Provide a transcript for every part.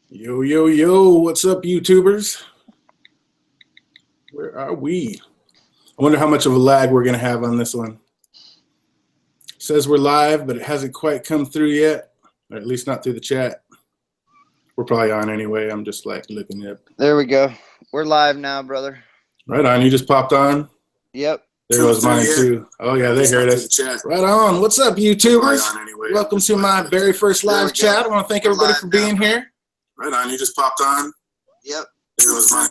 Yo, yo, yo, what's up, YouTubers? Where are we? I wonder how much of a lag we're going to have on this one. It says we're live, but it hasn't quite come through yet, or at least not through the chat. We're probably on anyway. I'm just like looking at. There we go. We're live now, brother. Right on. You just popped on? Yep. There goes mine too. Oh, yeah, they heard us. Right on. What's up, YouTubers? Welcome to my very first live chat. I want to thank everybody for being here. Right on. You just popped on? Yep. There was mine.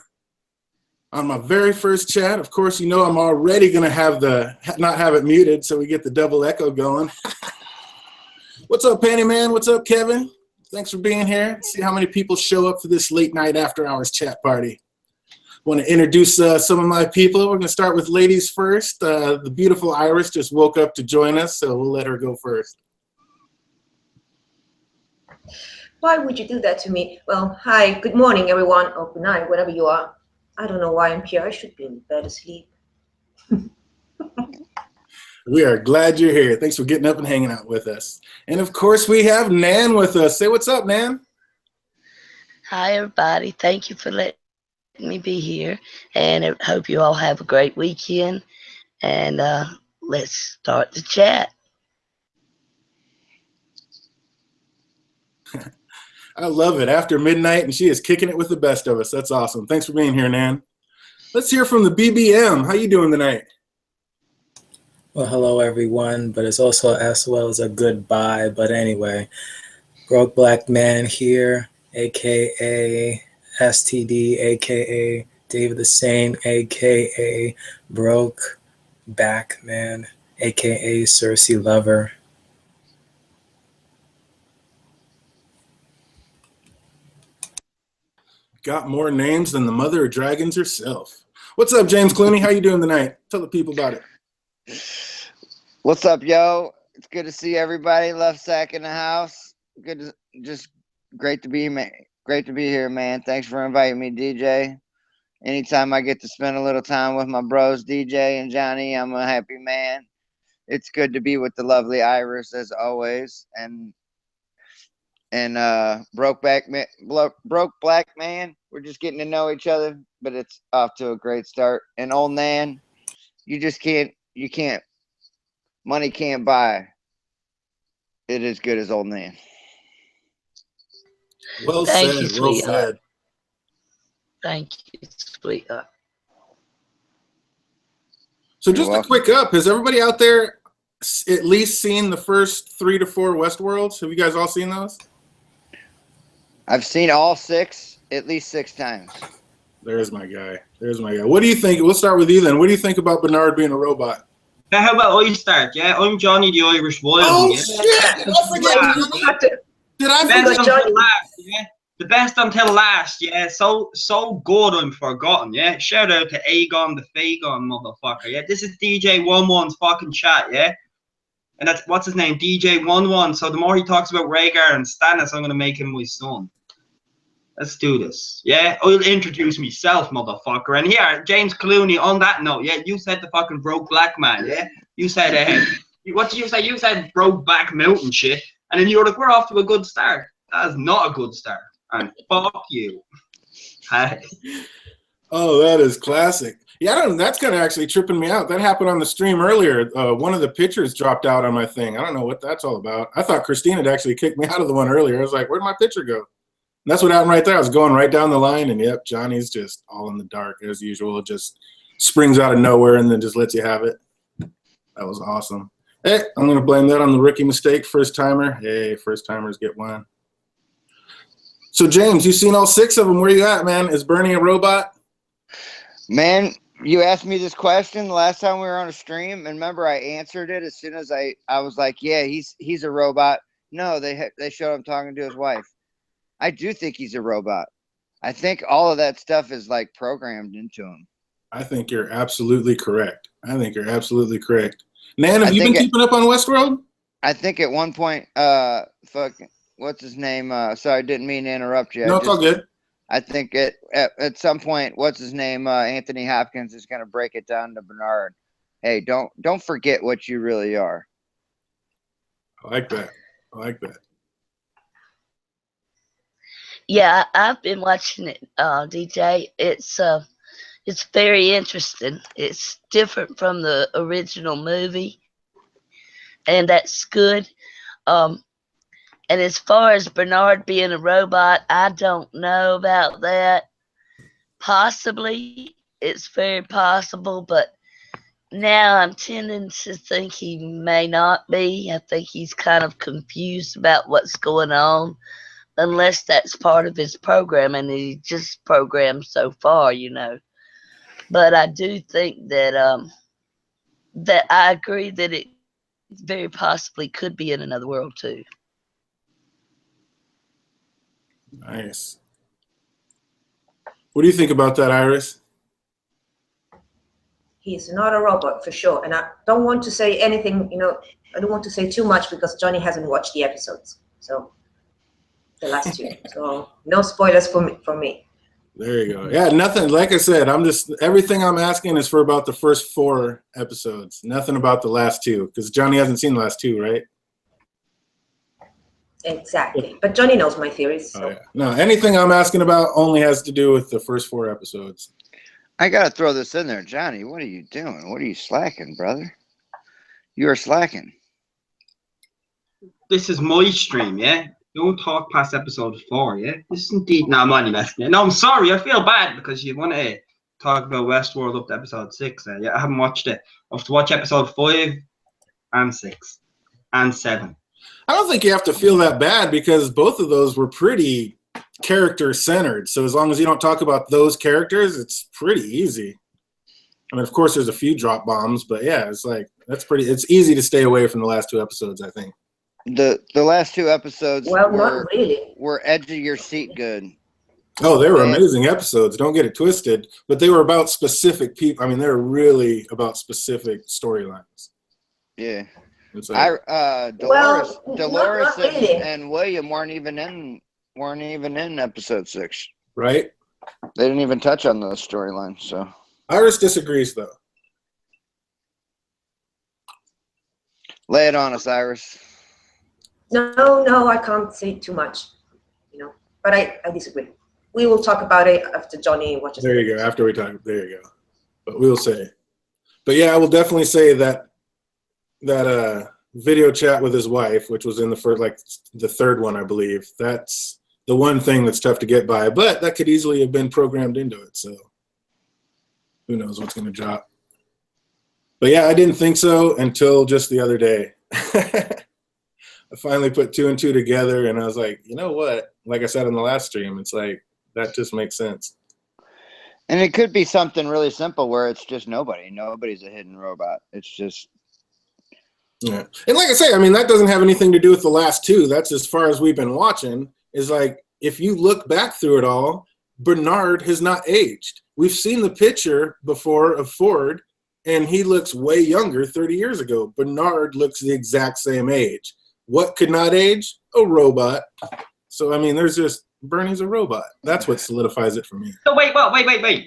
On my very first chat, of course, you know I'm already going to not have it muted, so we get the double echo going. What's up, Panty Man? What's up, Kevin? Thanks for being here. Let's see how many people show up for this late night after hours chat party. Want to introduce some of my people. We're going to start with ladies first. The beautiful Iris just woke up to join us, so we'll let her go first. Why would you do that to me? Well, hi, good morning, everyone, or good night, whatever you are. I don't know why I'm here. I should be in bed asleep. We are glad you're here. Thanks for getting up and hanging out with us. And, of course, we have Nan with us. Say what's up, Nan. Hi, everybody. Thank you for letting me be here. And I hope you all have a great weekend. And let's start the chat. I love it. After midnight, and she is kicking it with the best of us. That's awesome. Thanks for being here, Nan. Let's hear from the BBM. How you doing tonight? Well, hello, everyone, but it's also as well as a goodbye. But anyway, Broke Black Man here, a.k.a. STD, a.k.a. David the Same, a.k.a. Broke Back Man, a.k.a. Cersei Lover. Got more names than the mother of dragons herself. What's up, James Clooney? How you doing tonight? Tell the people about it. What's up, yo? It's good to see everybody. Left Sack in the house. Just great to be here, man. Thanks for inviting me, DJ. Anytime I get to spend a little time with my bros, DJ and Johnny, I'm a happy man. It's good to be with the lovely Iris as always, and Broke Black Man. We're just getting to know each other, but it's off to a great start. And old Nan, you can't. Money can't buy it as good as old Nan. Well Thank said. you, Well sweetheart. said. Thank you, sweetheart. So just a quick up. Has everybody out there at least seen the first 3 to 4 WestWorlds? Have you guys all seen those? I've seen all 6 at least 6 times. There's my guy. There's my guy. What do you think? We'll start with you then. What do you think about Bernard being a robot? How about I start? Yeah, I'm Johnny the Irish Wild. Oh, yeah? shit! I forget. Did I Best forget? until last, yeah? The best until last, yeah. So good I'm forgotten, yeah. Shout out to Aegon the Fagon, motherfucker, yeah. This is DJ Wun Wun's fucking chat, yeah. And that's, what's his name? DJ Wun Wun. So the more he talks about Rhaegar and Stannis, I'm gonna make him my son. Let's do this. Yeah, I'll introduce myself, motherfucker. And here, James Clooney, on that note, yeah, you said the fucking Broke Black Man, yeah? You said, what did you say? You said Broke Back Mountain shit. And then you were like, we're off to a good start. That is not a good start. And fuck you. Oh, that is classic. Yeah, that's kind of actually tripping me out. That happened on the stream earlier. One of the pictures dropped out on my thing. I don't know what that's all about. I thought Christine had actually kicked me out of the one earlier. I was like, where'd my picture go? And that's what happened right there. I was going right down the line, and yep, Johnny's just all in the dark as usual. It just springs out of nowhere and then just lets you have it. That was awesome. Hey, I'm going to blame that on the rookie mistake, first timer. Hey, first timers get one. So, James, you've seen all 6 of them. Where you at, man? Is Bernie a robot? Man, you asked me this question the last time we were on a stream, and remember I answered it as soon as I was like, yeah, he's a robot. No, they showed him talking to his wife. I do think he's a robot. I think all of that stuff is like programmed into him. I think you're absolutely correct. Nan, have you been keeping up on WestWorld? I think at one point, what's his name? Sorry, didn't mean to interrupt you. No, it's all good. I think at some point, what's his name? Anthony Hopkins is going to break it down to Bernard. Hey, don't forget what you really are. I like that. Yeah, I've been watching it, DJ. It's very interesting. It's different from the original movie, and that's good. Um, and as far as Bernard being a robot, I don't know about that. Possibly, it's very possible, but now I'm tending to think he may not be. I think he's kind of confused about what's going on, unless that's part of his program and he just programmed so far, you know. But I do think that I agree that it very possibly could be in another world too. Nice. What do you think about that, Iris? He's not a robot for sure. And I don't want to say anything, I don't want to say too much because Johnny hasn't watched the episodes. So the last two. So no spoilers for me. There you go. Yeah, nothing. Like I said, everything I'm asking is for about the first 4 episodes. Nothing about the last 2, because Johnny hasn't seen the last 2, right? Exactly. But Johnny knows my theories. So. Oh, yeah. No, anything I'm asking about only has to do with the first 4 episodes. I gotta throw this in there, Johnny. What are you doing? What are you slacking, brother? You are slacking. This is my stream, yeah? Don't talk past episode 4, yeah? This is indeed... No, I'm only messing you. No, I'm sorry. I feel bad because you want to talk about WestWorld up to episode 6. Yeah, I haven't watched it. I have to watch episode 5 and 6 and 7. I don't think you have to feel that bad because both of those were pretty character-centered. So as long as you don't talk about those characters, it's pretty easy. I mean, of course, there's a few drop bombs, but yeah, it's easy to stay away from the last 2 episodes, I think. The last 2 episodes not really. were edge of your seat good. Oh, they were amazing episodes. Don't get it twisted. But they were about specific people. I mean, they were really about specific storylines. Yeah. Like, Dolores not really. and William weren't even in episode 6. Right? They didn't even touch on those storylines. So Iris disagrees, though. lay it on us, Iris. No, I can't say too much, but I disagree. We will talk about it after Johnny watches. There you go. After we talk, there you go. But we'll say. But yeah, I will definitely say that video chat with his wife, which was in the third one, I believe. That's the one thing that's tough to get by, but that could easily have been programmed into it. So who knows what's going to drop. But yeah, I didn't think so until just the other day. I finally put 2 and 2 together, and I was like, you know what? Like I said in the last stream, it's like, that just makes sense. And it could be something really simple where it's just nobody. Nobody's a hidden robot. It's just... Yeah. And like I say, I mean, that doesn't have anything to do with the last 2. That's as far as we've been watching. Is like, if you look back through it all, Bernard has not aged. We've seen the picture before of Ford, and he looks way younger 30 years ago. Bernard looks the exact same age. What could not age? A robot. So, I mean, Bernie's a robot. That's what solidifies it for me. So wait.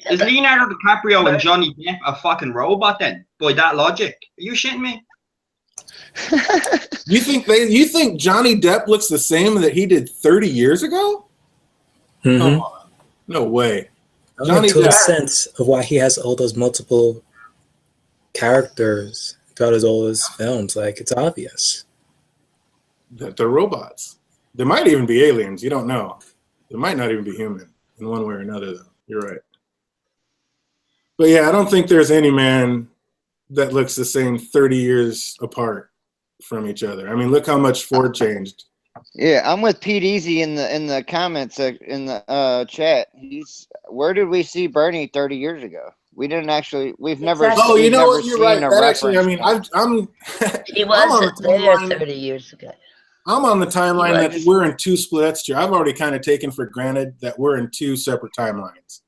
Is Leonardo DiCaprio and Johnny Depp a fucking robot then? By that logic? Are you shitting me? You think Johnny Depp looks the same that he did 30 years ago? Mm-hmm. Come on. No way. I don't get a sense of why he has all those multiple characters throughout all his films. Like, it's obvious. That they're robots. They might even be aliens. You don't know. They might not even be human in one way or another, though. You're right. But yeah, I don't think there's any man that looks the same 30 years apart from each other. I mean, look how much Ford changed. Yeah, I'm with Pete Easy in the comments in the chat. Where did we see Bernie 30 years ago? We've never. Exactly. Oh, you know what? You're right. A That actually, I mean, reference He wasn't there 30 years ago. I'm on the timeline that we're in 2 split. That's true. I've already kind of taken for granted that we're in 2 separate timelines.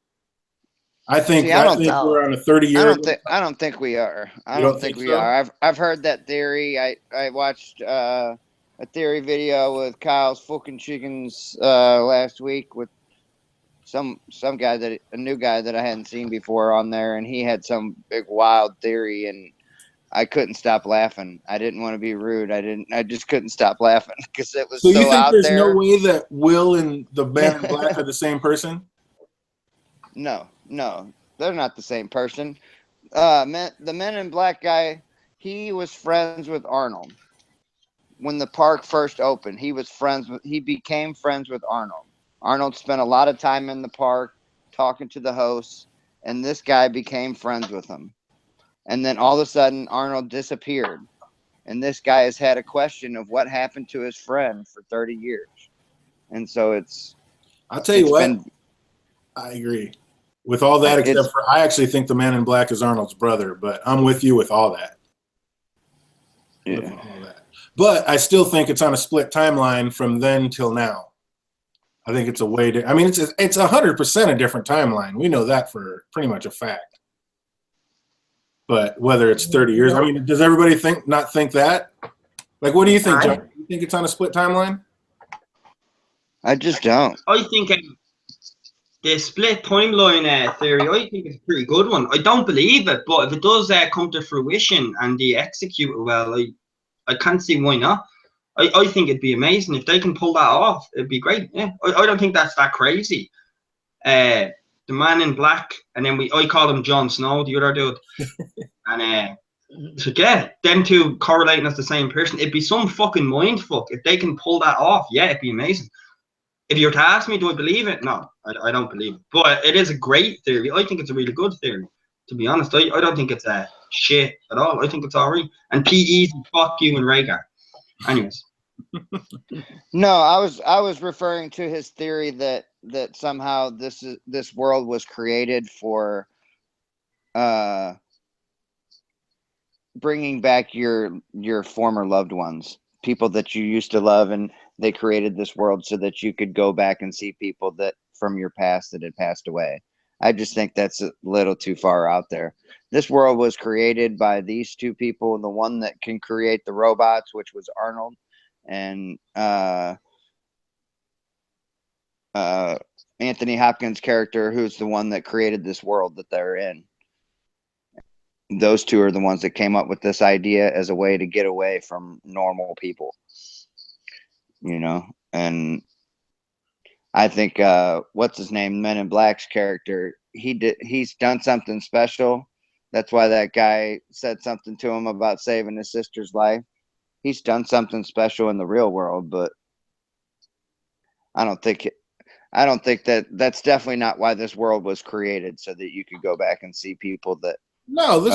I think we're on a 30-year. I don't think we are. I don't think we are. I've heard that theory. I watched a theory video with Kyle's fucking chickens last week with some guy a new guy that I hadn't seen before on there, and he had some big wild theory, and I couldn't stop laughing. I didn't want to be rude. I just couldn't stop laughing because it was So you think out there's there. no way that Will and the Man in Black are the same person? No, they're not the same person. The Men in Black guy, he was friends with Arnold when the park first opened. He became friends with Arnold. Arnold spent a lot of time in the park talking to the hosts, and this guy became friends with him. And then all of a sudden, Arnold disappeared, and this guy has had a question of what happened to his friend for 30 years. And so I'll tell you what, I agree with all that, except for I actually think the Man in Black is Arnold's brother, but I'm with you with all that. Yeah. But I still think it's on a split timeline from then till now. I think it's a way to, I mean, it's 100% a different timeline. We know that for pretty much a fact. But whether it's 30 years, I mean, does everybody not think that? Like, what do you think, John? You think it's on a split timeline? I just don't. I think the split timeline theory, I think it's a pretty good one. I don't believe it, but if it does come to fruition and they execute it well, I can't see why not. I think it'd be amazing if they can pull that off. It'd be great. Yeah, I don't think that's that crazy. The Man in Black, and then I call him Jon Snow, the other dude, and so yeah, them two correlating as the same person. It'd be some fucking mind fuck if they can pull that off. Yeah, it'd be amazing. If you were to ask me, do I believe it? No, I don't believe it. But it is a great theory. I think it's a really good theory. To be honest, I don't think it's a shit at all. I think it's all right. And PE's fuck you and Rhaegar. Anyways. No, I was referring to his theory that somehow this world was created for bringing back your former loved ones, people that you used to love, and they created this world so that you could go back and see people that from your past that had passed away. I just think that's a little too far out there. This world was created by these two people, the one that can create the robots, which was Arnold, and Anthony Hopkins' character, who's the one that created this world that they're in. Those two are the ones that came up with this idea as a way to get away from normal people, you know. And I think what's his name, Men in Black's character, he's done something special. That's why that guy said something to him about saving his sister's life. He's done something special in the real world, but I don't think that's definitely not why this world was created, so that you could go back and see people that. No, this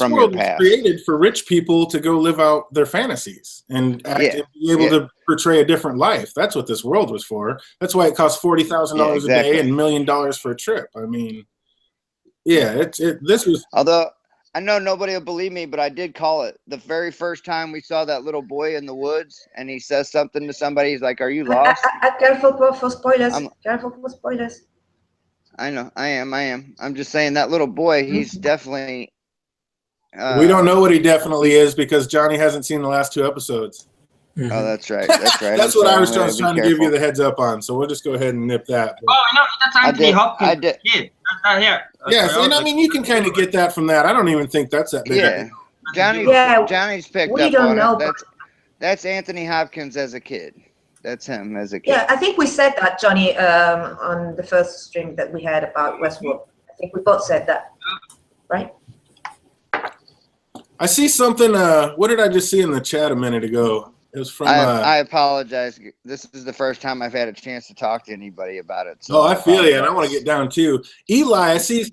world was created for rich people to go live out their fantasies and be able to portray a different life. That's what this world was for. That's why it costs $40,000 a day and $1 million for a trip. I mean, this was. Although I know nobody will believe me, but I did call it. The very first time we saw that little boy in the woods and he says something to somebody, he's like, "Are you lost?" Careful for spoilers. Careful for spoilers. I know. I am. I'm just saying that little boy, he's definitely. We don't know what he definitely is because Johnny hasn't seen the last 2 episodes. Oh, that's right. That's right. That's what I was trying to give you the heads up on. So we'll just go ahead and nip that. But, no, that's Anthony Hopkins. I did. Kid. That's not here. Yes, and I mean you can kind of get that from that. I don't even think that's that big. Yeah, Johnny's picked we up don't on know. it. That's Anthony Hopkins as a kid. That's him as a kid. Yeah, I think we said that, Johnny, on the first stream that we had about WestWorld. I think we both said that, right? I see something. What did I just see in the chat a minute ago? It was from. I apologize. This is the first time I've had a chance to talk to anybody about it. So I feel you, and I want to get down too. Eli, I see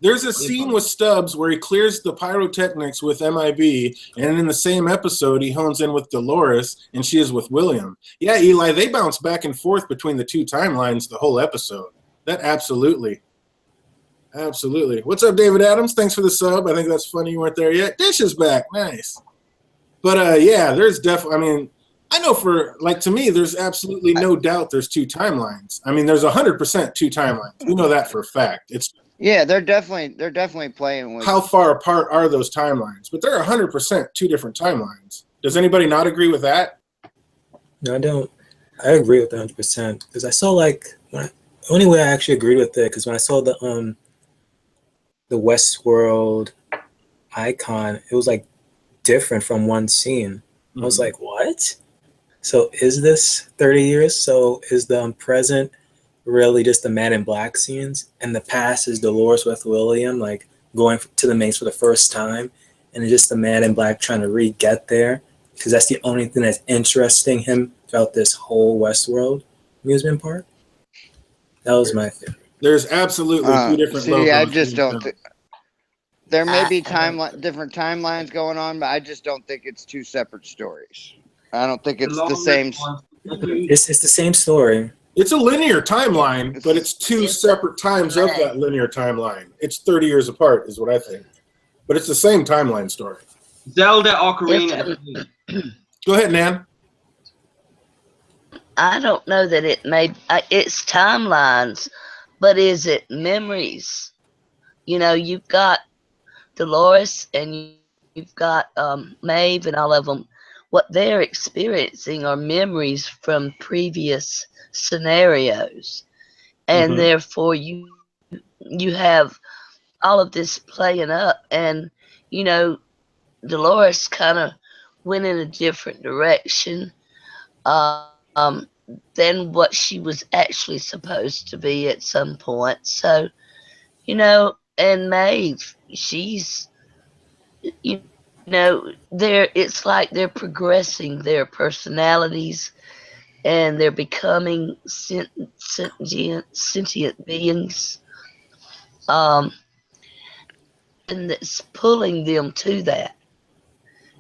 there's a scene with Stubbs where he clears the pyrotechnics with MIB, and in the same episode he hones in with Dolores, and she is with William. Yeah, Eli, they bounce back and forth between the 2 timelines the whole episode. That absolutely. What's up, David Adams? Thanks for the sub. I think that's funny you weren't there yet. Dish is back. Nice. But yeah, there's definitely. I mean, I know to me, there's absolutely no doubt there's 2 timelines. I mean, there's 100% 2 timelines. We know that for a fact. They're definitely playing with. How far apart are those timelines? But they're 100% 2 different timelines. Does anybody not agree with that? No, I don't. I agree with 100% because I saw the only way I actually agreed with it because when I saw the WestWorld icon, it was like different from one scene. I was Mhm. like, what? So is this 30 years? So is the present really just the Man in Black scenes, and the past is Dolores with William, like going to the maze for the first time, and it's just the Man in Black trying to re-get there, because that's the only thing that's interesting him throughout this whole Westworld amusement park. That was my theory. There's absolutely two different See, I logos. just in don't film. think there may be I- different timelines going on, but I just don't think it's two separate stories. I don't think it's the Dolores same. wants to be- It's the same story. It's a linear timeline, but it's two It's separate times of that linear timeline. It's 30 years apart, is what I think. But it's the same timeline story. Zelda Ocarina. Go ahead, Nan. I don't know that it made it's timelines, but is it memories? You know, you've got Dolores and you've got Maeve and all of them. What they're experiencing are memories from previous scenarios, and Mhm. therefore you have all of this playing up, and you know Dolores kind of went in a different direction um, than what she was actually supposed to be at some point. So you know, and Maeve, she's you know it's like they're progressing their personalities and they're becoming sentient beings, um and it's pulling them to that.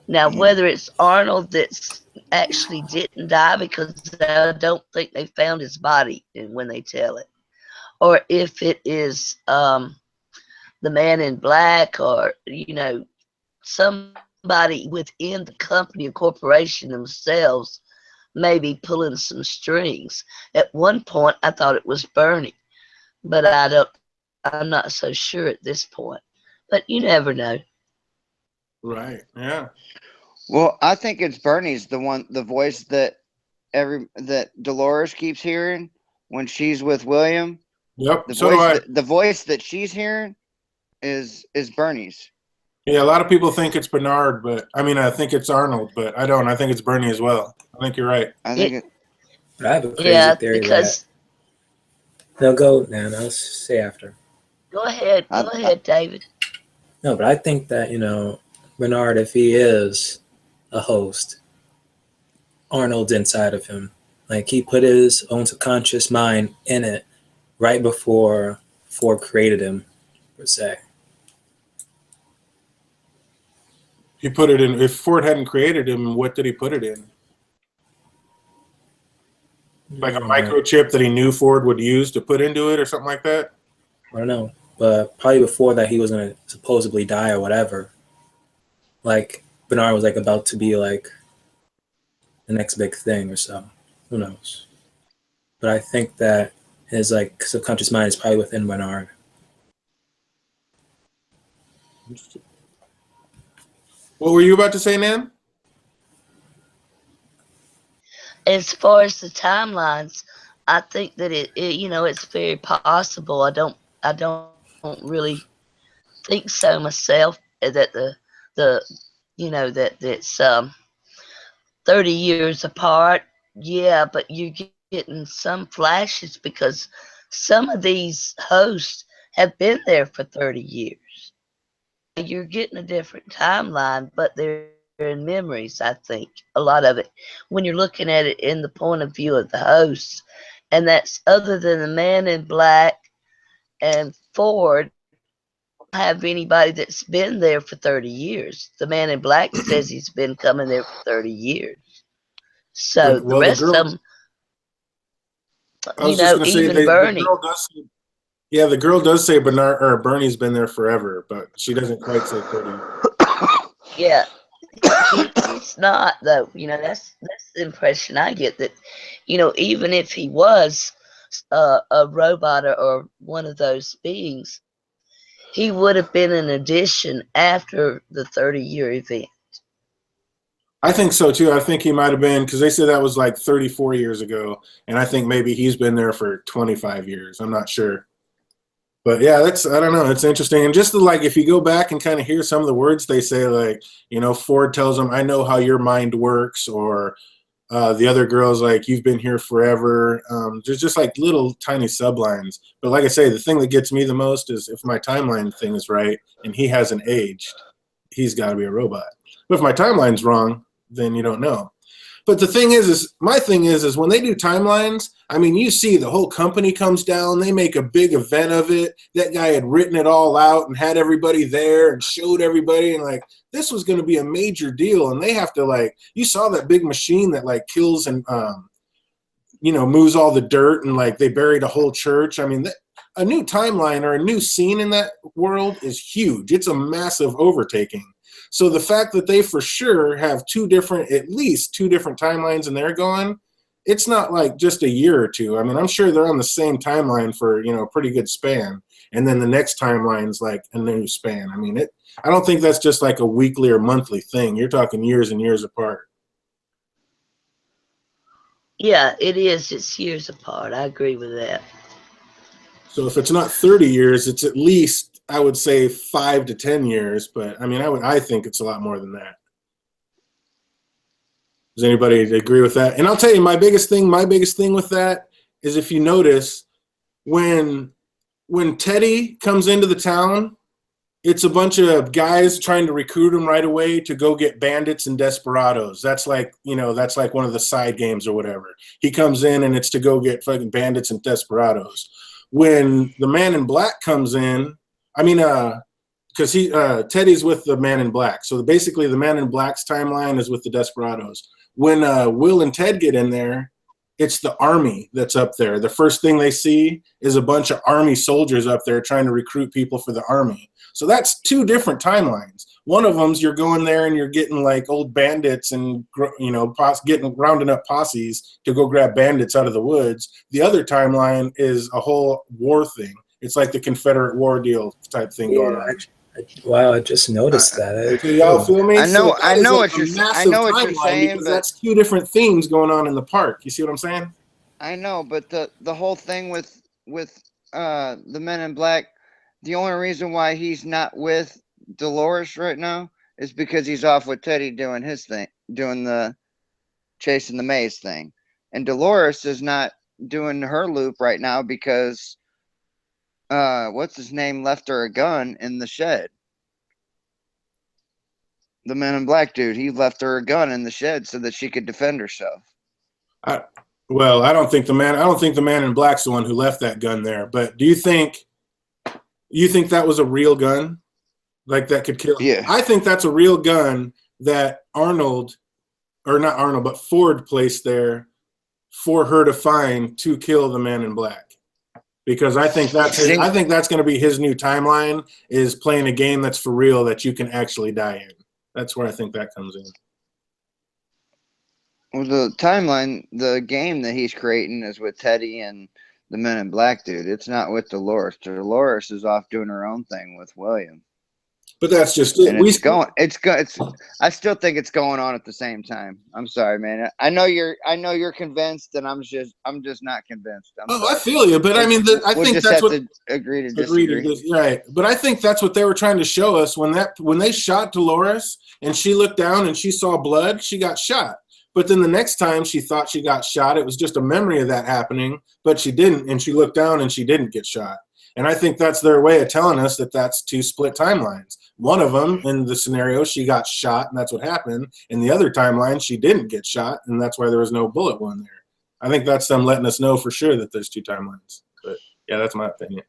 Now whether it's Arnold that's actually didn't die, because I don't think they found his body when they tell it, or if it is the Man in Black, or you know somebody within the company or corporation themselves maybe pulling some strings. At one point, I thought it was Bernie, but I'm not so sure at this point. But you never know. Right. Yeah. Well, I think it's Bernie's the voice that that Dolores keeps hearing when she's with William. Yep. So do I. The voice that she's hearing is Bernie's. Yeah, a lot of people think it's Bernard, but I mean, I think it's Arnold, but I don't. I think it's Bernie as well. I think you're right. I think It, But I have a crazy yeah, theory because that. No, go, man. I'll say after. go ahead, David. No, but I think that, Bernard, if he is a host, Arnold's inside of him. Like, he put his own subconscious mind in it right before Ford created him, per se. He put it in. If Ford hadn't created him, what did he put it in? Like a microchip that he knew Ford would use to put into it, or something like that. I don't know, but probably before that, he was gonna supposedly die or whatever. Like Bernard was like about to be like the next big thing or so. Who knows? But I think that his like subconscious mind is probably within Bernard. What were you about to say, Nan? As far as the timelines, I think that it's very possible. I don't really think so myself that the that it's 30 years apart. Yeah, but you're getting some flashes because some of these hosts have been there for 30 years. You're getting a different timeline, but they're in memories, I think, a lot of it, when you're looking at it in the point of view of the hosts. And that's other than the Man in Black and Ford, have anybody that's been there for 30 years. The Man in Black says he's been coming there for 30 years. So the rest of them, I was just going to say, even the Bernie. girl does. Yeah, the girl does say Bernard or Bernie's been there forever, but she doesn't quite say 30. Yeah, it's not though. That's the impression I get, that even if he was a robot or one of those beings, he would have been an addition after the 30-year event. I think so too. I think he might have been, because they said that was like 34 years ago, and I think maybe he's been there for 25 years. I'm not sure. But yeah, I don't know, it's interesting. And just like, if you go back and kind of hear some of the words they say, like, you know, Ford tells them, I know how your mind works, or the other girl's like, you've been here forever. There's just like little tiny sublines. But like I say, the thing that gets me the most is if my timeline thing is right and he hasn't aged, he's got to be a robot. But if my timeline's wrong, then you don't know. But the thing is my thing is when they do timelines, I mean, you see the whole company comes down, they make a big event of it. That guy had written it all out and had everybody there and showed everybody, and like, this was going to be a major deal. And they have to, like, you saw that big machine that like kills and, you know, moves all the dirt, and like they buried a whole church. I mean, a new timeline or a new scene in that world is huge. It's a massive overtaking. So the fact that they for sure have at least two different timelines and they're going, it's not like just a year or two. I mean, I'm sure they're on the same timeline for, you know, a pretty good span. And then the next timeline's like a new span. I mean, I don't think that's just like a weekly or monthly thing. You're talking years and years apart. Yeah, it is. It's years apart. I agree with that. So if it's not 30 years, it's at least, I would say, 5 to 10 years. But I mean, I think it's a lot more than that. Does anybody agree with that? And I'll tell you, my biggest thing with that is, if you notice, when Teddy comes into the town, it's a bunch of guys trying to recruit him right away to go get bandits and desperados. That's like, you know, that's like one of the side games or whatever. He comes in and it's to go get fucking bandits and desperados. When the Man in Black comes in, I mean, because Teddy's with the Man in Black. So basically the Man in Black's timeline is with the desperados. When Will and Ted get in there, it's the army that's up there. The first thing they see is a bunch of army soldiers up there trying to recruit people for the army. So that's two different timelines. One of them's you're going there and you're getting like old bandits and, you know, rounding up posses to go grab bandits out of the woods. The other timeline is a whole war thing. It's like the Confederate war deal type thing going on. Wow, I just noticed that. Y'all feel me? I know Like what you're saying, because that's two different themes going on in the park. You see what I'm saying? I know, but the whole thing with the Men in Black, the only reason why he's not with Dolores right now is because he's off with Teddy doing his thing, doing the chasing the maze thing, and Dolores is not doing her loop right now because what's his name left her a gun in the shed. The Man in Black dude, he left her a gun in the shed so that she could defend herself. Well, I don't think the Man in Black's the one who left that gun there. But do you think that was a real gun, like that could kill? Yeah, I think that's a real gun that Ford placed there for her to find to kill the Man in Black. Because I think that's going to be his new timeline, is playing a game that's for real that you can actually die in. That's where I think that comes in. Well, the timeline, the game that he's creating is with Teddy and the Men in Black dude. It's not with Dolores. Dolores is off doing her own thing with William. But that's just it. I still think it's going on at the same time. I'm sorry, man. I know you're convinced, and I'm just not convinced. I feel you, but I mean, I think that's what to agree to disagree. Right, but I think that's what they were trying to show us when they shot Dolores and she looked down and she saw blood. She got shot. But then the next time she thought she got shot, it was just a memory of that happening, but she didn't, and she looked down and she didn't get shot. And I think that's their way of telling us that that's two split timelines. One of them, in the scenario, she got shot, and that's what happened. In the other timeline, she didn't get shot, and that's why there was no bullet wound there. I think that's them letting us know for sure that there's two timelines. But, yeah, that's my opinion.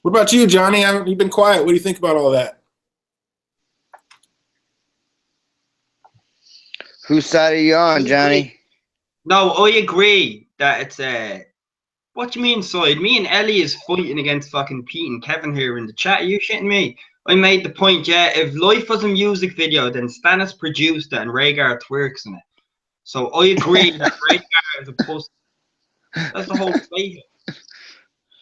What about you, Johnny? You've been quiet. What do you think about all that? Whose side are you on, Johnny? No, I agree that it's what do you mean side? Me and Ellie is fighting against fucking Pete and Kevin here in the chat. Are you shitting me? I made the point, yeah, if life was a music video, then Stannis produced it and Rhaegar twerks in it. So I agree that Rhaegar is a pussy. That's the whole fight.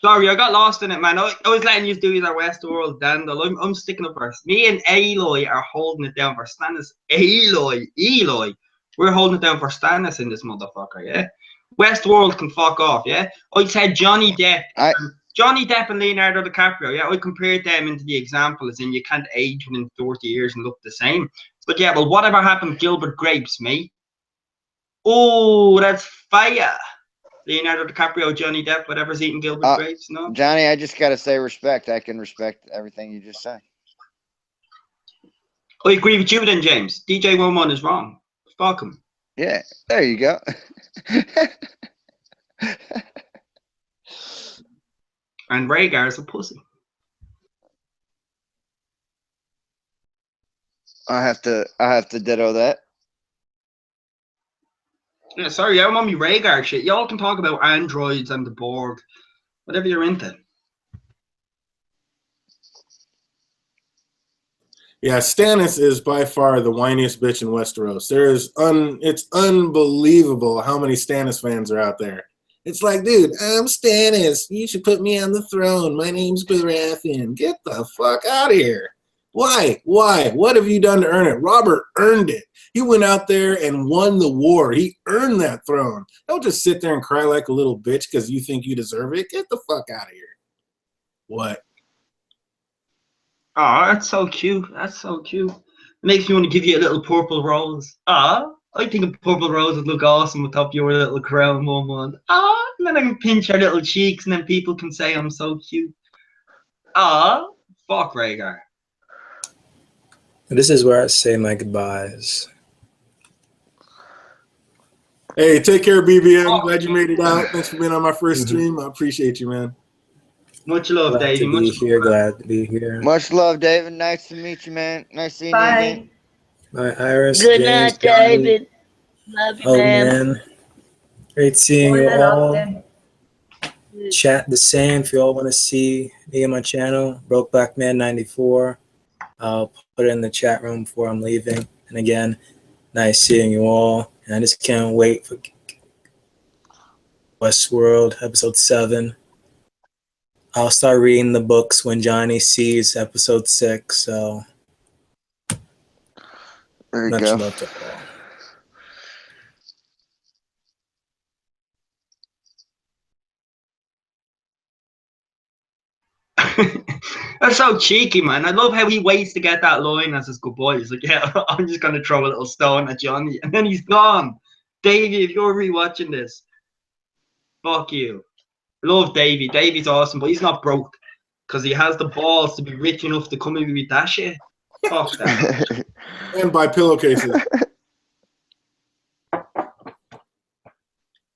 Sorry, I got lost in it, man. I was letting you do that WestWorld dandle. I'm sticking up for me and Aloy are holding it down for Stannis. Eloy. We're holding it down for Stannis in this motherfucker, yeah? WestWorld can fuck off, yeah? I said Johnny Depp Johnny Depp and Leonardo DiCaprio, yeah, I compared them into the example as in you can't age within 40 years and look the same. But yeah, well, whatever happened to Gilbert Grapes, mate? Oh, that's fire. Leonardo DiCaprio, Johnny Depp, whatever's eating Gilbert Grapes, no? Johnny, I just got to say respect. I can respect everything you just said. I agree with you then, James. DJ Wun Wun is wrong. Fuck him. Yeah, there you go. And Rhaegar's a pussy. I have to ditto that. Yeah, sorry, I don't want me Rhaegar shit. Y'all can talk about androids and the Borg. Whatever you're into. Yeah, Stannis is by far the whiniest bitch in Westeros. It's unbelievable how many Stannis fans are out there. It's like, dude, I'm Stannis. You should put me on the throne. My name's Baratheon. Get the fuck out of here. Why? Why? What have you done to earn it? Robert earned it. He went out there and won the war. He earned that throne. Don't just sit there and cry like a little bitch because you think you deserve it. Get the fuck out of here. What? Oh, that's so cute. That's so cute. It makes me want to give you a little purple rose. I think a purple rose would look awesome atop your little crown, Mum. And then I can pinch your little cheeks and then people can say I'm so cute. Fuck Rhaegar. This is where I say my goodbyes. Hey, take care, BBM. Glad you made it out. Thanks for being on my first stream. I appreciate you, man. Much love, Glad Davey. to be here. Glad to be here. Much love, David. Nice to meet you, man. Nice seeing you again. Bye, Iris. Good James, night, David. Love you, oh, man. Great seeing you all. Then. Chat the same if you all want to see me on my channel, Broke Black Man 94. I'll put it in the chat room before I'm leaving. And again, nice seeing you all. And I just can't wait for WestWorld episode 7. I'll start reading the books when Johnny sees episode 6. So There you much go. love to all. That's so cheeky, man. I love how he waits to get that line as his goodbye. He's like, yeah, I'm just going to throw a little stone at Johnny. And then he's gone. Davey, if you're rewatching this, fuck you. I love Davey. Davey's awesome, but he's not broke because he has the balls to be rich enough to come in with that shit. Fuck that. And buy pillowcases.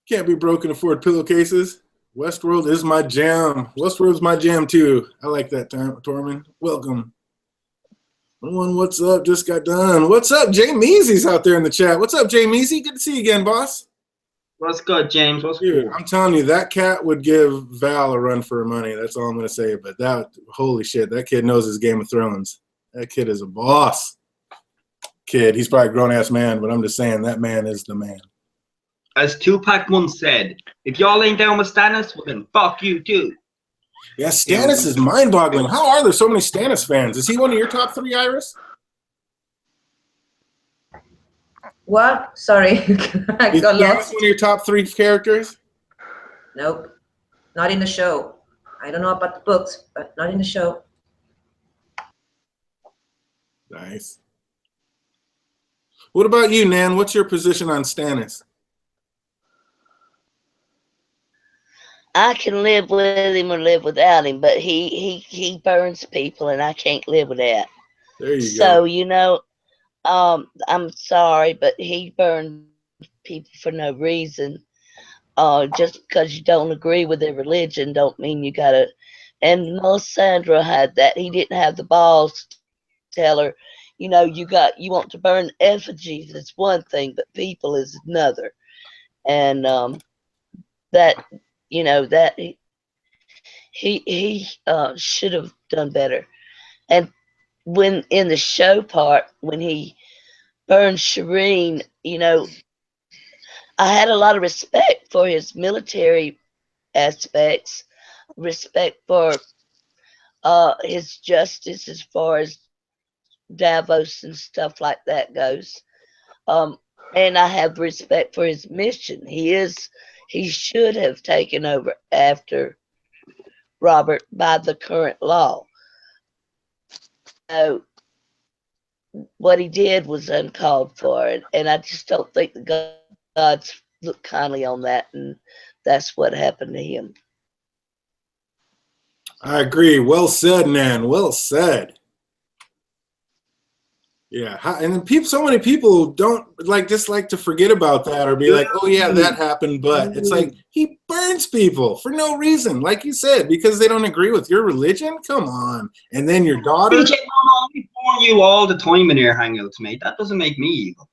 Can't be broke and afford pillowcases. Westworld is my jam. Westworld's my jam too. I like that time, Tormund. Welcome. What's up? Just got done. What's up? Jay Measy's out there in the chat. What's up, Jay Measy? Good to see you again, boss. What's good, James? What's Dude, good? I'm telling you, that cat would give Val a run for her money. That's all I'm going to say. But that, holy shit, that kid knows his Game of Thrones. That kid is a boss. Kid, he's probably a grown-ass man, but I'm just saying that man is the man. As Tupac once said, if y'all ain't down with Stannis, well then fuck you too. Yeah, Stannis is mind-boggling. How are there so many Stannis fans? Is he one of your top 3, Iris? What? Sorry. I Is got Stannis lost. one of your top 3 characters? Nope. Not in the show. I don't know about the books, but not in the show. Nice. What about you, Nan? What's your position on Stannis? I can live with him or live without him, but he burns people, and I can't live with that. There you So go. you know, I'm sorry, but he burned people for no reason. Just because you don't agree with their religion, don't mean you gotta. And Melisandre had that. He didn't have the balls to tell her, you know, you want to burn effigies. It's one thing, but people is another. And that. You know, that he should have done better. And when in the show part, when he burned Shireen, you know, I had a lot of respect for his military aspects, respect for his justice as far as Davos and stuff like that goes. And I have respect for his mission. He should have taken over after Robert, by the current law. So what he did was uncalled for, and I just don't think the gods look kindly on that, and that's what happened to him. I agree. Well said, Nan. Well said. Yeah, and then so many people don't just like to forget about that or be like, oh yeah, that happened, but it's like he burns people for no reason, like you said, because they don't agree with your religion. Come on, and then your daughter. DJ, I'm only for you all the time in your hangouts, mate. That doesn't make me evil.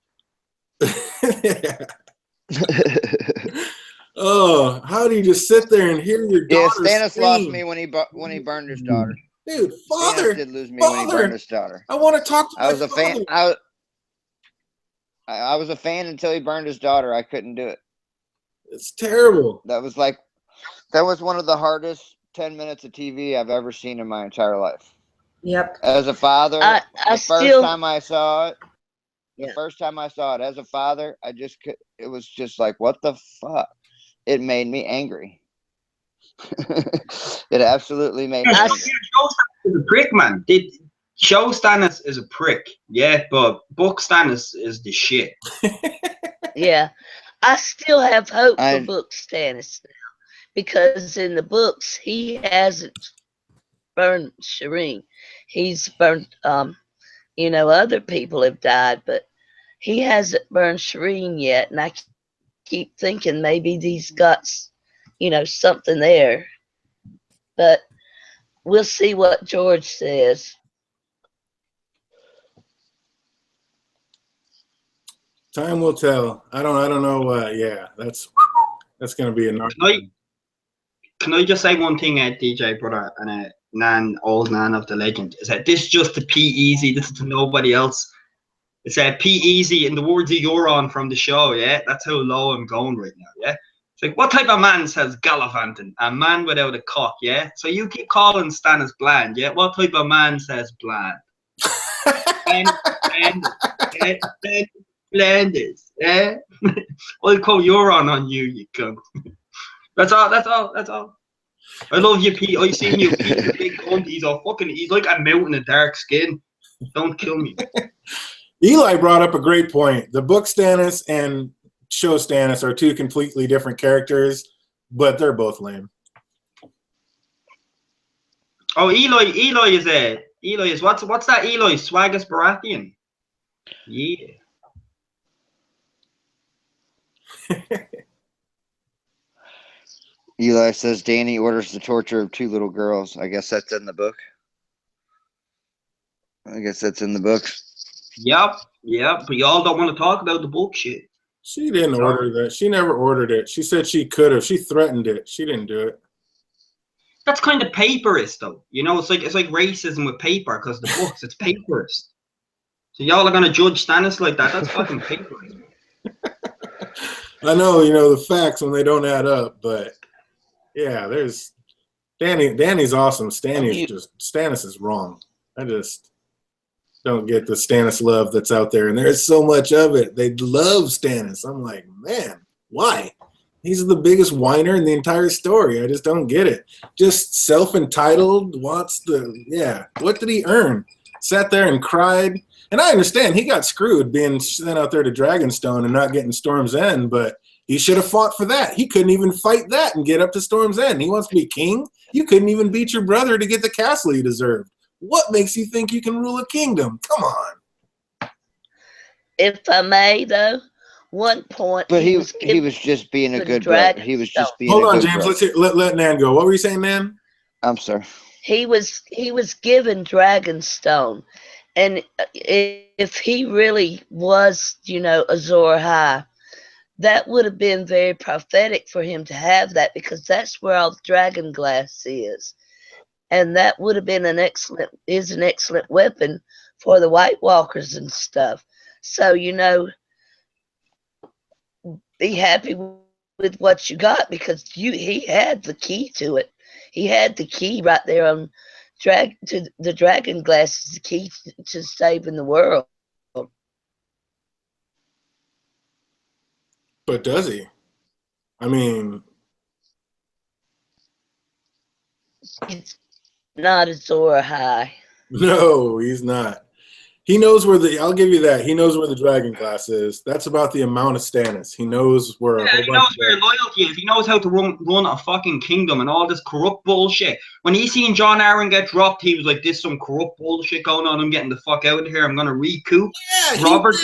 Oh, how do you just sit there and hear your daughter? Yeah, Stannis scream? lost me when he burned his daughter. Dude, father Stannis did lose me when he burned his daughter. I want to talk to I was my a fan. father. I was a fan until he burned his daughter. I couldn't do it. It's terrible. That was one of the hardest 10 minutes of TV I've ever seen in my entire life. Yep. As a father, the first time I saw it, as a father, it was just like, what the fuck? It made me angry. It absolutely made me angry. Show Stannis is a prick, man. Show Stannis is a prick, yeah, but book Stannis is the shit. Yeah, I still have hope for book Stannis now, because in the books he hasn't burned Shireen. He's burned, other people have died, but he hasn't burned Shireen yet, and I keep thinking maybe he's got, something there. But we'll see what George says. Time will tell. I don't know. Yeah, that's gonna be a nice. Can I just say one thing, DJ brother and old Nan of the legend, is that this is just to P Easy. This is to nobody else. It's P Easy in the words of Euron from the show. Yeah, that's how low I'm going right now. Yeah. It's like, what type of man says gallivanting? A man without a cock, yeah? So you keep calling Stannis bland, yeah? What type of man says bland? Blandis, yeah? I'll call Euron on you, you cunt. That's all. I love you, Pete. I seen you, Pete, the big cunt. He's like a mountain of dark skin. Don't kill me. Eli brought up a great point. The book Stannis and show Stannis are two completely different characters, but they're both lame. Oh, Eli is what's that? Eli Swaggis Baratheon. Yeah. Eli says Dany orders the torture of two little girls. I guess that's in the book. Yep. But y'all don't want to talk about the book shit. She didn't order that. She never ordered it. She said she could have. She threatened it. She didn't do it. That's kind of paperist, though. It's like racism with paper, because the books, it's paperist. So y'all are gonna judge Stannis like that? That's fucking paperist. I know, the facts when they don't add up, but yeah, there's Danny's awesome. Stannis is wrong. I just don't get the Stannis love that's out there, and there's so much of it. They love Stannis. I'm like, man, why? He's the biggest whiner in the entire story. I just don't get it. Just self-entitled, what did he earn? Sat there and cried. And I understand he got screwed being sent out there to Dragonstone and not getting Storm's End, but he should have fought for that. He couldn't even fight that and get up to Storm's End. He wants to be king. You couldn't even beat your brother to get the castle you deserved. What makes you think you can rule a kingdom? Come on. If I may, though, one point. But he was just being a good brother. He was just being. Hold on, James. Let Nan go. What were you saying, Nan? I'm sorry. He was given Dragonstone, and if he really was, Azor High, that would have been very prophetic for him to have that, because that's where all the dragon glass is. And that would have been an excellent weapon for the White Walkers and stuff. So, be happy with what you got, because he had the key to it. He had the key right there on the dragon glass is the key to saving the world. But does he? I mean, He's not a Zora High. No, he's not. He knows where I'll give you that. He knows where the dragon glass is. That's about the amount of Stannis. He knows where a whole he bunch knows of where loyalty is. He knows how to run a fucking kingdom and all this corrupt bullshit. When he seen John Arryn get dropped, he was like, "This some corrupt bullshit going on. I'm getting the fuck out of here. I'm gonna recoup." Yeah, Robert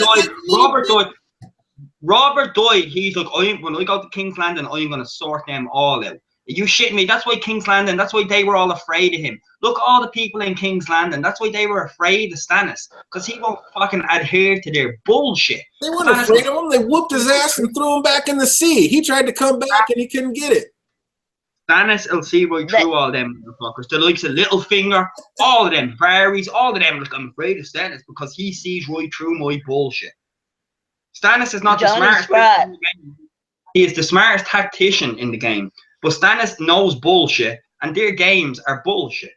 died. He's like, when I go to King's Landing, I'm gonna sort them all out. Are you shitting me? That's why King's Landing, that's why they were all afraid of him. Look, all the people in King's Landing, that's why they were afraid of Stannis. Because he won't fucking adhere to their bullshit. They weren't afraid of him. They whooped his ass and threw him back in the sea. He tried to come back and he couldn't get it. Stannis will see right through all them motherfuckers. The likes of Littlefinger, all of them, Varys, all of them. Like, I'm afraid of Stannis because he sees right through my bullshit. Stannis is not the smartest person in the game. He is the smartest tactician in the game. But Stannis knows bullshit, and their games are bullshit.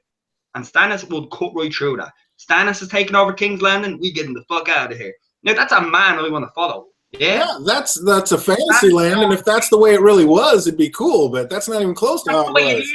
And Stannis will cut right through that. Stannis is taking over King's Landing, we getting the fuck out of here. Now, that's a man I want to follow. Yeah, that's a fantasy land, and if that's the way it really was, it'd be cool, but that's not even close to how it was.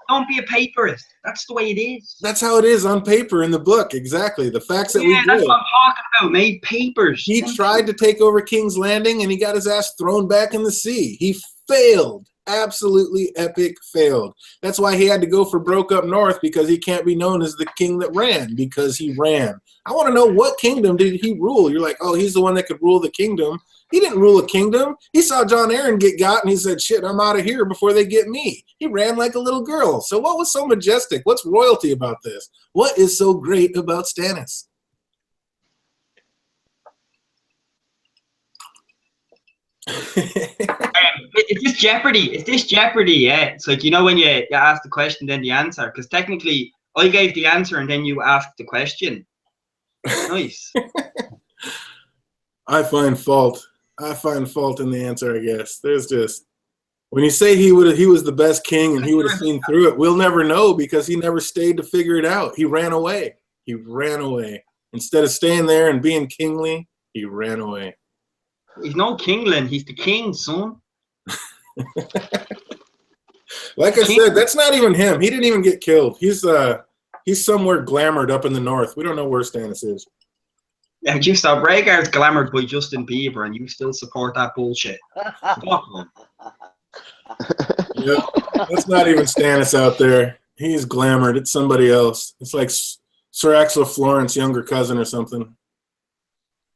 Don't be a paperist. That's the way it is. That's how it is on paper in the book, exactly. The facts that we that's what I'm talking about, mate. Papers. He tried to take over King's Landing, and he got his ass thrown back in the sea. He failed. Absolutely epic failed. That's why he had to go for broke up north, because he can't be known as the king that ran, because he ran. I want to know, what kingdom did he rule? You're like, oh, he's the one that could rule the kingdom. He didn't rule a kingdom. He saw John Arryn get got, and he said, shit, I'm out of here before they get me. He ran like a little girl. So what was so majestic? What's royalty about this? What is so great about Stannis? It's this Jeopardy. It's this Jeopardy, yeah. It's like, you know, when you ask the question, then the answer. Because technically, I gave the answer, and then you asked the question. Nice. I find fault in the answer, I guess. There's just, when you say he was the best king and he would have seen through it, we'll never know, because he never stayed to figure it out. He ran away. He ran away. Instead of staying there and being kingly, he ran away. He's no kingling. He's the king, son. Like I said, that's not even him. He didn't even get killed. He's somewhere glamored up in the north. We don't know where Stannis is. Yeah, you stop. Rhaegar's glamored by Justin Bieber, and you still support that bullshit. Fuck, man. Yep. That's not even Stannis out there. He's glamored. It's somebody else. It's like Sir Axel Florent's younger cousin or something.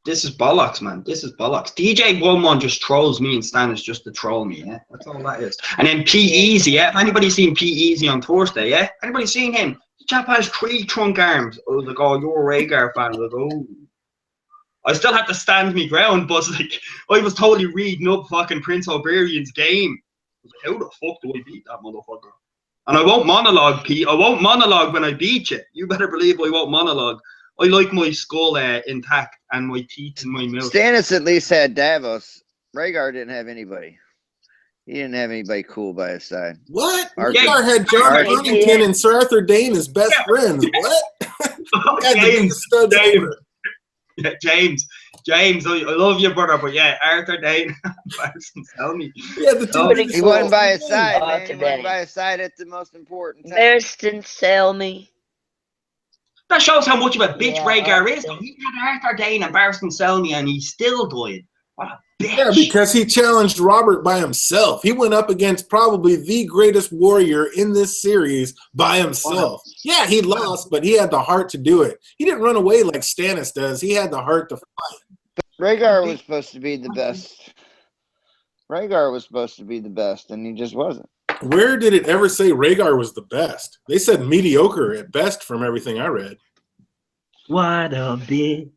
This is bollocks, man. This is bollocks. DJ Wun Wun just trolls me, and Stannis just to troll me, yeah? That's all that is. And then P Easy, yeah? If anybody's seen P Easy on Thursday, yeah? Anybody seen him? The chap has 3 trunk arms. I was like, oh, you're a Rhaegar fan. I was like, oh. I still had to stand my ground, but like, I was totally reading up fucking Prince Oberian's game. I was like, how the fuck do I beat that motherfucker? And I won't monologue, Pete. I won't monologue when I beat you. You better believe I won't monologue. I like my skull intact and my teeth in my mouth. Stannis at least had Davos. Rhaegar didn't have anybody. He didn't have anybody cool by his side. What? Rhaegar had John Arryn and Sir Arthur Dayne as best friends. What? James, I love you, brother, but yeah, Arthur Dayne, tell me. Yeah, the two. He wasn't by his side, man. He wasn't by his side at the most important time. Barristan Selmy. That shows how much of a bitch Rhaegar is. He had Arthur Dayne and Barristan Selmy, and he still died. What a bitch. Yeah, because he challenged Robert by himself. He went up against probably the greatest warrior in this series by himself. Yeah, he lost, but he had the heart to do it. He didn't run away like Stannis does. He had the heart to fight. But Rhaegar was supposed to be the best. Rhaegar was supposed to be the best, and he just wasn't. Where did it ever say Rhaegar was the best? They said mediocre at best from everything I read. What a bitch.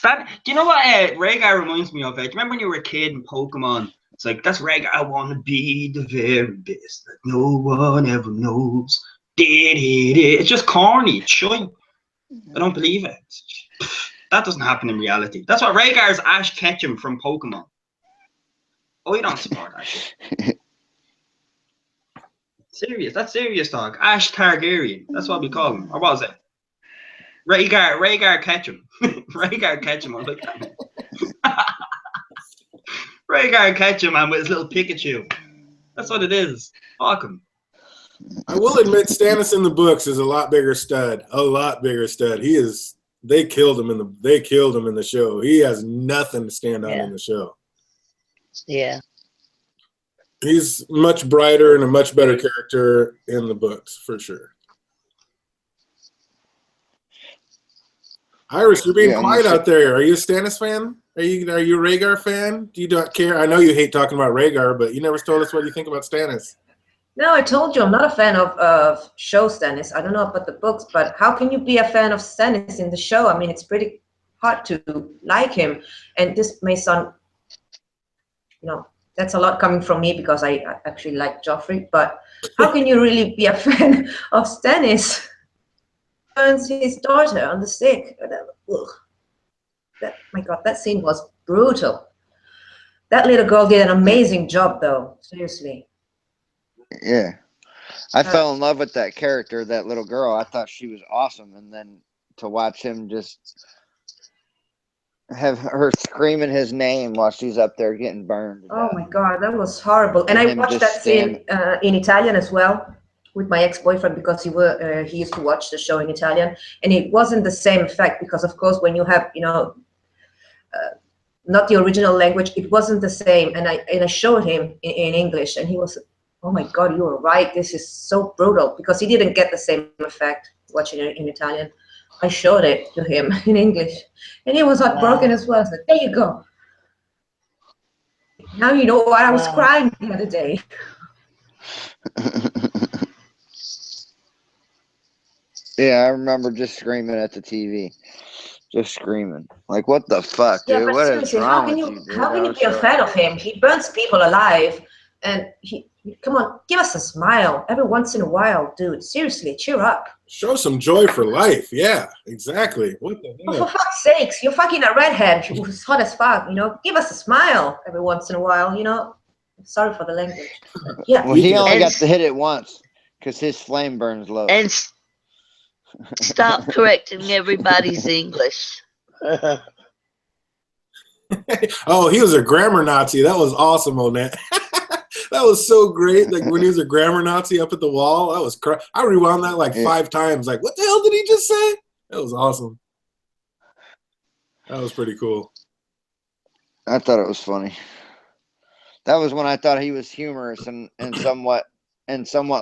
Do you know what Rhaegar reminds me of? Do you remember when you were a kid in Pokemon? It's like, that's Rhaegar. I want to be the very best that no one ever knows. It's just corny. It's shy. I don't believe it. That doesn't happen in reality. That's what Rhaegar's Ash Ketchum from Pokemon. Oh, you don't support that shit. Serious. That's serious talk. Ash Targaryen. That's what we call him. Or what was it? Rhaegar Ketchum. Rhaegar Ketchum. I like that name. Rhaegar Ketchum, man, with his little Pikachu. That's what it is. Fuck him. I will admit, Stannis in the books is a lot bigger stud. A lot bigger stud. He is. They killed him in the show. He has nothing to stand on in the show. Yeah. He's much brighter and a much better character in the books, for sure. Iris, you're being quiet out there. Are you a Stannis fan? Are you a Rhaegar fan? Do you not care? I know you hate talking about Rhaegar, but you never told us what you think about Stannis. No, I told you I'm not a fan of show Stannis. I don't know about the books, but how can you be a fan of Stannis in the show? I mean, it's pretty hard to like him. And this may sound, that's a lot coming from me because I actually like Joffrey. But how can you really be a fan of Stannis? Burns his daughter on the stake. My God, that scene was brutal. That little girl did an amazing job, though. Seriously. Yeah. I fell in love with that character, that little girl. I thought she was awesome. And then to watch him just have her screaming his name while she's up there getting burned. Oh, my God, that was horrible. And I watched that scene in Italian as well with my ex-boyfriend because he used to watch the show in Italian. And it wasn't the same effect because, of course, when you have, not the original language, it wasn't the same. And I showed him in English and he was, oh my God, you were right. This is so brutal because he didn't get the same effect watching it in Italian. I showed it to him in English and he was heartbroken as well. I said, there you go. Now you know why I was crying the other day. Yeah, I remember just screaming at the TV. Just screaming. Like, what the fuck, dude? Yeah, but what seriously, is wrong with you, dude? How can you be a fan of him? He burns people alive and come on, give us a smile every once in a while, dude. Seriously, cheer up. Show some joy for life. Yeah, exactly. What the hell? For fuck's sakes, you're fucking a redhead who's hot as fuck, Give us a smile every once in a while, Sorry for the language. Yeah. Well, he only got to hit it once because his flame burns low. And stop correcting everybody's English. Oh, he was a grammar Nazi. That was awesome, Onette. That was so great. Like when he was a grammar Nazi up at the wall, that was I rewound that like 5 times. Like, what the hell did he just say? That was awesome. That was pretty cool. I thought it was funny. That was when I thought he was humorous and somewhat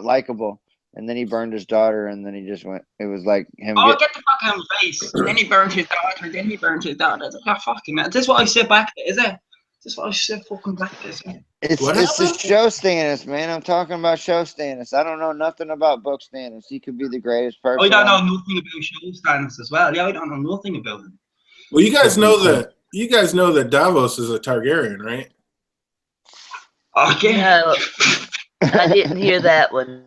likable. And then he burned his daughter, and then he just went. It was like him. Oh, get the fuck out of my face! Then he burned his daughter. Then he burned his daughter. Oh, fucking man! This is what I said back there, is it? This is what I said fucking back there. It's the show Stannis, man. I'm talking about show Stannis. I don't know nothing about book Stannis. He could be the greatest person. I don't know nothing about show Stannis as well. Yeah, I don't know nothing about him. Well, you guys know that Davos is a Targaryen, right? Okay. No, I didn't hear that one.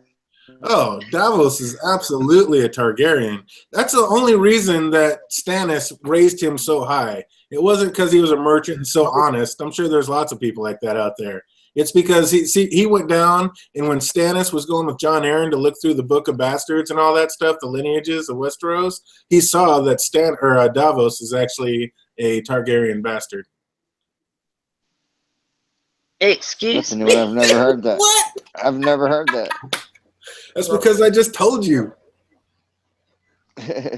Oh, Davos is absolutely a Targaryen. That's the only reason that Stannis raised him so high. It wasn't because he was a merchant and so honest. I'm sure there's lots of people like that out there. It's because he went down, and when Stannis was going with Jon Arryn to look through the Book of Bastards and all that stuff, the lineages of Westeros, he saw that Davos is actually a Targaryen bastard. Excuse me? I've never heard that. What? I've never heard that. That's because I just told you.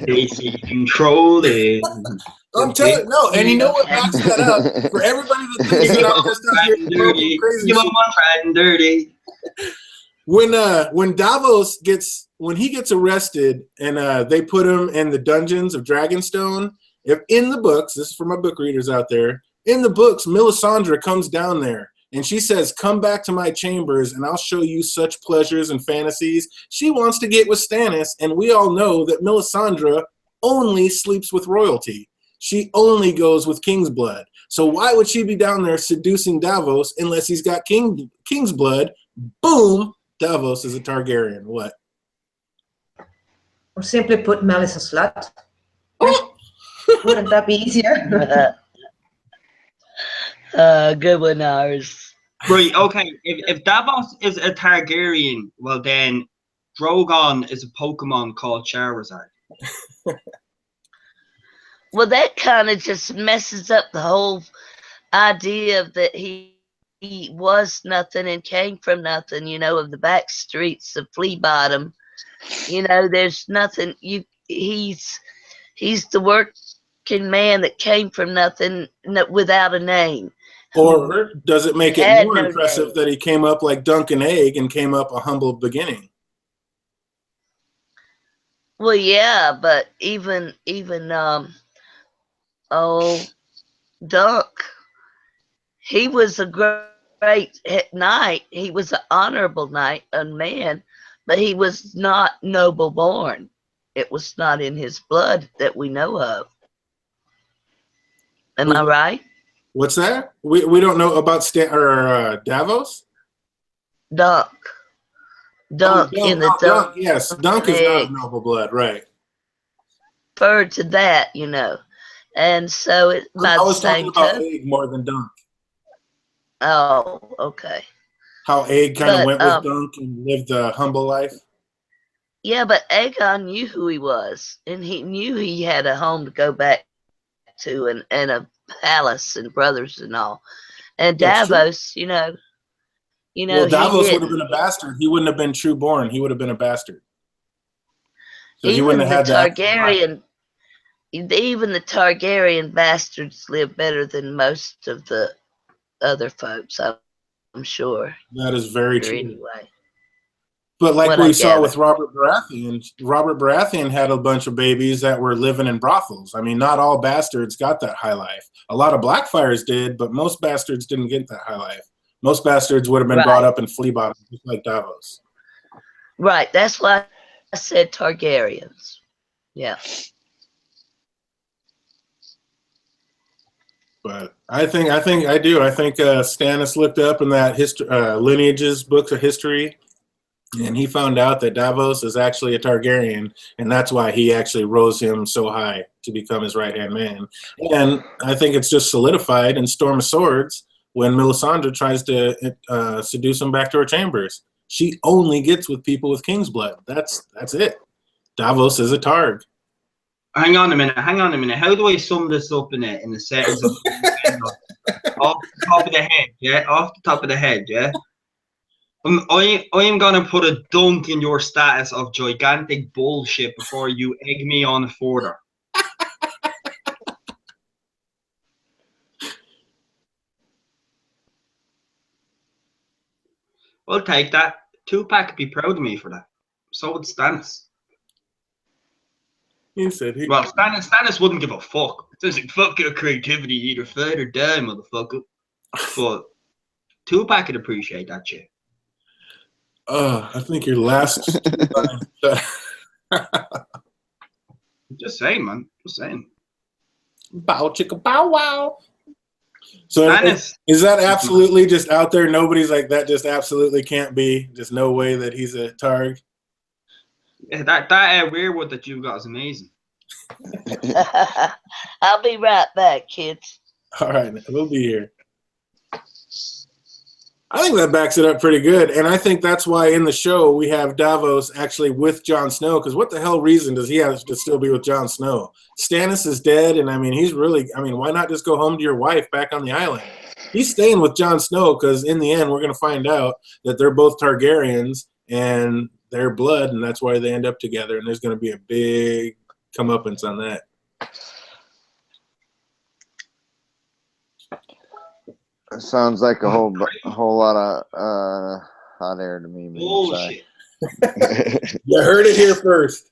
Easy controlling. I'm telling no, and you know what backs that up? For everybody that thinks that I'm just out here crazy. You want one tried and dirty. When Davos gets arrested and they put him in the dungeons of Dragonstone, if in the books, this is for my book readers out there, in the books, Melisandre comes down there. And she says, come back to my chambers and I'll show you such pleasures and fantasies. She wants to get with Stannis, and we all know that Melisandre only sleeps with royalty. She only goes with king's blood. So why would she be down there seducing Davos unless he's got king's blood? Boom, Davos is a Targaryen. What? Or simply put, Mel is a slut. Wouldn't that be easier? Good one, ours. Right, okay. If Davos is a Targaryen, well then Drogon is a Pokemon called Charizard. Well, that kind of just messes up the whole idea of that he he was nothing and came from nothing, you know, of the back streets of Flea Bottom. You know, there's nothing. He's the working man that came from nothing without a name. Or does it make it Had more no impressive name. that he came up like Duncan Egg and came up a humble beginning? Well, yeah, but even Dunk, he was a great knight. He was an honorable knight and man, but he was not noble born. It was not in his blood that we know of. Am I right? What's that? We don't know about Davos? Dunk in the Dunk. Yes, Dunk is not egg of noble blood, right? referred to that, you know. And so it by I the was talking same about token. Egg more than Dunk. Oh, okay. How Egg kind of But went with Dunk and lived a humble life. yeah, but Aegon knew who he was, and he knew he had a home to go back to, and a palace and brothers and all. And That's true. Davos, you know, Well, he Davos would have didn't. been a bastard. He wouldn't have been true born. He would have been a bastard. So he Even wouldn't the have had that. Even the Targaryen bastards live better than most of the other folks. I'm sure. That is very true. Anyway. But like What we I saw gather. with Robert Baratheon had a bunch of babies that were living in brothels. I mean, not all bastards got that high life. A lot of Blackfires did, but most bastards didn't get that high life. Most bastards would have been brought up in Flea Bottom, just like Davos. Right. That's why I said Targaryens. Yeah. But I think Stannis looked up in that lineages books of history, and he found out that Davos is actually a Targaryen, and that's why he actually rose him so high to become his right-hand man. And I think it's just solidified in Storm of Swords when Melisandre tries to seduce him back to her chambers. She only gets with people with king's blood. That's it. Davos is a Targ. Hang on a minute. How do I sum this up in the sentence of off the top of the head? Yeah, off the top of the head. Yeah. I am gonna put a dunk in your status of gigantic bullshit before you egg me on further. I'll take that. Tupac would be proud of me for that. So would Stannis. He said he. Well, Stannis wouldn't give a fuck. It's like, fuck your creativity, either fight or die, motherfucker. But Tupac could appreciate that shit. I think your last. Just saying, man. Just saying. Bow chicka bow wow. So Stannis, is that absolutely just out there? Nobody's like that. Just absolutely can't be. Just no way that he's a Targ. yeah, that weirwood that you got is amazing. I'll be right back, kids. All right, we'll be here. I think that backs it up pretty good, and I think that's why in the show we have Davos actually with Jon Snow, because what the hell reason does he have to still be with Jon Snow? Stannis is dead, and I mean, why not just go home to your wife back on the island? He's staying with Jon Snow because in the end we're going to find out that they're both Targaryens and they're blood, and that's why they end up together, and there's going to be a big comeuppance on that. It sounds like a whole lot of hot air to me. Bullshit. You heard it here first.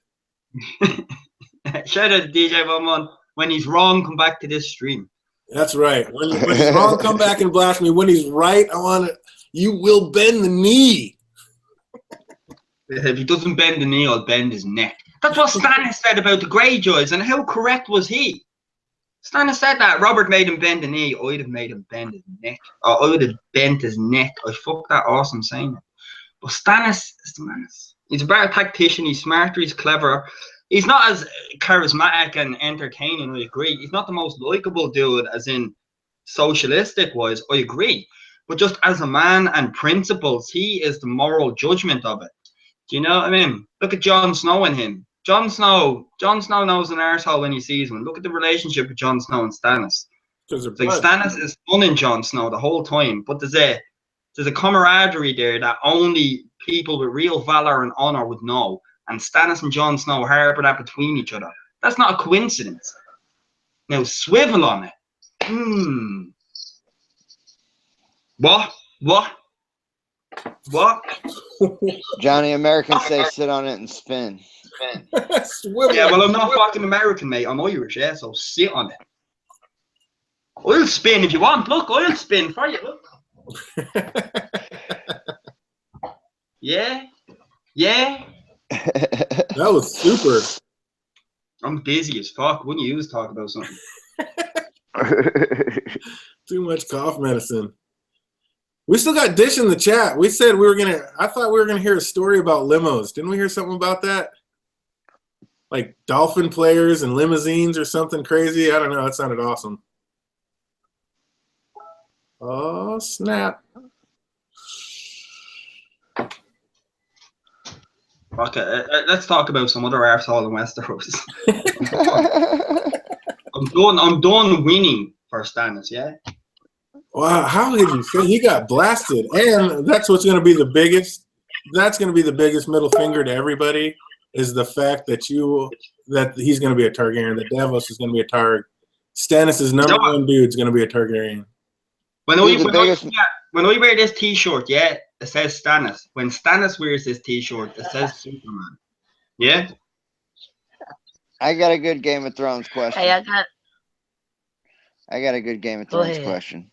Shout out to DJ Wun Wun. When he's wrong, come back to this stream. That's right. When he's wrong, come back and blast me. When he's right, you will bend the knee. If he doesn't bend the knee, I'll bend his neck. That's what Stannis said about the Greyjoys, and how correct was he? Stannis said that. Robert made him bend the knee. I'd have made him bend his neck. Or I would have bent his neck. I fucked that awesome saying it. But Stannis is the man. He's a better tactician. He's smarter. He's clever. He's not as charismatic and entertaining. I agree. He's not the most likable dude, as in socialistic-wise. I agree. But just as a man and principles, he is the moral judgment of it. Do you know what I mean? Look at Jon Snow and him. Jon Snow knows an arsehole when he sees one. Look at the relationship with Jon Snow and Stannis. Because It's like Stannis is stunning Jon Snow the whole time, but there's a camaraderie there that only people with real valor and honor would know. And Stannis and Jon Snow harbor that between each other. That's not a coincidence. Now swivel on it. What? Johnny Americans say sit on it and spin. Yeah, well, I'm not fucking American, mate. I'm Irish, yeah, so sit on it. I'll spin if you want. Look, I'll spin for you. Look. Yeah. That was super. I'm busy as fuck. Wouldn't you just talk about something? Too much cough medicine. We still got Dish in the chat. We said I thought we were gonna hear a story about limos. Didn't we hear something about that? Like dolphin players and limousines or something crazy. I don't know. That sounded awesome. Oh, snap. Okay, let's talk about some other arsehole in Westeros. I'm done winning for Stannis, yeah? Wow, how did you say he got blasted? And that's what's going to be the biggest. That's going to be the biggest middle finger to everybody is the fact that he's going to be a Targaryen. That Davos is going to be a Targ. Stannis' number one dude is going to be a Targaryen. When I wear this T-shirt, yeah, it says Stannis. When Stannis wears this T-shirt, it says Superman. Yeah. I got a good Game of Thrones question. Hey, I got a good Game of Thrones question.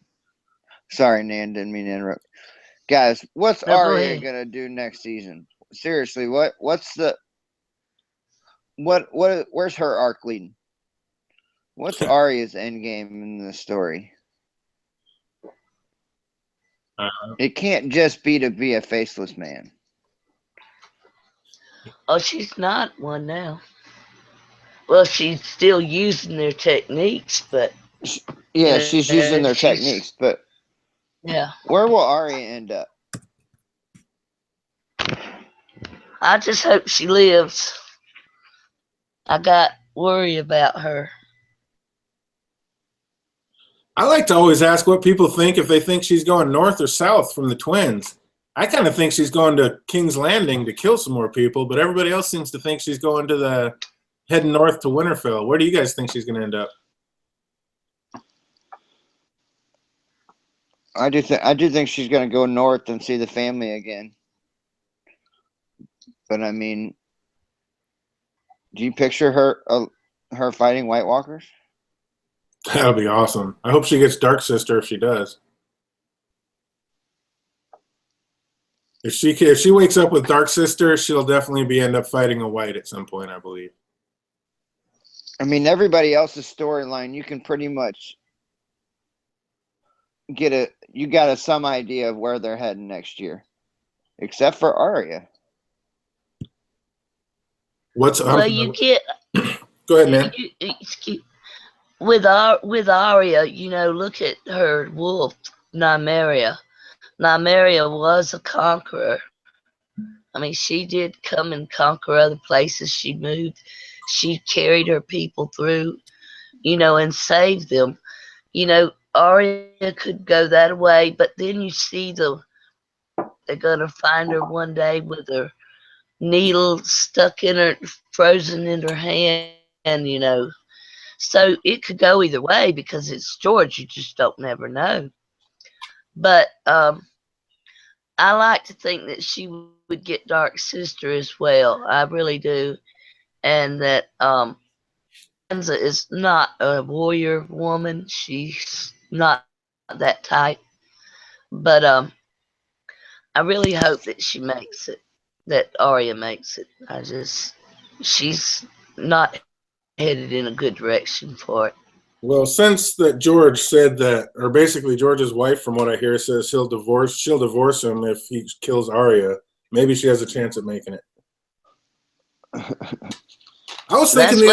Sorry, Nan, didn't mean to interrupt. Guys, what's Arya gonna do next season? Seriously, where's her arc leading? What's Arya's end game in the story? It can't just be to be a faceless man. Oh, she's not one now. Well, she's still using their techniques, but yeah, she's using their techniques, but yeah. Where will Arya end up? I just hope she lives. I got worry about her. I like to always ask what people think if they think she's going north or south from the twins. I kind of think she's going to King's Landing to kill some more people, but everybody else seems to think she's going to heading north to Winterfell. Where do you guys think she's going to end up? I do think she's going to go north and see the family again. But I mean, do you picture her fighting White Walkers? That'll be awesome. I hope she gets Dark Sister if she does. If she wakes up with Dark Sister, she'll definitely end up fighting a White at some point, I believe. I mean, everybody else's storyline, you can pretty much you got some idea of where they're heading next year, except for Arya. You get. Go ahead, man. With Arya, look at her wolf, Nymeria. Nymeria was a conqueror. I mean, she did come and conquer other places. She moved. She carried her people through, and saved them. Arya could go that way, but then you see they're going to find her one day with her needle stuck in her, frozen in her hand, So it could go either way because it's George. You just don't never know. But I like to think that she would get Dark Sister as well. I really do. And that Sansa is not a warrior woman. She's not that type. But I really hope that she makes it, that Arya makes it. She's not headed in a good direction for it. Well, since that George said that, or basically George's wife, from what I hear, says she'll divorce him if he kills Arya. Maybe she has a chance at making it. I was thinking the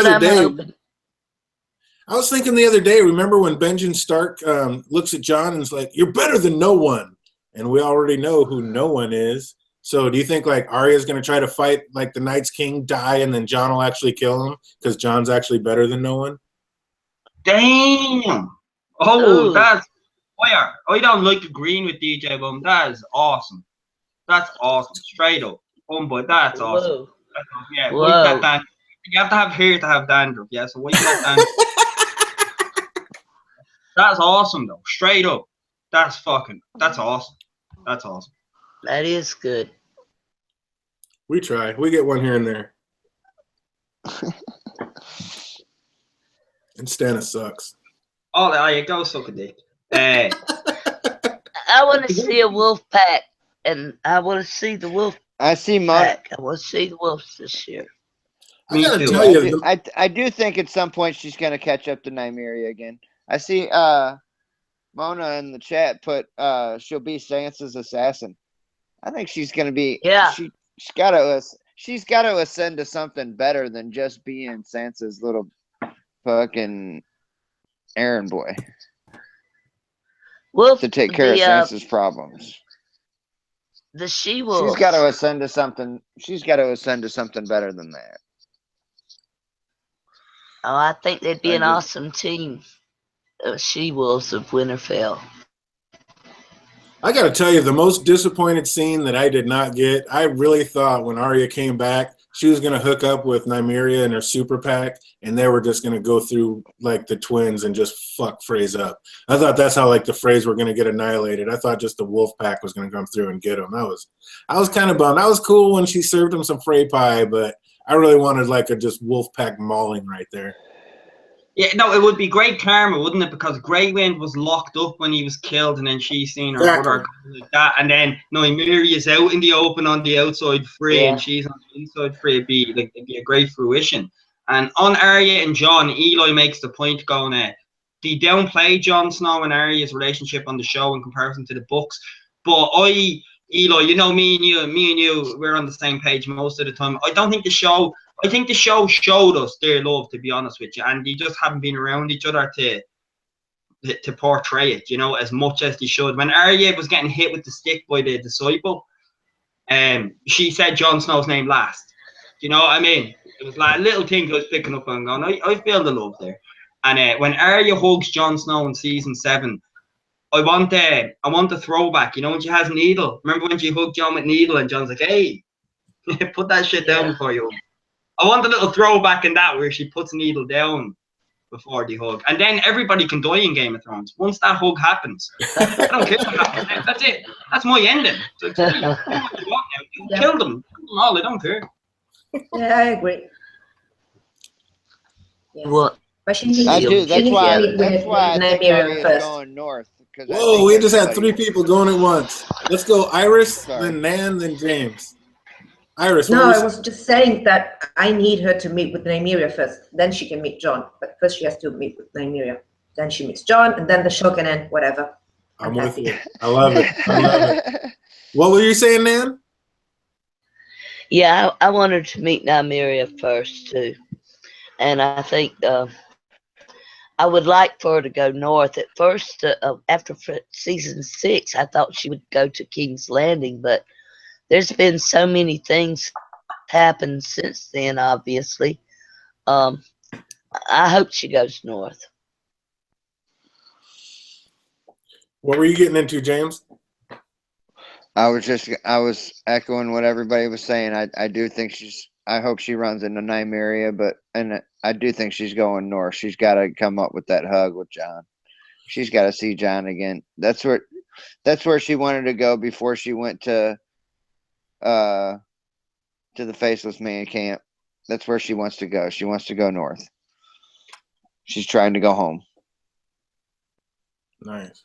other day. Remember when Benjen Stark looks at Jon and is like, "You're better than no one," and we already know who no one is. So do you think like Arya's going to try to fight like the Night's King, die, and then Jon will actually kill him because Jon's actually better than no one? Damn! Oh, Ooh. that's fire. I don't like agreeing with DJ Bum. That is awesome. That's awesome. Straight up. But that's awesome. Whoa. That's awesome. Yeah, wipe Whoa. that dandruff. You have to have hair to have dandruff. Yeah, so wipe that dandruff. That's awesome, though. Straight up. That's awesome. That's awesome. That is good. We try. We get one here and there. And Stana sucks. Oh, there you go, suck a dick. I want to see a wolf pack, and I want to see the wolf I see Mona. pack. I want to see the wolves this year. I gotta too. tell you, I do think at some point she's gonna catch up to Nymeria again. I see Mona in the chat put she'll be Sansa's assassin. I think she's gonna be she's gotta ascend to something better than just being Sansa's little fucking errand boy Wolf to take care of Sansa's problems. The she-wolf. She's gotta ascend to something better than that. Oh, I think they'd be I an just- awesome team. She-wolves of Winterfell. I got to tell you, the most disappointed scene that I did not get, I really thought when Arya came back, she was going to hook up with Nymeria and her super pack, and they were just going to go through like the twins and just fuck Freys up. I thought that's how like the Freys were going to get annihilated. I thought just the wolf pack was going to come through and get them. I was kind of bummed. I was cool when she served him some Frey pie, but I really wanted like a just wolf pack mauling right there. Yeah, no, it would be great karma, wouldn't it? Because Grey Wind was locked up when he was killed, and then she seen her brother go like that, and then Nymeria is out in the open on the outside free, and she's on the inside free. It'd be a great fruition. And on Arya and Jon, Eli makes the point going, they downplay Jon Snow and Arya's relationship on the show in comparison to the books. But Eli, you know me and you, we're on the same page most of the time. I think the show showed us their love, to be honest with you, and they just haven't been around each other to portray it, as much as they should. When Arya was getting hit with the stick by the disciple, she said Jon Snow's name last. Do you know what I mean? It was like a little thing I was picking up on going, I feel the love there. And when Arya hugs Jon Snow in season 7, I want the throwback, when she has Needle. Remember when she hugged Jon with Needle and Jon's like, hey, put that shit down before you hug. I want a little throwback in that where she puts Needle down before the hug. And then everybody can die in Game of Thrones. Once that hug happens, I don't care what happens. That's it. That's my ending. So kill them all. I don't care. Yeah, I agree. Yes. What? But she needs, I do. That's why I think Arya's first. going north. Whoa, we just had 3 people going at once. Let's go Iris, then Nan, then James. Iris, no, I was just saying that I need her to meet with Nymeria first. Then she can meet Jon. But first she has to meet with Nymeria. Then she meets Jon, and then the show can end, whatever. I'm with you. I love it. What were you saying, Nan? Yeah, I wanted to meet Nymeria first, too. And I think I would like for her to go north. At first, after season 6, I thought she would go to King's Landing, but there's been so many things happened since then, obviously. I hope she goes north. What were you getting into, James? I was echoing what everybody was saying. I hope she runs into Nymeria, and I do think she's going north. She's got to come up with that hug with Jon. She's got to see Jon again. That's where she wanted to go before she went to the Faceless Man camp. That's where she wants to go. She wants to go north. She's trying to go home. Nice.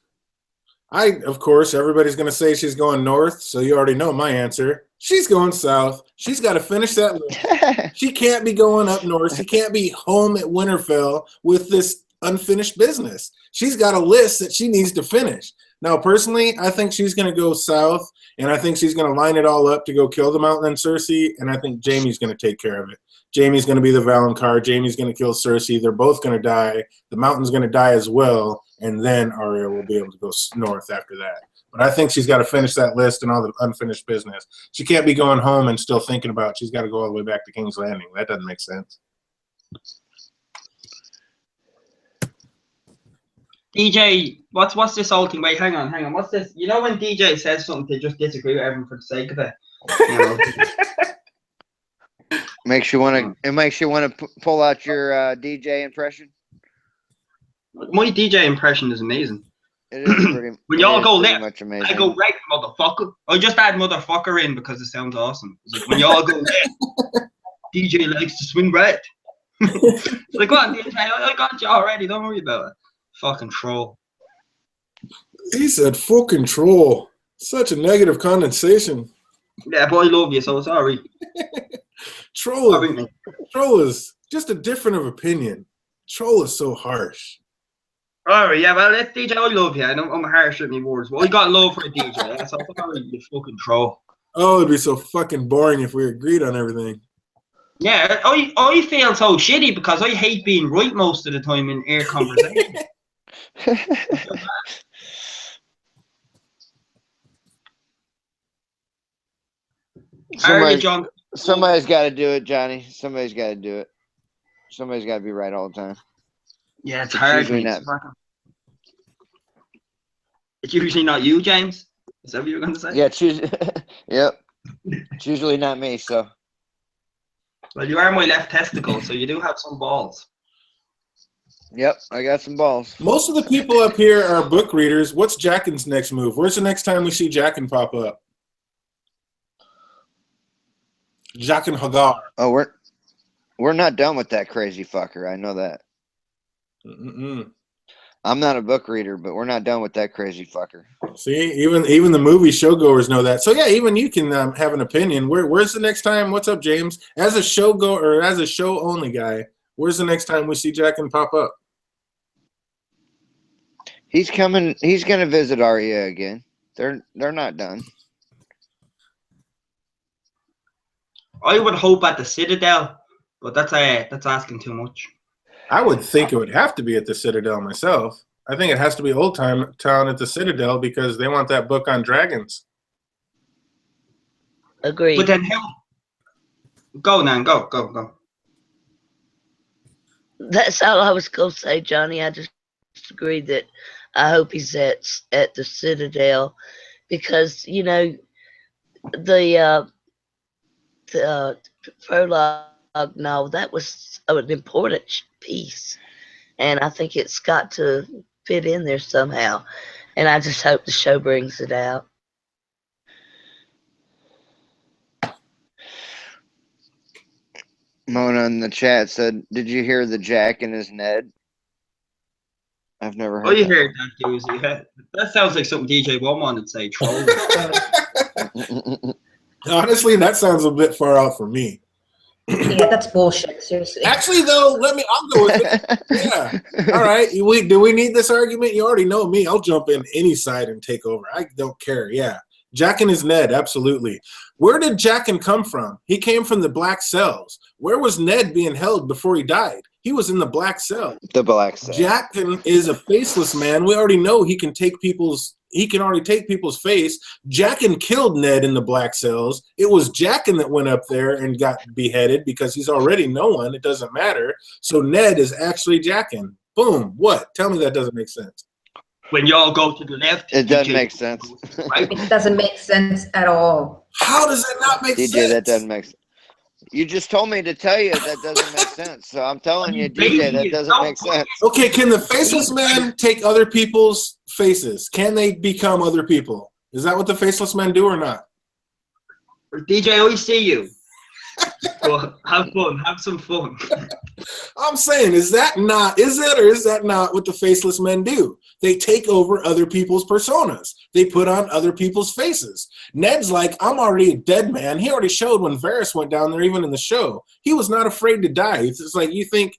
Of course, everybody's going to say she's going north, so you already know my answer. She's going south. She's got to finish that list. She can't be going up north. She can't be home at Winterfell with this unfinished business. She's got a list that she needs to finish. Now, personally, I think she's going to go south, and I think she's going to line it all up to go kill the Mountain and Cersei, and I think Jaime's going to take care of it. Jaime's going to be the Valonqar. Jaime's going to kill Cersei. They're both going to die. The Mountain's going to die as well, and then Arya will be able to go north after that. But I think she's got to finish that list and all the unfinished business. She can't be going home and still thinking about she's got to go all the way back to King's Landing. That doesn't make sense. DJ, what's this whole thing? Wait, hang on. What's this? You know when DJ says something, they just disagree with everyone for the sake of it. You know? It makes you want to pull out your DJ impression. My DJ impression is amazing. It is pretty. When y'all go left, much amazing. I go right, motherfucker. I just add motherfucker in because it sounds awesome. It's like when y'all go left, DJ likes to swing right. Like, go on, DJ. I got you already. Don't worry about it. Fucking troll. He said fucking troll. Such a negative condensation. Yeah, but I love you, so sorry. Troll is just a different of opinion. Troll is so harsh. Alright, yeah, well, that's DJ, I love you. I'm harsh with my words. Well, I got love for a DJ. Yeah, so sorry, you fucking troll. Oh, it'd be so fucking boring if we agreed on everything. Yeah, I feel so shitty because I hate being right most of the time in air conversation. Somebody's got to do it, Johnny. Somebody's got to do it. Somebody's got to be right all the time. Yeah, it's hard. It's usually not you, James. Is that what you were going to say? Yeah, yep. It's usually not me, so. Well, you are my left testicle, so you do have some balls. Yep, I got some balls. Most of the people up here are book readers. What's Jackin's next move? Where's the next time we see Jackin pop up? Jackin Hagar. Oh, we're not done with that crazy fucker. I know that. I'm not a book reader, but we're not done with that crazy fucker. See, even the movie showgoers know that. So yeah, even you can have an opinion. Where's the next time? What's up, James? As a showgoer or as a show only guy, where's the next time we see Jackin pop up? He's coming. He's gonna visit Arya again. They're not done. I would hope at the Citadel, but that's asking too much. I would think it would have to be at the Citadel myself. I think it has to be Old Town at the Citadel because they want that book on dragons. Agreed. But then how? Go, Nan. Go. That's all I was going to say, Johnny. I just agreed that I hope he's at the Citadel because, you know, the prologue novel, that was an important piece. And I think it's got to fit in there somehow. And I just hope the show brings it out. Mona in the chat said, "Did you hear the Jack and his Ned?" I've never heard. Oh, you heard that, Doozy? Yeah. That sounds like something DJ Wun Wun would say. Troll. Honestly, that sounds a bit far out for me. Yeah, that's bullshit. Seriously. Actually, though, I'll go with it. Yeah. All right. Do we need this argument? You already know me. I'll jump in any side and take over. I don't care. Yeah. Jackin is Ned, absolutely. Where did Jackin come from? He came from the Black Cells. Where was Ned being held before he died? He was in the Black Cell. The Black Cell. Jackin is a faceless man. We already know he can already take people's face. Jackin killed Ned in the Black Cells. It was Jackin that went up there and got beheaded because he's already no one. It doesn't matter. So Ned is actually Jackin. Boom. What? Tell me that doesn't make sense. When y'all go to the left, it doesn't make sense. Right? It doesn't make sense at all. How does that not make DJ, sense? that doesn't make sense. You just told me to tell you that doesn't make sense. So I'm telling you, DJ, that doesn't make sense. Okay, can the faceless man take other people's faces? Can they become other people? Is that what the faceless men do or not? DJ, I see you. Well, have fun. Have some fun. I'm saying, is that not what the faceless men do? They take over other people's personas. They put on other people's faces. Ned's like, I'm already a dead man. He already showed when Varys went down there, even in the show. He was not afraid to die. It's like, you think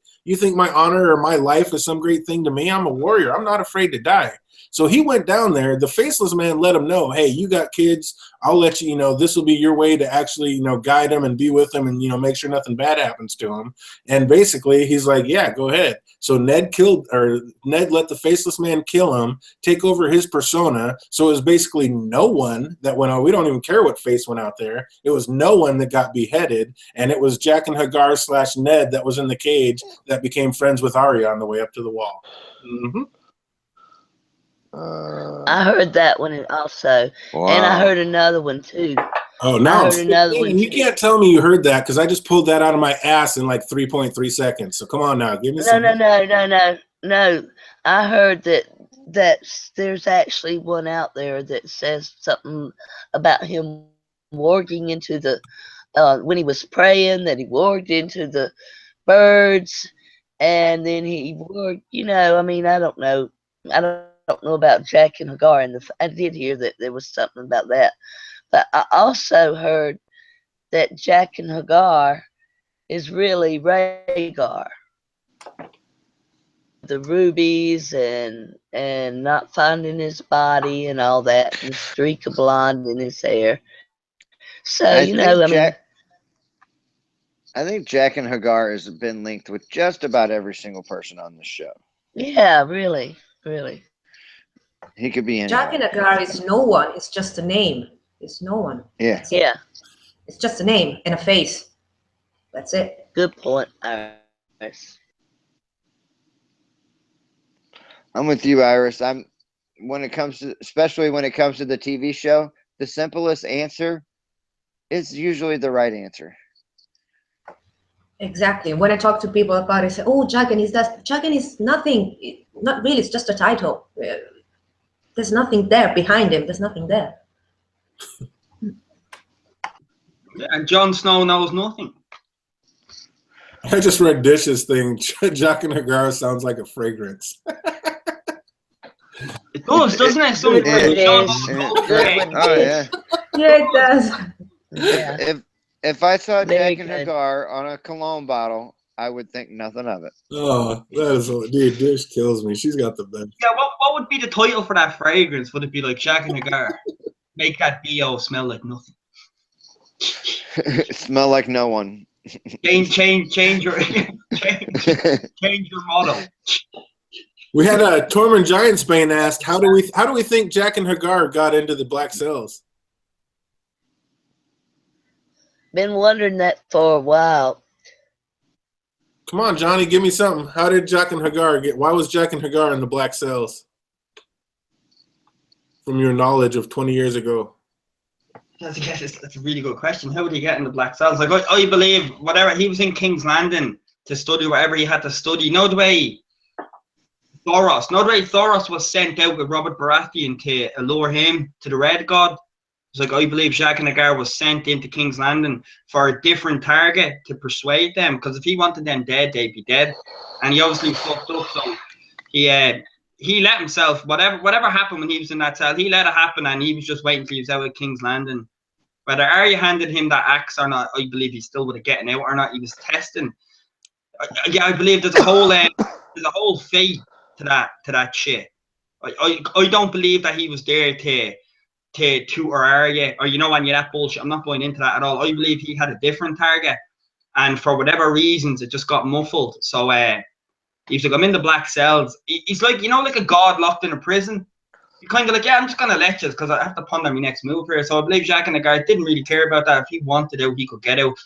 my honor or my life is some great thing to me? I'm a warrior. I'm not afraid to die. So he went down there. The faceless man let him know, hey, you got kids. I'll let you, this will be your way to actually, guide them and be with them and, make sure nothing bad happens to him. And basically he's like, yeah, go ahead. So Ned let the faceless man kill him, take over his persona. So it was basically no one that went out. We don't even care what face went out there. It was no one that got beheaded. And it was Jackin Hagar / Ned that was in the cage that became friends with Arya on the way up to the wall. Mm-hmm. I heard that one also, and I heard another one too. Oh, now I heard another one. you can't tell me you heard that because I just pulled that out of my ass in like 3.3 seconds. So come on now, give me some. No. I heard that there's actually one out there that says something about him walking into the when he was praying, that he walked into the birds, and then he walked. I mean, I don't know about Jack and Hagar, and I did hear that there was something about that. But I also heard that Jack and Hagar is really Rhaegar. The rubies and not finding his body and all that, and the streak of blonde in his hair. So, I think Jack and Hagar has been linked with just about every single person on the show. Yeah, really. He could be anyone. Jack and Hagar is no one. It's just a name. It's no one. Yeah. Yeah. It's just a name and a face. That's it. Good point, Iris. I'm with you, Iris. Especially when it comes to the TV show, the simplest answer is usually the right answer. Exactly. When I talk to people about it, I say, "Oh, Jagan is that? Jagan is nothing. Not really. It's just a title. There's nothing there behind him. There's nothing there." And Jon Snow knows nothing. I just read Dish's thing. Jack and Hagar sounds like a fragrance. It does, doesn't it? Oh yeah. Yeah, it does. Yeah. If I saw Very Jack and good. Hagar on a cologne bottle, I would think nothing of it. Oh, that is, dude, Dish kills me. She's got the best. Yeah, what would be the title for that fragrance? Would it be like Jack and Hagar? Make that BO smell like nothing. Smell like no one. Change your motto. We had Tormund Giantsbane asked, how do we think Jack and Hagar got into the black cells? Been wondering that for a while. Come on, Johnny, give me something. How did Jack and Hagar why was Jack and Hagar in the black cells? From your knowledge of 20 years ago. That's a really good question. How would he get in the black cells? Like, I believe whatever, he was in King's Landing to study whatever he had to study. No the way Thoros was sent out with Robert Baratheon to allure him to the Red God. It's like, I believe Jack and Hagar was sent into King's Landing for a different target to persuade them, because if he wanted them dead, they'd be dead. And he obviously fucked up, so he let himself, whatever happened when he was in that cell, he let it happen, and he was just waiting till he was out at King's Landing. Whether Arya handed him that axe or not, I believe he still would have gotten out or not. He was testing. I believe there's a whole fate to that shit. I don't believe that he was there to or Arya, or any of that bullshit. I'm not going into that at all. I believe he had a different target, and for whatever reasons, it just got muffled. So he's like, I'm in the black cells. He's like, like a god locked in a prison. You're kind of like, yeah, I'm just gonna let you because I have to ponder my next move here. So I believe Jack and Hagar didn't really care about that. If he wanted out, he could get out.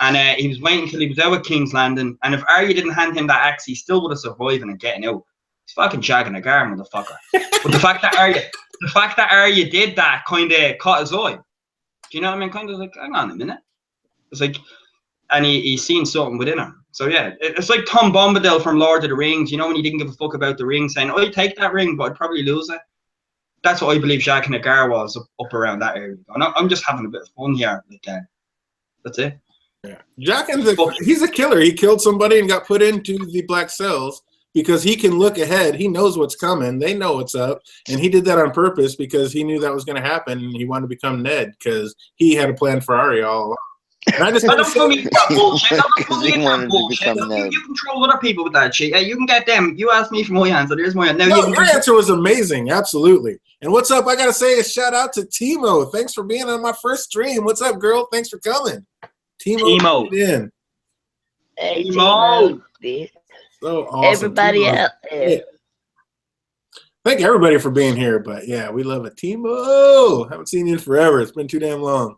And he was waiting until he was out at King's Landing. And if Arya didn't hand him that axe, he still would have survived and getting out. He's fucking Jack and Hagar, motherfucker. But the fact that Arya did that kind of caught his eye. Do you know what I mean? Kind of like, hang on a minute. It's like, and he's seen something within her. So yeah, it's like Tom Bombadil from Lord of the Rings. When he didn't give a fuck about the ring, saying, "I'd take that ring, but I'd probably lose it." That's what I believe Jack and Hagar was up around that area. And I'm just having a bit of fun here. Like, that's it. Yeah, Jack he's a killer. He killed somebody and got put into the black cells because he can look ahead. He knows what's coming. They know what's up, and he did that on purpose because he knew that was going to happen, and he wanted to become Ned because he had a plan for Arya all along. And I just don't put me in that bullshit. You control other people with that shit. Yeah, you can get them. You asked me for my answer. There's my answer. Your answer was amazing. Absolutely. And what's up? I got to say a shout out to Timo. Thanks for being on my first stream. What's up, girl? Thanks for coming. Timo. In. Hey, Timo. So awesome. Everybody Timo. out there. Yeah. Thank everybody for being here. But yeah, we love it. Timo. Haven't seen you in forever. It's been too damn long.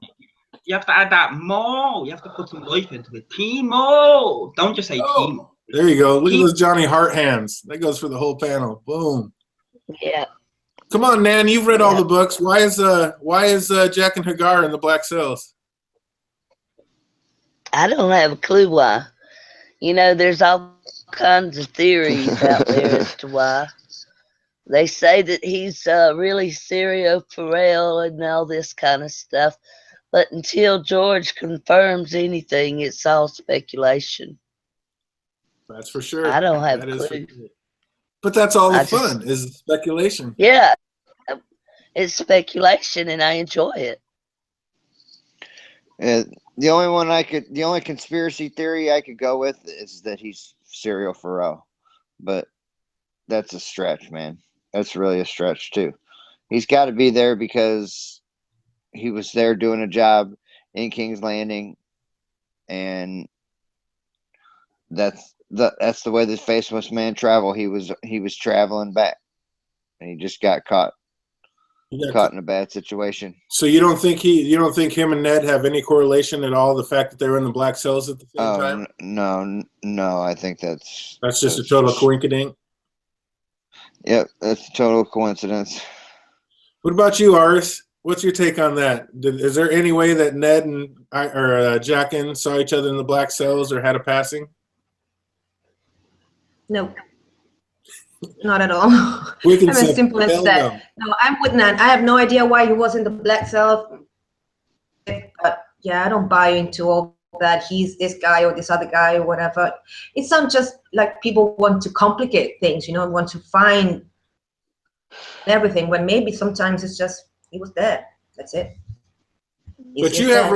You have to add that mo. You have to put some life into it. Timo. Don't just say Timo. There you go. Look at those Johnny Hart hands. That goes for the whole panel. Boom. Yeah. Come on, Nan, you've read all the books. Why is Jack and Hagar in the black cells? I don't have a clue why. You know, there's all kinds of theories out there as to why. They say that he's really serial Pharrell and all this kind of stuff. But until George confirms anything, it's all speculation. That's for sure. I don't have That a is clue. for sure. But that's all the fun, is speculation. Yeah, it's speculation, and I enjoy it. The only conspiracy theory I could go with is that he's serial Pharrell, but that's a stretch, man. That's really a stretch too. He's got to be there because he was there doing a job in King's Landing, and that's the way the Faceless Man traveled. He was traveling back, and he just got caught in a bad situation. So you don't think him and Ned have any correlation at all? The fact that they were in the black cells at the same time? No. I think that's just a total coincidence. Yep, that's a total coincidence. What about you, Aris? What's your take on that? Is there any way that Ned and Jackin saw each other in the black cells or had a passing? No. Not at all. I'm as simple as that. No, I'm with Nan. I have no idea why he was in the black cell. But yeah, I don't buy into all that he's this guy or this other guy or whatever. It sounds just like people want to complicate things, want to find everything, when maybe sometimes it's just he was there. That's it. But you have.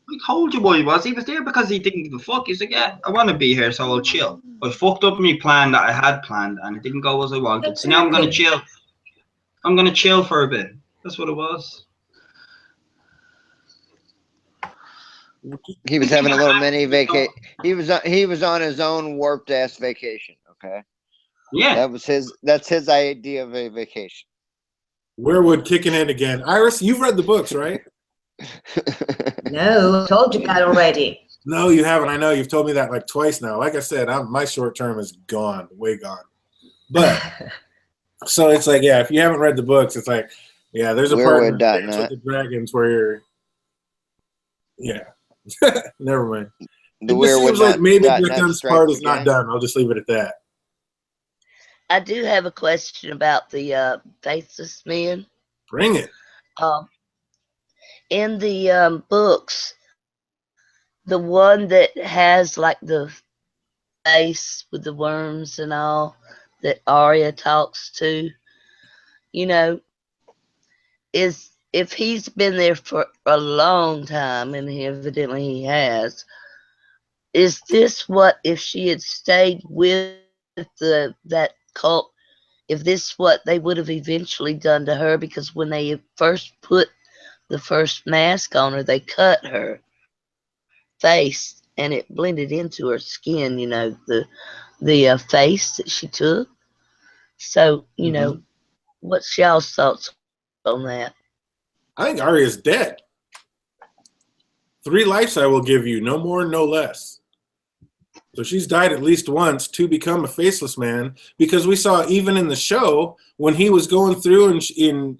We told you why he was. He was there because he didn't give a fuck. He's like, yeah, I want to be here, so I'll chill. I fucked up my plan that I had planned, and it didn't go as I wanted. So now I'm gonna chill. I'm gonna chill for a bit. That's what it was. He was having a little mini vacation. He was on his own warped ass vacation. Okay. Yeah. That's his idea of a vacation. Where would Kickin in again? Iris, you've read the books, right? No, I told you that already. No, you haven't. I know you've told me that like twice now. Like I said, my short term is gone, way gone. But so it's like, yeah, if you haven't read the books, it's like, yeah, there's a part in Dance with the Dragons where you're, yeah, never mind. It seems like maybe Jackin's part is not done. I'll just leave it at that. I do have a question about the Faceless Men. Bring it. In the books, the one that has like the face with the worms and all that Arya talks to, is if he's been there for a long time, and evidently he has, is this what, if she had stayed with that cult, if this what they would have eventually done to her? Because when they first put the first mask on her, they cut her face and it blended into her skin, the face that she took. So, what's y'all's thoughts on that? I think Arya's dead. 3 lives I will give you, no more, no less. So she's died at least once to become a Faceless Man, because we saw even in the show when he was going through and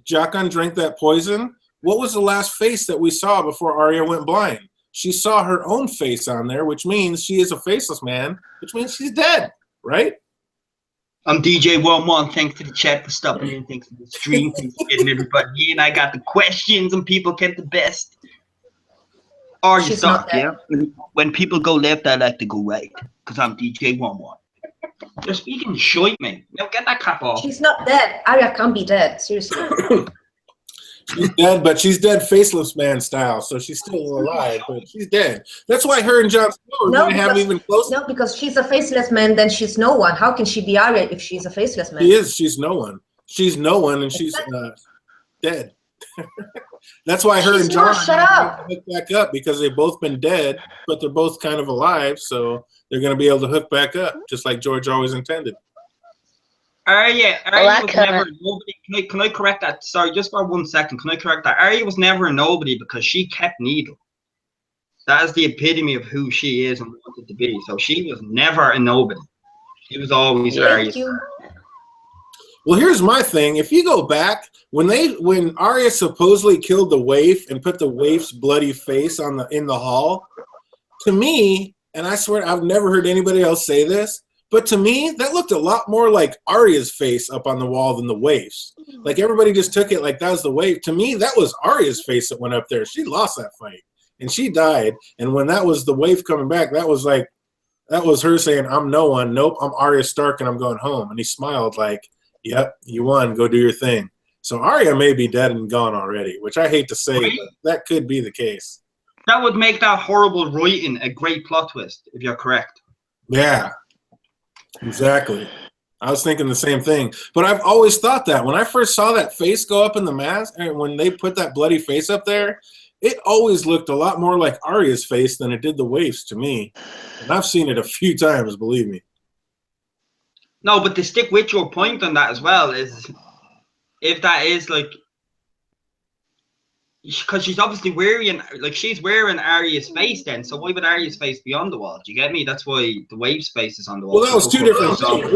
Jackin drank that poison, what was the last face that we saw before Arya went blind? She saw her own face on there, which means she is a Faceless Man, which means she's dead, right? I'm DJ Wun Wun. Thanks to the chat for stopping in. Thanks to the stream. Thanks for getting everybody in. I got the questions and people get the best. Or you stop, yeah? When people go left, I like to go right. Because I'm DJ Wun Wun. You're speaking shite, man. Now get that crap off. She's not dead. Arya can't be dead. Seriously. She's dead, but she's dead Faceless Man style, so she's still alive, but she's dead. That's why her and Jon Snow haven't even close. No, because she's a Faceless Man, then she's no one. How can she be Arya if she's a Faceless Man? She is. She's no one. She's no one, and she's dead. That's why her and Jon hook back up, because they've both been dead, but they're both kind of alive, so they're going to be able to hook back up, just like George always intended. Arya was never a nobody. Can I correct that? Sorry, just for 1 second. Can I correct that? Arya was never a nobody because she kept Needle. That is the epitome of who she is and wanted to be. So she was never a nobody. She was always Arya. Well, here's my thing. If you go back, when Arya supposedly killed the waif and put the waif's bloody face in the hall, to me, and I swear I've never heard anybody else say this, but to me, that looked a lot more like Arya's face up on the wall than the waif's. Like everybody just took it like that was the waif. To me, that was Arya's face that went up there. She lost that fight and she died. And when that was the waif coming back, that was her saying, "I'm no one. Nope, I'm Arya Stark and I'm going home." And he smiled like, "Yep, you won. Go do your thing." So Arya may be dead and gone already, which I hate to say, but that could be the case. That would make that horrible writing a great plot twist, if you're correct. Yeah, exactly. I was thinking the same thing. But I've always thought that. When I first saw that face go up in the mask, and when they put that bloody face up there, it always looked a lot more like Arya's face than it did the waif's to me. And I've seen it a few times, believe me. No, but to stick with your point on that as well is, if that is like, because she's obviously wearing, like, she's wearing Arya's face then, so why would Arya's face be on the wall? Do you get me? That's why the waif's face is on the wall. Well, that was two different things.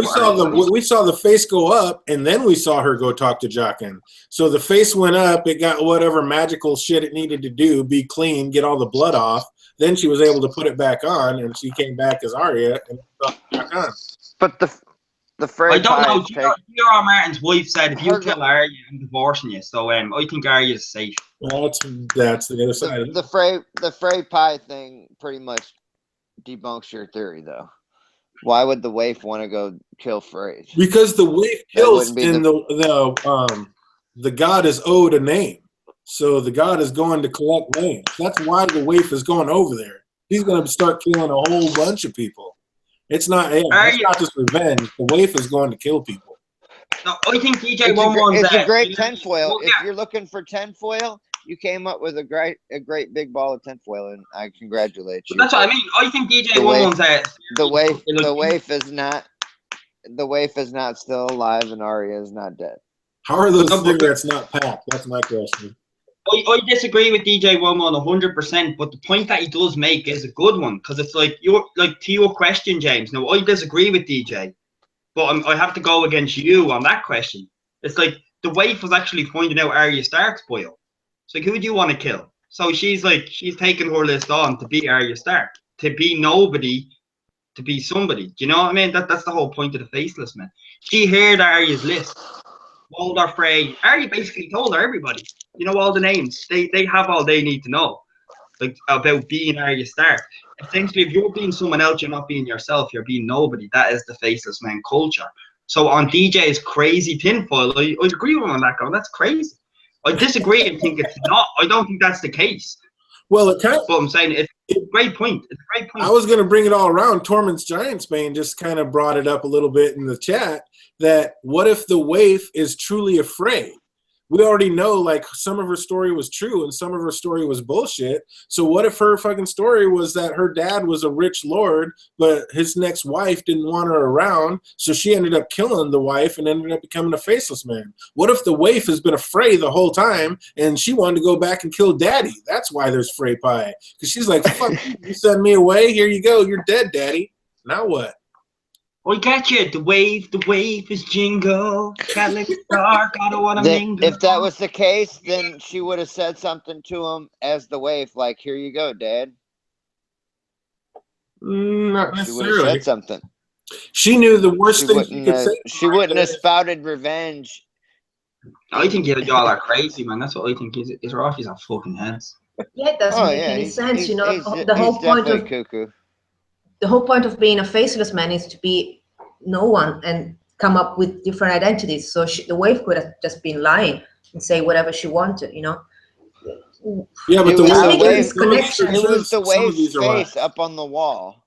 We saw the face go up, and then we saw her go talk to Jaqen. So the face went up, it got whatever magical shit it needed to do, be clean, get all the blood off. Then she was able to put it back on, and she came back as Arya and put it back on. But the Frey I don't know. pies G.R.R. Martin's wife said, if you kill Arya, I'm divorcing you. So I think Arya's safe. Well, that's the other side of it. the Frey pie thing pretty much debunks your theory, though. Why would the waif want to go kill Frey? Because the waif kills, and the god is owed a name, so the god is going to collect names. That's why the waif is going over there. He's going to start killing a whole bunch of people. It's not just revenge. The waif is going to kill people. No, I think DJ Wun Wun's it's a great tinfoil. If you're looking for tinfoil, you came up with a great big ball of tinfoil, and I congratulate you. That's what I mean. I think DJ Wun Wun's the waif is not still alive, and Arya is not dead. How are those cigarettes not packed? That's my question. I disagree with DJ Wun Wun 100%, but the point that he does make is a good one, because it's like to your question, James. Now I disagree with DJ, but I have to go against you on that question. It's like the waif was actually pointing out Arya Stark's boil. It's like, who do you want to kill? So she's taking her list on to be Arya Stark, to be nobody, to be somebody. Do you know what I mean? That's the whole point of the Faceless Man. She heard Arya's list. Walder Frey. Arya basically told her everybody. You know all the names. They have all they need to know, like, about being Arya Stark. Essentially, if you're being someone else, you're not being yourself. You're being nobody. That is the Faceless Man culture. So on DJ's crazy tinfoil, I agree with him on that. That's crazy. I disagree and think it's not. I don't think that's the case. Well, it kind of. But I'm saying it's a great point. It's a great point. I was going to bring it all around. Tormund's Giantsbane just kind of brought it up a little bit in the chat. That what if the waif is truly afraid? We already know, like, some of her story was true and some of her story was bullshit. So what if her fucking story was that her dad was a rich lord, but his next wife didn't want her around, so she ended up killing the wife and ended up becoming a Faceless Man? What if the waif has been afraid the whole time and she wanted to go back and kill daddy? That's why there's Frey pie. Because she's like, fuck, you send me away, here you go, you're dead, daddy. Now what? I got you. The wave is jingle. Catholic Stark, I don't want to mingle. If that was the case, then she would have said something to him as the waif, like, here you go, Dad. Not necessarily. She would have said something. She knew the worst thing she could say. She wouldn't have spouted revenge. I think y'all are crazy, man. That's what I think. He's off his fucking heads. Yeah, it doesn't make any sense. You know, the whole point of cuckoo. The whole point of being a Faceless Man is to be no one and come up with different identities. So the waif could have just been lying and say whatever she wanted, you know. Yeah, but it was the waif's face up on the wall.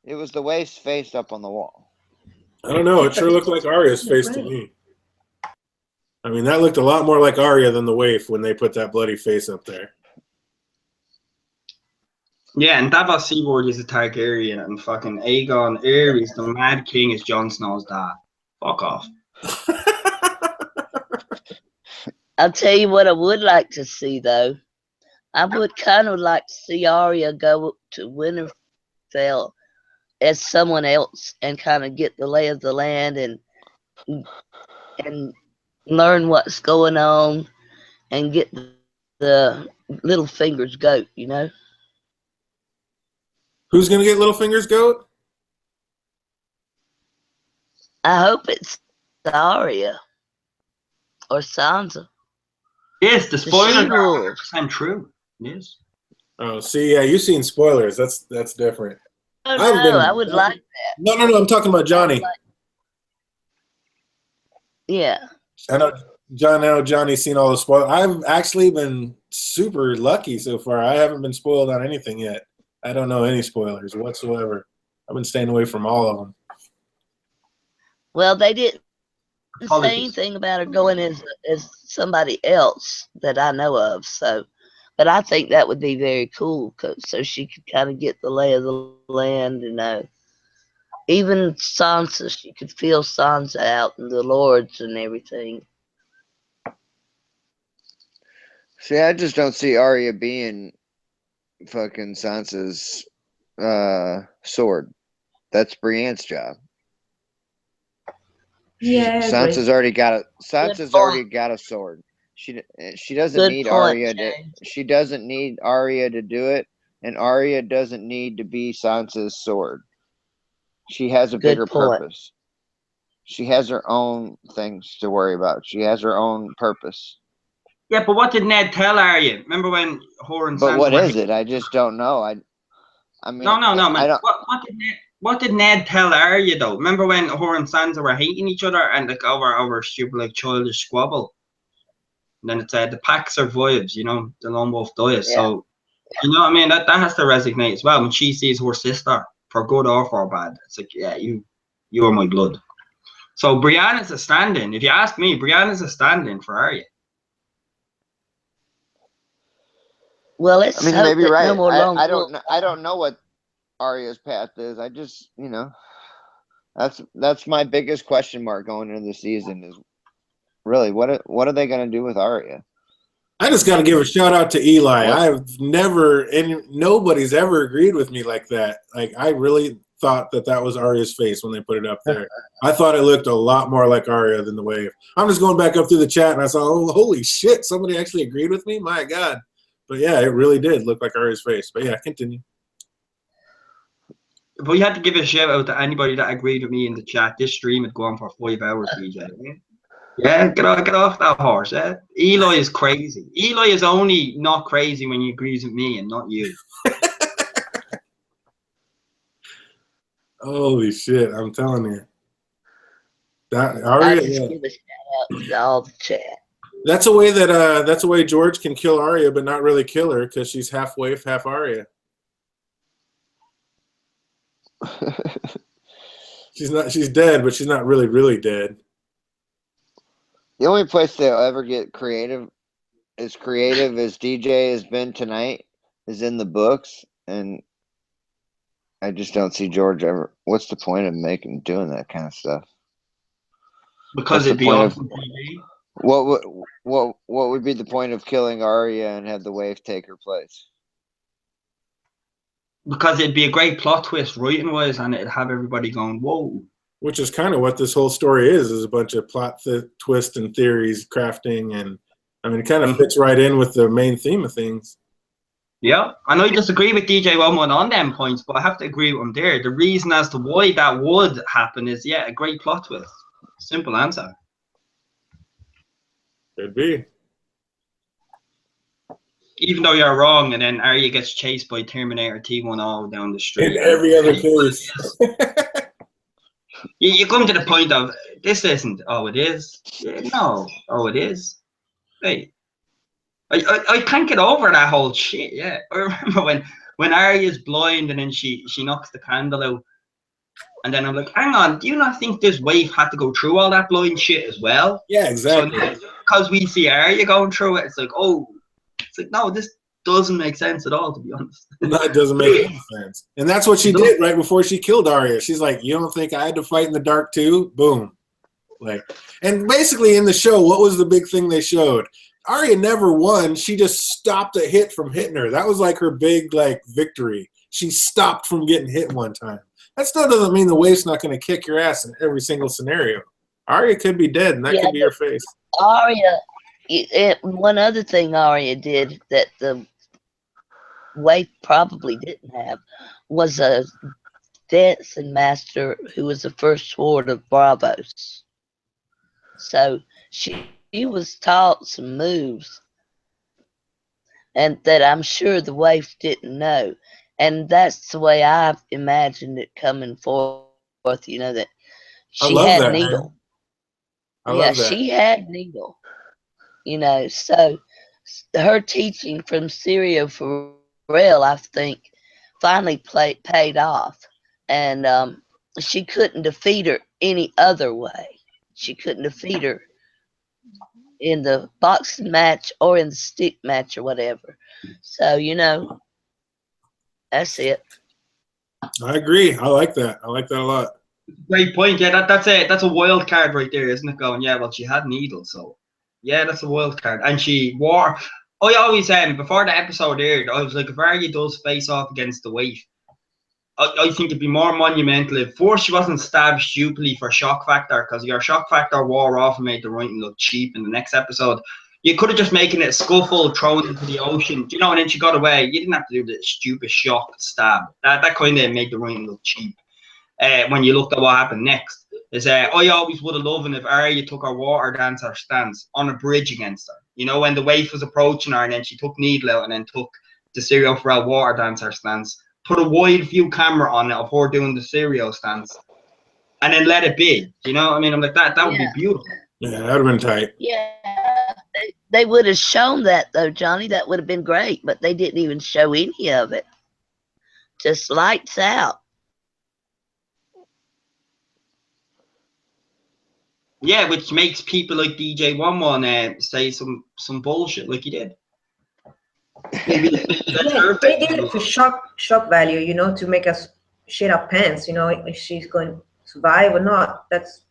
It was the waif's face up on the wall. I don't know. It sure looked like Arya's face to me. I mean, that looked a lot more like Arya than the waif when they put that bloody face up there. Yeah, and Davos Seaboard is a Targaryen, and fucking Aegon Aerys, the Mad King, is Jon Snow's dad. Fuck off. I'll tell you what I would like to see, though. I would kind of like to see Arya go to Winterfell as someone else and kind of get the lay of the land and and learn what's going on and get the Littlefinger's goat, you know? Who's gonna get Littlefinger's goat? I hope it's Arya or Sansa. Yes, the spoilers are She-Wolves. 100% true. Yes. Oh, see, yeah, you've seen spoilers. That's different. Oh I've no, been- I would like that. No, I'm talking about Johnny. Yeah. I know Johnny's seen all the spoilers. I've actually been super lucky so far. I haven't been spoiled on anything yet. I don't know any spoilers whatsoever. I've been staying away from all of them. Well, they didn't say Apologies. anything about her going as somebody else that I know of. So, but I think that would be very cool, so she could kind of get the lay of the land, you know. Even Sansa, she could feel Sansa out and the lords and everything. See, I just don't see Arya being fucking Sansa's sword. That's Brienne's job. Yeah, I agree. Sansa's already got a point. already got a sword. She doesn't Good need point, Arya James. she doesn't need Arya to do it, and Arya doesn't need to be Sansa's sword. She has a Good bigger point. purpose. She has her own things to worry about. She has her own purpose. Yeah, but what did Ned tell Arya? Remember when her and But Sansa what were is it? I just don't know. I mean, No, man. I don't. What did Ned tell Arya though? Remember when her and Sansa were hating each other and like over stupid like childish squabble? And then it said the pack survives, you know, the lone wolf dies. Yeah. So you know what I mean? That has to resonate as well. When she sees her sister, for good or for bad, it's like, yeah, you are my blood. So Brienne is a stand-in. If you ask me, Brienne is a stand-in for Arya. Well, let's I mean, hope maybe that right. no more long I don't know what Arya's path is. I just, you know, that's my biggest question mark going into the season is really what are they going to do with Arya? I just got to give a shout out to Eli. What? I've never, and nobody's ever agreed with me like that. Like, I really thought that was Arya's face when they put it up there. I thought it looked a lot more like Arya than the wave. I'm just going back up through the chat and I saw, oh, holy shit, somebody actually agreed with me? My God. But yeah, it really did look like Arya's face. But yeah, continue. But you had to give a shout out to anybody that agreed with me in the chat. This stream had gone for 5 hours, DJ. Yeah, get off that horse. Eh? Eli is crazy. Eli is only not crazy when he agrees with me and not you. Holy shit, I'm telling you. That I Arya, just yeah. give a shout out to all the chat. That's a way that's a way George can kill Arya, but not really kill her because she's half waif, half Arya. She's dead, but she's not really dead. The only place they'll ever get creative as DJ has been tonight is in the books, and I just don't see George ever. What's the point of doing that kind of stuff? Because it'd be awesome TV. What would be the point of killing Arya and have the wave take her place? Because it'd be a great plot twist writing wise, and it'd have everybody going, whoa. Which is kind of what this whole story is a bunch of plot twists and theories, crafting, and I mean, it kind of fits right in with the main theme of things. Yeah, I know you disagree with DJ Wun Wun on them points, but I have to agree with him there. The reason as to why that would happen is, yeah, a great plot twist. Simple answer. Could be. Even though you're wrong, and then Arya gets chased by Terminator T10 down the street. In every other case. You come to the point of, this isn't, oh, it is. Yeah, no, oh, it is. Hey, I can't get over that whole shit, yeah. I remember when Arya's blind and then she knocks the candle out. And then I'm like, hang on, do you not think this waif had to go through all that blind shit as well? Yeah, exactly. So because we see Arya going through it, it's like, no, this doesn't make sense at all, to be honest. No, it doesn't make any sense. And that's what she did right before she killed Arya. She's like, you don't think I had to fight in the dark too? Boom. Like, and basically in the show, what was the big thing they showed? Arya never won. She just stopped a hit from hitting her. That was like her big victory. She stopped from getting hit one time. That still doesn't mean the waif's not going to kick your ass in every single scenario. Arya could be dead, and that Yeah, could be her face. Arya, one other thing Arya did that the Waif probably didn't have was a dancing master who was the first sword of Bravos. So she was taught some moves, and that I'm sure the Waif didn't know. And that's the way I imagined it coming forth, you know, that I she love had that, Needle. man. I Yeah, love that. she had Needle. You know, so her teaching from Syria for real, I think, finally paid off. And she couldn't defeat her any other way. She couldn't defeat her in the boxing match or in the stick match or whatever. So, you know, that's it. I agree. I like that. I like that a lot. Great point. Yeah, that's a wild card right there, isn't it? Going, yeah, well, she had Needle, so yeah, that's a wild card. And she wore. I always before the episode aired, I was like, if Arya does face off against the Waif, I think it'd be more monumental if first she wasn't stabbed stupidly for shock factor, because your shock factor wore off and made the writing look cheap in the next episode. You could have just making it a scuffle, thrown into the ocean, you know, and then she got away. You didn't have to do the stupid shock stab. That kind of made the writing look cheap. When you looked at what happened next, I always would have loved if Arya took her water dancer stance on a bridge against her. You know, when the Waif was approaching her, and then she took Needle out and then took the serial for a water dancer stance. Put a wide view camera on it of her doing the serial stance, and then let it be. You know what I mean? I'm like, that would be beautiful. Yeah, that would have been tight. Yeah, they would have shown that though, Johnny. That would have been great, but they didn't even show any of it. Just lights out. Yeah, which makes people like DJ Wun Wun say some bullshit like he did. Maybe Yeah, they did it for shock value, you know, to make us shit our pants, you know, if she's going to survive or not. That's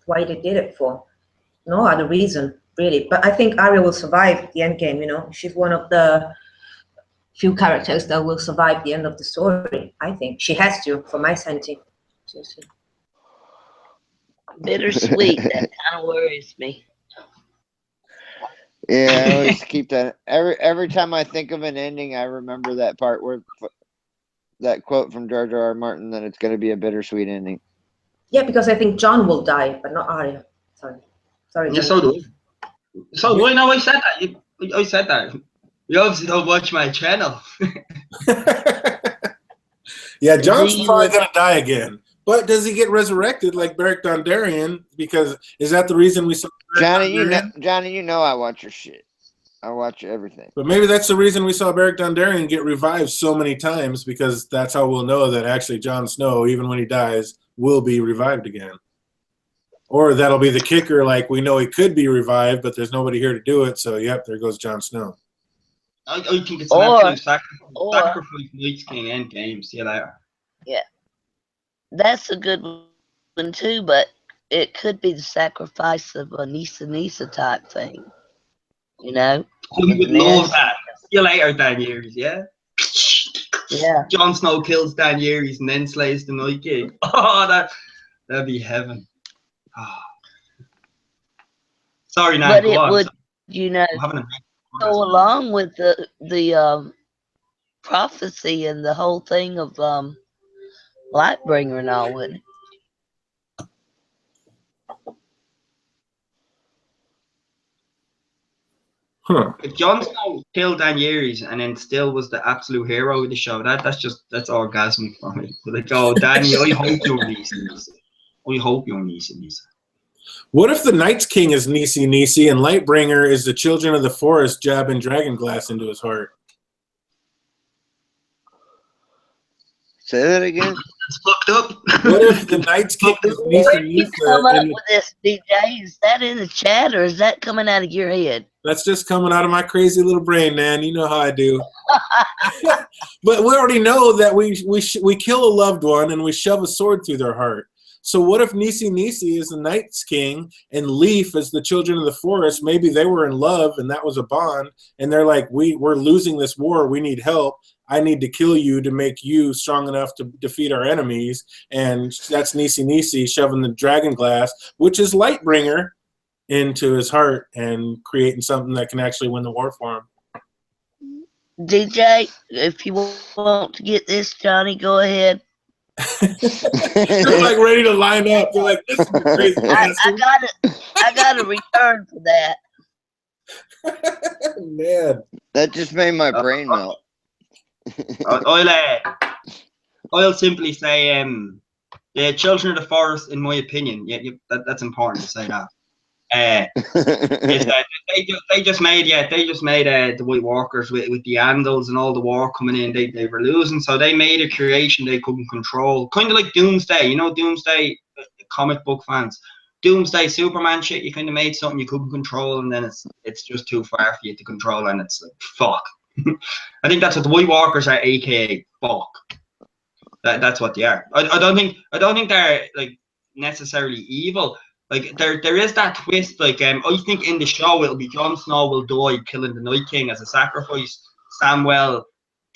why they did it for. No other reason, really. But I think Arya will survive the end game, you know. She's one of the few characters that will survive the end of the story. I think she has to, for my sanity. Seriously. Bittersweet. That kind of worries me. Yeah, I always keep that. Every time I think of an ending, I remember that part where that quote from George R. R. Martin that it's going to be a bittersweet ending. Yeah, because I think John will die, but not Arya. Sorry. Yeah, so do I. So why no? I said that. I said that. You obviously don't watch my channel. Yeah, John's probably gonna die again. But does he get resurrected like Beric Dondarrion? Because is that the reason we saw Johnny? You know I watch your shit. I watch everything. But maybe that's the reason we saw Beric Dondarrion get revived so many times, because that's how we'll know that actually Jon Snow, even when he dies, will be revived again. Or that'll be the kicker, like we know he could be revived, but there's nobody here to do it, so yep, there goes Jon Snow. I think it's an absolute sacrifice Night's King end game. See you later. Yeah. That's a good one too, but it could be the sacrifice of a Nisa type thing. You know? We would love that. See you later, Daenerys, yeah? Yeah. Jon Snow kills Daenerys and then slays the Night King. Oh, that'd be heaven. Oh. Sorry, Nan, but go it on. would, you know, go along with the prophecy and the whole thing of Lightbringer and all, wouldn't it? Huh. If Jon Snow killed Daenerys and then still was the absolute hero of the show, that's orgasmic for me. Like, oh, Danny, I hope you're Nisa. I hope you're Nisa. What if the Night's King is Nisi and Lightbringer is the children of the forest jabbing dragon glass into his heart? Say that again. That's fucked up. What if the Night's King is Where did you come up Nisa? with this, DJ? Is that in the chat or is that coming out of your head? That's just coming out of my crazy little brain, man. You know how I do. But we already know that we kill a loved one and we shove a sword through their heart. So what if Nisi is the Night's King and Leaf is the children of the forest? Maybe they were in love and that was a bond. And they're like, we're losing this war. We need help. I need to kill you to make you strong enough to defeat our enemies. And that's Nisi Nisi shoving the dragon glass, which is Lightbringer, into his heart and creating something that can actually win the war for him. DJ, if you want to get this, Johnny, go ahead. They're like ready to line up. They're like, this is the crazy bastard. I got a return for that. Man. That just made my brain melt. I'll simply say, the Children of the Forest, in my opinion, that's important to say that. Is that they just made the White Walkers with the Andals and all the war coming in. They were losing, so they made a creation they couldn't control, kind of like Doomsday. You know, Doomsday, comic book fans. Doomsday Superman shit. You kind of made something you couldn't control, and then it's just too far for you to control, and it's like fuck. I think that's what the White Walkers are, aka fuck. That's what they are. I don't think they're like necessarily evil. Like there is that twist. Like I think in the show it'll be Jon Snow will die killing the Night King as a sacrifice. Samwell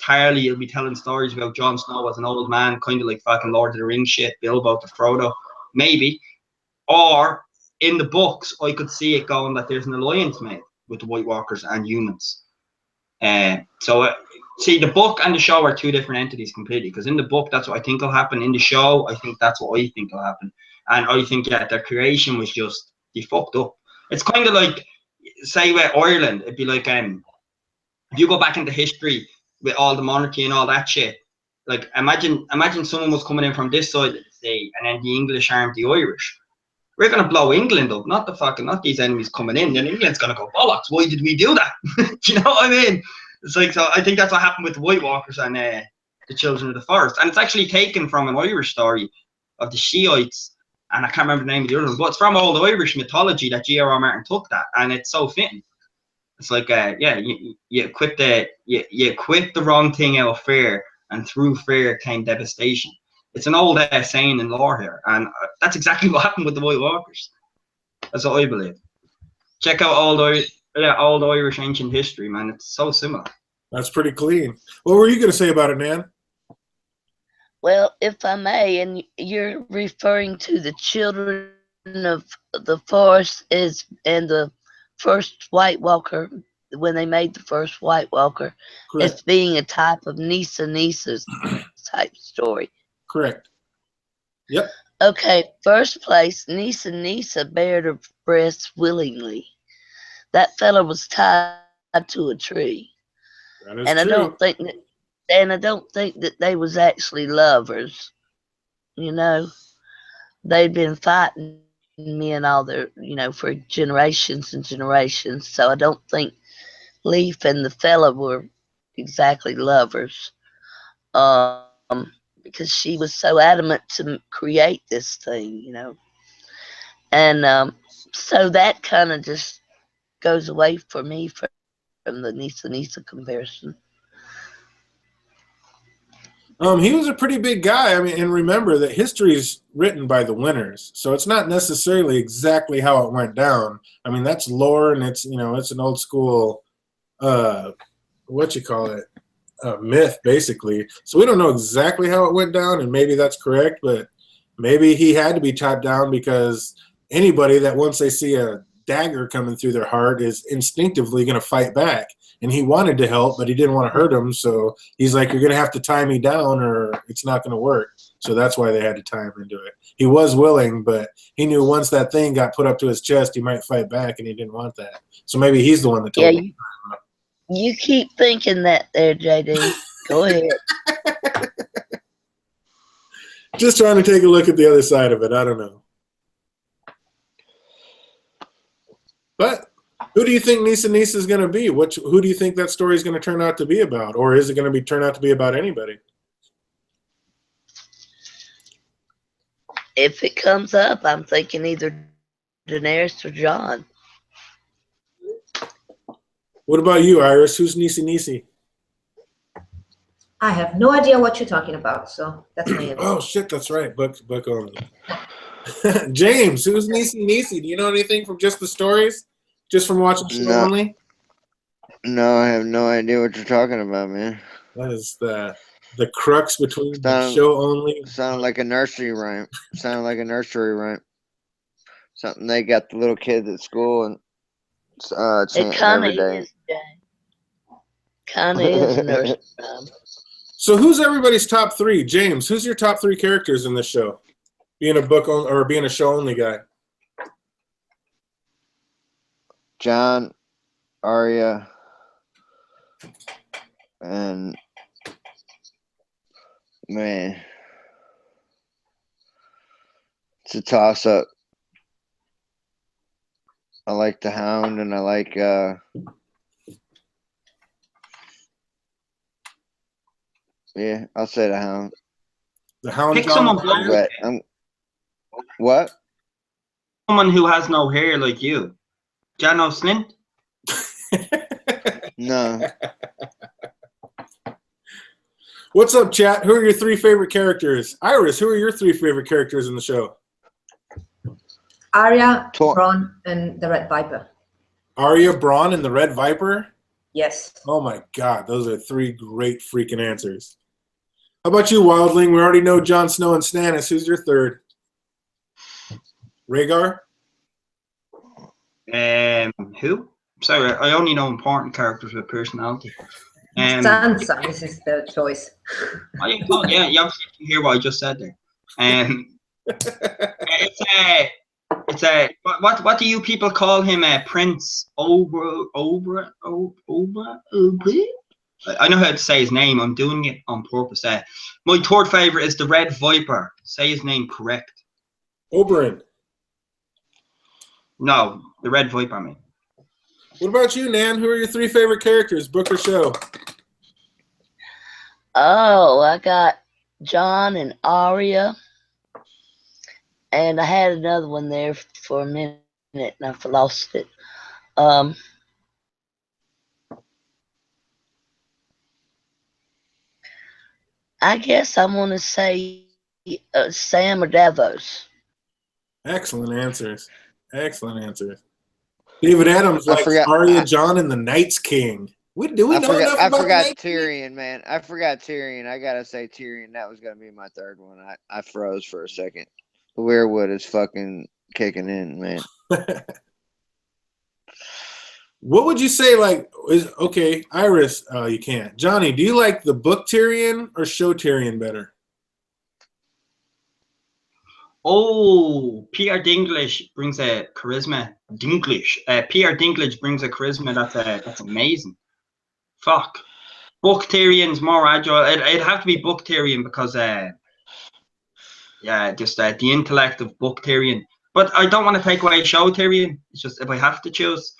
Tarly will be telling stories about Jon Snow as an old man, kind of like fucking Lord of the Rings shit, Bilbo to Frodo, maybe. Or in the books, I could see it going that there's an alliance made with the White Walkers and humans. See, the book and the show are two different entities completely. Because in the book, that's what I think will happen. In the show, I think that's what I think will happen. And I think, their creation was just, they fucked up. It's kind of like, say, with Ireland, it'd be like, if you go back into history with all the monarchy and all that shit, like, imagine someone was coming in from this side of the sea, and then the English armed the Irish. We're going to blow England up, not these enemies coming in. Then England's going to go, bollocks, why did we do that? Do you know what I mean? It's like, so I think that's what happened with the White Walkers and the Children of the Forest. And it's actually taken from an Irish story of the Shiites, and I can't remember the name of the other one, but it's from old Irish mythology that J.R.R. Martin took that, and it's so fitting. It's like, you equip the wrong thing out of fear, and through fear came devastation. It's an old saying in lore here, and that's exactly what happened with the White Walkers. That's what I believe. Check out old Irish ancient history, man. It's so similar. That's pretty clean. What were you going to say about it, Nan? Well, if I may, and you're referring to the Children of the Forest and the first White Walker, when they made the first White Walker, Correct. as being a type of Nisa's type story. Correct. Yep. Okay, first place, Nisa bared her breasts willingly. That fella was tied to a tree. That is and true. I don't think that they was actually lovers. You know, they'd been fighting men all their, for generations and generations. So I don't think Leaf and the fella were exactly lovers. Because she was so adamant to create this thing, And so that kind of just goes away for me from the Nisa comparison. He was a pretty big guy. I mean, and remember that history is written by the winners, so it's not necessarily exactly how it went down. I mean, that's lore, and it's it's an old school, myth basically. So we don't know exactly how it went down, and maybe that's correct, but maybe he had to be chopped down because anybody that once they see a dagger coming through their heart is instinctively going to fight back. And he wanted to help, but he didn't want to hurt him. So he's like, you're going to have to tie me down or it's not going to work. So that's why they had to tie him into it. He was willing, but he knew once that thing got put up to his chest, he might fight back, and he didn't want that. So maybe he's the one that told him. You keep thinking that there, JD. Go ahead. Just trying to take a look at the other side of it. I don't know. But who do you think Nisa is going to be? Who do you think that story is going to turn out to be about? Or is it going to turn out to be about anybody? If it comes up, I'm thinking either Daenerys or Jon. What about you, Iris? Who's Nisi? I have no idea what you're talking about, so that's my answer. Oh, shit, that's right. Buck on. James, who's Nisi? Do you know anything from just the stories? Just from watching the show only? No, I have no idea what you're talking about, man. That is the crux between the show only. Sounded like a nursery rhyme. Sounded like a nursery rhyme. Something they got the little kids at school and chanting every day. Kind of is a nursery rhyme. So who's everybody's top three? James, who's your top three characters in this show? Being a book or being a show only guy? John, Arya, and man, it's a toss up. I like the Hound, and I like yeah, I'll say the Hound. The Hound. Pick someone But what? Someone who has no hair like you. Jano Slint? No. What's up, chat? Who are your three favorite characters? Iris, who are your three favorite characters in the show? Arya, Bronn, and the Red Viper. Arya, Bronn, and the Red Viper? Yes. Oh my God, those are three great freaking answers. How about you, Wildling? We already know Jon Snow and Stannis. Who's your third? Rhaegar? Who? Sorry, I only know important characters with personality. Sansa, this is the choice. Yeah, you obviously can hear what I just said there. It's a what do you people call him? Prince Oberyn? I know how to say his name. I'm doing it on purpose. My third favorite is the Red Viper. Say his name correct. Oberyn. No, the Red Viper, man. What about you, Nan? Who are your three favorite characters, book or show? Oh, I got John and Arya. And I had another one there for a minute and I've lost it. I guess I'm going to say Sam or Davos. Excellent answers. Excellent answers. David Adams likes Arya, John, and the Night's King. Do we know enough about I forgot Tyrion, man. I forgot Tyrion. I gotta say Tyrion. That was gonna be my third one. I froze for a second. Weirwood is fucking kicking in, man. What would you say, okay, Iris, you can't. Johnny, do you like the book Tyrion or show Tyrion better? Oh, Peter Dinklage brings a charisma. Peter Dinklage brings a charisma that's amazing. Fuck. Book Tyrion's more agile. It'd have to be Book Tyrion because just the intellect of Book Tyrion. But I don't want to take away show Tyrion. It's just if I have to choose,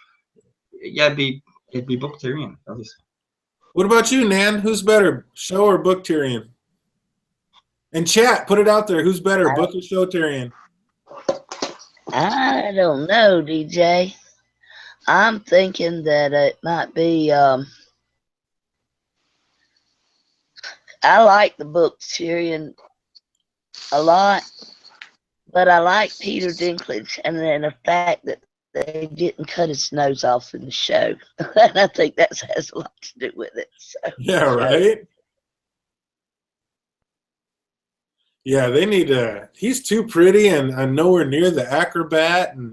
it'd be Book Tyrion, obviously. What about you, Nan? Who's better, show or book Tyrion? And chat, put it out there. Who's better, book or show Tyrion? I don't know, DJ. I'm thinking that it might be. I like the book Tyrion a lot, but I like Peter Dinklage, and then the fact that they didn't cut his nose off in the show, and I think that has a lot to do with it. So, yeah, right. Yeah, they need to. He's too pretty and nowhere near the acrobat, and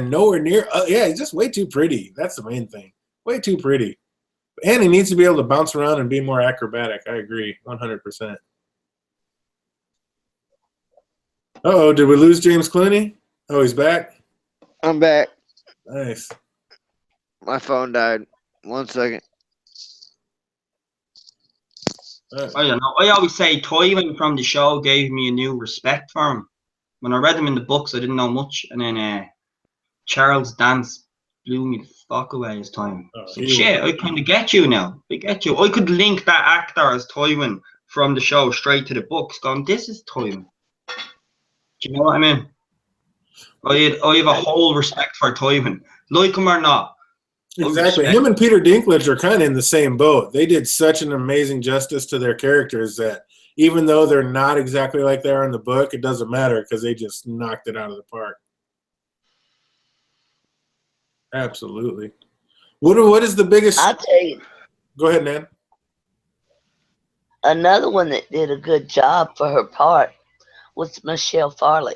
nowhere near. Yeah, he's just way too pretty. That's the main thing. Way too pretty, and he needs to be able to bounce around and be more acrobatic. I agree, 100%. Uh-oh, did we lose James Clooney? Oh, he's back. I'm back. Nice. My phone died. 1 second. I don't know. I always say Tywin from the show gave me a new respect for him. When I read him in the books, I didn't know much, and then Charles Dance blew me the fuck away his time. Shit, I kind of get you now. I get you. I could link that actor as Tywin from the show straight to the books, going, "This is Tywin." Do you know what I mean? I have a whole respect for Tywin, like him or not. Exactly. Him and Peter Dinklage are kind of in the same boat. They did such an amazing justice to their characters that even though they're not exactly like they are in the book, it doesn't matter because they just knocked it out of the park. Absolutely. What is the biggest? I'll tell you. Go ahead, Nan. Another one that did a good job for her part was Michelle Farley.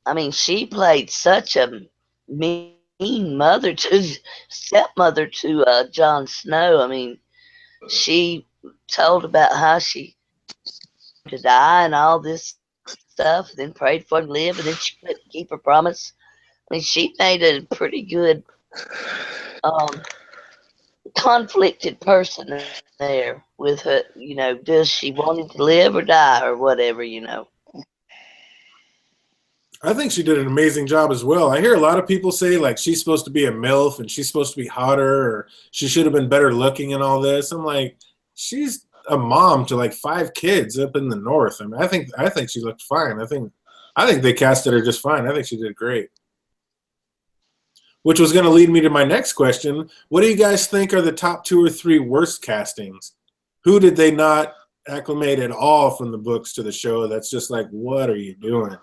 I mean, she played such a mean mother to stepmother to Jon Snow. I mean, she told about how she to die and all this stuff, then prayed for him to live, and then she couldn't keep her promise. I mean, she made a pretty good um, conflicted person there with her. You know, does she want him to live or die or whatever? You know. I think she did an amazing job as well. I hear a lot of people say like she's supposed to be a MILF and she's supposed to be hotter or she should have been better looking and all this. I'm like, she's a mom to like 5 kids up in the north. I mean, I think she looked fine. I think they casted her just fine. I think she did great. Which was going to lead me to my next question. What do you guys think are the top 2 or 3 worst castings? Who did they not acclimate at all from the books to the show? That's just like, what are you doing?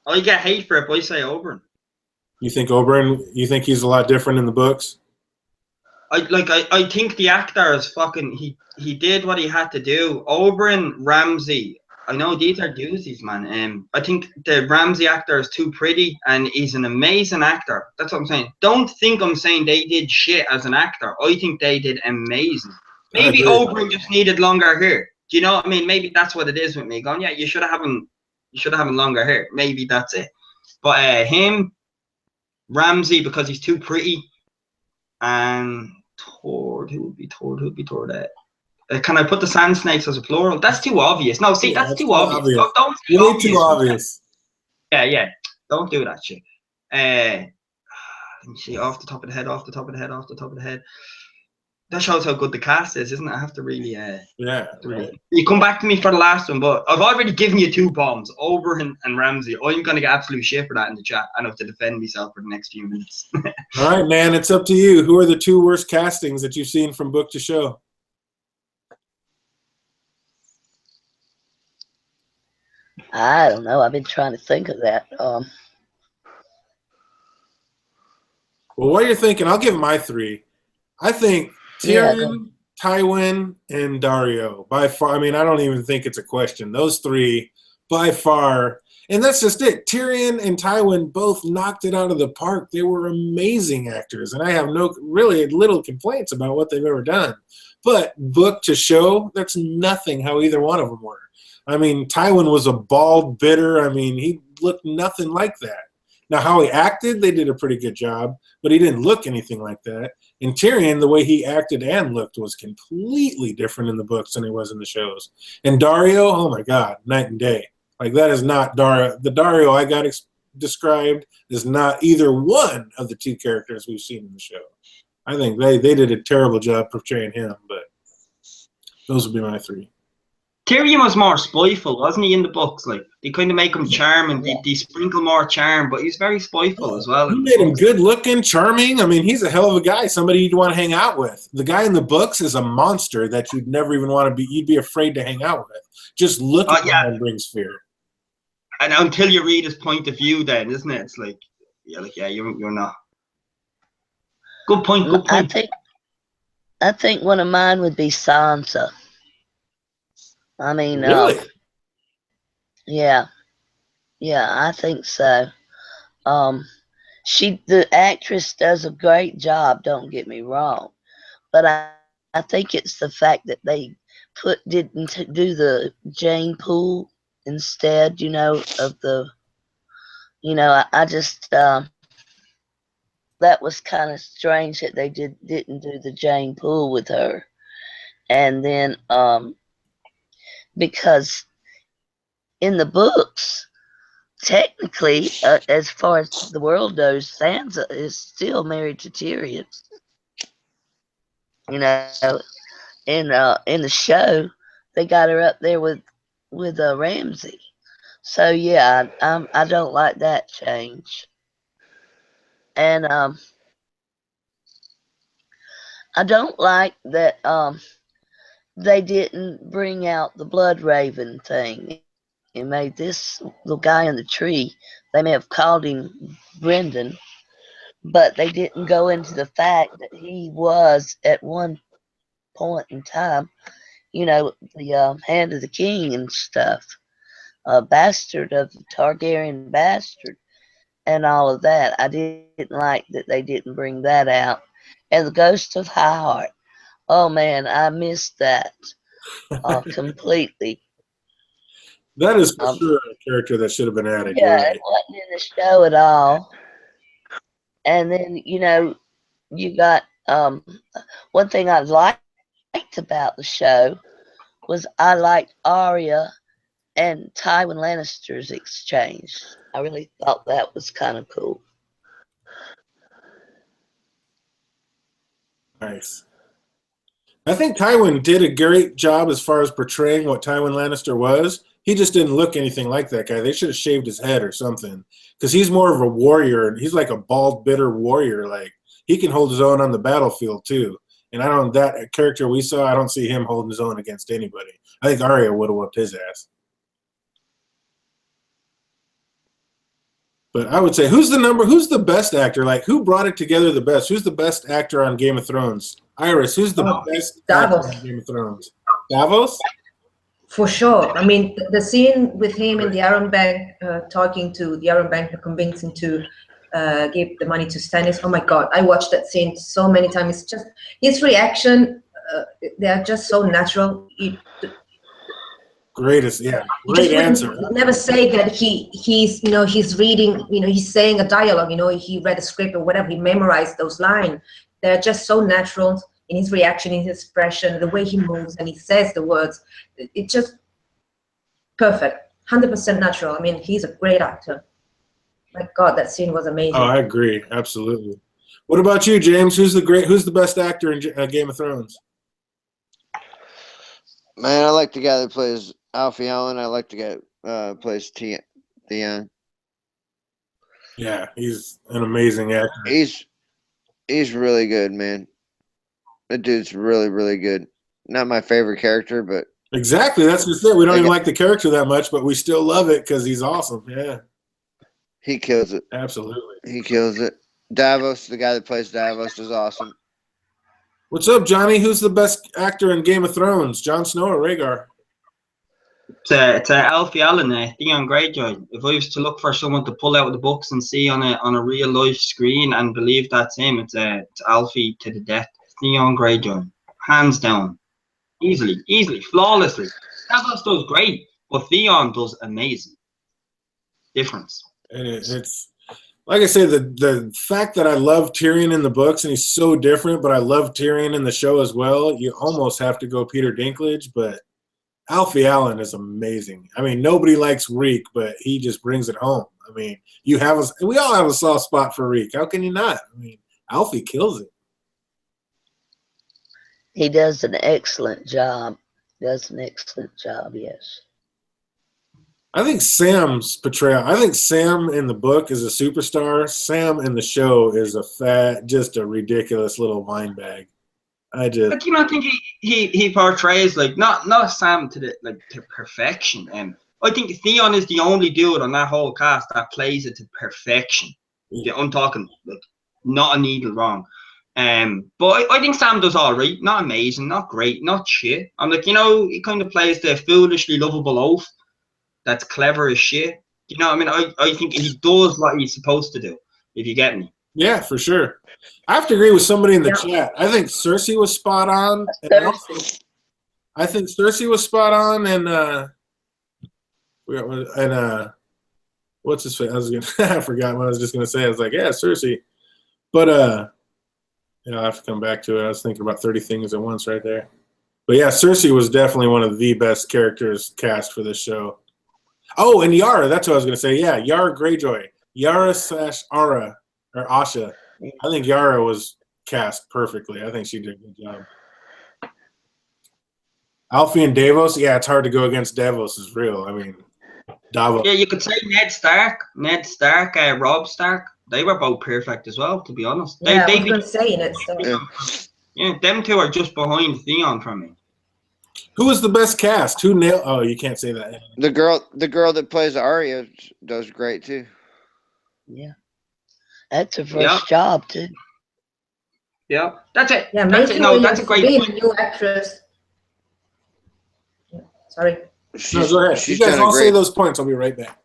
I get hate for it, but I say Oberyn. You think Oberyn? You think he's a lot different in the books? I think the actor is fucking. He did what he had to do. Oberyn, Ramsay. I know these are doozies, man. I think the Ramsay actor is too pretty, and he's an amazing actor. That's what I'm saying. Don't think I'm saying they did shit as an actor. I think they did amazing. Maybe Oberyn just needed longer hair. Do you know what I mean? Maybe that's what it is with me. Going, yeah, you should have longer hair. Maybe that's it. But him, Ramsay, because he's too pretty, and Tord, who would be Tord there? Can I put the sand snakes as a plural? That's too obvious. No, see, that's too obvious. Don't way too obvious. Yeah. Don't do that shit. Let me see, off the top of the head. That shows how good the cast is, isn't it? I have to really You come back to me for the last one, but I've already given you 2 bombs, Oberyn and Ramsay. I'm gonna get absolute shit for that in the chat. I have to defend myself for the next few minutes. All right, man, it's up to you. Who are the 2 worst castings that you've seen from book to show? I don't know. I've been trying to think of that. Well, while you're thinking, I'll give my 3. I think Tyrion, Tywin, and Dario by far. I mean, I don't even think it's a question. Those 3 by far, and that's just it. Tyrion and Tywin both knocked it out of the park. They were amazing actors, and I have really little complaints about what they've ever done. But book to show, that's nothing how either one of them were. I mean, Tywin was a bald, bitter. I mean, he looked nothing like that. Now, how he acted, they did a pretty good job, but he didn't look anything like that. And Tyrion, the way he acted and looked was completely different in the books than he was in the shows. And Dario, oh my God, night and day. Like, that is not Dario. The Dario I got described is not either one of the 2 characters we've seen in the show. I think they did a terrible job portraying him, but those would be my 3. Tyrion was more spiteful, wasn't he, in the books? Like, they kind of make him charming. They sprinkle more charm, but he's very spiteful as well. You made him good-looking, charming. I mean, he's a hell of a guy, somebody you'd want to hang out with. The guy in the books is a monster that you'd never even want to be. You'd be afraid to hang out with. Just look at him brings fear. And until you read his point of view, then, isn't it? It's like, you're not. Good point. I think one of mine would be Sansa. I mean, really? Yeah, I think so. The actress does a great job. Don't get me wrong, but I think it's the fact that they didn't do the Jane Poole instead. You know, of the. You know, I just that was kind of strange that they didn't do the Jane Poole with her, and then because in the books, technically, as far as the world knows, Sansa is still married to Tyrion. You know, in the show, they got her up there with Ramsay. So yeah, I don't like that change, and I don't like that they didn't bring out the Blood Raven thing. It made this little guy in the tree. They may have called him Brendan, but they didn't go into the fact that he was at one point in time. You know, the Hand of the King and stuff. Bastard of the Targaryen bastard and all of that. I didn't like that they didn't bring that out. And the Ghost of High Heart. Oh man, I missed that completely. That is for sure a character that should have been added. Yeah, You're right. it wasn't in the show at all. And then, you know, you got one thing I liked about the show was I liked Arya and Tywin Lannister's exchange. I really thought that was kind of cool. Nice. I think Tywin did a great job as far as portraying what Tywin Lannister was. He just didn't look anything like that guy. They should have shaved his head or something, because he's more of a warrior. He's like a bald, bitter warrior. Like, he can hold his own on the battlefield too. And that character we saw, I don't see him holding his own against anybody. I think Arya would have whooped his ass. But I would say, who's the best actor? Like, who brought it together the best? Who's the best actor on Game of Thrones? Iris, who's the best actor on Game of Thrones? Davos? For sure. I mean, the scene with him in the Iron Bank, talking to the Iron Bank, convincing to give the money to Stannis. Oh my God, I watched that scene so many times. It's just his reaction. They are just so natural. Great answer. Never say that he's reading, he's saying a dialogue, he read a script or whatever, he memorized those lines. They're just so natural in his reaction, in his expression, the way he moves and he says the words. It's just perfect, 100% natural. I mean, he's a great actor. My God, that scene was amazing. Oh, I agree, absolutely. What about you, James? Who's the best actor in Game of Thrones? Man, I like the guy that plays Alfie Allen. I like the guy that plays Theon. Yeah, he's an amazing actor. He's really good, man. That dude's really, really good. Not my favorite character, but exactly. That's just it. We don't even like the character that much, but we still love it because he's awesome. Yeah, he kills it. Absolutely, he kills it. Davos, the guy that plays Davos, is awesome. What's up, Johnny? Who's the best actor in Game of Thrones? Jon Snow or Rhaegar? It's Alfie Allen, Theon Greyjoy. If I was to look for someone to pull out of the books and see on a real life screen and believe that's him, it's Alfie to the death. Theon Greyjoy, hands down, easily, flawlessly. Davos does great, but Theon does amazing. Difference. It's like I say, the fact that I love Tyrion in the books and he's so different, but I love Tyrion in the show as well. You almost have to go Peter Dinklage, but Alfie Allen is amazing. I mean, nobody likes Reek, but he just brings it home. I mean, we all have a soft spot for Reek. How can you not? I mean, Alfie kills it. He does an excellent job. Yes. I think Sam's portrayal. I think Sam in the book is a superstar. Sam in the show is just a ridiculous little wine bag. But you know, I think he portrays not Sam to perfection. I think Theon is the only dude on that whole cast that plays it to perfection. Yeah, I'm talking not a needle wrong. But I think Sam does all right. Not amazing, not great, not shit. I'm he kind of plays the foolishly lovable oaf that's clever as shit. You know what I mean? I think he does what he's supposed to do, if you get me. Yeah, for sure. I have to agree with somebody in the chat. I think Cersei was spot on. I think Cersei was spot on, and what's his face? I forgot what I was just gonna say. I was like, yeah, Cersei. But I'll have to come back to it. I was thinking about 30 things at once right there. But yeah, Cersei was definitely one of the best characters cast for this show. Oh, and Yara, that's what I was gonna say. Yeah, Yara Greyjoy. Yara/Ara or Asha. I think Yara was cast perfectly. I think she did a good job. Alfie and Davos, yeah, it's hard to go against Davos. Is real. I mean, Davos. Yeah, you could say Ned Stark, Robb Stark. They were both perfect as well, to be honest. Yeah, I was going to say Ned Stark. Yeah, them two are just behind Theon for me. Who was the best cast? Who nailed? Oh, you can't say that. The girl that plays Arya does great too. Yeah, that's her first job too. Yeah, that's it. Yeah, That's it. Maisie No, that's Williams a great being point. a new actress. Yeah, sorry. No, go ahead. You She's guys done a all say great. those points. I'll be right back.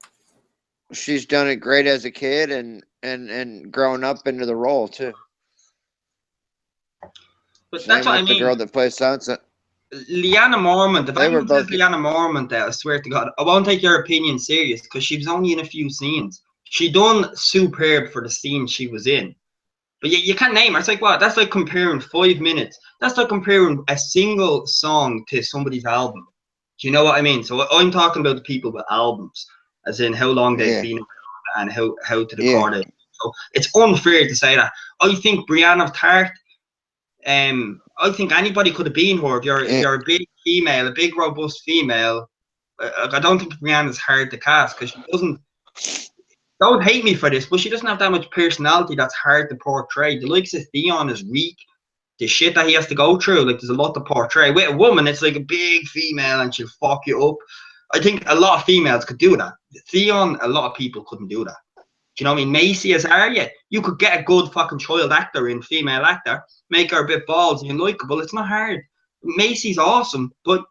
She's done it great as a kid and growing up into the role too. But Same that's what I with the mean. girl that plays Sansa. Leanna Mormont. If They were anyone says both- Leanna Mormont, I swear to God, I won't take your opinion serious because she was only in a few scenes. She done superb for the scene she was in. But you can't name her. It's like what? That's like comparing 5 minutes. That's like comparing a single song to somebody's album. Do you know what I mean? So I'm talking about the people with albums, as in how long they've Yeah. been around and how to Yeah. record it. So it's unfair to say that. I think Brianna Tart, I think anybody could have been her. If you're a big female, a big robust female, I don't think Brianna's hard to cast because she doesn't. Don't hate me for this, but she doesn't have that much personality that's hard to portray. The likes of Theon is weak. The shit that he has to go through, like there's a lot to portray. With a woman, it's like a big female and she'll fuck you up. I think a lot of females could do that. Theon, a lot of people couldn't do that. Do you know what I mean? Macy as Arya, you could get a good fucking child actor in, female actor, make her a bit ballsy and likeable. It's not hard. Macy's awesome, but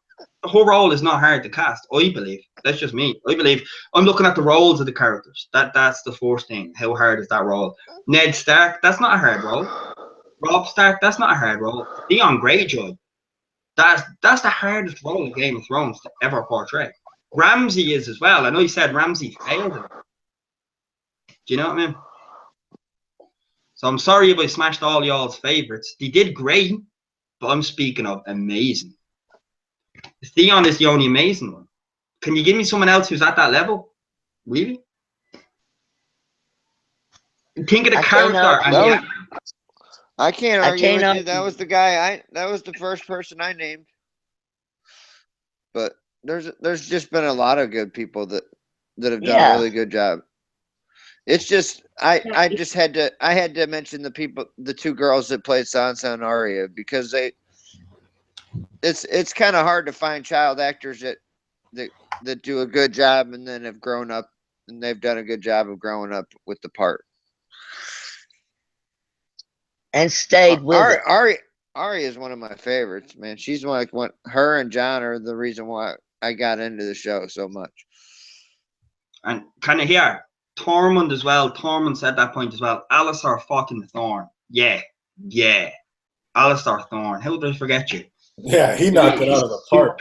her role is not hard to cast, I believe. That's just me. I believe I'm looking at the roles of the characters. That's the first thing. How hard is that role? Ned Stark, that's not a hard role. Robb Stark, that's not a hard role. Theon Greyjoy, that's the hardest role in Game of Thrones to ever portray. Ramsay is as well. I know you said Ramsay failed it. Do you know what I mean? So I'm sorry if I smashed all y'all's favorites. They did great, but I'm speaking of amazing. Theon is the only amazing one. Can you give me someone else who's at that level? Really? Think of the I character. cannot- I can't I argue with cannot- you. That was the guy. That was the first person I named. But there's just been a lot of good people that have done Yeah. a really good job. It's just I had to mention the two girls that played Sansa and Arya because it's kind of hard to find child actors that do a good job and then have grown up and they've done a good job of growing up with the part. And stayed with it. Arya is one of my favorites, man. She's like her and John are the reason why I got into the show so much. And kind of here, Tormund as well. Tormund said that point as well. Alistair fucking Thorne. Yeah. Alistair Thorne. How did I forget you? Yeah, he knocked it out of the park.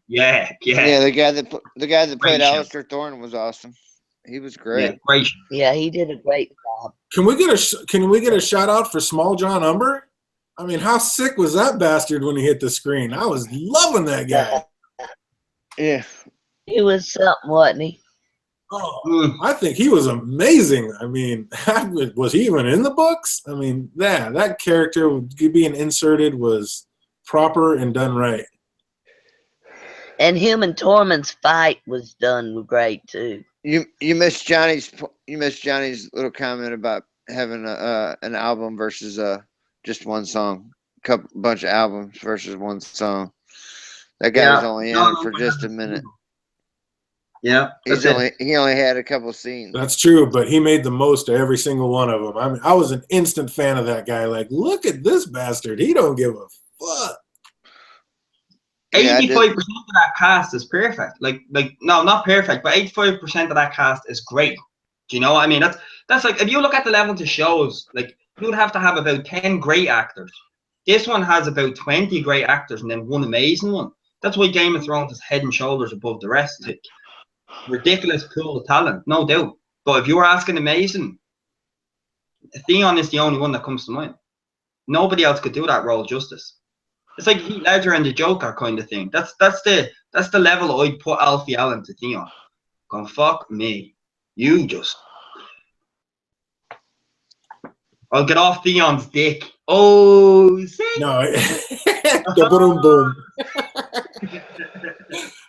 Yeah. Yeah, the guy that played Great show. Alistair Thorne was awesome. He was great. Yeah, great. Yeah, he did a great job. Can we get a shout out for Small John Umber? I mean, how sick was that bastard when he hit the screen? I was loving that guy. Yeah. He was something, wasn't he? Oh, I think he was amazing. I mean, was he even in the books? I mean, that character being inserted was proper and done right. And him and Tormund's fight was done great too. You missed Johnny's little comment about having an album versus just one song, bunch of albums versus one song. That guy was only in it for just a minute. Yeah, he only had a couple scenes. That's true, but he made the most of every single one of them. I mean, I was an instant fan of that guy. Like, look at this bastard. He don't give a fuck. 85% of that cast is perfect. Like no, not perfect, but 85% of that cast is great. Do you know what I mean? That's like if you look at the level to shows, like you would have to have about 10 great actors. This one has about 20 great actors and then one amazing one. That's why Game of Thrones is head and shoulders above the rest. Like, ridiculous pool of talent, no doubt. But if you were asking amazing, Theon is the only one that comes to mind. Nobody else could do that role justice. It's like Heath Ledger and the Joker kind of thing. That's the level I'd put Alfie Allen to Theon. Going, fuck me. You just. I'll get off Theon's dick. Oh, sick. No, boom, boom.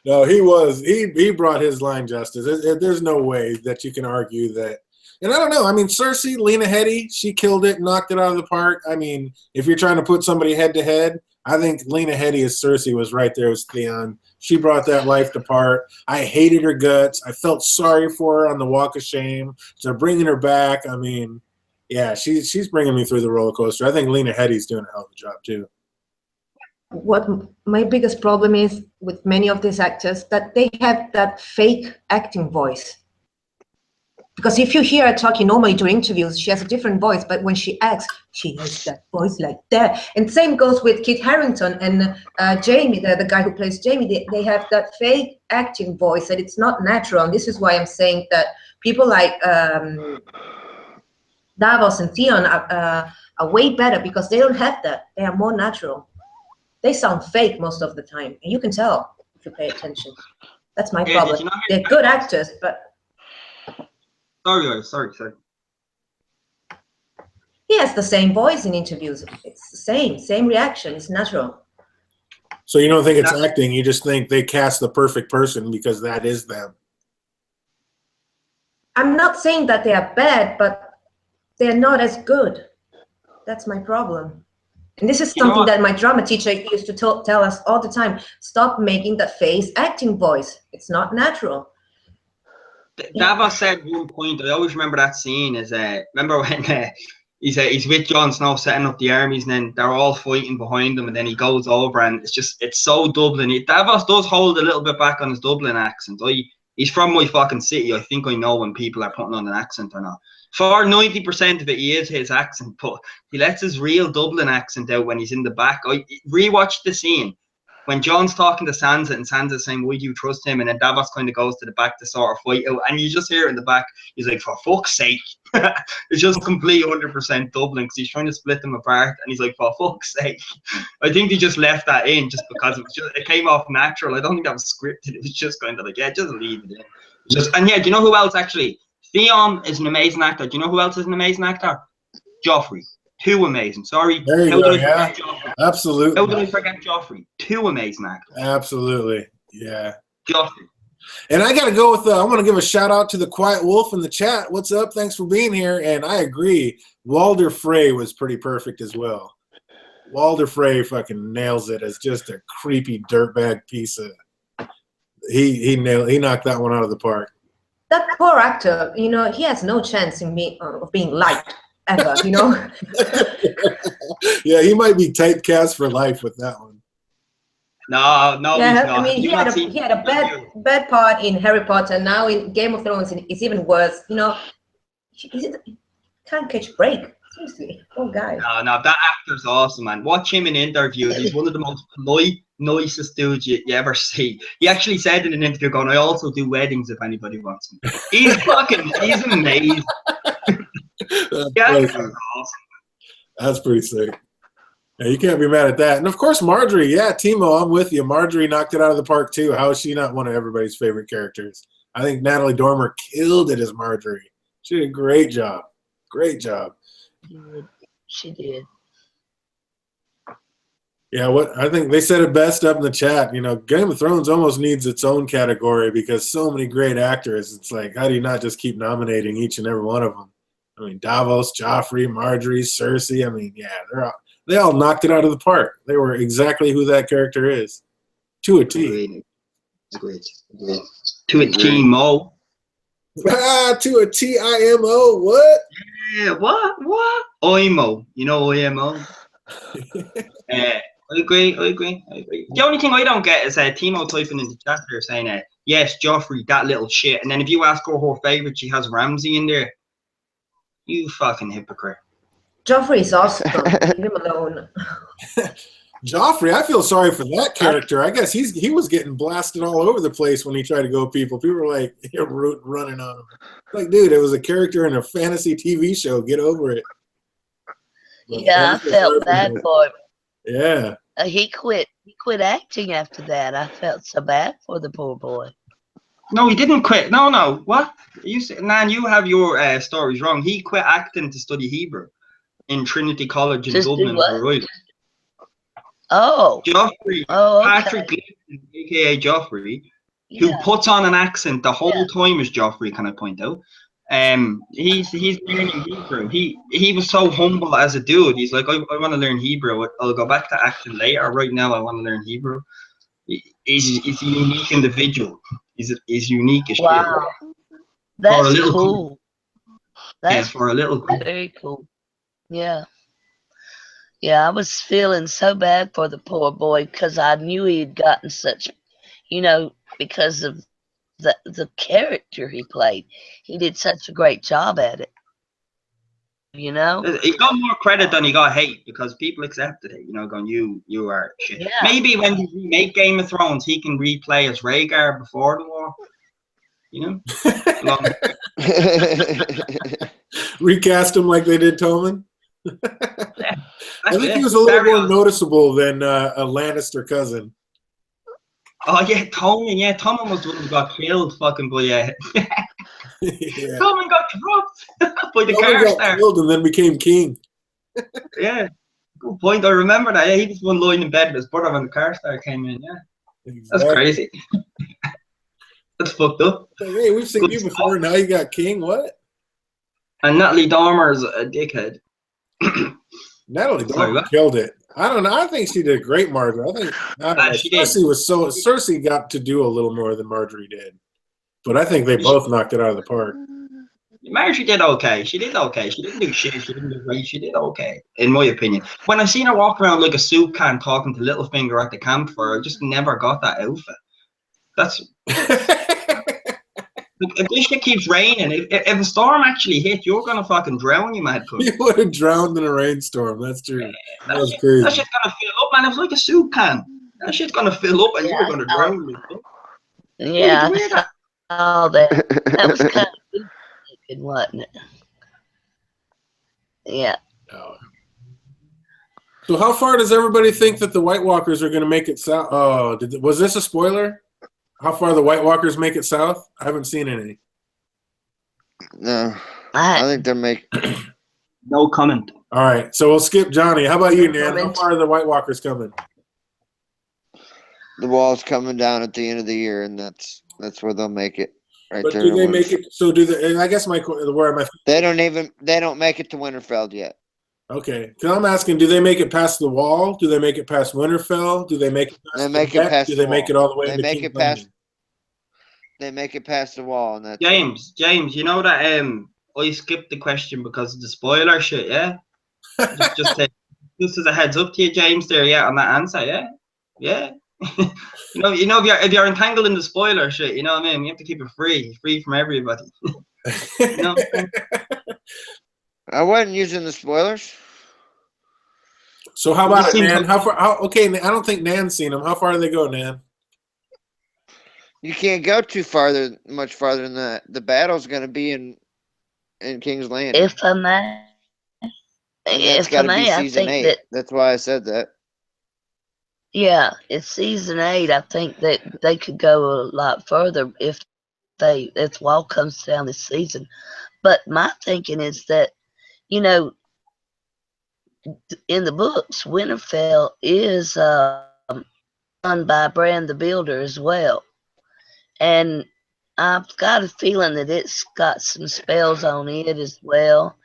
No, he brought his line justice. There's no way that you can argue that. And I don't know. I mean, Cersei, Lena Headey, she killed it, knocked it out of the park. I mean, if you're trying to put somebody head to head, I think Lena Headey as Cersei was right there with Theon. She brought that life to part. I hated her guts. I felt sorry for her on the Walk of Shame. So bringing her back, I mean, Yeah, she's bringing me through the roller coaster. I think Lena Headey's doing a hell of a job too. What my biggest problem is with many of these actors, that they have that fake acting voice. Because if you hear her talking normally during interviews, she has a different voice, but when she acts, she has that voice like that. And same goes with Kit Harington and Jamie, the guy who plays Jamie. They have that fake acting voice, and it's not natural. And this is why I'm saying that people like Davos and Theon are way better, because they don't have that. They are more natural. They sound fake most of the time, and you can tell if you pay attention. That's my problem. They're good actors, but... Sorry. He has the same voice in interviews. It's the same reaction. It's natural. So you don't think it's acting, you just think they cast the perfect person because that is them. I'm not saying that they are bad, but they're not as good. That's my problem. And this is something that my drama teacher used to tell us all the time. Stop making that face acting voice. It's not natural. Davos said one point, I always remember that scene, is remember when he's with Jon Snow setting up the armies, and then they're all fighting behind him, and then he goes over, and it's so Dublin. Davos does hold a little bit back on his Dublin accent. He's from my fucking city. I think I know when people are putting on an accent or not. For 90% of it, he is his accent, but he lets his real Dublin accent out when he's in the back. I rewatched the scene when Jon's talking to Sansa, and Sansa's saying, "Would you trust him?" And then Davos kind of goes to the back to sort of fight out, and you just hear in the back, he's like, "For fuck's sake!" It's just complete 100% Dublin, because he's trying to split them apart, and he's like, "For fuck's sake!" I think they just left that in just because it came off natural. I don't think that was scripted. It was just kind of like, yeah, just leave it in. And yeah, do you know who else actually? Theon is an amazing actor. Do you know who else is an amazing actor? Joffrey. Too amazing. Sorry. There you go. Yeah, absolutely. How did I forget Joffrey? Too amazing actor. Absolutely. Yeah. Joffrey. And I got to go with, I want to give a shout out to the Quiet Wolf in the chat. What's up? Thanks for being here. And I agree. Walder Frey was pretty perfect as well. Walder Frey fucking nails it as just a creepy dirtbag piece of, he knocked that one out of the park. That poor actor, he has no chance of being liked ever, Yeah, he might be typecast for life with that one. No, yeah, he's not. I mean, he had a bad part in Harry Potter. Now in Game of Thrones, it's even worse. He can't catch a break. Seriously, poor guy. No, that actor's awesome, man. Watch him in interviews. He's one of the most polite, nicest dudes you ever see. He actually said in an interview, "I also do weddings if anybody wants me." He's amazing. That's awesome. That's pretty sick. Yeah, you can't be mad at that. And of course, Marjorie. Yeah, Timo, I'm with you. Marjorie knocked it out of the park too. How is she not one of everybody's favorite characters? I think Natalie Dormer killed it as Marjorie. She did a great job. Great job. She did. Yeah, I think they said it best up in the chat. Game of Thrones almost needs its own category because so many great actors. It's like, how do you not just keep nominating each and every one of them? I mean, Davos, Joffrey, Marjorie, Cersei. I mean, yeah, they all knocked it out of the park. They were exactly who that character is, to a T. Agreed. To a T-Mo. To a T-I-M-O. What? Yeah, what? IMO. You know IMO? I agree. The only thing I don't get is Timo typing in the chat there saying, yes, Joffrey, that little shit. And then if you ask her favorite, she has Ramsay in there. You fucking hypocrite. Joffrey is awesome. Leave him alone. Joffrey, I feel sorry for that character. I guess he was getting blasted all over the place when he tried to go people. People were like running on him. Like, dude, it was a character in a fantasy TV show. Get over it. But yeah, I felt bad for him. Yeah. He quit acting after that. I felt so bad for the poor boy. No, he didn't quit. No. What? You have your stories wrong. He quit acting to study Hebrew in Trinity College in Dublin. Right. Oh. Joffrey. Oh, okay. Patrick Gleeson, a.k.a. Joffrey, who puts on an accent the whole time as Joffrey, can I point out? He's learning Hebrew. He was so humble as a dude. He's like, I want to learn Hebrew. I'll go back to acting later. Right now, I want to learn Hebrew. He's a unique individual. He's unique as shit. Wow, that's cool. Yeah, That's for a little bit. very cool. Yeah. Yeah, I was feeling so bad for the poor boy because I knew he had gotten such, because of the character he played. He did such a great job at it. You know? He got more credit than he got hate because people accepted it, going, you are shit. Yeah. Maybe when we remake Game of Thrones, he can replay as Rhaegar before the war. Recast him like they did Tommen. I think he was a little more noticeable than a Lannister cousin. Oh yeah, Tommen. Yeah, Tommen was the one who got killed. Fucking boy, yeah. Yeah. Tommen got dropped by the Tommen got Karstar. killed and then became king. Yeah, good point. I remember that. Yeah, he was one lying in bed with his brother when the Karstar came in. Yeah, Exactly. that's crazy. That's fucked up. Like, hey, we've seen you before. Now you got king. What? And Natalie Dormer's a dickhead. Natalie Sorry, Dormer what? killed it. I don't know. I think she did a great Marjorie. I think She did. Cersei got to do a little more than Marjorie did, but I think they both knocked it out of the park. Marjorie did okay. She did okay. She didn't do shit. She didn't do great. She did okay, in my opinion. When I seen her walk around like a soup can talking to Littlefinger at the campfire, I just never got that outfit. That's if this shit keeps raining, if a storm actually hit, you're gonna fucking drown, you mad cunt. You would have drowned in a rainstorm. That's true. That was crazy. That shit's gonna fill up, man. It was like a soup can. That shit's gonna fill up, and you're gonna drown. Yeah, I saw that. That was kind of good, wasn't it? Yeah. Oh. So how far does everybody think that the White Walkers are going to make it south? Oh, was this a spoiler? How far the White Walkers make it south? I haven't seen any. No, I think they're making. No comment. All right, so we'll skip Johnny. How about you, Nan? How far are the White Walkers coming? The wall's coming down at the end of the year, and that's where they'll make it. Right but there. Do they make it? So do they? And I guess where am I? They don't make it to Winterfell yet. Okay, because I'm asking, do they make it past the wall? Do they make it past Winterfell? Do they make it past They make it past. Do they make it all the way? They make it past. They make it past the wall, and that's James, you know that I skipped the question because of the spoiler shit, yeah? just as a heads up to you, James, there, yeah, on that answer, yeah? Yeah. you know if you're entangled in the spoiler shit, you know what I mean? You have to keep it free from everybody. You know what I mean? I wasn't using the spoilers. So how about it, Nan? How far? Okay, I don't think Nan's seen them. How far do they go, Nan? You can't go much farther than that. The battle's going to be in King's Landing. If I may, I think that that's why I said that. Yeah, it's season 8. I think that they could go a lot further if the wall comes down this season. But my thinking is that, in the books, Winterfell is run by Bran the Builder as well. And I've got a feeling that it's got some spells on it as well.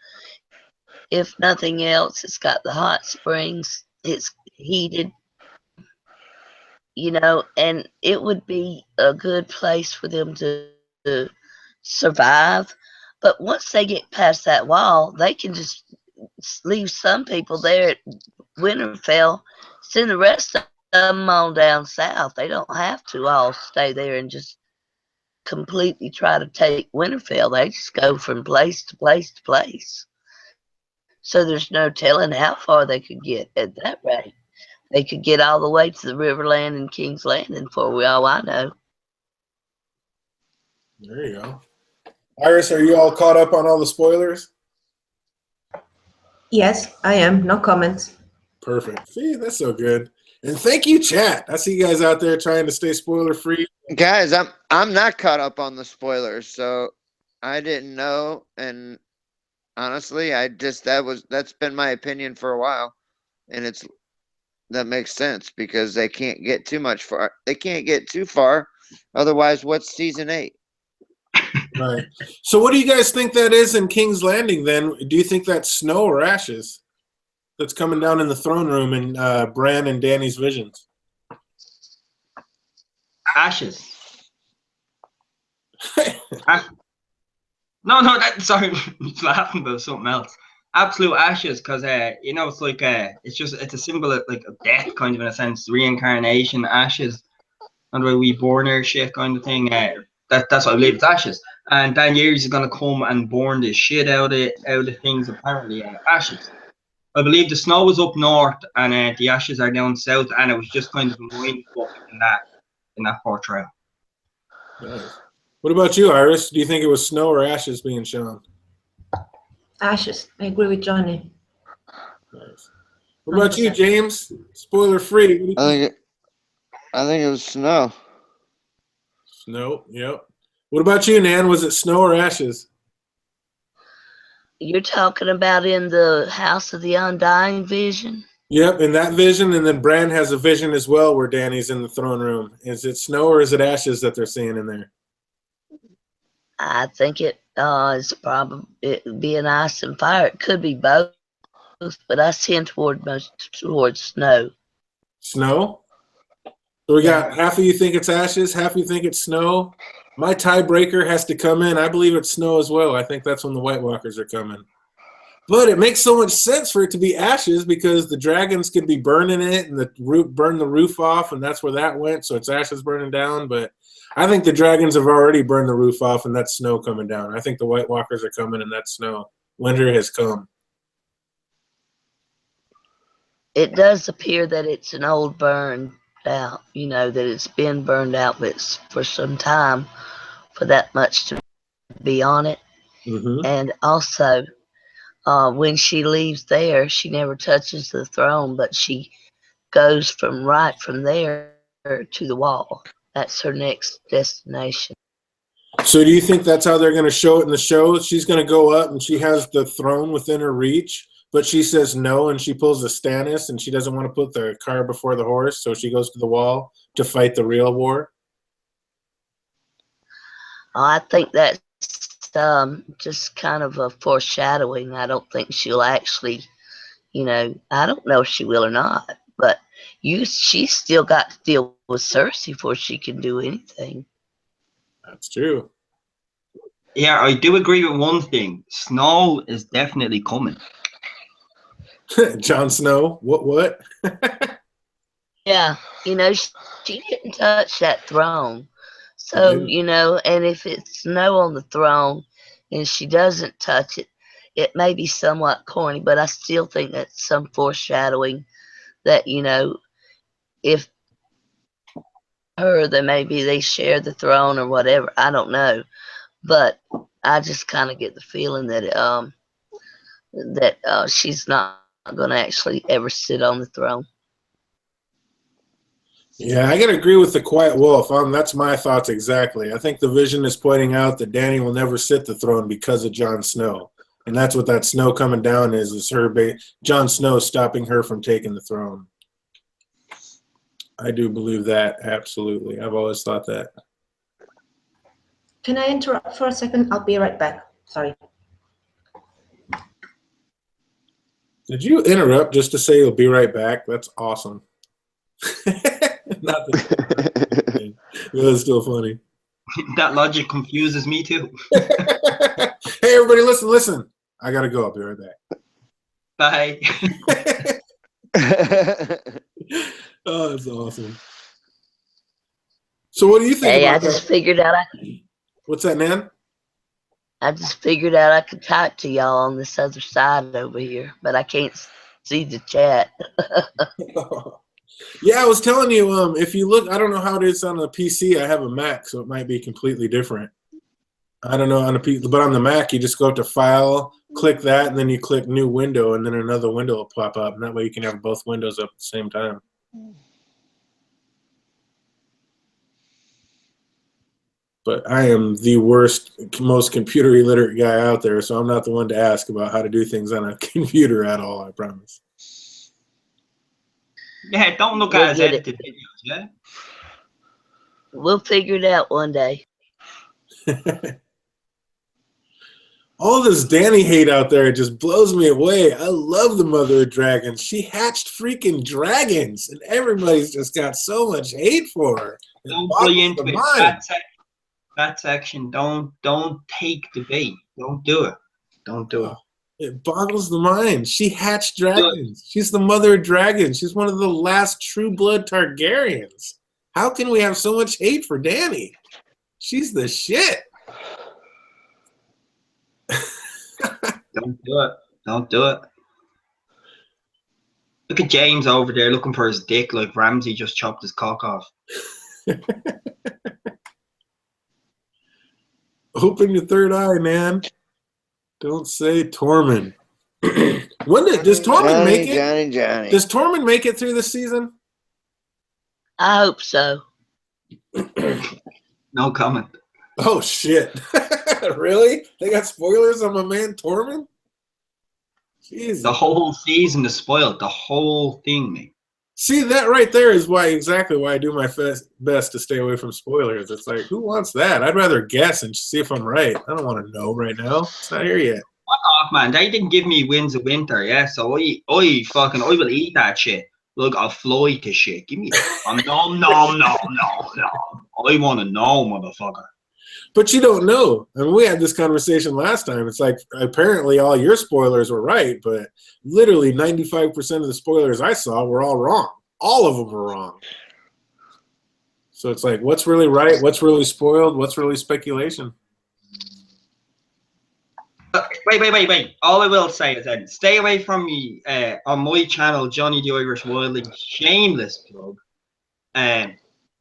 If nothing else, it's got the hot springs. It's heated. And it would be a good place for them to survive. But once they get past that wall, they can just leave some people there at Winterfell, send the rest of them on down south. They don't have to all stay there and just completely try to take Winterfell. They just go from place to place to place. So there's no telling how far they could get at that rate. They could get all the way to the Riverland and King's Landing for all I know. There you go. Iris, are you all caught up on all the spoilers? Yes, I am. No comments. Perfect. See, that's so good. And thank you, chat. I see you guys out there trying to stay spoiler free. Guys, I'm not caught up on the spoilers, so I didn't know. And honestly, that's been my opinion for a while, and that makes sense because they can't get too much far. They can't get too far, otherwise, what's season 8? Right. So, what do you guys think that is in King's Landing? Then, do you think that's snow or ashes that's coming down in the throne room in Bran and Dany's visions? Ashes. No, sorry, I'm laughing about something else. Absolute ashes, because you know, it's like it's a symbol of like of death, kind of in a sense, reincarnation, ashes, and the way we born our shit, kind of thing. That's what I believe, it's ashes. And Dan Years is gonna come and burn the shit out of things. Apparently, ashes. I believe the snow was up north, and the ashes are down south, and it was just kind of a mind fuck in that portrayal. Nice. What about you, Iris? Do you think it was snow or ashes being shown? Ashes. I agree with Johnny. Nice. What about you, 100%. James? Spoiler free. I think it was snow. Snow. Yep. What about you, Nan? Was it snow or ashes? You're talking about in the House of the Undying vision? Yep, in that vision, and then Bran has a vision as well where Danny's in the throne room. Is it snow or is it ashes that they're seeing in there? I think it is probably it being ice and fire. It could be both, but I tend towards snow. Snow? So we got half of you think it's ashes, half of you think it's snow. My tiebreaker has to come in. I believe it's snow as well. I think that's when the White Walkers are coming. But it makes so much sense for it to be ashes because the dragons could be burning it and burn the roof off, and that's where that went. So it's ashes burning down. But I think the dragons have already burned the roof off, and that's snow coming down. I think the White Walkers are coming, and that's snow. Winter has come. It does appear that it's an old burned out, you know, that it's been burned out for some time for that much to be on it. Mm-hmm. And also, when she leaves there, she never touches the throne, but she goes from there to the wall. That's her next destination. So do you think that's how they're going to show it in the show? She's going to go up and she has the throne within her reach, but she says no and she pulls a Stannis and she doesn't want to put the cart before the horse, so she goes to the wall to fight the real war? I think that's just kind of a foreshadowing. I don't think she'll actually, you know, I don't know if she will or not, but she's still got to deal with Cersei before she can do anything. That's true. Yeah, I do agree with one thing. Snow is definitely coming. Jon Snow? What? Yeah, you know, she didn't touch that throne. So, you know, and if it's snow on the throne and she doesn't touch it, it may be somewhat corny, but I still think that's some foreshadowing that, you know, if then maybe they share the throne or whatever. I don't know. But I just kind of get the feeling that she's not going to actually ever sit on the throne. Yeah, I got to agree with the Quiet Wolf. That's my thoughts exactly. I think the vision is pointing out that Dany will never sit the throne because of Jon Snow. And that's what that snow coming down is Jon Snow stopping her from taking the throne. I do believe that, absolutely. I've always thought that. Can I interrupt for a second? I'll be right back. Sorry. Did you interrupt just to say you'll be right back? That's awesome. Not that was still funny. That logic confuses me too. Hey, everybody, listen. I gotta go. I'll be right back. Bye. Oh, that's awesome. So what do you think Hey, about I just that? figured out What's that, Nan? I just figured out I could type to y'all on this other side over here, but I can't see the chat. Yeah, I was telling you, if you look, I don't know how it is on the PC. I have a Mac, so it might be completely different. I don't know on the PC, but on the Mac, you just go up to File, click that, and then you click New Window, and then another window will pop up, and that way you can have both windows up at the same time. But I am the worst, most computer illiterate guy out there, so I'm not the one to ask about how to do things on a computer at all, I promise. Yeah, don't look at his edited videos, yeah? We'll figure it out one day. All this Dany hate out there just blows me away. I love the mother of dragons. She hatched freaking dragons, and everybody's just got so much hate for her. Don't play into it. That section, don't take the bait. Don't do it. Don't do it. It boggles the mind. She hatched Do it. dragons. She's the mother of dragons. She's one of the last true blood Targaryens. How can we have so much hate for Dany? She's the shit. Don't do it. Don't do it. Look at James over there looking for his dick like Ramsay just chopped his cock off. Open your third eye, man. Don't say Tormund. Does Tormund make it? Johnny. Does Tormund make it through the season? I hope so. No comment. Oh shit! Really? They got spoilers on my man Tormund? Jesus. The whole season is spoiled. The whole thing, mate. See, that right there is exactly why I do my best to stay away from spoilers. It's like, who wants that? I'd rather guess and see if I'm right. I don't want to know right now. It's not here yet. Fuck off, man. They didn't give me Winds of Winter, yeah? So I will eat that shit. Look, I'll fly to shit. Give me that. No. I want to know, motherfucker. But you don't know. I mean, we had this conversation last time. It's like, apparently all your spoilers were right, but literally 95% of the spoilers I saw were all wrong. All of them were wrong. So it's like, what's really right? What's really spoiled? What's really speculation? Wait. All I will say is that stay away from me on my channel, Johnny the Irish Wildling. Shameless plug.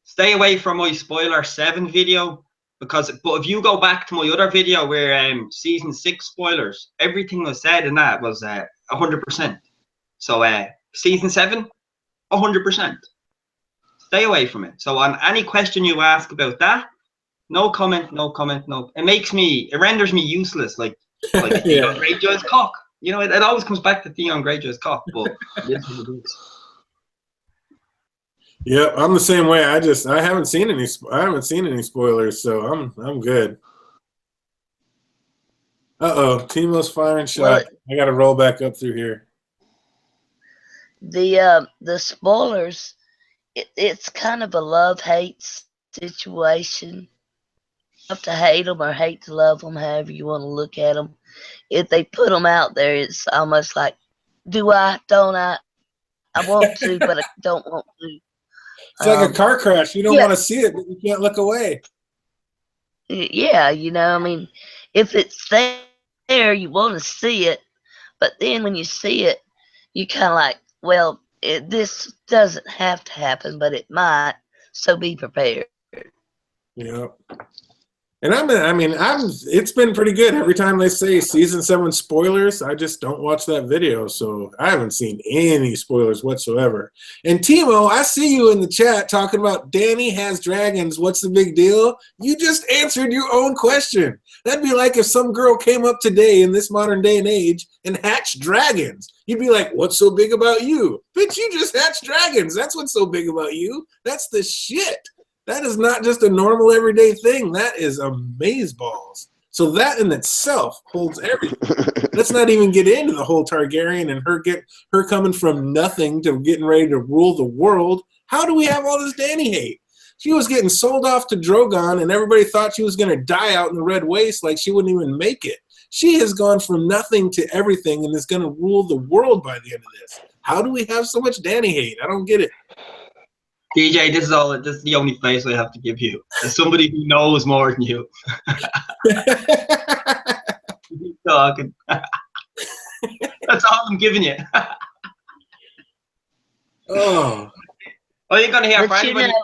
Stay away from my spoiler 7 video. But if you go back to my other video where season 6 spoilers, everything was said in that was 100%. So season 7, 100%. Stay away from it. So on any question you ask about that, no comment. It renders me useless, like Yeah. Theon Greyjoy's cock. You know, it always comes back to Theon Greyjoy's cock, but it is what it is. Yep, I'm the same way. I haven't seen any spoilers, so I'm good. Timo's firing shot. I got to roll back up through here. The spoilers, it's kind of a love-hate situation. You have to hate them or hate to love them, however you want to look at them. If they put them out there, it's almost like, do I, don't I? I want to, but I don't want to. It's like a car crash. You don't want to see it, but you can't look away. Yeah, you know, I mean, if it's there, you want to see it. But then when you see it, you kind of like, well, this doesn't have to happen, but it might. So be prepared. Yeah. And it's been pretty good. Every time they say season 7 spoilers, I just don't watch that video. So I haven't seen any spoilers whatsoever. And Timo, I see you in the chat talking about Dany has dragons. What's the big deal? You just answered your own question. That'd be like if some girl came up today in this modern day and age and hatched dragons. You'd be like, what's so big about you? Bitch, you just hatched dragons. That's what's so big about you. That's the shit. That is not just a normal everyday thing. That is amazeballs. So that in itself holds everything. Let's not even get into the whole Targaryen and her coming from nothing to getting ready to rule the world. How do we have all this Dany hate? She was getting sold off to Drogon, and everybody thought she was going to die out in the Red Waste like she wouldn't even make it. She has gone from nothing to everything and is going to rule the world by the end of this. How do we have so much Dany hate? I don't get it. DJ, this is the only place I have to give you. As somebody who knows more than you. Keep talking. That's all I'm giving you. Oh. I ain't gonna hear But for you anybody. know,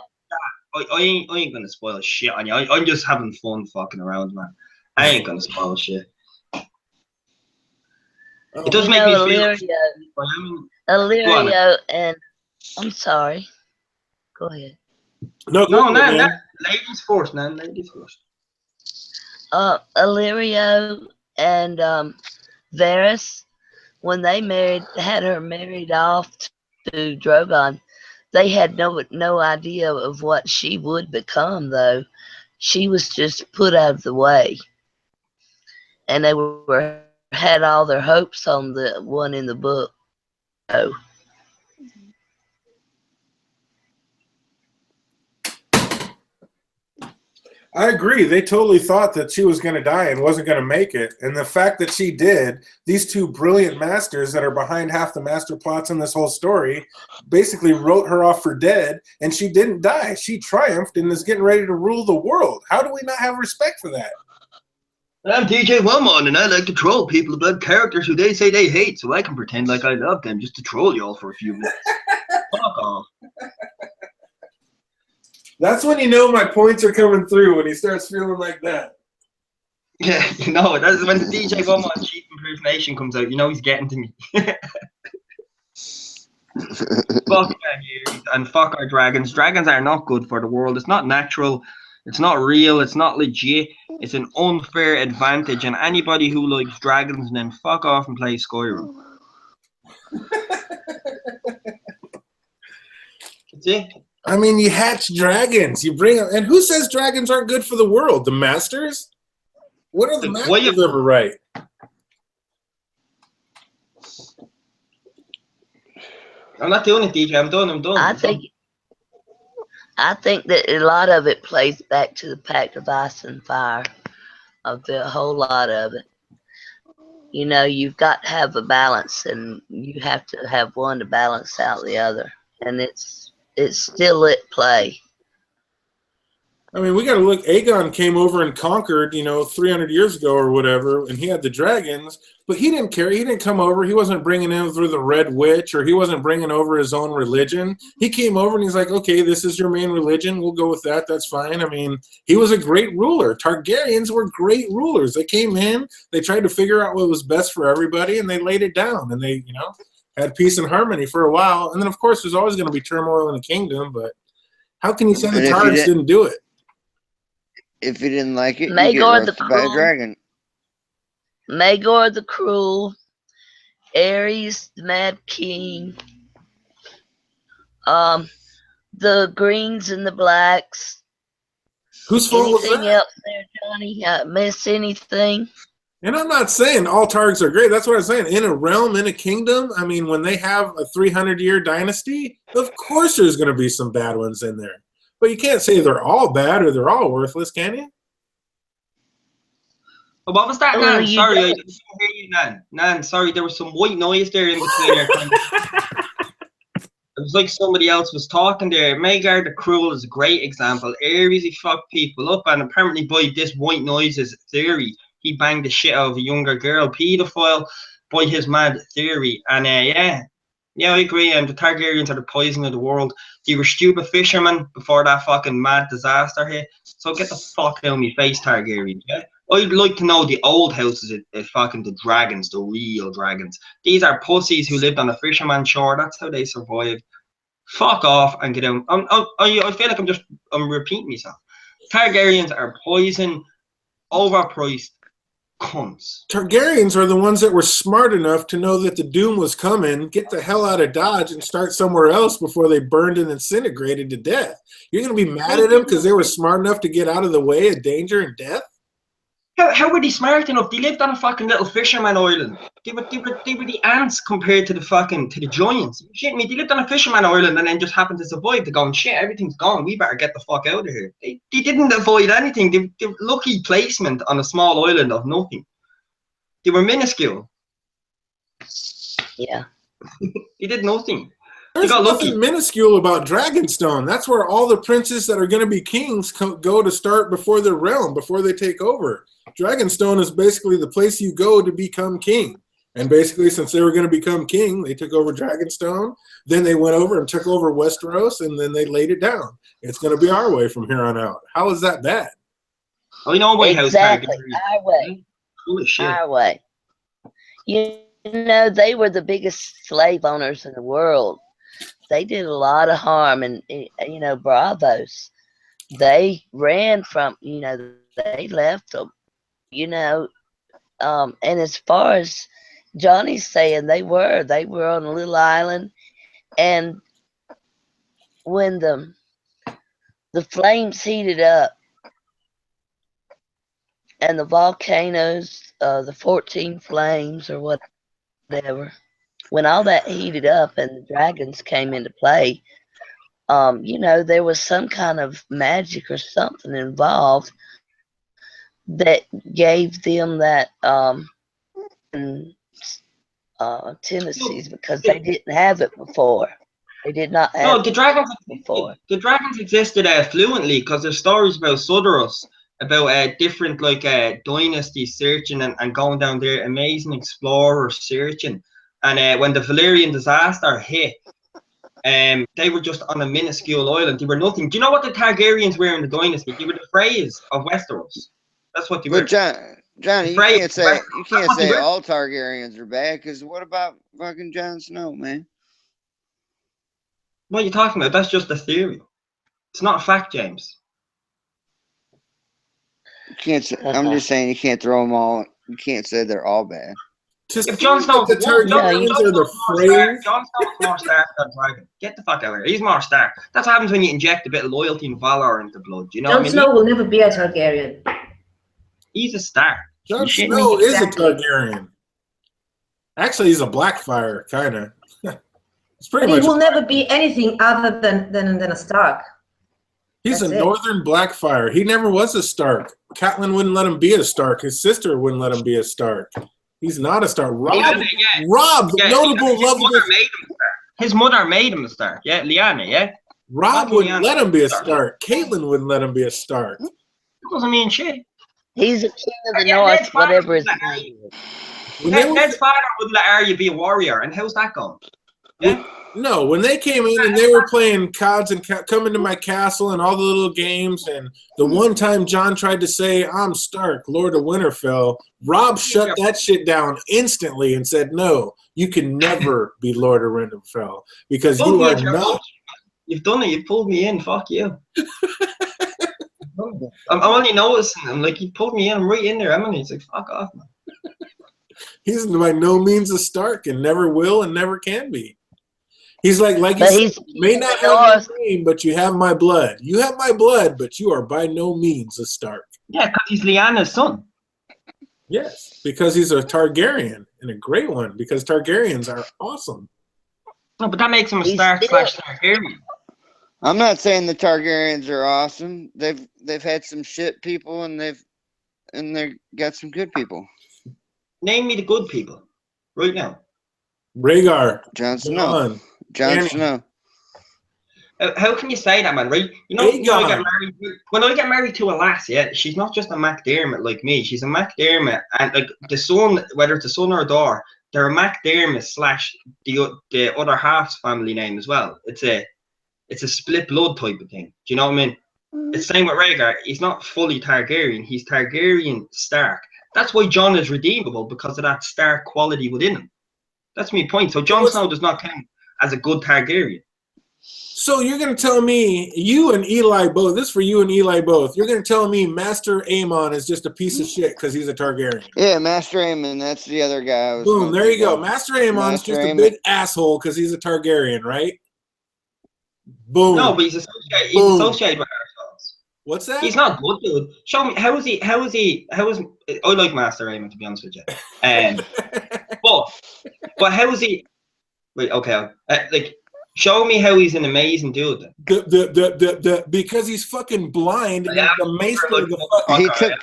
I ain't gonna spoil shit on you. I'm just having fun fucking around, man. I ain't gonna spoil shit. It does make me feel. Illyrio and I'm sorry. Go ahead. No, ladies first, man. Ladies first. Illyrio and Varys, when they had her married off to Drogon, they had no idea of what she would become, though. She was just put out of the way, and they had all their hopes on the one in the book. Oh. I agree. They totally thought that she was going to die and wasn't going to make it. And the fact that she did, these two brilliant masters that are behind half the master plots in this whole story basically wrote her off for dead, and she didn't die. She triumphed and is getting ready to rule the world. How do we not have respect for that? I'm DJ Wun Wun, and I like to troll people about characters who they say they hate, so I can pretend like I love them just to troll y'all for a few minutes. Fuck off. That's when you know my points are coming through, when he starts feeling like that. Yeah, you know, that's when the DJ Wun Wun cheap impersonation comes out. You know he's getting to me. Fuck you, and fuck our dragons. Dragons are not good for the world. It's not natural. It's not real. It's not legit. It's an unfair advantage. And anybody who likes dragons, then fuck off and play Skyrim. That's it. I mean, you hatch dragons. You bring them. And who says dragons aren't good for the world? The masters? What are the masters ever right? I'm not doing it, DJ. I'm done. I think that a lot of it plays back to the Pact of Ice and Fire, of the whole lot of it. You know, you've got to have a balance, and you have to have one to balance out the other, and it's still at play. I mean, we got to look. Aegon came over and conquered, 300 years ago or whatever, and he had the dragons, but he didn't care. He didn't come over. He wasn't bringing in through the Red Witch, or he wasn't bringing over his own religion. He came over and he's like, okay, this is your main religion. We'll go with that. That's fine. I mean, he was a great ruler. Targaryens were great rulers. They came in, they tried to figure out what was best for everybody, and they laid it down, and they, had peace and harmony for a while. And then, of course, there's always going to be turmoil in the kingdom, but how can you say the Targs didn't do it? If you didn't like it, Maegor you get roasted by a dragon. Maegor the Cruel, Aerys the Mad King, the Greens and the Blacks. Whose fault was that? Anything else there, Johnny? Miss anything? And I'm not saying all Targs are great. That's what I'm saying. In a realm, in a kingdom, I mean, when they have a 300-year dynasty, of course there's going to be some bad ones in there. But you can't say they're all bad or they're all worthless, can you? Oh, what was that, Nan? Sorry, I didn't hear you, Nan. Nan, sorry, there was some white noise there in between our It was like somebody else was talking there. Maegor the Cruel is a great example. Aerys, he fucked people up, and apparently by this white noise's theory, he banged the shit out of a younger girl, pedophile, by his mad theory. And yeah, I agree. And the Targaryens are the poison of the world. They were stupid fishermen before that fucking mad disaster hit. So get the fuck out of me face, Targaryen. Yeah? I'd like to know the old houses of fucking the dragons, the real dragons. These are pussies who lived on a fisherman's shore. That's how they survived. Fuck off and get out. I feel like I'm repeating myself. Targaryens are poison, overpriced cunts. Targaryens are the ones that were smart enough to know that the doom was coming, get the hell out of Dodge and start somewhere else before they burned and incinerated to death. You're going to be mad at them because they were smart enough to get out of the way of danger and death? How were they smart enough? They lived on a fucking little fisherman island. They were the ants compared to the giants. Shit me, they lived on a fisherman island and then just happened to survive. They're going, shit, everything's gone. We better get the fuck out of here. They didn't avoid anything. They were lucky placement on a small island of nothing. They were minuscule. Yeah. They did nothing. There's nothing minuscule about Dragonstone. That's where all the princes that are going to be kings go to start before their realm, before they take over. Dragonstone is basically the place you go to become king. And basically, since they were going to become king, they took over Dragonstone. Then they went over and took over Westeros, and then they laid it down. It's going to be our way from here on out. How is that bad? I know White House. Exactly, our way. Holy shit. Our way. You know, they were the biggest slave owners in the world. They did a lot of harm, and bravos. They ran from, they left them, and as far as Johnny's saying, they were on a little island, and when the flames heated up and the volcanoes, the 14 flames or whatever, when all that heated up and the dragons came into play, you know, there was some kind of magic or something involved that gave them that tendencies, because they didn't have it before. They did not have No, the dragons before. The dragons existed fluently because there's stories about Sudaros, about different like dynasties searching and going down there, amazing explorers searching. And when the Valerian disaster hit, they were just on a minuscule island. They were nothing. Do you know what the Targaryens were in the dynasty? They were the Freys of Westeros. That's what they were. But Johnny, you can't say all Targaryens are bad, because what about fucking Jon Snow, man? What are you talking about? That's just a theory. It's not a fact, James. You can't say, I'm just saying you can't throw them all. You can't say they're all bad. If Jon Snow, the Targaryens are the Freys. Jon Snow's more Stark than Dragon. Get the fuck out of here. He's more Stark. That's what happens when you inject a bit of loyalty and valor into blood. You know what I Jon mean? Snow will never be a Targaryen. He's a Stark. Jon Snow is a Targaryen. Actually, he's a Blackfire, kind of. It's pretty But much. he will never be anything other than a Stark. He's That's a it. Northern Blackfire. He never was a Stark. Catelyn wouldn't let him be a Stark. His sister wouldn't let him be a Stark. He's not a Stark. Rob, the notable lovable. His mother made him a Stark. Yeah, Lyanna. Yeah. Rob wouldn't let him be a Stark. Caitlyn wouldn't let him be a Stark. That doesn't mean shit. He's a king of the North, whatever his name is. Ned's father wouldn't let Arya be a warrior, and how's that going? Yeah. No, when they came in and they were playing cards and coming to my castle and all the little games, and the one time John tried to say, "I'm Stark, Lord of Winterfell," Rob shut that shit down instantly and said, "No, you can never be Lord of Winterfell because you are not." You've done it. You pulled me in. Fuck you. I'm only noticing. I'm like, you pulled me in. I'm right in there. Emily, it's like, fuck off, man. He's by no means a Stark and never will and never can be. He's like you said, may not have your name, but you have my blood. You have my blood, but you are by no means a Stark. Yeah, because he's Lyanna's son. Yes, because he's a Targaryen, and a great one, because Targaryens are awesome. No, but that makes him a Stark / Targaryen. I'm not saying the Targaryens are awesome. They've had some shit people, and they got some good people. Name me the good people right now. Rhaegar. Jon Snow. Jon Snow. How can you say that, man? Right? You know, when I get married to a lass, yeah, she's not just a McDermott like me. She's a McDermott, and like the son, whether it's a son or a daughter, they're a McDermott / the other half's family name as well. It's a split blood type of thing. Do you know what I mean? It's the same with Rhaegar. He's not fully Targaryen. He's Targaryen Stark. That's why Jon is redeemable, because of that Stark quality within him. That's my point. So Jon Snow does not count as a good Targaryen. So you're going to tell me, you and Eli both, this is for you and Eli both, you're going to tell me Master Aemon is just a piece of shit because he's a Targaryen. Yeah, Master Aemon, that's the other guy. Boom, there you go. Master Aemon's just a big asshole because he's a Targaryen, right? Boom. No, but he's associated with ourselves. What's that? He's not good, dude. Show me, how is I like Master Aemon, to be honest with you. But how is he, wait, okay, like, show me how he's an amazing dude. Because he's fucking blind. And the maester of the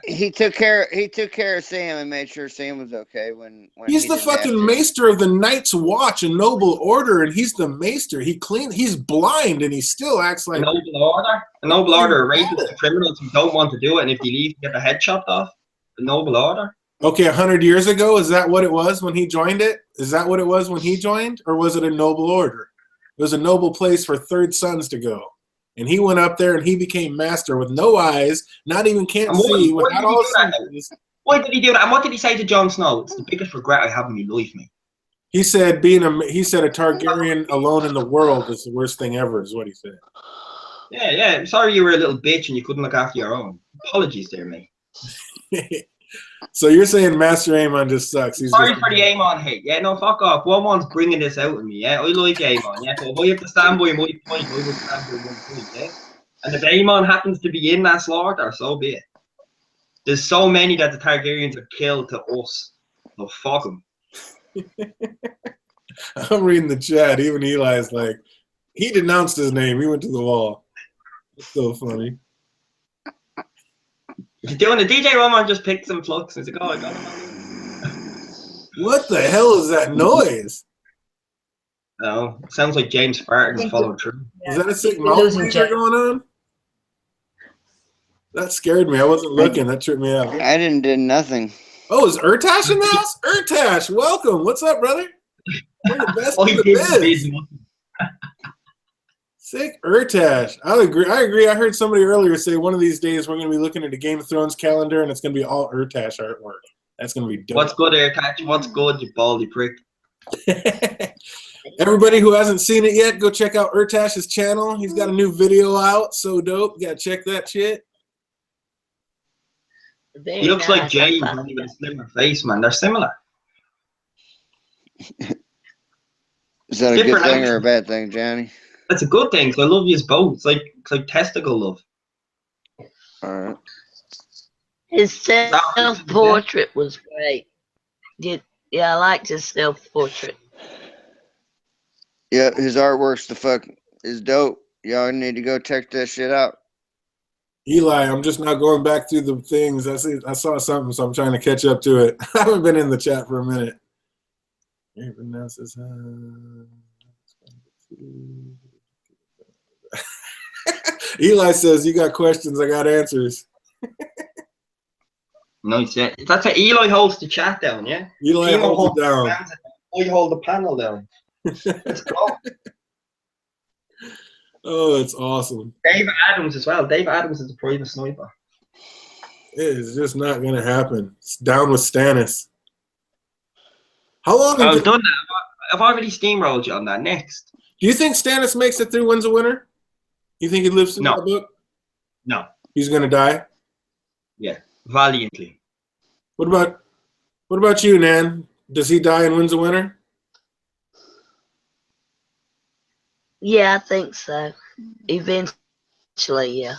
he took care of Sam and made sure Sam was okay when he's the fucking maester of the Night's Watch and Noble Order, and he's the maester. He's blind and he still acts like a noble order races the criminals who don't want to do it, and if they leave, get the head chopped off. The noble order. Okay, 100 years ago, is that what it was when he joined it? Is that what it was when he joined? Or was it a noble order? It was a noble place for third sons to go. And he went up there and he became master with no eyes, not even can't see, without all senses. Why did he do that? And what did he say to Jon Snow? It's the biggest regret I have in my life, mate. He said a Targaryen alone in the world is the worst thing ever, is what he said. Yeah. I'm sorry you were a little bitch and you couldn't look after your own. Apologies there, mate. So you're saying Master Aemon just sucks. Sorry for the Aemon hate. Yeah, no, fuck off. One's bringing this out in me. Yeah, I like Aemon. Yeah, so if I have to stand by my point, I will stand by my point. Yeah, and if Aemon happens to be in that slaughter, so be it. There's so many that the Targaryens have killed to us. So fuck them. I'm reading the chat. Even Eli's like, He denounced his name. He went to the wall. It's so funny. He's doing it. DJ Wun Wun just picked some flux. He's like, oh, I got him. What the hell is that noise? No, it sounds like James Spartan's followed through. Is that a sick We're mouth losing laser Jack. going on? That scared me. I wasn't looking. That tripped me out. I didn't do nothing. Oh, is Urtash in the house? Urtash, welcome. What's up, brother? One of the best Oh, in he the did. biz. Sick Urtash. I agree. I heard somebody earlier say one of these days we're going to be looking at a Game of Thrones calendar and it's going to be all Urtash artwork. That's going to be dope. What's good, Aircatch? What's good, you baldy prick? Everybody who hasn't seen it yet, go check out Urtash's channel. He's got a new video out. So dope. You got to check that shit. He looks like James only with a slimmer face, man. They're similar. Is that a Different good thing or a outfit. bad thing, Johnny? That's a good thing, 'cause I love you both. It's like testicle love. All right. His self-portrait was great. Yeah, I liked his self-portrait. Yeah, his artwork's is dope. Y'all need to go check that shit out. Eli, I'm just not going back through the things. I saw something, so I'm trying to catch up to it. I haven't been in the chat for a minute. Eli says, you got questions, I got answers. Nice, yeah. That's how Eli holds the chat down, yeah? Eli holds it down. I hold the panel down. Let's go. Oh, it's awesome. Dave Adams as well. Dave Adams is a private sniper. It is just not going to happen. It's down with Stannis. How long I've ago? done that. I've already steamrolled you on that. Next. Do you think Stannis makes it through Wins a Winner? You think he lives through No. that book? No. He's going to die? Yeah. Valiantly. What about you, Nan? Does he die in Wins a Winner? Yeah, I think so. Eventually, yeah.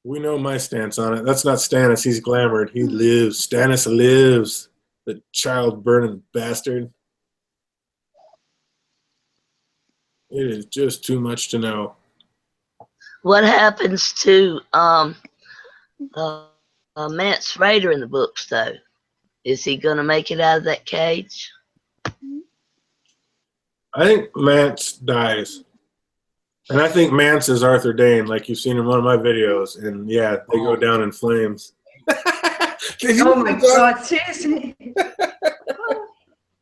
We know my stance on it. That's not Stannis. He's glamored. He lives. Stannis lives. The child-burning bastard. It is just too much to know. What happens to Mance Raider in the books, though? Is he going to make it out of that cage? I think Mance dies. And I think Mance is Arthur Dane, like you've seen in one of my videos. And yeah, they go down in flames. Oh my God, seriously.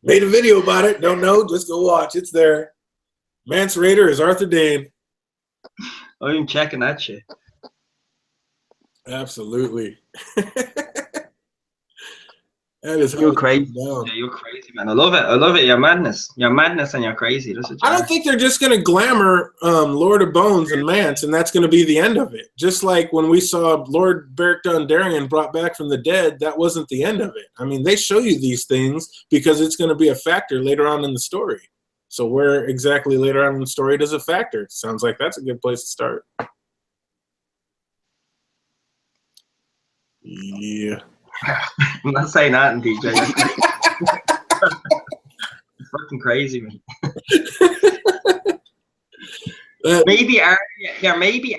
Made a video about it. Don't know, just go watch. It's there. Mance Raider is Arthur Dane. I'm even checking that shit. Absolutely. That is You're crazy. down. Yeah, you're crazy, man. I love it. I love it. You're madness. You're madness and you're crazy. That's what you I don't think they're just going to glamour Lord of Bones and Mance, and that's going to be the end of it. Just like when we saw Lord Beric Dondarrion brought back from the dead, that wasn't the end of it. I mean, they show you these things because it's going to be a factor later on in the story. So where exactly later on in the story does it factor? Sounds like that's a good place to start. Yeah. I'm not saying that in DJ. It's fucking crazy, man. Maybe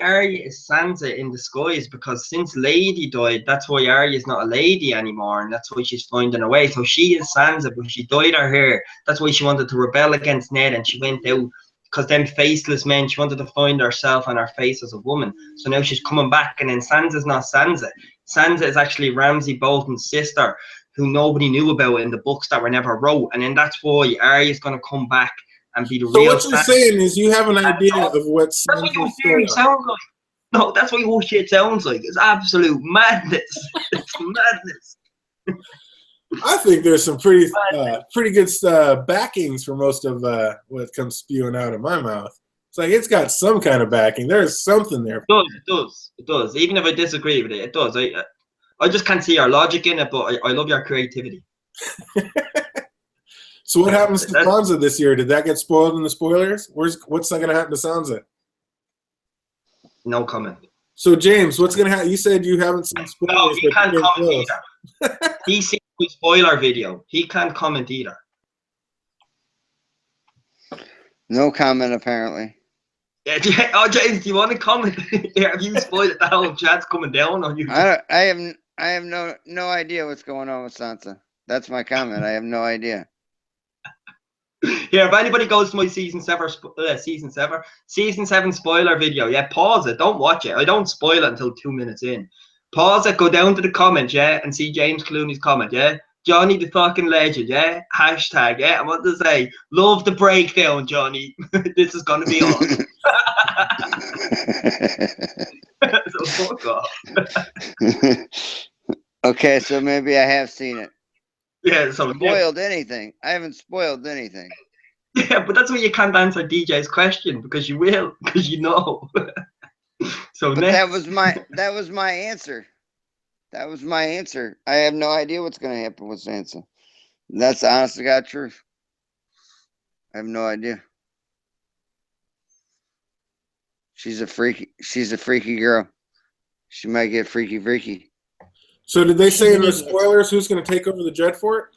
Arya is Sansa in disguise, because since Lady died, that's why Arya is not a lady anymore, and that's why she's finding a way. So she is Sansa, but she dyed her hair. That's why she wanted to rebel against Ned, and she went out because them faceless men. She wanted to find herself and her face as a woman. So now she's coming back, and then Sansa's not Sansa. Sansa is actually Ramsay Bolton's sister, who nobody knew about in the books that were never wrote, and then that's why Arya's gonna come back and be the So real. what you're saying is you have an idea of what That's what your Sansa's theory story. sounds like. No, that's what your shit sounds like. It's absolute madness. It's madness. I think there's some pretty good backings for most of what comes spewing out of my mouth. It's like it's got some kind of backing. There's something there. It does. Even if I disagree with it, it does. I just can't see your logic in it, but I love your creativity. So what happens to Sansa this year? Did that get spoiled in the spoilers? What's not going to happen to Sansa? No comment. So James, what's going to happen? You said you haven't seen spoilers. No, he but can't you comment either. He's seen the spoiler video. He can't comment either. No comment, apparently. Yeah, oh, James, do you want to comment? Yeah, have you spoiled it? The whole chat's coming down on you. I have no idea what's going on with Sansa. That's my comment. I have no idea. Yeah, if anybody goes to my season 7 spoiler video, yeah, pause it. Don't watch it. I don't spoil it until 2 minutes in. Pause it, go down to the comments, yeah, and see James Clooney's comment, yeah. Johnny the fucking legend, yeah. Hashtag, yeah. And what to say? Love the breakdown, Johnny. This is gonna be awesome. So fuck off. Okay, so maybe I have seen it. Yeah, so Spoiled anything? I haven't spoiled anything. yeah, but that's why you can't answer DJ's question, because you will, because you know. So But next. that was my answer. That was my answer. I have no idea what's gonna happen with Sansa. That's the honest to God truth. I have no idea. She's a freaky girl. She might get freaky. So did they say in the spoilers who's going to take over the Dread Fort?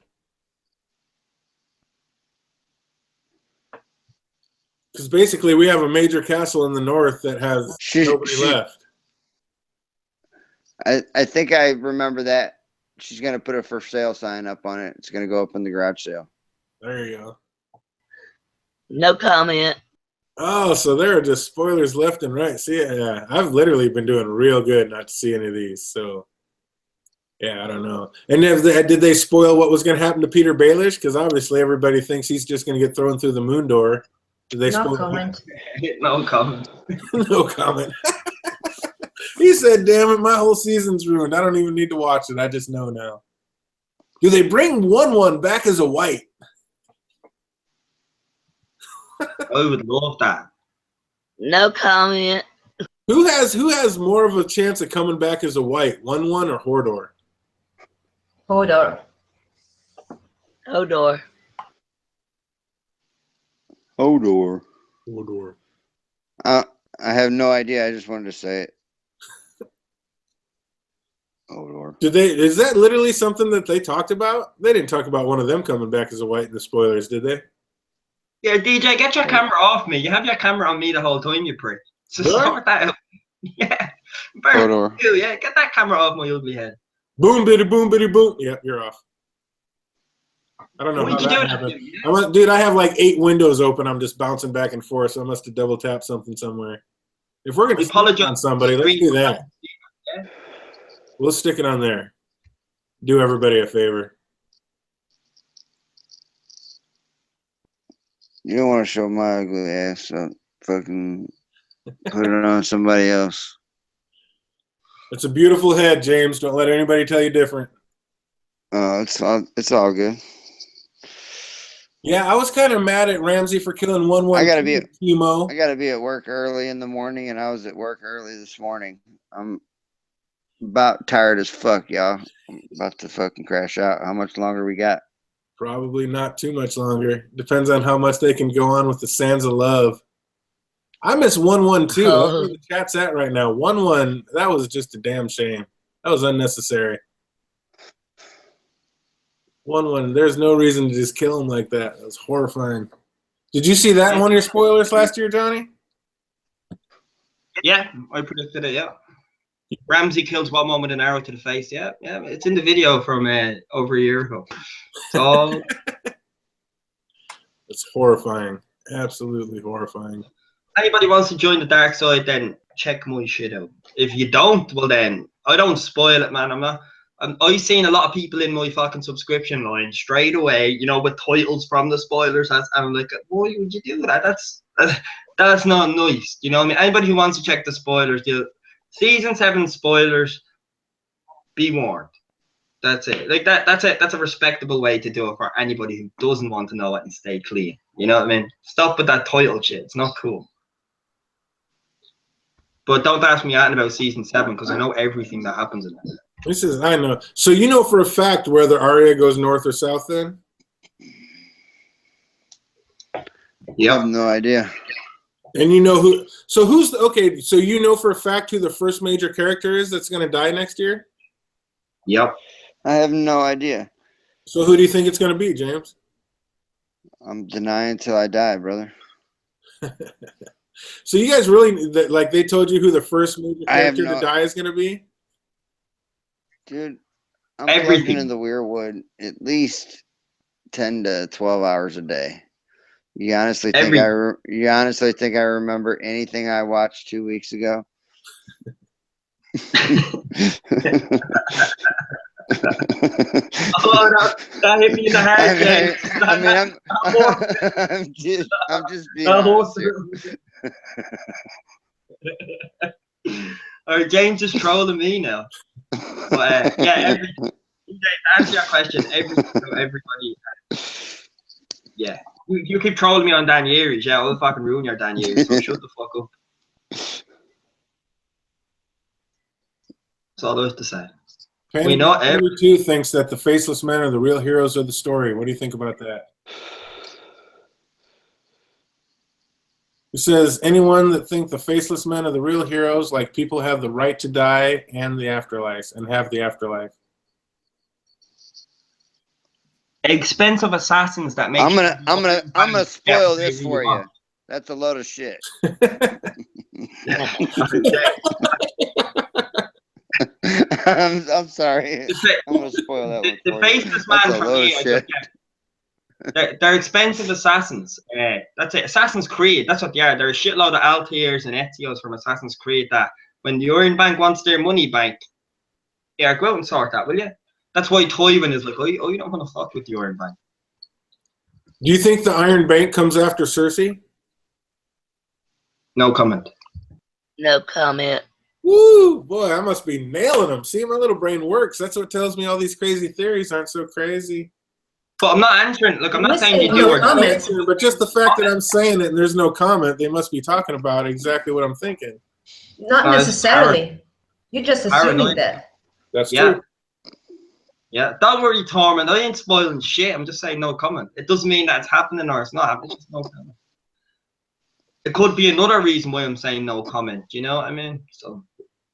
Because basically we have a major castle in the north that has nobody left. I think I remember that. She's going to put a for sale sign up on it. It's going to go up in the garage sale. There you go. No comment. Oh, so there are just spoilers left and right. See, yeah, I've literally been doing real good not to see any of these. So, yeah, I don't know. And did they spoil what was going to happen to Peter Baelish? Because obviously everybody thinks he's just going to get thrown through the moon door. Did they spoil comment. No comment. No comment. He said, damn it, my whole season's ruined. I don't even need to watch it. I just know now. Do they bring Wun Wun back as a white? I would love that. No comment. Who has more of a chance of coming back as a white, Wun Wun or Hodor? Hodor. Hodor. Hodor. I have no idea. I just wanted to say it. Hodor. Is that literally something that they talked about? They didn't talk about one of them coming back as a white in the spoilers, did they? Yeah, DJ, get your camera off me. You have your camera on me the whole time, you prick. So sort that out. Yeah. Hodor. Yeah, get that camera off my ugly head. Boom, bitty, boom. Yep, you're off. I don't know how that happened. Dude, I have like 8 windows open. I'm just bouncing back and forth, so I must have double tapped something somewhere. If we're going to stick on somebody, let's do that. We'll stick it on there. Do everybody a favor. You don't want to show my ugly ass, so fucking put it on somebody else. It's a beautiful head, James. Don't let anybody tell you different. It's all good. Yeah, I was kind of mad at Ramsey for killing Wun Wun. I gotta be chemo. at work early in the morning, and I was at work early this morning. I'm about tired as fuck, y'all. I'm about to fucking crash out. How much longer we got? Probably not too much longer. Depends on how much they can go on with the Sands of Love. I miss Wun Wun too. That's where the chat's at right now. Wun Wun, that was just a damn shame. That was unnecessary. Wun Wun, there's no reason to just kill him like that. That was horrifying. Did you see that in one of your spoilers last year, Johnny? Yeah, I predicted it, yeah. Ramsey kills Wun Wun with an arrow to the face. Yeah, it's in the video from over a year ago. So it's horrifying. Absolutely horrifying. Anybody wants to join the dark side, then check my shit out. If you don't, well then, I don't spoil it, man. I've seen a lot of people in my fucking subscription line straight away, you know, with titles from the spoilers, and I'm like, why would you do that? That's not nice. You know what I mean? Anybody who wants to check the spoilers, Season 7 spoilers, be warned. That's it. Like that's it. That's a respectable way to do it for anybody who doesn't want to know it and stay clean. You know what I mean? Stop with that title shit. It's not cool. But don't ask me anything about Season 7 because I know everything that happens in it. I know. So you know for a fact whether Arya goes north or south then? Yeah. I have no idea. And you know who? So who's okay? So you know for a fact who the first major character is that's going to die next year? Yep. I have no idea. So who do you think it's going to be, James? I'm denying until I die, brother. So you guys really, like, they told you who the first major character to die is going to be? Dude, I'm plugged into the Weirwood at least 10 to 12 hours a day. You honestly think I remember anything I watched 2 weeks ago? Oh, that hit me in the head, James. I'm just being honest here. Or James is trolling me now. But yeah, to answer your question, everybody. Yeah, you keep trolling me on Dan Yearies. Yeah, I'll fucking ruin your Dan Yearies. So shut the fuck up. That's all there is to say. We know every two thinks that the faceless men are the real heroes of the story. What do you think about that? It says, anyone that think the faceless men are the real heroes, like people have the right to die and the afterlife, and have the afterlife. Expensive assassins that make. I'm gonna spoil this for you. That's a load of shit. I'm sorry. I'm gonna spoil that one. The faceless man for me. They're expensive assassins. That's it. Assassin's Creed. That's what they are. There are a shitload of Altiers and Ezio's from Assassin's Creed that when the Iron Bank wants their money bank, yeah, go out and sort that, will you? That's why Tywin is like, oh, you don't want to fuck with the Iron Bank. Do you think the Iron Bank comes after Cersei? No comment. No comment. Woo! Boy, I must be nailing them. See, my little brain works. That's what tells me all these crazy theories aren't so crazy. But I'm not answering. Look, I'm not saying you do or don't. But just the fact that I'm saying it and there's no comment, they must be talking about exactly what I'm thinking. Not necessarily. You're just assuming that. That's true. Yeah, don't worry, Tormund. I ain't spoiling shit. I'm just saying no comment. It doesn't mean that it's happening or it's not happening. It's just no comment. It could be another reason why I'm saying no comment. You know what I mean? So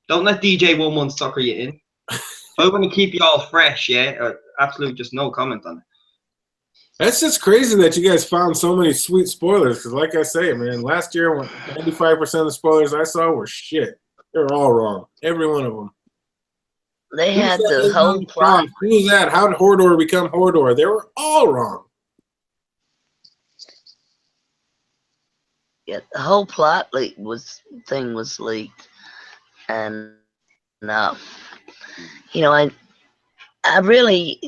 don't let DJ Wun Wun sucker you in. I want to keep you all fresh, yeah? Absolutely just no comment on it. That's just crazy that you guys found so many sweet spoilers. Because like I say, man, last year, 95% of the spoilers I saw were shit. They were all wrong. Every one of them. They had the whole plot. Who's that? How did Hodor become Hodor? They were all wrong. Yeah, the whole plot thing was leaked. And, you know, I really,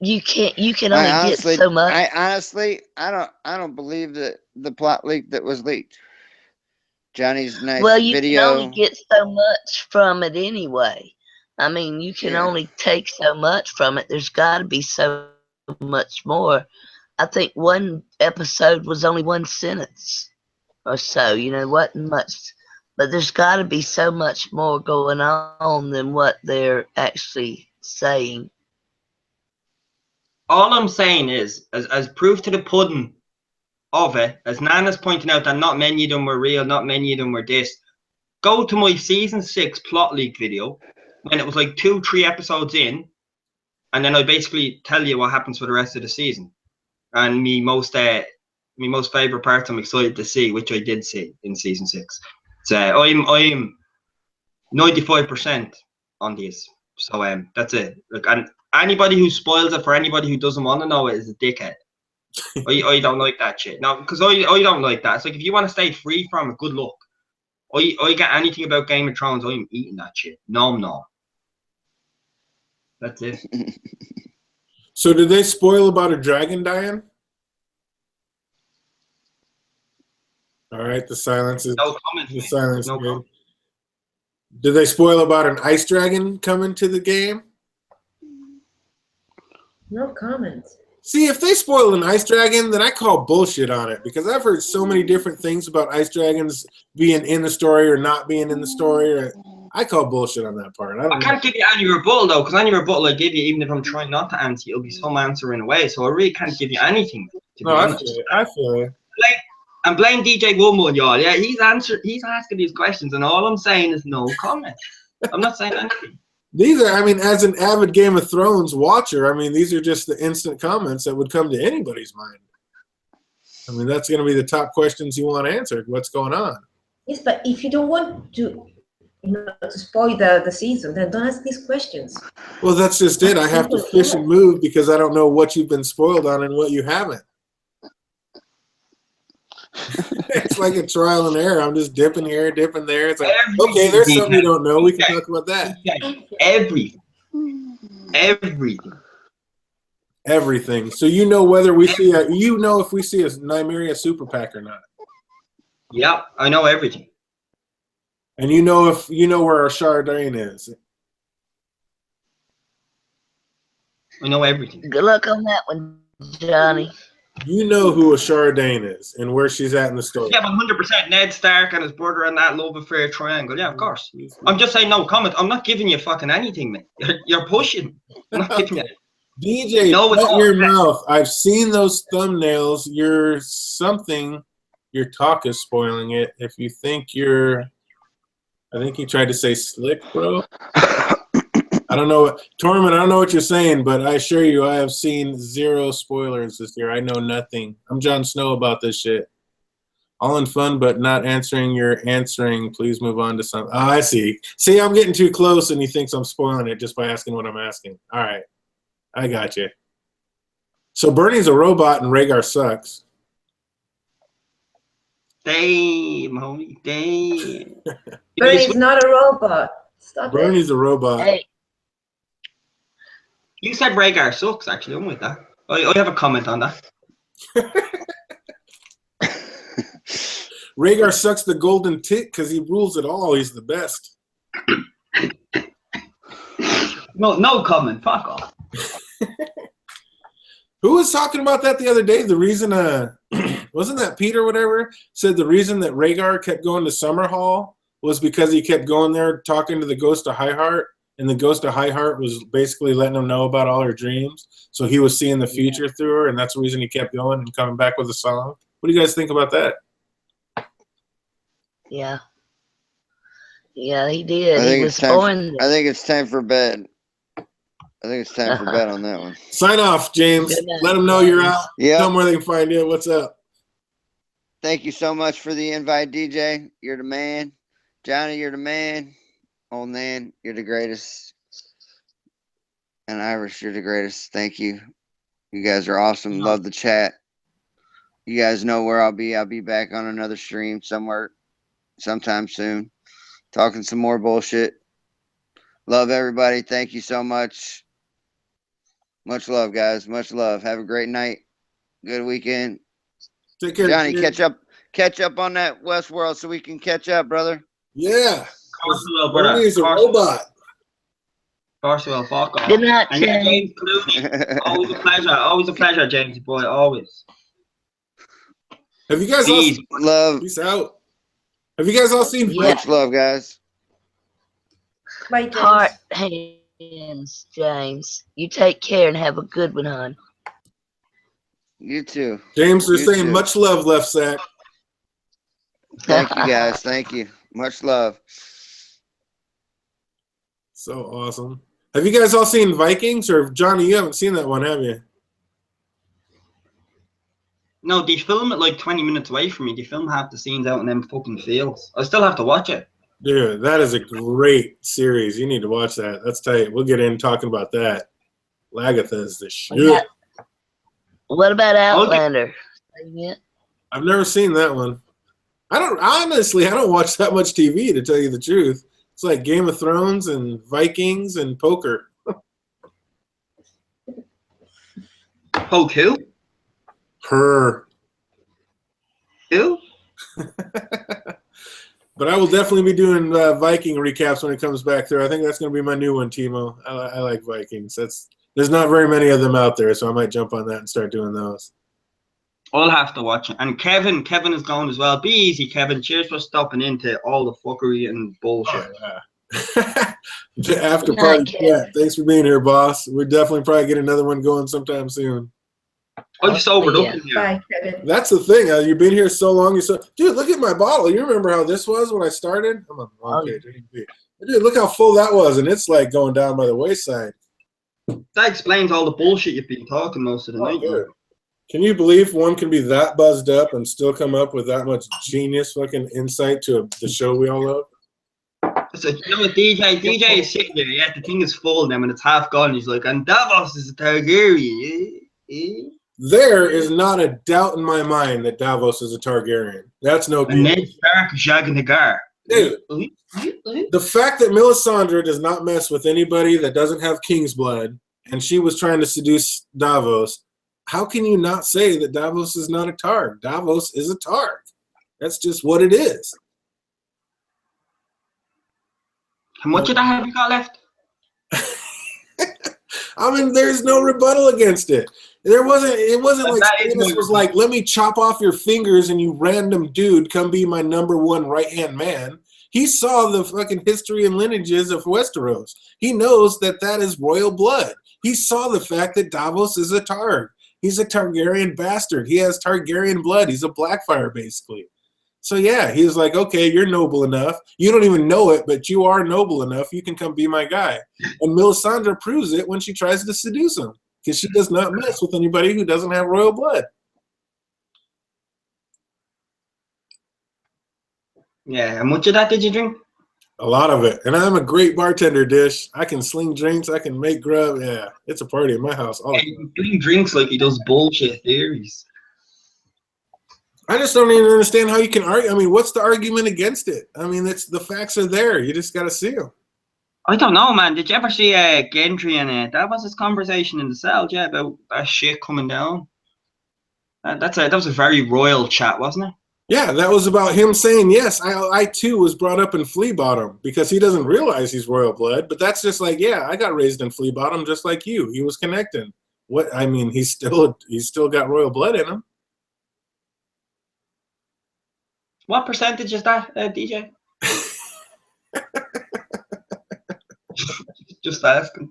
you can only get so much. I don't believe that the plot leak that was leaked. Johnny's nice well, you video. can only get so much from it anyway. I mean, you can only take so much from it. There's got to be so much more. I think one episode was only one sentence or so. You know, wasn't much. But there's got to be so much more going on than what they're actually saying. All I'm saying is, as proof to the pudding of it, as Nana's pointing out that not many of them were real, not many of them were this, go to my season 6 plot leak video when it was like 2-3 episodes in, and then I basically tell you what happens for the rest of the season. And me most favorite parts I'm excited to see, which I did see in season 6. So I'm 95% on these. So that's it. Look, and anybody who spoils it for anybody who doesn't want to know it is a dickhead. I don't like that shit. No, because I don't like that. It's like if you want to stay free from it, good luck. I get anything about Game of Thrones, I'm eating that shit. No. That's it. So did they spoil about a dragon dying? All right, the silence is no comment. The silence. No comment. Did they spoil about an ice dragon coming to the game? No comments. See, if they spoil an ice dragon, then I call bullshit on it because I've heard so many different things about ice dragons being in the story or not being in the story. I call bullshit on that part. I can't give you any rebuttal though, because any rebuttal I give you, even if I'm trying not to answer, it'll be some answer in a way. So I really can't give you anything. I feel it. And blame DJ Wun Wun, y'all. Yeah, he's asking these questions, and all I'm saying is no comment. I'm not saying anything. These are, I mean, as an avid Game of Thrones watcher, I mean, these are just the instant comments that would come to anybody's mind. I mean, that's going to be the top questions you want answered. What's going on? Yes, but if you don't want to, to spoil the season, then don't ask these questions. Well, that's just it. I have to fish and move because I don't know what you've been spoiled on and what you haven't. It's like a trial and error. I'm just dipping here, dipping there. It's like, okay, there's something you don't know. We can talk about that. Everything. Everything. So you know whether we see a, you know if we see a Nymeria super pack or not. Yep, I know everything. And you know if you know where our Chardonnay is. I know everything. Good luck on that one, Johnny. You know who a Chardonnay is and where she's at in the story. Yeah, 100% Ned Stark and his brother and that love affair triangle. Yeah, of course. I'm just saying no comment. I'm not giving you fucking anything, man. You're pushing. I'm not giving you. DJ, No, shut your mouth. I've seen those thumbnails. You're something. Your talk is spoiling it. If you think you're, I think you tried to say slick, bro. I don't know what, Tormund, I don't know what you're saying, but I assure you I have seen 0 spoilers this year. I know nothing. I'm Jon Snow about this shit. All in fun, but not answering your answering. Please move on to something. Oh, I see. See, I'm getting too close and he thinks I'm spoiling it just by asking what I'm asking. All right. I got you. So Bernie's a robot and Rhaegar sucks. Damn, homie. Damn. Bernie's not a robot. Stop Bernie's a robot. Hey, You said Rhaegar sucks, actually. I'm with that. I have a comment on that. Rhaegar sucks the golden tit because he rules it all. He's the best. No comment. Fuck off. Who was talking about that the other day? The reason, wasn't that Pete or whatever, said the reason that Rhaegar kept going to Summerhall was because he kept going there talking to the Ghost of Highheart, and the Ghost of Highheart was basically letting him know about all her dreams. So he was seeing the future through her, and that's the reason he kept going and coming back with a song. What do you guys think about that? yeah. Yeah, he did. I He think was it's time. spoiling I think it's time for bed. I think it's time for bed on that one. Sign off, James. Good night. Let them know you're out. Yeah. Tell them where they can find you. What's up? Thank you so much for the invite, DJ. You're the man. Johnny, you're the man. Old man, you're the greatest. And Irish, you're the greatest. Thank you. You guys are awesome. Love the chat. You guys know where I'll be. I'll be back on another stream somewhere sometime soon. Talking some more bullshit. Love everybody. Thank you so much. Much love, guys. Much love. Have a great night. Good weekend. Take care. Johnny, James. catch up on that Westworld so we can catch up, brother. Yeah. Carswell, Bernie is a robot. Carswell, fuck off. Good night, And yeah, James. James Clooney. Always a pleasure. Always a pleasure, James boy. Always. Have you guys all Peace. Love. Peace out. Have you guys all seen Yeah. Much love, guys. Bye, James. Heart hands, James. You take care and have a good one, hon. You too. James? They're You saying too. much love, Left Sack. Thank you, guys. Thank you. Much love. So awesome. Have you guys all seen Vikings? Or Johnny, you haven't seen that one, have you? No, they film it like 20 minutes away from me. They film half the scenes out in them fucking fields. I still have to watch it. Dude, that is a great series. You need to watch that. That's tight. We'll get in talking about that. Lagatha is the shit. What about Outlander? Yeah. I've never seen that one. I don't watch that much TV, to tell you the truth. It's like Game of Thrones and Vikings and poker. Poke who? Her. Who? But I will definitely be doing Viking recaps when it comes back through. I think that's going to be my new one, Timo. I like Vikings. There's not very many of them out there, so I might jump on that and start doing those. I'll have to watch it. And Kevin is going as well. Be easy, Kevin. Cheers for stopping into all the fuckery and bullshit. After party chat. Thanks for being here, boss. We're definitely probably get another one going sometime soon. I'm sobered up in here. Bye, Kevin. That's the thing. You've been here so long. Dude, look at my bottle. You remember how this was when I started? I'm on the wrong page. Dude, look how full that was, and it's like going down by the wayside. That explains all the bullshit you've been talking most of the night. Good. Can you believe one can be that buzzed up and still come up with that much genius fucking insight to the show we all love? So, you know what, DJ is sitting there, yeah, the thing is full now, and it's half gone. He's like, and Davos is a Targaryen. There is not a doubt in my mind that Davos is a Targaryen. That's no And BS. Ned Stark is shagging the gar. Dude, the fact that Melisandre does not mess with anybody that doesn't have king's blood, and she was trying to seduce Davos, how can you not say that Davos is not a Targ? Davos is a Targ. That's just what it is. How much of that have you got left? I mean, there's no rebuttal against it. It wasn't like Stannis was like, let me chop off your fingers and you random dude come be my #1 right-hand man. He saw the fucking history and lineages of Westeros. He knows that that is royal blood. He saw the fact that Davos is a Targ. He's a Targaryen bastard. He has Targaryen blood. He's a Blackfire, basically. So yeah, he was like, okay, you're noble enough. You don't even know it, but you are noble enough. You can come be my guy. And Melisandre proves it when she tries to seduce him, because she does not mess with anybody who doesn't have royal blood. Yeah, how much of that did you drink? A lot of it. And I'm a great bartender, Dish. I can sling drinks. I can make grub. Yeah, it's a party in my house. All the time. Doing drinks like he does bullshit theories. I just don't even understand how you can argue. I mean, what's the argument against it? I mean, the facts are there. You just got to see them. I don't know, man. Did you ever see Gendry and that was his conversation in the cell, yeah, about that shit coming down? That was a very royal chat, wasn't it? Yeah, that was about him saying, yes, I too was brought up in Flea Bottom, because he doesn't realize he's royal blood. But that's just like, yeah, I got raised in Flea Bottom just like you. He was connecting. What I mean, he's still got royal blood in him. What percentage is that, DJ? Just asking.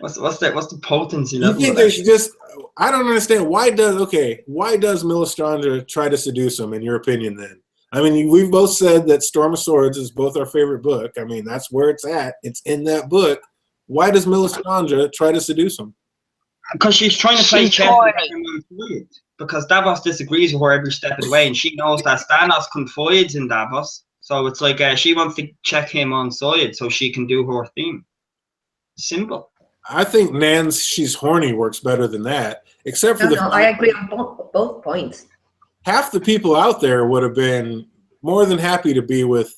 What's the potency level? You think they should just? I don't understand. Why does Melisandre try to seduce him? In your opinion, then? I mean, we've both said that Storm of Swords is both our favorite book. I mean, that's where it's at. It's in that book. Why does Melisandre try to seduce him? Because she's trying to play chess with everyone's fluid. Because Davos disagrees with her every step of the way, and she knows that Stannis confides in Davos. So it's like she wants to check him on side so she can do her thing. Simple. I think Nan's she's horny works better than that, except for I agree on both points. Half the people out there would have been more than happy to be with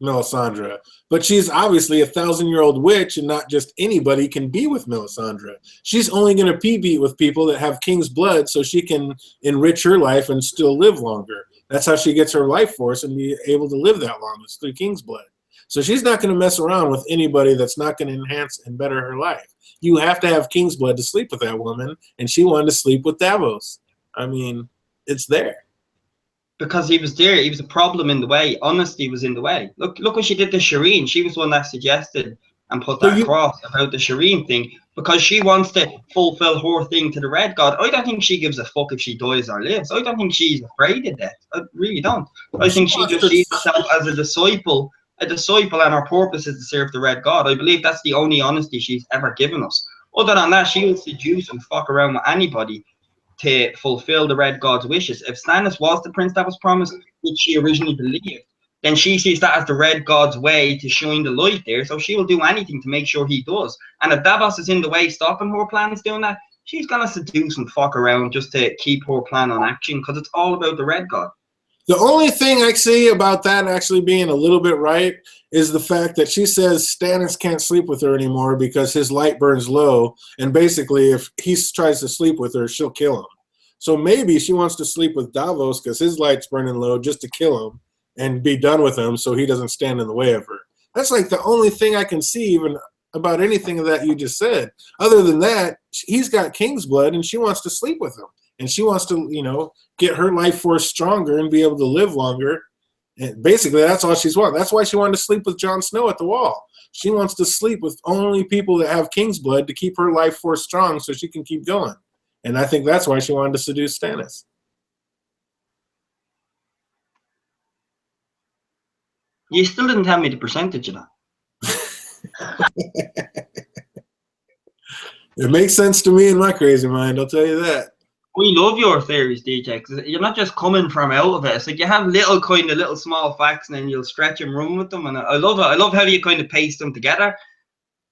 Melisandre, but she's obviously a 1,000-year-old witch, and not just anybody can be with Melisandre. She's only going to be with people that have king's blood so she can enrich her life and still live longer. That's how she gets her life force and be able to live that long. It's through king's blood. So she's not going to mess around with anybody that's not going to enhance and better her life. You have to have king's blood to sleep with that woman, and she wanted to sleep with Davos. I mean, it's there. Because he was there. He was a problem in the way. Honesty was in the way. Look what she did to Shireen. She was one that suggested and put that across about the Shireen thing, because she wants to fulfill her thing to the Red God. I don't think she gives a fuck if she dies or lives. I don't think she's afraid of death. I really don't. I think she just sees herself as a disciple and her purpose is to serve the Red God. I believe that's the only honesty she's ever given us. Other than that, she will seduce and fuck around with anybody to fulfill the Red God's wishes. If Stannis was the prince that was promised, which she originally believed, then she sees that as the Red God's way to shine the light there, so she will do anything to make sure he does. And if Davos is in the way stopping her plans doing that, she's going to seduce and fuck around just to keep her plan on action, because it's all about the Red God. The only thing I see about that actually being a little bit right is the fact that she says Stannis can't sleep with her anymore because his light burns low, and basically if he tries to sleep with her, she'll kill him. So maybe she wants to sleep with Davos because his light's burning low just to kill him and be done with him so he doesn't stand in the way of her. That's like the only thing I can see even about anything that you just said. Other than that, he's got king's blood and she wants to sleep with him. And she wants to, get her life force stronger and be able to live longer. And basically, that's all she's wanted. That's why she wanted to sleep with Jon Snow at the Wall. She wants to sleep with only people that have king's blood to keep her life force strong so she can keep going. And I think that's why she wanted to seduce Stannis. You still didn't tell me the percentage of that. It makes sense to me in my crazy mind, I'll tell you that. We love your theories, DJ, because you're not just coming from out of it. It's like you have little small facts, and then you'll stretch and run with them. And I love it. I love how you kind of paste them together.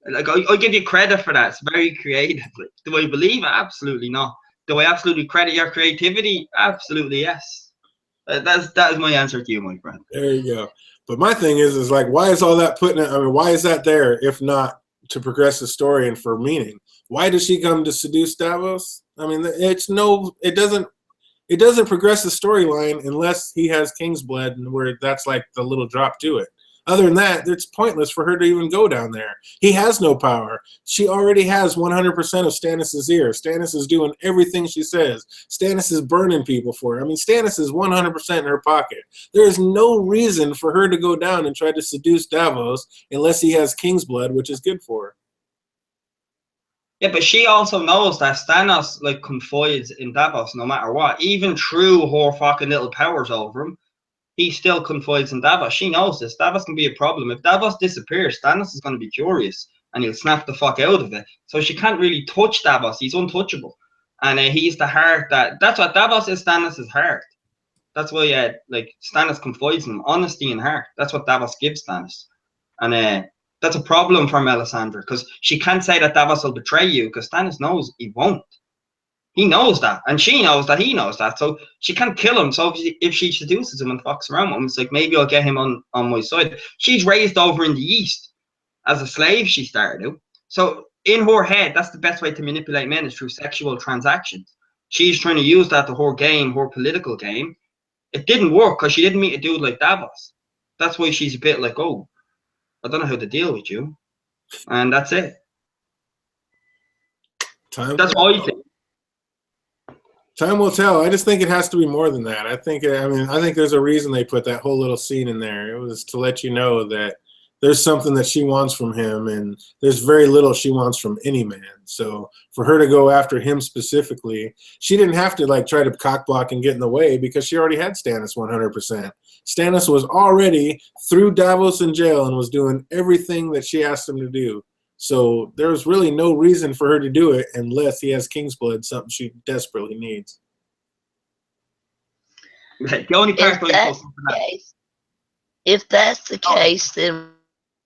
Like I give you credit for that. It's very creative. Like, do I believe it? Absolutely not. Do I absolutely credit your creativity? Absolutely yes. That is my answer to you, my friend. There you go. But my thing is like, why is all that why is that there if not to progress the story and for meaning? Why does she come to seduce Davos? I mean, it doesn't progress the storyline unless he has King's blood, and where that's like the little drop to it. Other than that, it's pointless for her to even go down there. He has no power. She already has 100% of Stannis' ear. Stannis is doing everything she says. Stannis is burning people for her. I mean, Stannis is 100% in her pocket. There is no reason for her to go down and try to seduce Davos unless he has King's blood, which is good for her. Yeah, but she also knows that Stannis like confides in Davos no matter what. Even through her fucking little powers over him, he still confides in Davos. She knows this. Davos can be a problem. If Davos disappears, Stannis is going to be curious and he'll snap the fuck out of it. So she can't really touch Davos. He's untouchable. And he's the heart that's what Davos is, Stannis' heart. That's why like Stannis confides in him. Honesty and heart. That's what Davos gives Stannis. And that's a problem for Melisandre because she can't say that Davos will betray you because Stannis knows he won't. He knows that, and she knows that he knows that, so she can't kill him. So if she seduces him and fucks around with him, it's like, maybe I'll get him on my side. She's raised over in the East as a slave, she started out. So in her head, that's the best way to manipulate men, is through sexual transactions. She's trying to use that to her game, her political game. It didn't work because she didn't meet a dude like Davos. That's why she's a bit like, oh, I don't know how to deal with you. And that's it. That's all you think. Time will tell. I just think it has to be more than that. I think there's a reason they put that whole little scene in there. It was to let you know that there's something that she wants from him, and there's very little she wants from any man. So for her to go after him specifically, she didn't have to like try to cock block and get in the way because she already had Stannis 100%. Stannis was already through Davos in jail and was doing everything that she asked him to do. So there was really no reason for her to do it unless he has King's blood, something she desperately needs. The only part if that's the case, then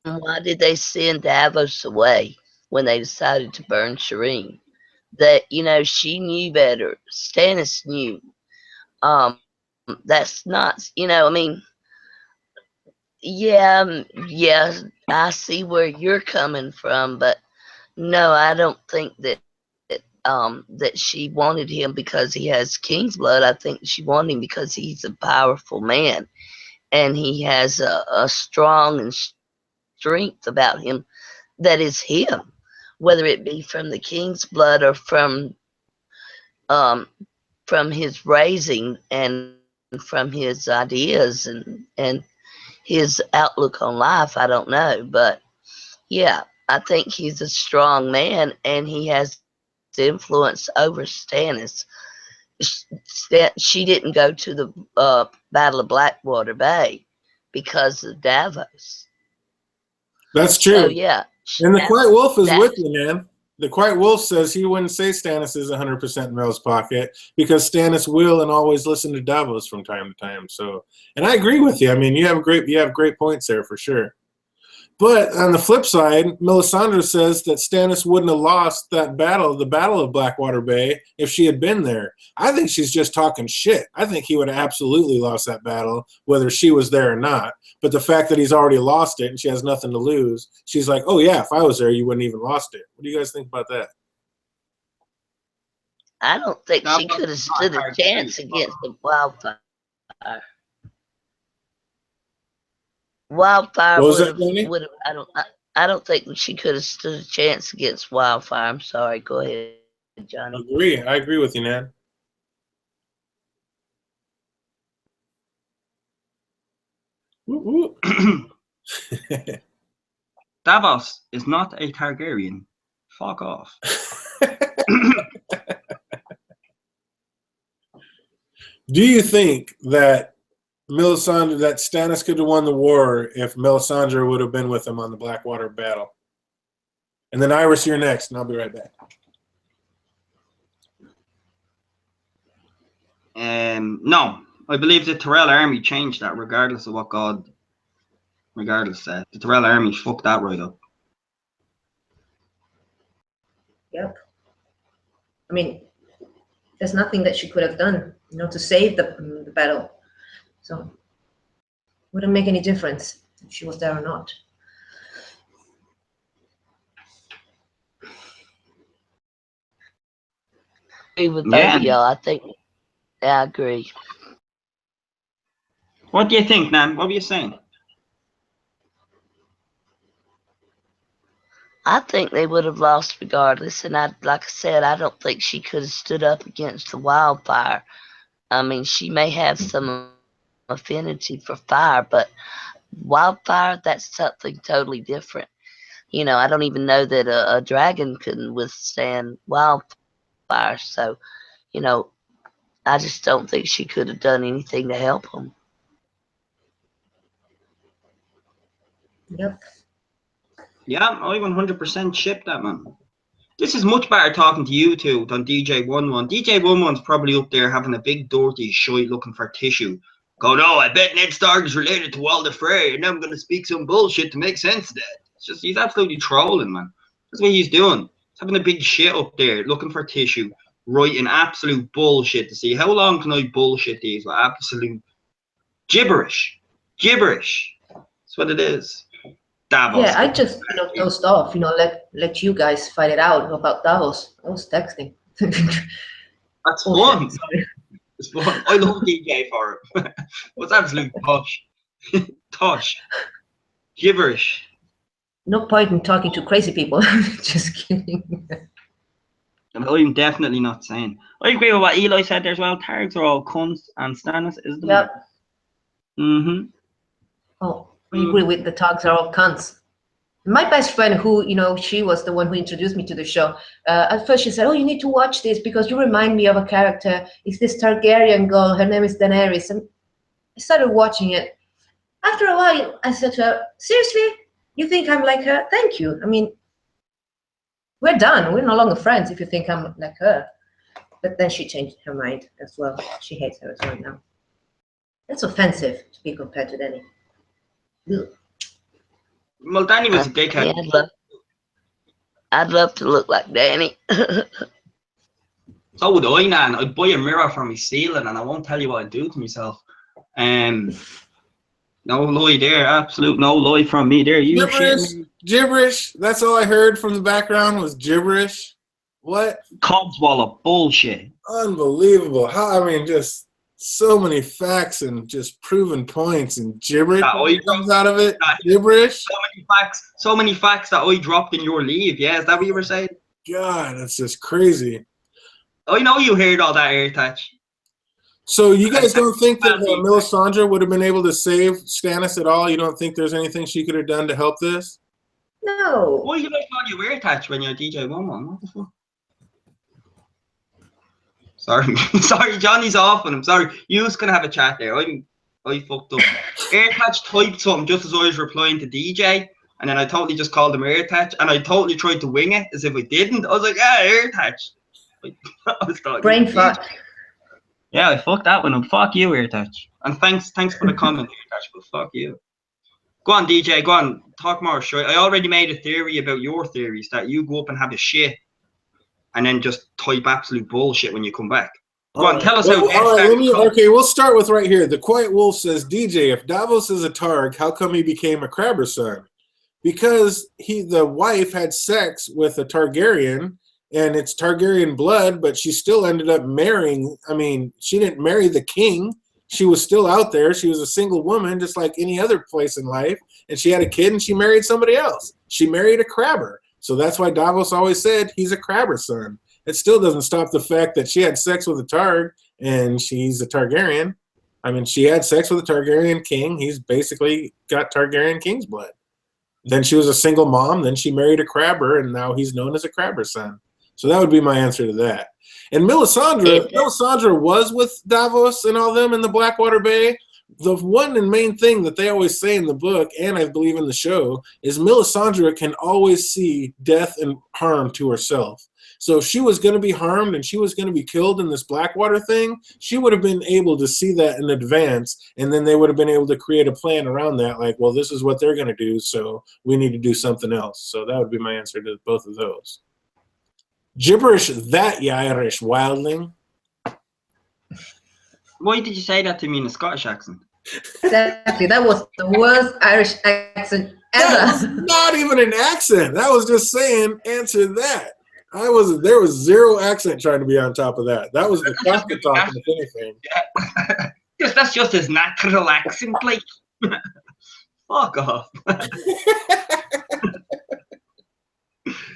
why did they send Davos away when they decided to burn Shireen? That, she knew better. Stannis knew. That's not, yeah, I see where you're coming from, but no, I don't think that she wanted him because he has King's blood. I think she wanted him because he's a powerful man, and he has a strong and strength about him that is him, whether it be from the King's blood or from his raising and from his ideas and his outlook on life. I don't know, but yeah, I think he's a strong man and he has influence over Stannis. She didn't go to the Battle of Blackwater Bay because of Davos. That's true. So, yeah. And the Quiet Wolf is with you, man. The Quiet Wolf says he wouldn't say Stannis is 100% in Mel's pocket because Stannis will and always listen to Davos from time to time. So, and I agree with you. I mean, you have great points there for sure. But on the flip side, Melisandre says that Stannis wouldn't have lost that battle, the Battle of Blackwater Bay, if she had been there. I think she's just talking shit. I think he would have absolutely lost that battle, whether she was there or not. But the fact that he's already lost it and she has nothing to lose, she's like, oh yeah, if I was there, you wouldn't even lost it. What do you guys think about that? I don't think she could have stood a chance against the wildfire. Wildfire would have. I don't think she could have stood a chance against wildfire. I'm sorry. Go ahead, Johnny. I agree with you, Nan. Davos is not a Targaryen. Fuck off. Do you think that Stannis could have won the war if Melisandre would have been with him on the Blackwater battle? And then Iris, you're next, and I'll be right back. No, I believe the Tyrell army changed that, regardless of what God, the Tyrell army fucked that right up. Yep. I mean, there's nothing that she could have done, to save the battle. So, wouldn't make any difference if she was there or not. Agree with both of y'all. I agree. What do you think, Nan? What were you saying? I think they would have lost regardless, and like I said, I don't think she could have stood up against the wildfire. I mean, she may have some affinity for fire, but wildfire, that's something totally different. I don't even know that a dragon couldn't withstand wildfire, so, I just don't think she could have done anything to help them. Yep. Yeah, I 100% ship that, man. This is much better talking to you two than DJ Wun Wun. DJ Wun Wun's probably up there having a big dirty shite looking for tissue. Going, oh, I bet Ned Stark is related to Walder Frey, and now I'm going to speak some bullshit to make sense of that. It's just, he's absolutely trolling, man. That's what he's doing. He's having a big shit up there, looking for tissue, writing absolute bullshit to see how long can I bullshit these with absolute gibberish. Gibberish. That's what it is. Davos. Yeah, I just dozed off. Let you guys fight it out about Davos. I was texting. That's fun. It's fun. I love DJ for it. What's absolute tosh? Tosh. Gibberish. No point in talking to crazy people. Just kidding. I'm definitely not saying. I agree with what Eli said there as well. Targs are all cunts, and Stannis is the Yep. Mm-hmm. Oh, I agree with the Togs are all cunts. My best friend, who, she was the one who introduced me to the show. At first she said, oh, you need to watch this because you remind me of a character. It's this Targaryen girl. Her name is Daenerys. And I started watching it. After a while, I said to her, seriously? You think I'm like her? Thank you. I mean, we're done. We're no longer friends if you think I'm like her. But then she changed her mind as well. She hates her as well now. That's offensive to be compared to Dany. Ugh. Well, Dany was a dickhead. Yeah, I'd love to look like Dany. So would I, Nan. I'd buy a mirror for my ceiling, and I won't tell you what I'd do to myself. No lie there. Absolute no lie from me there. You Gibberish. That's all I heard from the background was gibberish. What? Codswallop bullshit. Unbelievable. Just so many facts and just proven points and gibberish comes out of it. Gibberish. So many facts that I dropped in your leave. Yeah, is that what you were saying? God, that's just crazy. I know you heard all that, Airtouch. So you guys don't think that Melisandre would have been able to save Stannis at all? You don't think there's anything she could have done to help this? No. Why you like call you Airtouch when you're DJ Wun Wun? What the fuck? Sorry, sorry, Johnny's off, and I'm sorry. You was gonna have a chat there. I fucked up. Airtouch typed something just as I was replying to DJ, and then I totally just called him Airtouch, and I totally tried to wing it as if I didn't. I was like, Airtouch. Brain fart. Yeah, I fucked that one up. Fuck you, Airtouch. And thanks for the comment, Airtouch, but fuck you. Go on, DJ. Go on. Talk more shit. I already made a theory about your theories that you go up and have a shit, and then just type absolute bullshit when you come back. Go on, tell us how. Okay, we'll start with right here. The Quiet Wolf says, DJ, if Davos is a Targ, how come he became a Crabber son? Because the wife had sex with a Targaryen, and it's Targaryen blood, but she still ended up marrying. I mean, she didn't marry the king. She was still out there. She was a single woman, just like any other place in life. And she had a kid, and she married somebody else. She married a Crabber. So that's why Davos always said he's a Crabber son. It still doesn't stop the fact that she had sex with a Targ, and she's a Targaryen. I mean, she had sex with a Targaryen king. He's basically got Targaryen king's blood. Then she was a single mom. Then she married a Crabber, and now he's known as a Crabber son. So that would be my answer to that. And Melisandre was with Davos and all them in the Blackwater Bay, the one and main thing that they always say in the book, and I believe in the show, is Melisandre can always see death and harm to herself. So if she was going to be harmed and she was going to be killed in this Blackwater thing, she would have been able to see that in advance, and then they would have been able to create a plan around that, like, well, this is what they're going to do, so we need to do something else. So that would be my answer to both of those. Gibberish that, you Irish wildling. Why did you say that to me in a Scottish accent? Exactly. That was the worst Irish accent That was ever. not even an accent. That was just saying, answer that. There was zero accent trying to be on top of that. That was the Kafka talking, if anything. Yeah. That's just his natural accent, like. Fuck off.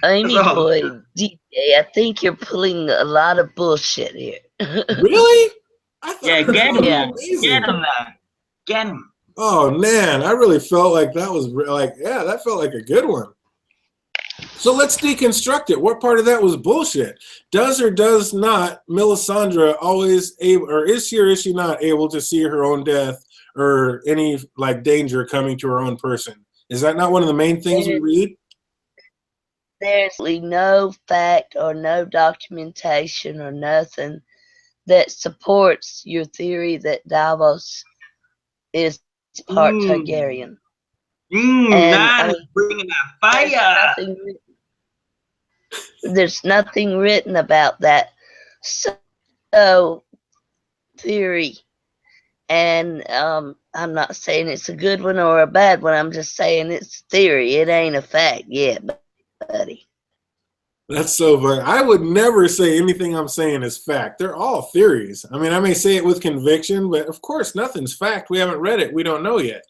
Amy boy, DJ, I think you're pulling a lot of bullshit here. Really? I thought Yeah, get him. Yeah. Get him, man. Get him. Oh man, I really felt like that was like, yeah, that felt like a good one. So let's deconstruct it. What part of that was bullshit? Does or does not Melisandre always able, or is she not able to see her own death or any like danger coming to her own person? Is that not one of the main things we read? There's no fact or no documentation or nothing that supports your theory that Davos is part Targaryen. Nah, bringing that fire. There's nothing written about that so theory. And I'm not saying it's a good one or a bad one. I'm just saying it's theory. It ain't a fact yet, buddy. That's so funny. I would never say anything I'm saying is fact. They're all theories. I mean, I may say it with conviction, but of course, nothing's fact. We haven't read it. We don't know yet.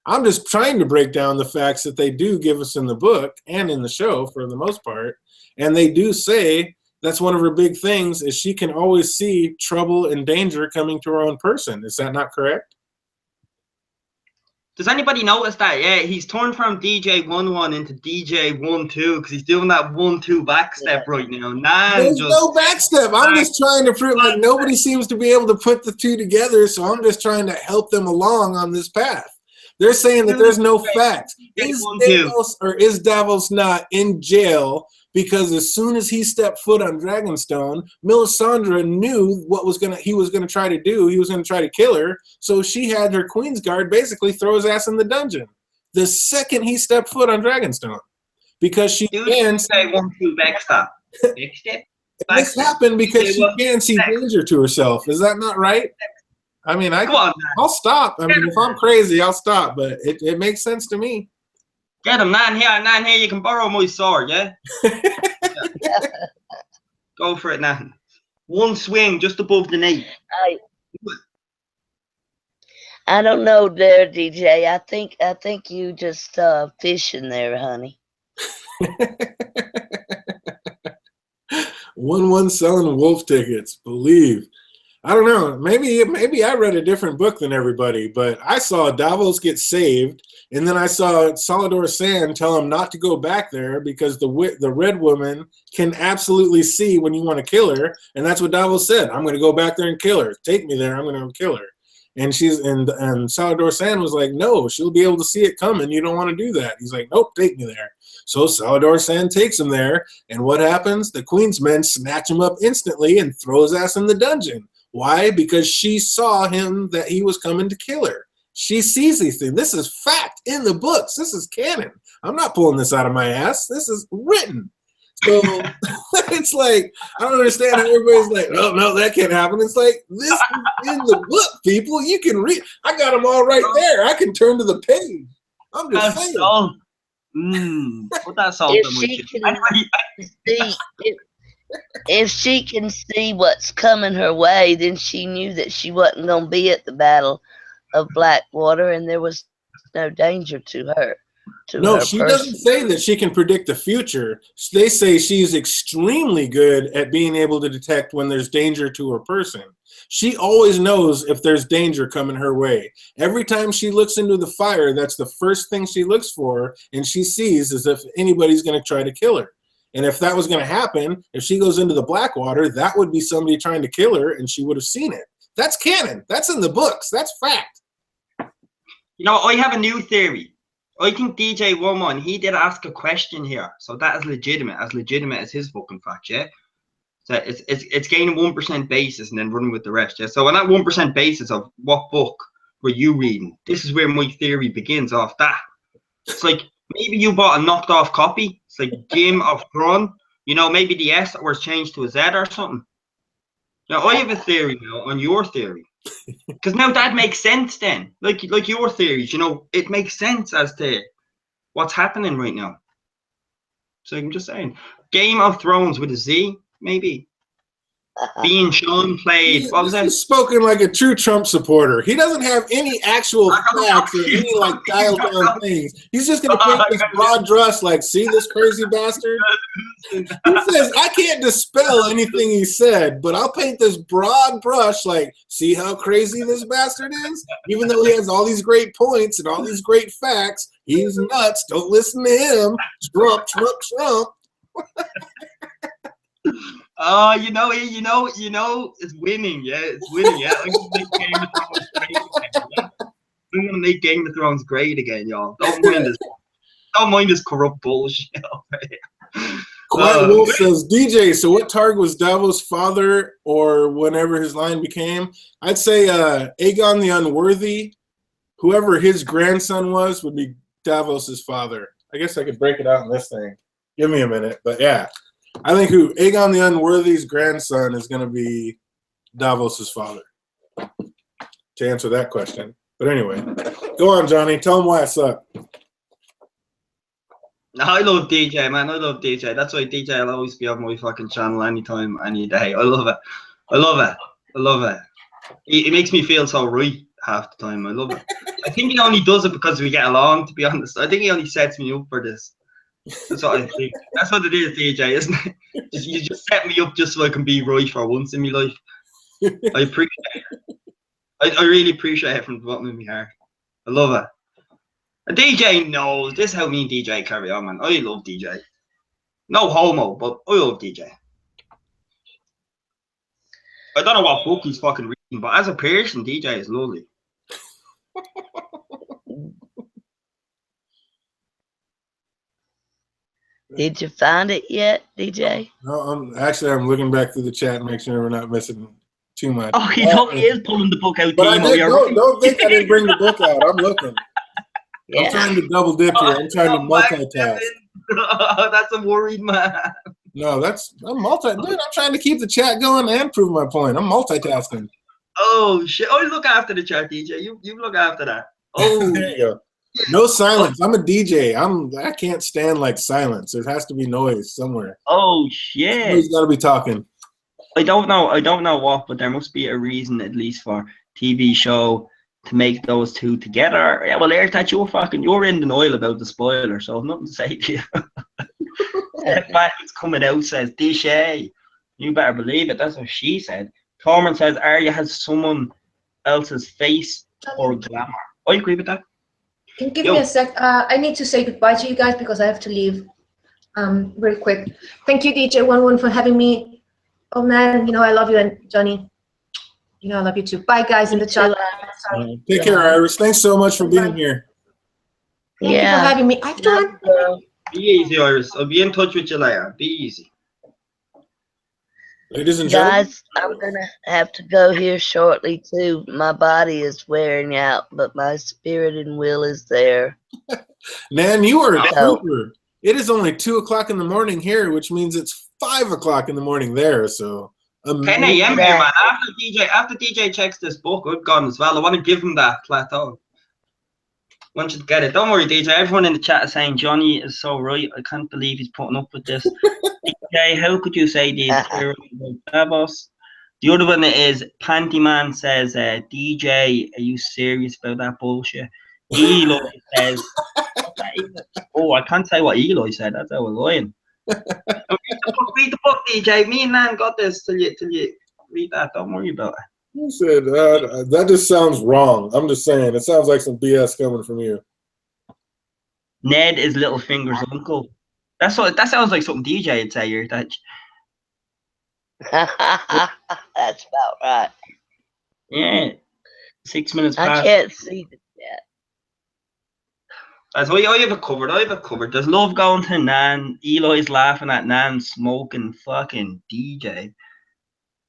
I'm just trying to break down the facts that they do give us in the book and in the show for the most part. And they do say that's one of her big things is she can always see trouble and danger coming to her own person. Is that not correct? Does anybody notice that? Yeah, he's turned from DJ Wun Wun into DJ 1-2 because he's doing that 1-2 backstep right now. There's no backstep. I'm just trying to prove like nobody seems to be able to put the two together, so I'm just trying to help them along on this path. They're saying that there's no facts. Is Davos not in jail because as soon as he stepped foot on Dragonstone, Melisandre knew what he was gonna try to do. He was gonna try to kill her. So she had her Queensguard basically throw his ass in the dungeon the second he stepped foot on Dragonstone. Because she can say 1-2 backstep. This happened because she can see danger to herself. Is that not right? I mean, I'll stop. I mean, if I'm crazy, I'll stop. But it makes sense to me. Get him, nine here. You can borrow my sword, yeah? Go for it, Nan. One swing just above the knee. I don't know there, DJ. I think you just fishing there, honey. 1-1 selling wolf tickets. Believe. I don't know. Maybe I read a different book than everybody, but I saw Davos get saved, and then I saw Salladhor Saan tell him not to go back there because the red woman can absolutely see when you want to kill her, and that's what Davos said. I'm going to go back there and kill her. Take me there. I'm going to kill her. And Salladhor Saan was like, no, she'll be able to see it coming. You don't want to do that. He's like, nope, take me there. So Salladhor Saan takes him there, and what happens? The Queen's men snatch him up instantly and throw his ass in the dungeon. Why? Because she saw him that he was coming to kill her. She sees these things. This is fact in the books. This is canon. I'm not pulling this out of my ass. This is written. So it's like, I don't understand how everybody's like, oh, no, that can't happen. It's like, this is in the book, people. You can read. I got them all right there. I can turn to the page. I'm just saying. Put that salt If she can see what's coming her way, then she knew that she wasn't going to be at the Battle of Blackwater, and there was no danger to her. No, she doesn't say that she can predict the future. They say she's extremely good at being able to detect when there's danger to her person. She always knows if there's danger coming her way. Every time she looks into the fire, that's the first thing she looks for, and she sees as if anybody's going to try to kill her. And if that was going to happen, if she goes into the Blackwater, that would be somebody trying to kill her, and she would have seen it. That's canon. That's in the books. That's fact. You know, I have a new theory. I think DJ Wun Wun, he did ask a question here, so that is legitimate as his fucking fact, yeah. So it's gaining 1% basis and then running with the rest, yeah. So on that 1% basis of what book were you reading, this is where my theory begins off that. It's like maybe you bought a knocked off copy. It's like Game of Thrones. You know, maybe the S was changed to a Z or something. Now I have a theory now on your theory. Because now that makes sense then. Like your theories, you know, it makes sense as to what's happening right now. So I'm just saying. Game of Thrones with a Z, maybe. Being Sean played. What was that? He's spoken like a true Trump supporter. He doesn't have any actual facts or any like dialed down things. He's just gonna paint this broad brush like, see this crazy bastard? He says, I can't dispel anything he said, but I'll paint this broad brush like, see how crazy this bastard is? Even though he has all these great points and all these great facts, he's nuts. Don't listen to him. Trump, Trump, Trump. Oh, you know, it's winning, yeah. It's winning, yeah. I'm gonna make Game of Thrones great again, y'all. Don't mind this corrupt bullshit. Quiet Wolf says, DJ, so what Targ was Davos' father or whenever his line became? I'd say Aegon the Unworthy, whoever his grandson was, would be Davos' father. I guess I could break it out in this thing. Give me a minute, but yeah. I think Aegon the Unworthy's grandson is going to be Davos' father, to answer that question. But anyway, go on, Johnny. Tell him why I suck. I love DJ, man. I love DJ. That's why DJ will always be on my fucking channel anytime, any day. I love it. I love it. I love it. It makes me feel so right half the time. I love it. I think he only does it because we get along, to be honest. I think he only sets me up for this. That's what I think. That's what it is, DJ, isn't it? You just set me up just so I can be right for once in my life. I appreciate it. I really appreciate it from the bottom of my heart. I love it. And DJ knows. This is how me and DJ carry on, man. I love DJ. No homo, but I love DJ. I don't know what book he's fucking reading, but as a person, DJ is lovely. Did you find it yet, DJ? No, I'm looking back through the chat and make sure we're not missing too much. Oh, he is pulling the book out. But don't think I didn't bring the book out. I'm looking. Yeah. I'm trying to double dip here. I'm trying to multitask. Oh, that's a worried man. No, dude, I'm trying to keep the chat going and prove my point. I'm multitasking. Oh shit. Oh, look after the chat, DJ. You look after that. Oh, there you go. No silence. I'm a DJ. I can't stand like silence. There has to be noise somewhere. Oh shit. Somebody's got to be talking. I don't know what, but there must be a reason at least for TV show to make those two together. Yeah, well, Airtat, you're in denial about the spoiler, so I've nothing to say to you. That man who's coming out says, DJ, you better believe it. That's what she said. Tormund says, Arya has someone else's face or glamour. I agree with that. Can you give me a sec? I need to say goodbye to you guys because I have to leave very quick. Thank you, DJ Wun Wun, for having me. Oh, man, you know I love you, and Johnny, you know I love you too. Bye, guys, in the chat. Take care, Iris. Thanks so much for being here. Thank you for having me. I have to run. Be easy, Iris. I'll be in touch with you later. Be easy. Ladies and gentlemen. Guys, I'm going to have to go here shortly, too. My body is wearing out, but my spirit and will is there. Man, you are a trooper. It is only 2 o'clock in the morning here, which means it's 5 o'clock in the morning there. So 10 a.m. here, man. After DJ checks this book, I've gone as well. I want to give him that plateau. I want you to get it. Don't worry, DJ. Everyone in the chat is saying Johnny is so right. I can't believe he's putting up with this. DJ, how could you say these about Davos? The other one is Pantyman says, DJ, are you serious about that bullshit? Eloy says, oh, I can't say what Eloy said. That's how we're lying. Read the book, DJ. Me and Nan got this till you read that. Don't worry about it. You said that just sounds wrong. I'm just saying it sounds like some BS coming from you. Ned is Littlefinger's uncle. That sounds like something DJ would say here. That's about right. Yeah. 6 minutes past. I can't see the chat. As I have it covered. I have it covered. There's love going to Nan. Eli's laughing at Nan smoking fucking DJ.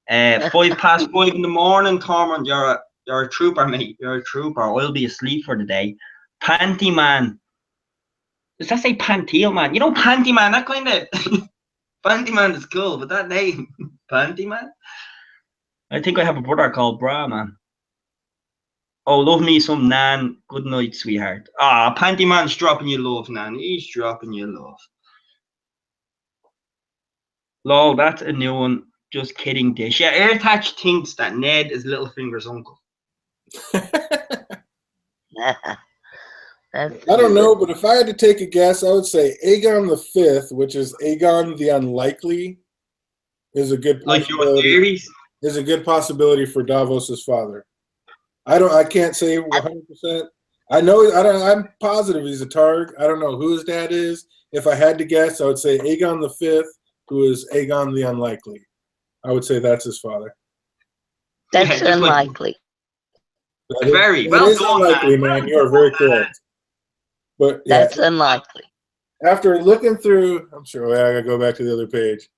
5:05 in the morning, Tormund. You're a trooper, mate. You're a trooper. I'll be asleep for the day. Panty Man. Does that say Panteel Man? You know Panty Man. That kind of Panty Man is cool, but that name, Panty Man. I think I have a brother called Bra Man. Oh, love me some Nan. Good night, sweetheart. Ah, Panty Man's dropping you love, Nan. He's dropping you love. Lol, that's a new one. Just kidding, Dish. Yeah, Airtouch thinks that Ned is Littlefinger's uncle. I don't know, but if I had to take a guess, I would say Aegon V, which is Aegon the Unlikely, is a good Like your possibility. theories? Is a good possibility for Davos's father. I can't say 100%. I know. I'm positive he's a Targ. I don't know who his dad is. If I had to guess, I would say Aegon V, who is Aegon the Unlikely. I would say that's his father. That's Yeah, unlikely. Very It well is done, unlikely, man. You are very correct. But yeah, That's unlikely. after looking through, I'm sure I gotta go back to the other page.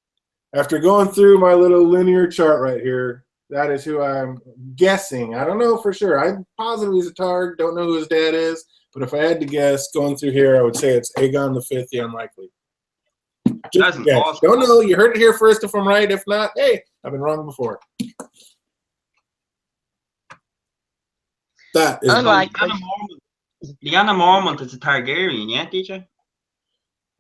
After going through my little linear chart right here, that is who I'm guessing. I don't know for sure. I'm positive he's a Targ. Don't know who his dad is. But if I had to guess, going through here, I would say it's Aegon V, the Unlikely. Just That's guess. awesome. Don't know. You heard it here first if I'm right. If not, hey, I've been wrong before. That is Unlikely. Lyanna Mormont is a Targaryen, yeah, DJ?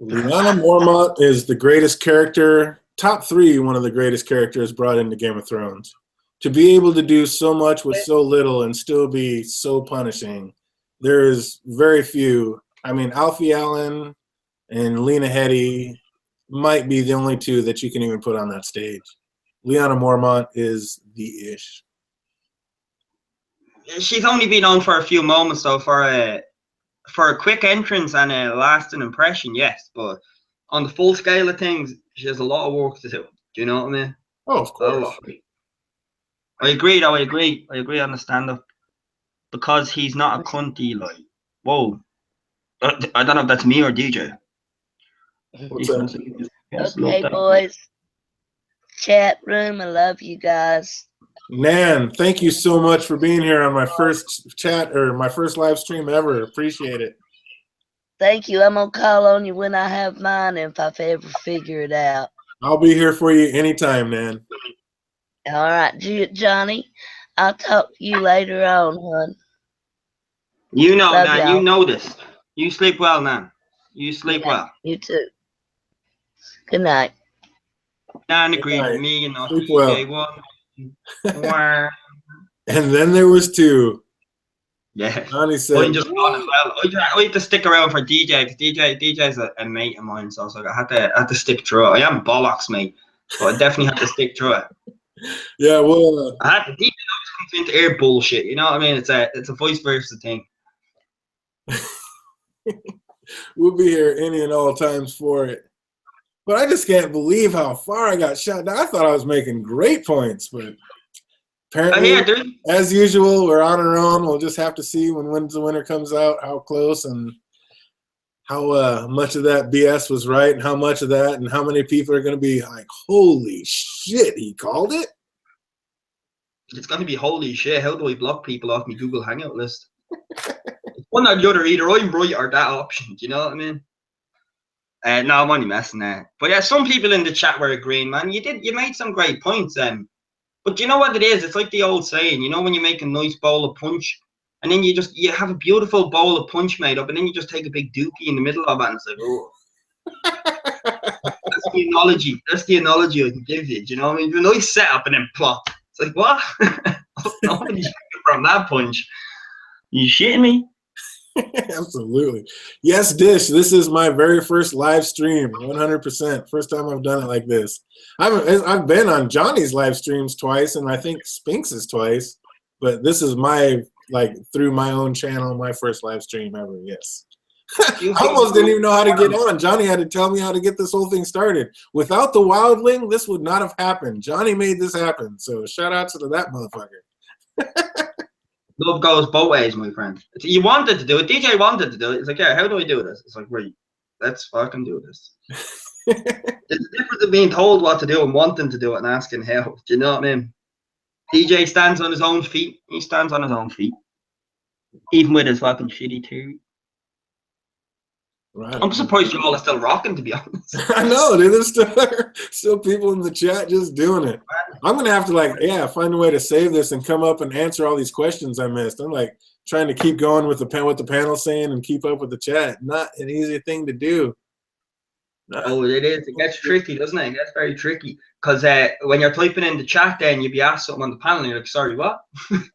Lyanna Mormont is the greatest character, top 3, one of the greatest characters brought into Game of Thrones. To be able to do so much with so little and still be so punishing, there is very few. I mean, Alfie Allen and Lena Headey might be the only 2 that you can even put on that stage. Lyanna Mormont is the ish. She's only been on for a few moments, though, for a quick entrance and a lasting impression, yes. But on the full scale of things, she has a lot of work to do. Do you know what I mean? Oh, of course. I agree, though. I agree on the stand-up. Because he's not a cunty, like, whoa. I don't know if that's me or DJ. What's that? Okay, boys. Chat room, I love you guys. Nan, thank you so much for being here on my first chat or my first live stream ever. Appreciate it. Thank you. I'm going to call on you when I have mine if I ever figure it out. I'll be here for you anytime, Nan. All right, Johnny. I'll talk to you later on, hon. You know, Love Nan, y'all. you know this. You sleep well, Nan. You sleep well. You too. Good night. Nan agreed with me, you know. Sleep well. DJ Wun. And then there was 2. Yeah. Johnny said, I just gone as well. I had to stick around for DJ because DJ's a mate of mine, so I was like, I had to stick through it. I am bollocks, mate, but I definitely had to stick through it. yeah, well, I had to. DJ always comes into air bullshit. You know what I mean? It's a vice versa thing. we'll be here any and all times for it. But I just can't believe how far I got shot down. I thought I was making great points, but apparently, as usual, we're on our own. We'll just have to see when Wins the Winner comes out, how close and how much of that BS was right and how much of that and how many people are going to be like, holy shit, he called it? It's going to be holy shit. How do I block people off my Google Hangout list? One or the other, either I'm right or that option. Do you know what I mean? No, I'm only messing there. But yeah, some people in the chat were agreeing, man. You made some great points. But you know what it is? It's like the old saying, you know, when you make a nice bowl of punch, and then you have a beautiful bowl of punch made up, and then you just take a big dookie in the middle of it, and it's like, oh. That's the analogy. That's the analogy I can give you. Do you know what I mean? A nice setup and then plop. It's like, what? Nobody's from that punch. You shitting me? Absolutely. Yes, Dish, this is my very first live stream, 100%. First time I've done it like this. I've been on Johnny's live streams twice, and I think Spinks's twice, but this is through my own channel, my first live stream ever, yes. I almost didn't even know how to get on. Johnny had to tell me how to get this whole thing started. Without the Wildling, this would not have happened. Johnny made this happen, so shout out to that motherfucker. Love goes both ways, my friend. You wanted to do it. DJ wanted to do it. It's like, yeah, how do I do this? It's like, right, let's fucking do this. There's a difference of being told what to do and wanting to do it and asking how. Do you know what I mean? DJ stands on his own feet. He stands on his own feet. Even with his fucking shitty theory. Right. I'm surprised you all are still rocking, to be honest. I know, dude. There's still people in the chat just doing it. I'm gonna have to find a way to save this and come up and answer all these questions I missed. I'm like trying to keep going with what the panel's saying and keep up with the chat. Not an easy thing to do. Oh, it is. It gets tricky, doesn't it? It gets very tricky. Because when you're typing in the chat, then you'd be asked something on the panel, and you're like, sorry, what?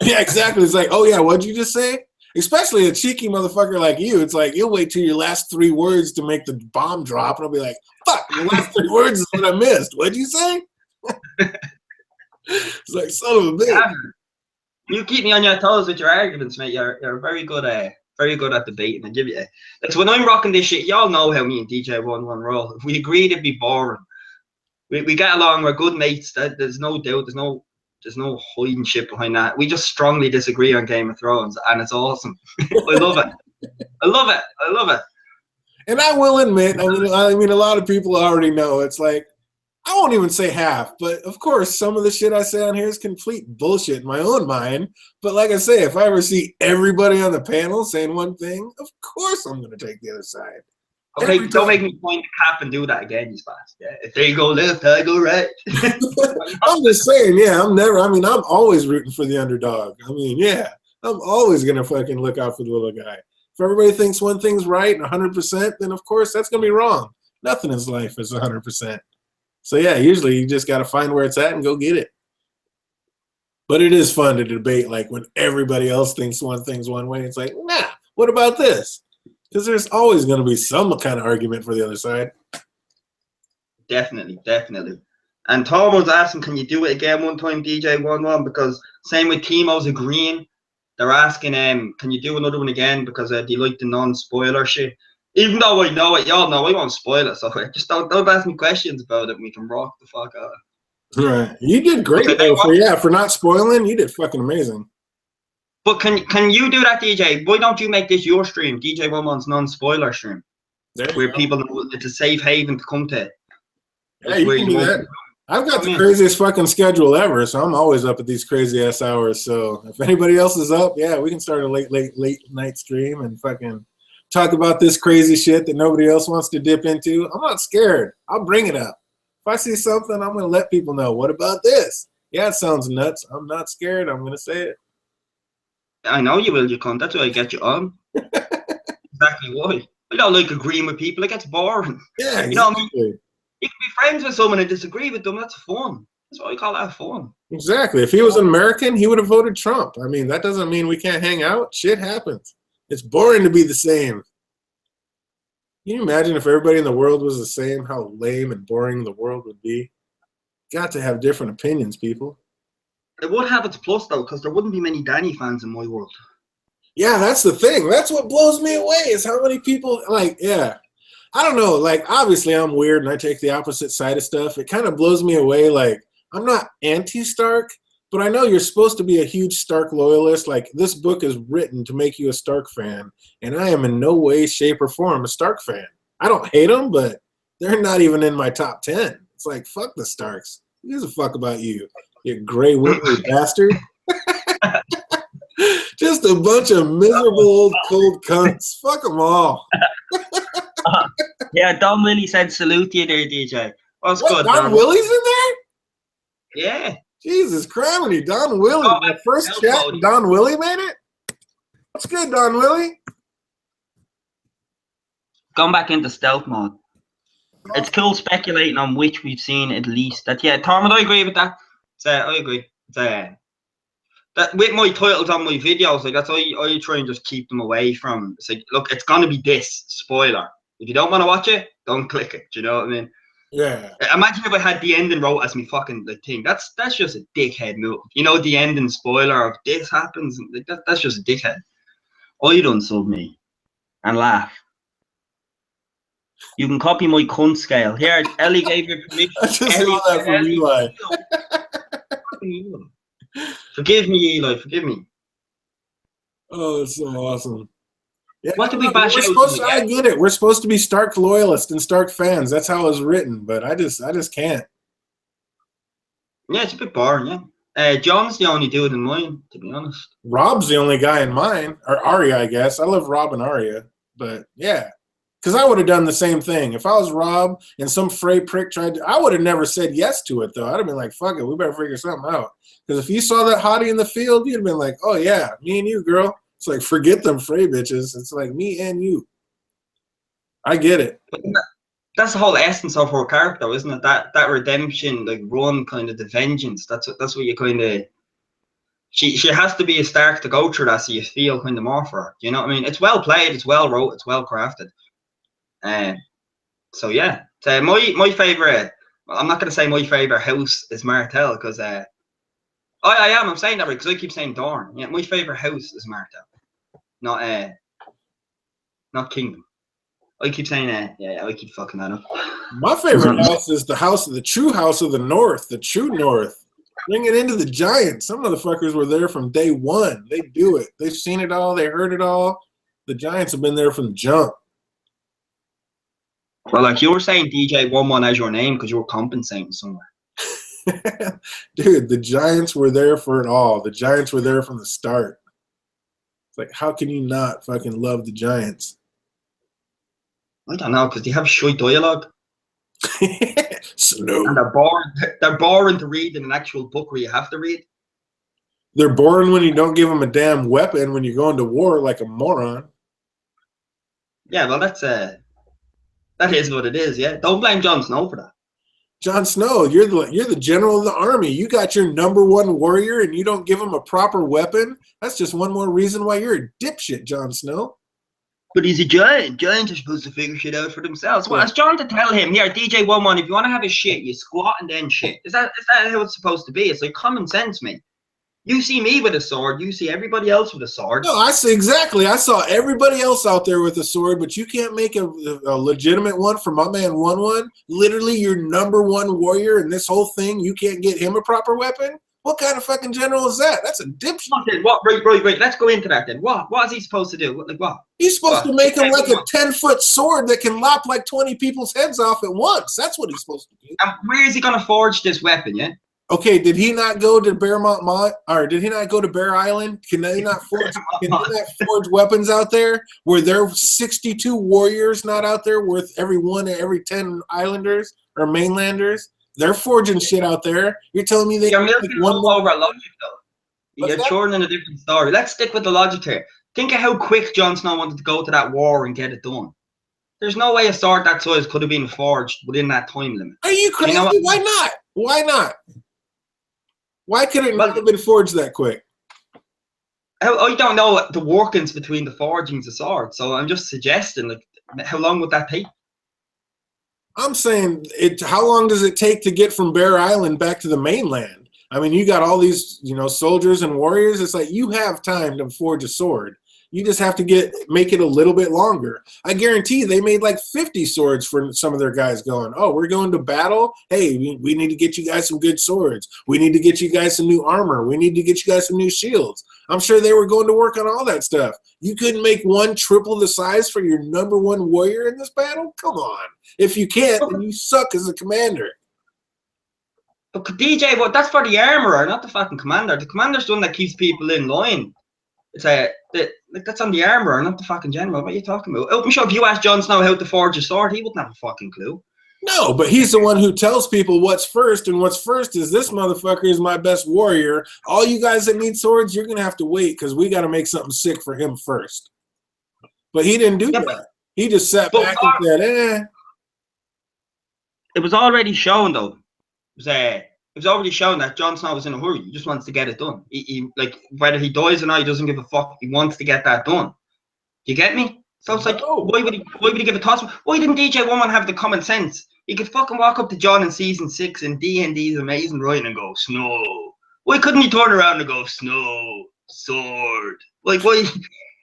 Yeah, exactly. It's like, oh, yeah, what'd you just say? Especially a cheeky motherfucker like you. It's like, you'll wait till your last 3 words to make the bomb drop, and I'll be like, fuck, the last 3 words is what I missed. What'd you say? It's like, son of a bitch. Yeah. You keep me on your toes with your arguments, mate. You're very good at debating. I give you. That's when I'm rocking this shit. Y'all know how me and DJ Wun Wun roll. If we agreed, it'd be boring. We get along. We're good mates. There's no doubt. There's no hiding shit behind that. We just strongly disagree on Game of Thrones, and it's awesome. I love it. I love it. And I will admit, I mean, a lot of people already know. It's like, I won't even say half, but of course, some of the shit I say on here is complete bullshit in my own mind. But like I say, if I ever see everybody on the panel saying one thing, of course I'm going to take the other side. Okay, don't make me point the cap and do that again, you spaz. Yeah, if they go left, I go right. I'm just saying, yeah, I'm always rooting for the underdog. I mean, yeah, I'm always going to fucking look out for the little guy. If everybody thinks one thing's right and 100%, then of course that's going to be wrong. Nothing in life is 100%. So yeah, usually you just got to find where it's at and go get it. But it is fun to debate, like when everybody else thinks one thing's one way. It's like, nah, what about this? Because there's always going to be some kind of argument for the other side. Definitely. And Tom was asking, can you do it again one time, DJ Wun Wun? Because same with Timo's agreeing. They're asking, can you do another one again? Because do you like the non-spoiler shit? Even though I know it, y'all know I won't spoil it. So just don't ask me questions about it and we can rock the fuck out. Right. You did great, though. For not spoiling, you did fucking amazing. But can you do that, DJ? Why don't you make this your stream, DJ Wun Wun's non-spoiler stream, where people know it's a safe haven to come to? Yeah, you can do that. I've got the craziest fucking schedule ever, so I'm always up at these crazy ass hours. So if anybody else is up, yeah, we can start a late night stream and fucking talk about this crazy shit that nobody else wants to dip into. I'm not scared. I'll bring it up. If I see something, I'm gonna let people know. What about this? Yeah, it sounds nuts. I'm not scared. I'm gonna say it. I know you will, you cunt. That's why I get you on. Exactly why. I don't like agreeing with people. It gets boring. Yeah, exactly. You know what I mean? You can be friends with someone and disagree with them. That's fun. That's why I call that fun. Exactly. If he was an American, he would have voted Trump. I mean, that doesn't mean we can't hang out. Shit happens. It's boring to be the same. Can you imagine if everybody in the world was the same, how lame and boring the world would be? Got to have different opinions, people. It would have its plus, though, because there wouldn't be many Danny fans in my world. Yeah, that's the thing. That's what blows me away is how many people, like, yeah. I don't know. Like, obviously, I'm weird and I take the opposite side of stuff. It kind of blows me away. Like, I'm not anti-Stark, but I know you're supposed to be a huge Stark loyalist. Like, this book is written to make you a Stark fan, and I am in no way, shape, or form a Stark fan. I don't hate them, but they're not even in my top 10. It's like, fuck the Starks. Who gives a fuck about you? You gray wiggly bastard. Just a bunch of miserable old cold cunts. Fuck them all. Yeah, Don Willie said salute you there, DJ. What's good, Don Willie's in there? Yeah. Jesus criminy, Don Willie. My first chat, Don Willie made it? What's good, Don Willie? Gone back into stealth mode. It's cool speculating on which we've seen at least. That, yeah, Tormund, I agree with that. I agree. That with my titles on my videos, like that's I try and just keep them away from. It's like, look, it's gonna be this spoiler. If you don't want to watch it, don't click it. Do you know what I mean? Yeah. Imagine if I had the ending wrote as me fucking like thing. That's just a dickhead move. You know, the ending spoiler of this happens. Like that's just a dickhead. I done sub me and laugh. You can copy my cunt scale. Here, Ellie gave you permission. I just saw that from Eli. Forgive me, Eli. Forgive me. Oh, it's so awesome. Yeah, What did we bash we're out supposed in to, the I end? get it. We're supposed to be Stark loyalists and Stark fans. That's how it was written, but I just can't. Yeah, it's a bit boring, yeah. John's the only dude in mine, to be honest. Rob's the only guy in mine, or Arya, I guess. I love Rob and Arya, but yeah. Because I would have done the same thing. If I was Rob and some fray prick tried to, I would have never said yes to it, though. I'd have been like, fuck it, we better figure something out. Because if you saw that hottie in the field, you'd have been like, oh, yeah, me and you, girl. It's like, forget them fray bitches. It's like me and you. I get it. But that's the whole essence of her character, isn't it? That redemption, like run, kind of the vengeance. That's what you kind of. She has to be a Stark to go through that, so you feel kind of more for her. You know what I mean? It's well played, it's well wrote, it's well crafted. So yeah, so my favorite. I'm not gonna say my favorite house is Martell because I am. I'm saying that because I keep saying Dorne. Yeah, my favorite house is Martell, not Kingdom. I keep saying yeah, I keep fucking that up. My favorite house is the house of the true house of the North, the true North. Bring it into the Giants. Some motherfuckers were there from day one. They do it. They've seen it all. They heard it all. The Giants have been there from jump. Well, like you were saying, DJ Wun Wun as your name because you were compensating somewhere. Dude, the Giants were there for it all. The Giants were there from the start. It's like, how can you not fucking love the Giants? I don't know, because they have shit dialogue. Snow. And they're boring to read in an actual book where you have to read. They're boring when you don't give them a damn weapon when you're going to war like a moron. Yeah, well, that is what it is, yeah. Don't blame Jon Snow for that. Jon Snow, you're the general of the army. You got your #1 warrior and you don't give him a proper weapon? That's just one more reason why you're a dipshit, Jon Snow. But he's a giant. Giants are supposed to figure shit out for themselves. Well, it's Jon to tell him, here, DJ Wun Wun, if you want to have a shit, you squat and then shit. Is that how it's supposed to be? It's like common sense, mate. You see me with a sword, you see everybody else with a sword. No, I see exactly. I saw everybody else out there with a sword, but you can't make a legitimate one for my man Wun Wun. Literally your #1 warrior in this whole thing, you can't get him a proper weapon? What kind of fucking general is that? That's a dipshit. What? Right. Let's go into that then. What is he supposed to do? Like what? He's supposed to make him like a 10-foot sword that can lop like 20 people's heads off at once. That's what he's supposed to do. And where is he going to forge this weapon, yeah? Okay, did he not go to or did he not go to Bear Island? Can they not forge weapons out there? Were there 62 warriors not out there worth every 10 islanders or mainlanders? They're forging shit out there. You're telling me You're milking one over logic, though. You're churning a different story. Let's stick with the logic here. Think of how quick Jon Snow wanted to go to that war and get it done. There's no way a sword that size could have been forged within that time limit. Are you crazy? Why not? Why not? Why could it not have been forged that quick? I don't know the workings between the forgings of swords, so I'm just suggesting, like, how long would that take? I'm saying, how long does it take to get from Bear Island back to the mainland? I mean, you got all these, soldiers and warriors. It's like you have time to forge a sword. You just have to make it a little bit longer. I guarantee they made like 50 swords for some of their guys going, oh, we're going to battle? Hey, we need to get you guys some good swords. We need to get you guys some new armor. We need to get you guys some new shields. I'm sure they were going to work on all that stuff. You couldn't make one triple the size for your #1 warrior in this battle? Come on. If you can't, then you suck as a commander. But DJ, that's for the armorer, not the fucking commander. The commander's the one that keeps people in line. It's that's on the armorer, not the fucking general. What are you talking about? I'm sure if you asked Jon Snow how to forge a sword, he wouldn't have a fucking clue. No, but he's the one who tells people what's first, and what's first is this motherfucker is my best warrior. All you guys that need swords, you're going to have to wait because we got to make something sick for him first. But he didn't do that. He just sat back and said, eh. It was already shown, though. It was already shown that Jon Snow was in a hurry. He just wants to get it done. He like, whether he dies or not, he doesn't give a fuck. He wants to get that done. You get me? So it's like, why would he give a toss? Why didn't DJ Wun Wun have the common sense? He could fucking walk up to Jon in season 6 in D&D's amazing writing and go, Snow. Why couldn't he turn around and go, Snow, sword? Like, why?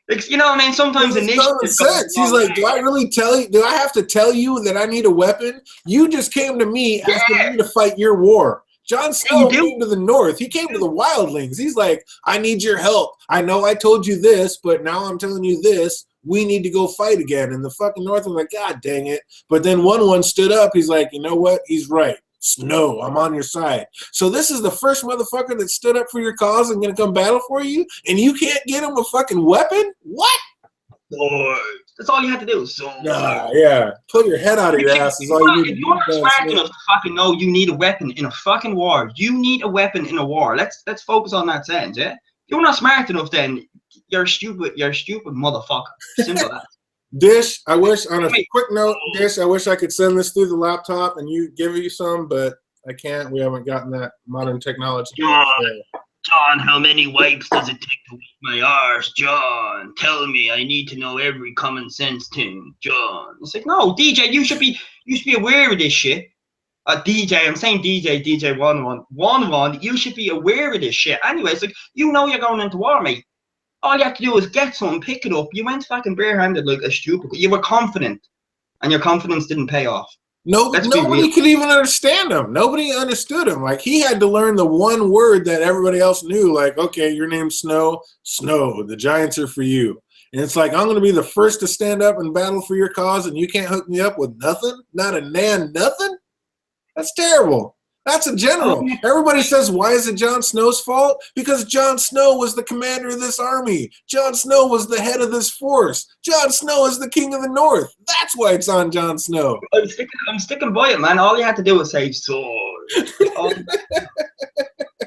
Like, you know what I mean? Sometimes common sense. He's like, do I really tell you? Do I have to tell you that I need a weapon? You just came to me asking me to fight your war. Jon Snow came to the North. He came to the wildlings. He's like, I need your help. I know I told you this, but now I'm telling you this. We need to go fight again. And the fucking North was like, God dang it. But then one stood up. He's like, you know what? He's right. Snow, I'm on your side. So this is the first motherfucker that stood up for your cause and gonna come battle for you, and you can't get him a fucking weapon? What? Sword. That's all you have to do. Sword. Nah, yeah. Pull your head out of your ass is all you need. If you're not smart enough to fucking know you need a weapon in a fucking war, you need a weapon in a war. Let's focus on that sentence, yeah? If you're not smart enough, then you're stupid motherfucker. Simple as. Dish, I wish, on a quick note, Dish, I wish I could send this through the laptop and give you some, but I can't. We haven't gotten that modern technology. John, how many wipes does it take to wipe my arse? John, tell me. I need to know every common sense thing. John. It's like, no, DJ, you should be aware of this shit. DJ, I'm saying DJ Wun Wun, you should be aware of this shit. Anyway, it's like, you know you're going into war, mate. All you have to do is get some, pick it up. You went fucking barehanded like a stupid. You were confident, and your confidence didn't pay off. Nobody could even understand him. Nobody understood him. Like, he had to learn the one word that everybody else knew. Like, okay, your name's Snow. Snow, the giants are for you. And it's like, I'm going to be the first to stand up and battle for your cause, and you can't hook me up with nothing? Not a nothing? That's terrible. That's a general. Everybody says, why is it Jon Snow's fault? Because Jon Snow was the commander of this army. Jon Snow was the head of this force. Jon Snow is the king of the North. That's why it's on Jon Snow. I'm sticking by it, man. All you had to do was say sword.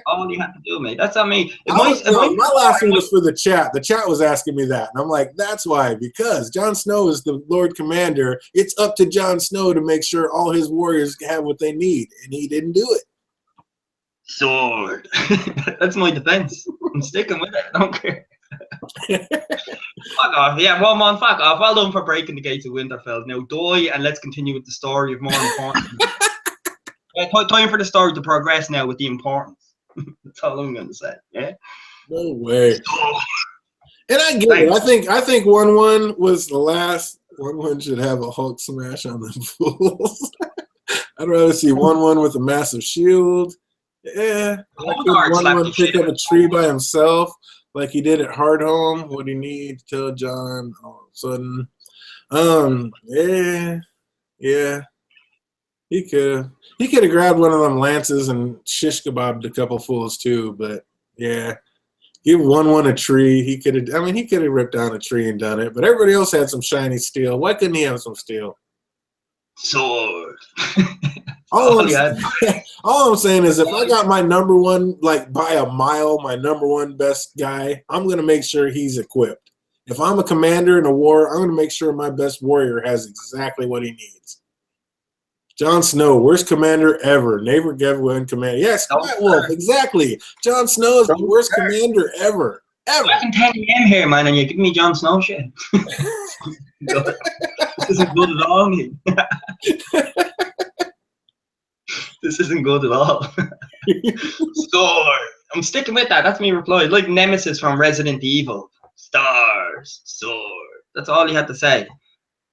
All you had to do, mate. That's on me. My last one was for the chat. The chat was asking me that. And I'm like, that's why. Because Jon Snow is the Lord Commander. It's up to Jon Snow to make sure all his warriors have what they need. And he didn't do it. Sword. That's my defense. I'm sticking with it. I don't care. Fuck off. Yeah, Wun Wun, fuck off. Well done for breaking the gates of Winterfell. Now die and let's continue with the story of more importance. Time for the story to progress now with the importance. That's all I'm gonna say. Yeah. No way. And I get it. I think Wun Wun was the last. Wun Wun should have a Hulk smash on the fools. I'd rather see Wun Wun with a massive shield. Yeah. Wun Wun pick up a tree by himself like he did at Hardhome. What do you need to tell John all of a sudden? Yeah. He could have grabbed one of them lances and shish kebabbed a couple fools too, but yeah. Give Wun Wun a tree. He could have ripped down a tree and done it, but everybody else had some shiny steel. Why couldn't he have some steel? Sword. All I'm saying is if I got my number one, like by a mile, my number one best guy, I'm going to make sure he's equipped. If I'm a commander in a war, I'm going to make sure my best warrior has exactly what he needs. Jon Snow, worst commander ever. Never gave one commander. Yes, White Wolf, exactly. Jon Snow is the worst commander ever. Ever. Fucking 10 a.m. here, man, and you're giving me Jon Snow shit. This isn't good at all, mate. This isn't good at all. Sword. I'm sticking with that. That's me reply. Like Nemesis from Resident Evil. Stars. Sword. That's all he had to say.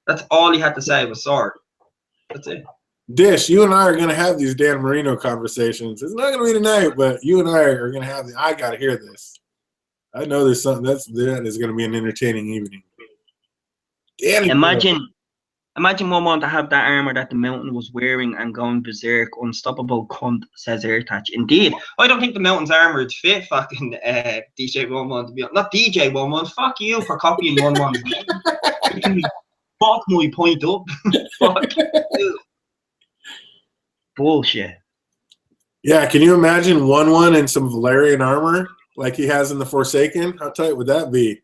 That's all he had to say was sword. That's it. Dish, you and I are going to have these Dan Marino conversations. It's not going to be tonight, but you and I are going to have the. I got to hear this. I know there's something that is going to be an entertaining evening. Imagine Wun Wun to have that armor that the Mountain was wearing and going berserk. Unstoppable cunt, says Airtouch. Indeed, I don't think the Mountain's armor would fit fucking DJ Wun Wun to be honest. Not DJ Wun Wun. Fuck you for copying Wun Wun. Fuck my point up. Fuck you. Bullshit. Yeah, can you imagine Wun Wun in some Valerian armor like he has in the Forsaken? How tight would that be?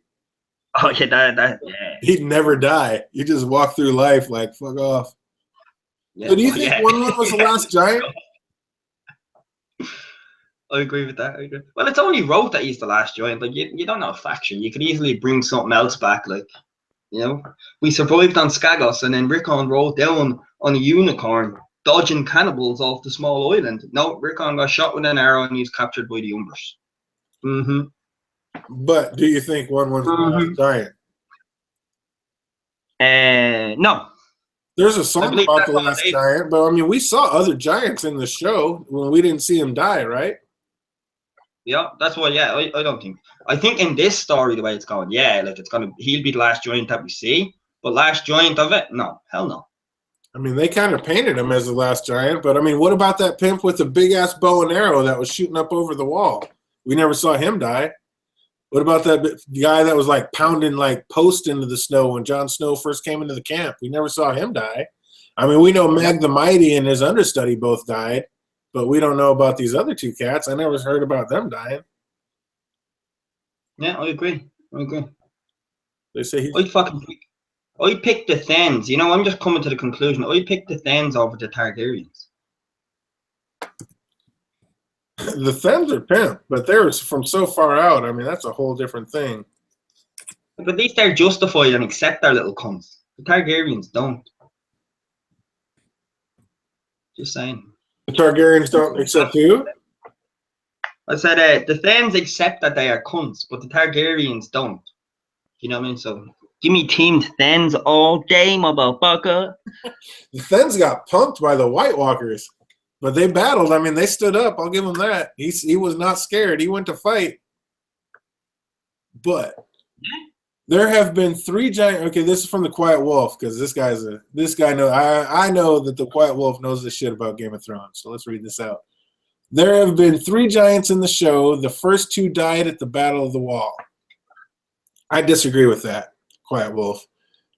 Oh yeah, yeah. He'd never die. You just walk through life like fuck off. Yeah. So do you think Wun Wun was the last giant? I agree with that. Well, it's only wrote that he's the last giant. Like you don't know a faction. You could easily bring something else back. Like, you know, we survived on Skagos, and then Rickon rode down on a unicorn, dodging cannibals off the small island. No, Rickon got shot with an arrow and he's captured by the Umbers. Mm-hmm. But do you think Wun Wun's the last giant? No. There's a song believe about that's the what last they- giant, but I mean, we saw other giants in the show when we didn't see him die, right? Yeah, that's why. Yeah, I don't think. I think in this story, the way it's going, yeah, like he'll be the last giant that we see. But last giant of it, no, hell no. I mean, they kind of painted him as the last giant, but I mean, what about that pimp with the big ass bow and arrow that was shooting up over the wall? We never saw him die. What about that guy that was like pounding like post into the snow when Jon Snow first came into the camp? We never saw him die. I mean, we know Mag the Mighty and his understudy both died, but we don't know about these other two cats. I never heard about them dying. Yeah, I agree. They say he's I picked the Thens. You know, I'm just coming to the conclusion. I picked the Thens over the Targaryens. the Thems are pimp, but they're from so far out. I mean, that's a whole different thing. But at least they're justified and accept their little cunts. The Targaryens don't. Just saying. The Targaryens don't accept who? I said the Thens accept that they are cunts, but the Targaryens don't. You know what I mean? So give me Team Thens all day, motherfucker. The Thens got punked by the White Walkers, but they battled. I mean, they stood up. I'll give him that. He was not scared. He went to fight. But there have been 3 giant. Okay, this is from the Quiet Wolf because this guy know. I know that the Quiet Wolf knows this shit about Game of Thrones. So let's read this out. There have been 3 giants in the show. The first 2 died at the Battle of the Wall. I disagree with that, Quiet Wolf.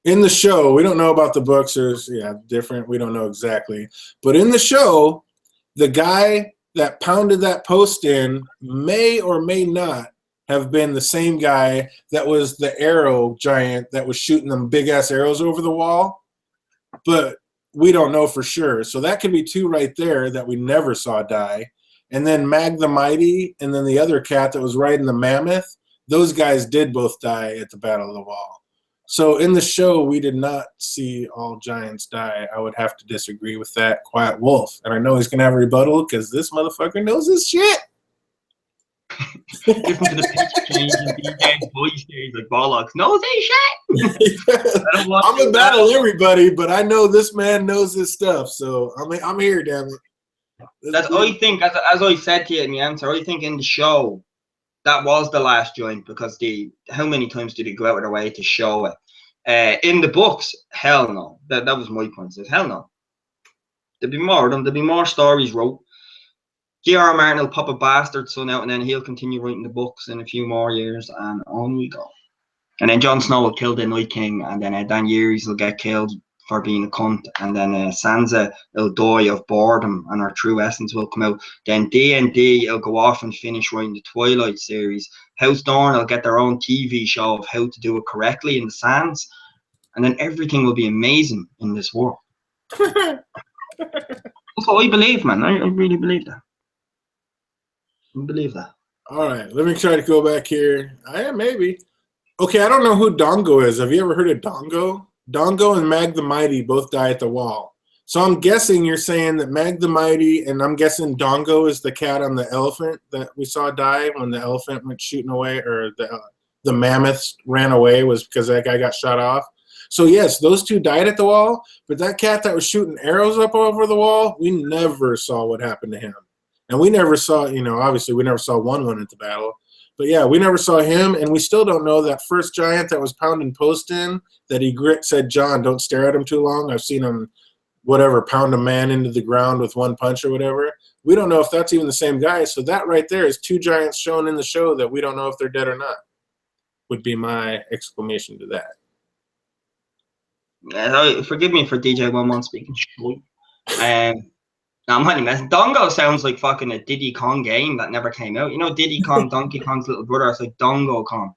In the show, we don't know about the books. There's different. We don't know exactly. But in the show, the guy that pounded that post in may or may not have been the same guy that was the arrow giant that was shooting them big ass arrows over the wall. But we don't know for sure. So that could be 2 right there that we never saw die. And then Mag the Mighty and then the other cat that was riding the mammoth, those guys did both die at the Battle of the Wall. So in the show, we did not see all giants die. I would have to disagree with that, Quiet Wolf. And I know he's going to have a rebuttal because this motherfucker knows his shit. Listen to the pitch change in DJ's voice there. He's like, bollocks. Knows his shit. I'm going to battle everybody, but I know this man knows his stuff. So I'm here, damn it. That's I think, as I said to you in the answer, I think in the show, that was the last joint because how many times did they go out of their way to show it? In the books, hell no. That was my point. Says hell no. There'll be more of them. There'll be more stories wrote. J.R. Martin will pop a bastard son out and then he'll continue writing the books in a few more years and on we go. And then Jon Snow will kill the Night King and then Daenerys will get killed for being a cunt, and then Sansa will die of boredom and her true essence will come out. Then D&D will go off and finish writing the Twilight series. House Dorn will get their own TV show of how to do it correctly in the sands, and then everything will be amazing in this world. That's what I believe, man. I really believe that. I believe that. All right, let me try to go back here. Maybe. Okay, I don't know who Dongo is. Have you ever heard of Dongo? Dongo and Mag the Mighty both die at the wall. So I'm guessing you're saying that Mag the Mighty, and I'm guessing Dongo is the cat on the elephant that we saw die when the elephant went shooting away, or the mammoth ran away was because that guy got shot off. So yes, those 2 died at the wall, but that cat that was shooting arrows up over the wall, we never saw what happened to him. And we never saw, obviously we never saw Wun Wun at the battle. But yeah, we never saw him, and we still don't know that first giant that was pounding post in, that he said, John, don't stare at him too long. I've seen him, pound a man into the ground with 1 punch or whatever. We don't know if that's even the same guy. So that right there is 2 giants shown in the show that we don't know if they're dead or not, would be my exclamation to that. Yeah, forgive me for DJ Wun Wun speaking shit. No, I'm only messing. Dongo sounds like fucking a Diddy Kong game that never came out. You know, Diddy Kong, Donkey Kong's little brother. It's like Dongo Kong.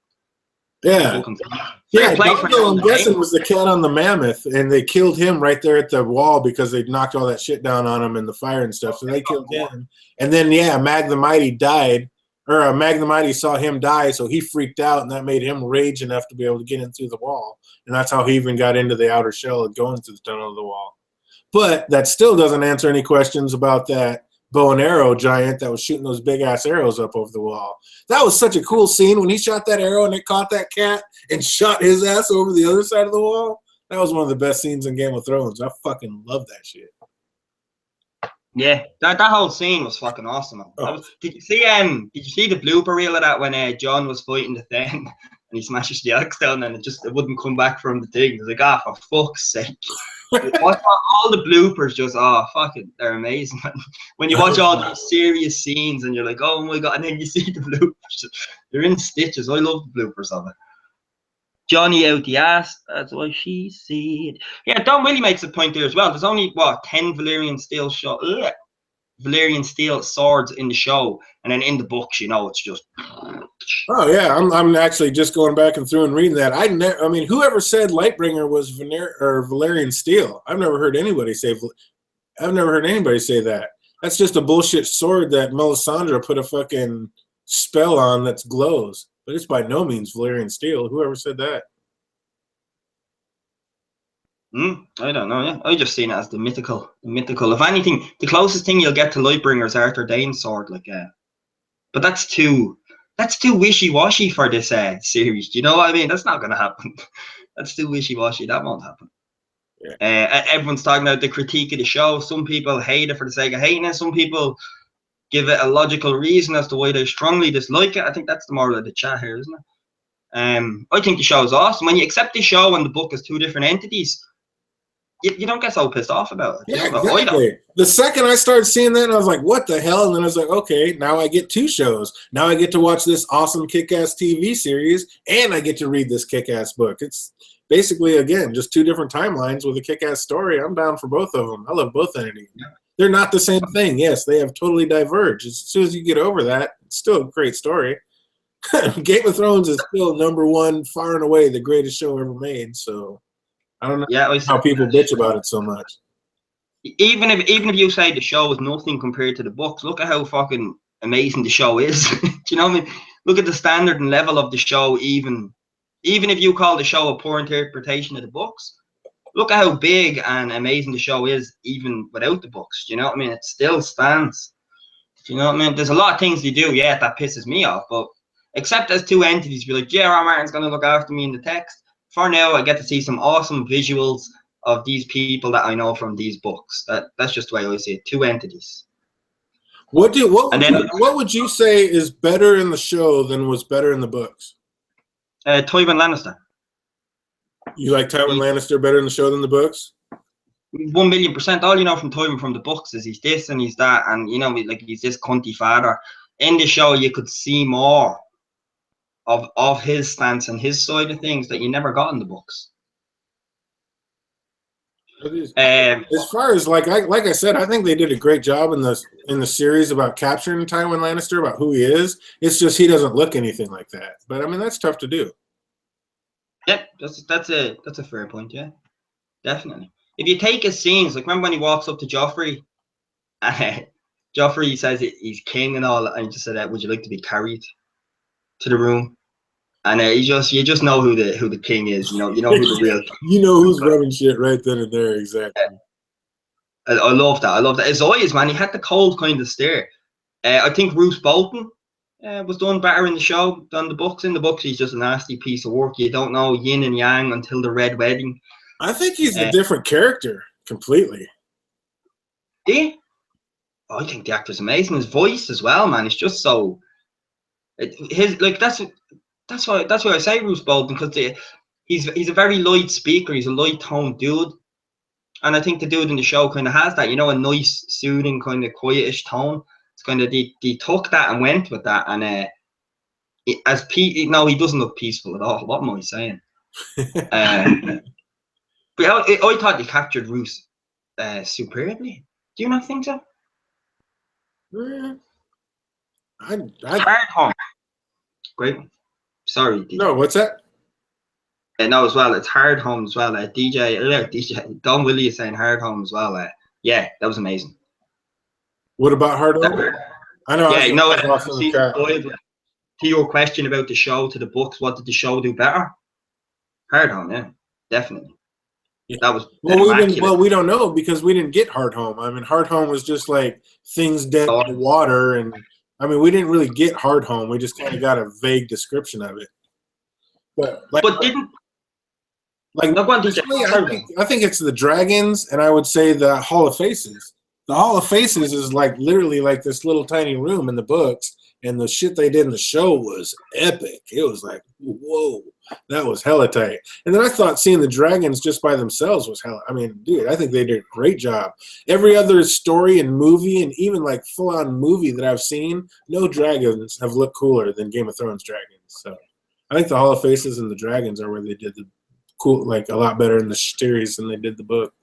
Yeah. Dongo, I'm guessing, was the cat on the mammoth, and they killed him right there at the wall because they knocked all that shit down on him in the fire and stuff. So they killed him. And then, Mag the Mighty died, or Mag the Mighty saw him die, so he freaked out, and that made him rage enough to be able to get in through the wall. And that's how he even got into the outer shell and going through the tunnel of the wall. But that still doesn't answer any questions about that bow and arrow giant that was shooting those big ass arrows up over the wall. That was such a cool scene when he shot that arrow and it caught that cat and shot his ass over the other side of the wall. That was one of the best scenes in Game of Thrones. I fucking love that shit. Yeah, that whole scene was fucking awesome. Man. Oh. Did you see the blooper reel of that when John was fighting the thing and he smashes the axe down and it wouldn't come back from the thing? It was like, for fuck's sake. Watch all the bloopers, just fucking, they're amazing. Man. When you watch all these serious scenes and you're like, oh my god, and then you see the bloopers, they're in stitches. I love the bloopers of it. Johnny out the ass, that's why she said. Yeah, Don Willie makes a point there as well. There's only 10 Valyrian steel swords in the show, and then in the books, it's just. Oh yeah, I'm actually just going back and through and reading that. I mean, whoever said Lightbringer was Valyrian steel? I've never heard anybody say that. That's just a bullshit sword that Melisandre put a fucking spell on that glows. But it's by no means Valyrian steel. Whoever said that? I don't know. Yeah, I just seen it as the mythical. If anything, the closest thing you'll get to Lightbringer is Arthur Dane's sword. But that's too wishy-washy for this series. Do you know what I mean? That's not gonna happen. That's too wishy-washy. That won't happen. Yeah. Everyone's talking about the critique of the show. Some people hate it for the sake of hating it. Some people give it a logical reason as to why they strongly dislike it. I think that's the moral of the chat here, isn't it? I think the show is awesome. When you accept the show and the book as two different entities, you don't get so pissed off about it. Yeah, exactly. The second I started seeing that, I was like, what the hell? And then I was like, okay, now I get two shows. Now I get to watch this awesome Kick-Ass TV series, and I get to read this Kick-Ass book. It's basically, again, just two different timelines with a Kick-Ass story. I'm down for both of them. I love both entities. Yeah. They're not the same thing. Yes, they have totally diverged. As soon as you get over that, it's still a great story. Game of Thrones is still #1, far and away, the greatest show ever made. So I don't know how people bitch about it so much. Even if you say the show is nothing compared to the books, look at how fucking amazing the show is. Do you know what I mean? Look at the standard and level of the show. Even if you call the show a poor interpretation of the books, look at how big and amazing the show is, even without the books. Do you know what I mean? It still stands. Do you know what I mean? There's a lot of things they do, that pisses me off. But except as two entities, be like, J.R.R. Martin's going to look after me in the text. For now, I get to see some awesome visuals of these people that I know from these books. That's just the way I see it. Two entities. What would you say is better in the show than was better in the books? Tywin Lannister. You like Tywin Lannister better in the show than the books? 1,000,000%. All you know from Tywin from the books is he's this and he's that, and he's this cunty father. In the show, you could see more of his stance and his side of things that you never got in the books. As far as like I said, I think they did a great job in the series about capturing Tywin Lannister, about who he is. It's just he doesn't look anything like that. But I mean, that's tough to do. Yep, that's a fair point. Yeah, definitely. If you take his scenes, like remember when he walks up to Joffrey, Joffrey says he's king and all, and he just said, "Would you like to be carried to the room?" And you just know who the king is. You know who the real. You know who's running shit right then and there. Exactly. I love that. As always, man, he had the cold kind of stare. I think Roose Bolton was done better in the show than the books. In the books, he's just a nasty piece of work. You don't know yin and yang until the Red Wedding. I think he's a different character completely. Yeah. I think the actor's amazing. His voice as well, man. It's just so. That's why I say Roose Bolton, because he's a very light speaker. He's a light toned dude, and I think the dude in the show kind of has that, a nice, soothing, kind of quietish tone. It's kind of they took that and went with that, and he doesn't look peaceful at all. What am I saying? But I thought they captured Roose superbly. Do you not think so? Hard home. Great. Sorry, DJ. No, what's that? No, as well. It's Hard Home as well. DJ Don Willie is saying Hard Home as well. Yeah, that was amazing. What about Hard Home? I know. Yeah, to your question about the show to the books, what did the show do better? Hard Home, yeah, definitely. Yeah. That was we don't know because we didn't get Hard Home. I mean, Hard Home was just like things dead in the water, and I mean, we didn't really get Hard Home. We just kind of got a vague description of it. But Like, No, go on, DJ. personally, I think it's the dragons, and I would say the Hall of Faces. The Hall of Faces is like literally like this little tiny room in the books, and the shit they did in the show was epic. It was like, whoa, that was hella tight. And then I thought seeing the dragons just by themselves was hella. I mean, dude, I think they did a great job. Every other story and movie, and even like full-on movie that I've seen, no dragons have looked cooler than Game of Thrones dragons. So I think the Hall of Faces and the dragons are where they did the cool, like a lot better in the series than they did the book.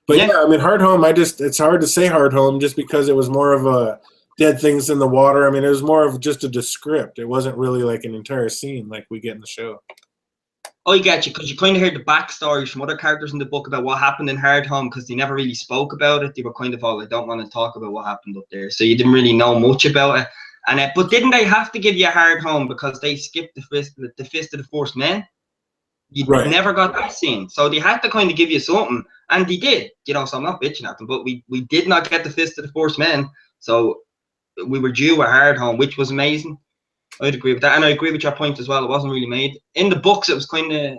But yeah, I mean, Hard Home, it's hard to say Hard Home just because it was more of a dead things in the water. I mean, it was more of just a descript. It wasn't really like an entire scene like we get in the show. I get you, because you kind of heard the backstories from other characters in the book about what happened in Hard Home, because they never really spoke about it. They were kind of all, I don't want to talk about what happened up there. So you didn't really know much about it. And but didn't they have to give you a Hard Home because they skipped the Fist of the Force Men? You never got that scene. So they had to kind of give you something. And they did, you know, so I'm not bitching at them, but we did not get the Fist of the Force Men. So we were due a Hard Home, which was amazing. I'd agree with that. And I agree with your point as well. It wasn't really made. In the books, it was kind of,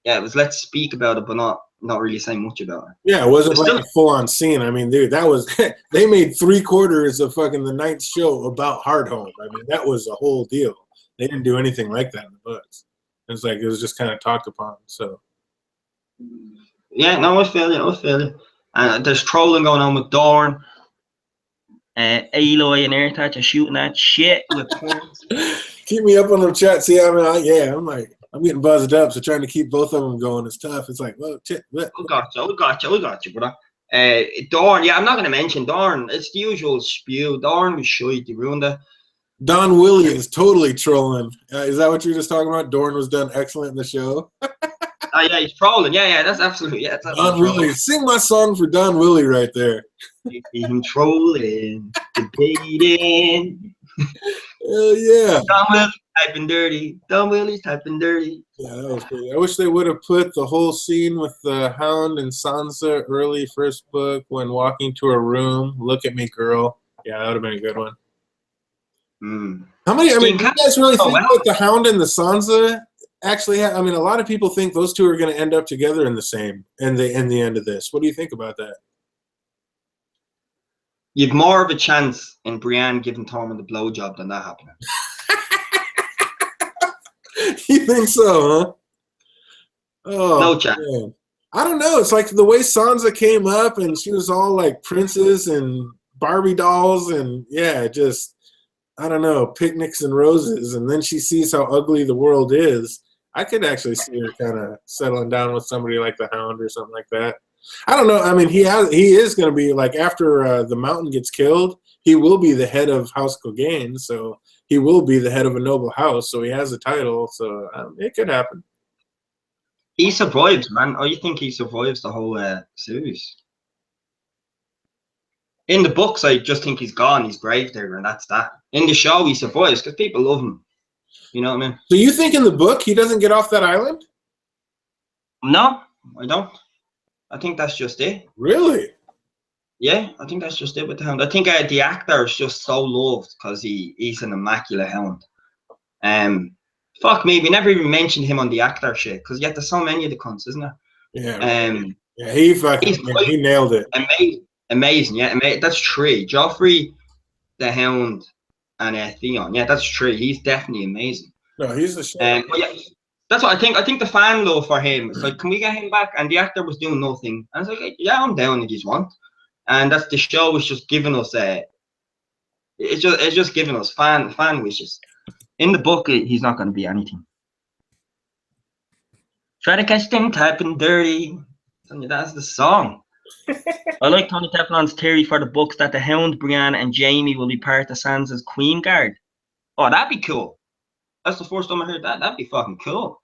it was let's speak about it, but not really saying much about it. Yeah, it wasn't like a full-on scene. I mean, dude, that was, they made 3/4 of fucking the ninth show about Hard Home. I mean, that was a whole deal. They didn't do anything like that in the books. It was like, it was just kind of talked upon, so. Yeah, no, I feel you. And there's trolling going on with Dorn. Aloy and Airtouch are shooting that shit with points. Keep me up on the chat. See, I'm getting buzzed up, so trying to keep both of them going is tough. It's like, well, shit. We got you, brother. Dorn, yeah, I'm not going to mention Dorn. It's the usual spew. Dorn was shite. They ruined it. Don Willie is totally trolling. Is that what you were just talking about? Dorn was done excellent in the show. Oh, yeah, he's trolling. Yeah, that's absolutely, Don Willie. Sing my song for Don Willie right there. Him trolling, debating. Hell yeah. Don Willie's typing dirty. Don Willie's typing dirty. Yeah, that was great. I wish they would have put the whole scene with the Hound and Sansa early first book when walking to a room. Look at me, girl. Yeah, that would have been a good one. How many? I mean, do you guys really think that the Hound and the Sansa actually have? I mean, a lot of people think those two are going to end up together in the end of this. What do you think about that? You've more of a chance in Brienne giving Tormund the blowjob than that happening. You think so, huh? Oh, no chance. Man. I don't know. It's like the way Sansa came up and she was all like princess and Barbie dolls and just. I don't know, picnics and roses, and then she sees how ugly the world is. I could actually see her kind of settling down with somebody like the Hound or something like that. I don't know. I mean, he is going to be like after the Mountain gets killed, he will be the head of House Clegane, so he will be the head of a noble house. So he has a title, so it could happen. He survives, man. I think he survives the whole series. In the books, I just think he's gone. He's grave digger, and that's that. In the show, he survives because people love him. You know what I mean? So you think in the book he doesn't get off that island? No, I don't. I think that's just it. Really? Yeah, I think that's just it with the Hound. I think the actor is just so loved because he's an immaculate Hound. Fuck me, we never even mentioned him on the actor shit because yet there's so many of the cunts, isn't there? Yeah. Yeah, he nailed it. Amazing, yeah. That's 3. Joffrey, the Hound, and Theon. Yeah, that's 3. He's definitely amazing. No, he's the shit. But yeah, that's what I think. I think the fan love for him. It's like, can we get him back? And the actor was doing nothing. And I was like, yeah, I'm down if you want. And that's the show is just giving us it's just giving us fan wishes. In the book, he's not going to be anything. Try to catch them typing dirty. That's the song. I like Tony Teflon's theory for the books that the Hound, Brienne, and Jaime will be part of Sansa's Queen Guard. Oh, that'd be cool. That's the first time I heard that. That'd be fucking cool.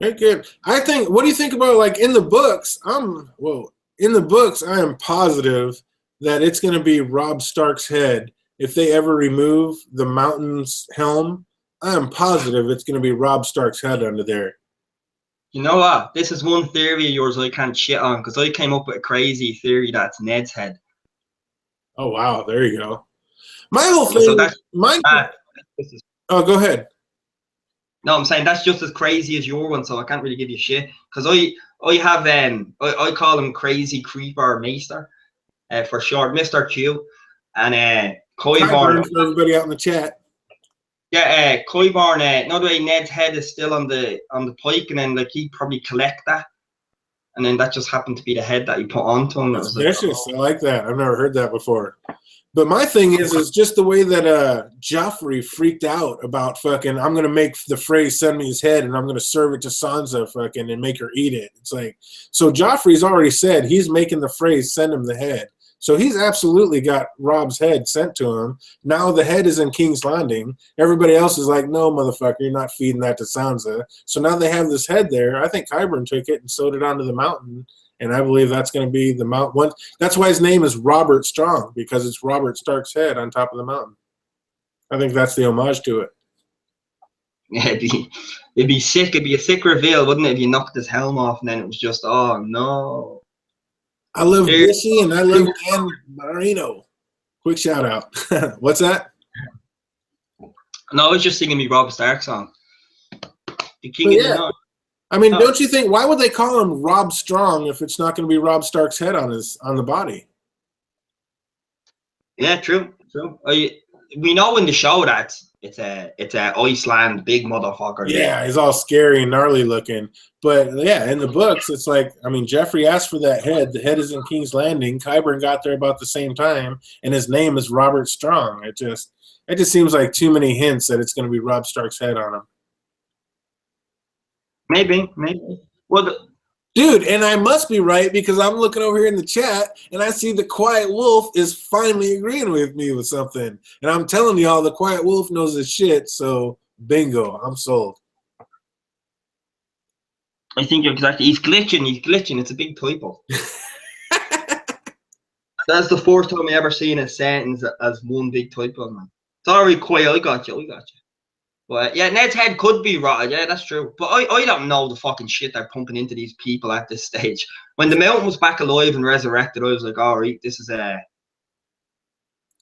Very good. I think. What do you think about like in the books? In the books, I am positive that it's going to be Robb Stark's head. If they ever remove the Mountain's helm, I am positive it's going to be Robb Stark's head under there. You know what? This is one theory of yours I can't shit on because I came up with a crazy theory that's Ned's head. Oh, wow. There you go. My whole thing... So oh, go ahead. No, I'm saying that's just as crazy as your one, so I can't really give you shit. Because I have I call him Crazy Creeper Maester, for short, Mr. Q, and Coyborn. For everybody out in the chat. Yeah, Coyborn. No, the way Ned's head is still on the pike, and then like he probably collect that, and then that just happened to be the head that he put onto him. That's vicious. I like that. I've never heard that before. But my thing is just the way that Joffrey freaked out about fucking, I'm going to make the phrase send me his head and I'm going to serve it to Sansa fucking and make her eat it. It's like, so Joffrey's already said he's making the phrase send him the head. So he's absolutely got Rob's head sent to him. Now the head is in King's Landing. Everybody else is like, no, motherfucker, you're not feeding that to Sansa. So now they have this head there. I think Qyburn took it and sewed it onto the mountain. And I believe that's going to be the mount one. That's why his name is Robert Strong, because it's Robert Stark's head on top of the mountain. I think that's the homage to it. Yeah, it'd be sick. It'd be a sick reveal, wouldn't it, if you knocked his helm off and then it was just, oh no. I love Bushy and I love Dan Marino. Quick shout out. What's that? No, I was just singing me Rob Stark song. The King of the North. I mean, don't you think? Why would they call him Rob Strong if it's not going to be Rob Stark's head on the body? Yeah, true. We know in the show that it's a Iceland big motherfucker. Yeah, he's all scary and gnarly looking. But yeah, in the books, it's like, I mean, Joffrey asked for that head. The head is in King's Landing. Qyburn got there about the same time, and his name is Robert Strong. It just seems like too many hints that it's going to be Rob Stark's head on him. Maybe. Well, dude, and I must be right because I'm looking over here in the chat and I see the Quiet Wolf is finally agreeing with me with something. And I'm telling y'all, the Quiet Wolf knows his shit, so bingo, I'm sold. I think you're exactly. He's glitching. It's a big typo. That's the first time I ever seen a sentence as one big typo, man. Sorry, Quiet, I got you. But yeah, Ned's head could be rotted. Yeah, that's true. But I don't know the fucking shit they're pumping into these people at this stage. When the mountain was back alive and resurrected, I was like, all right, this is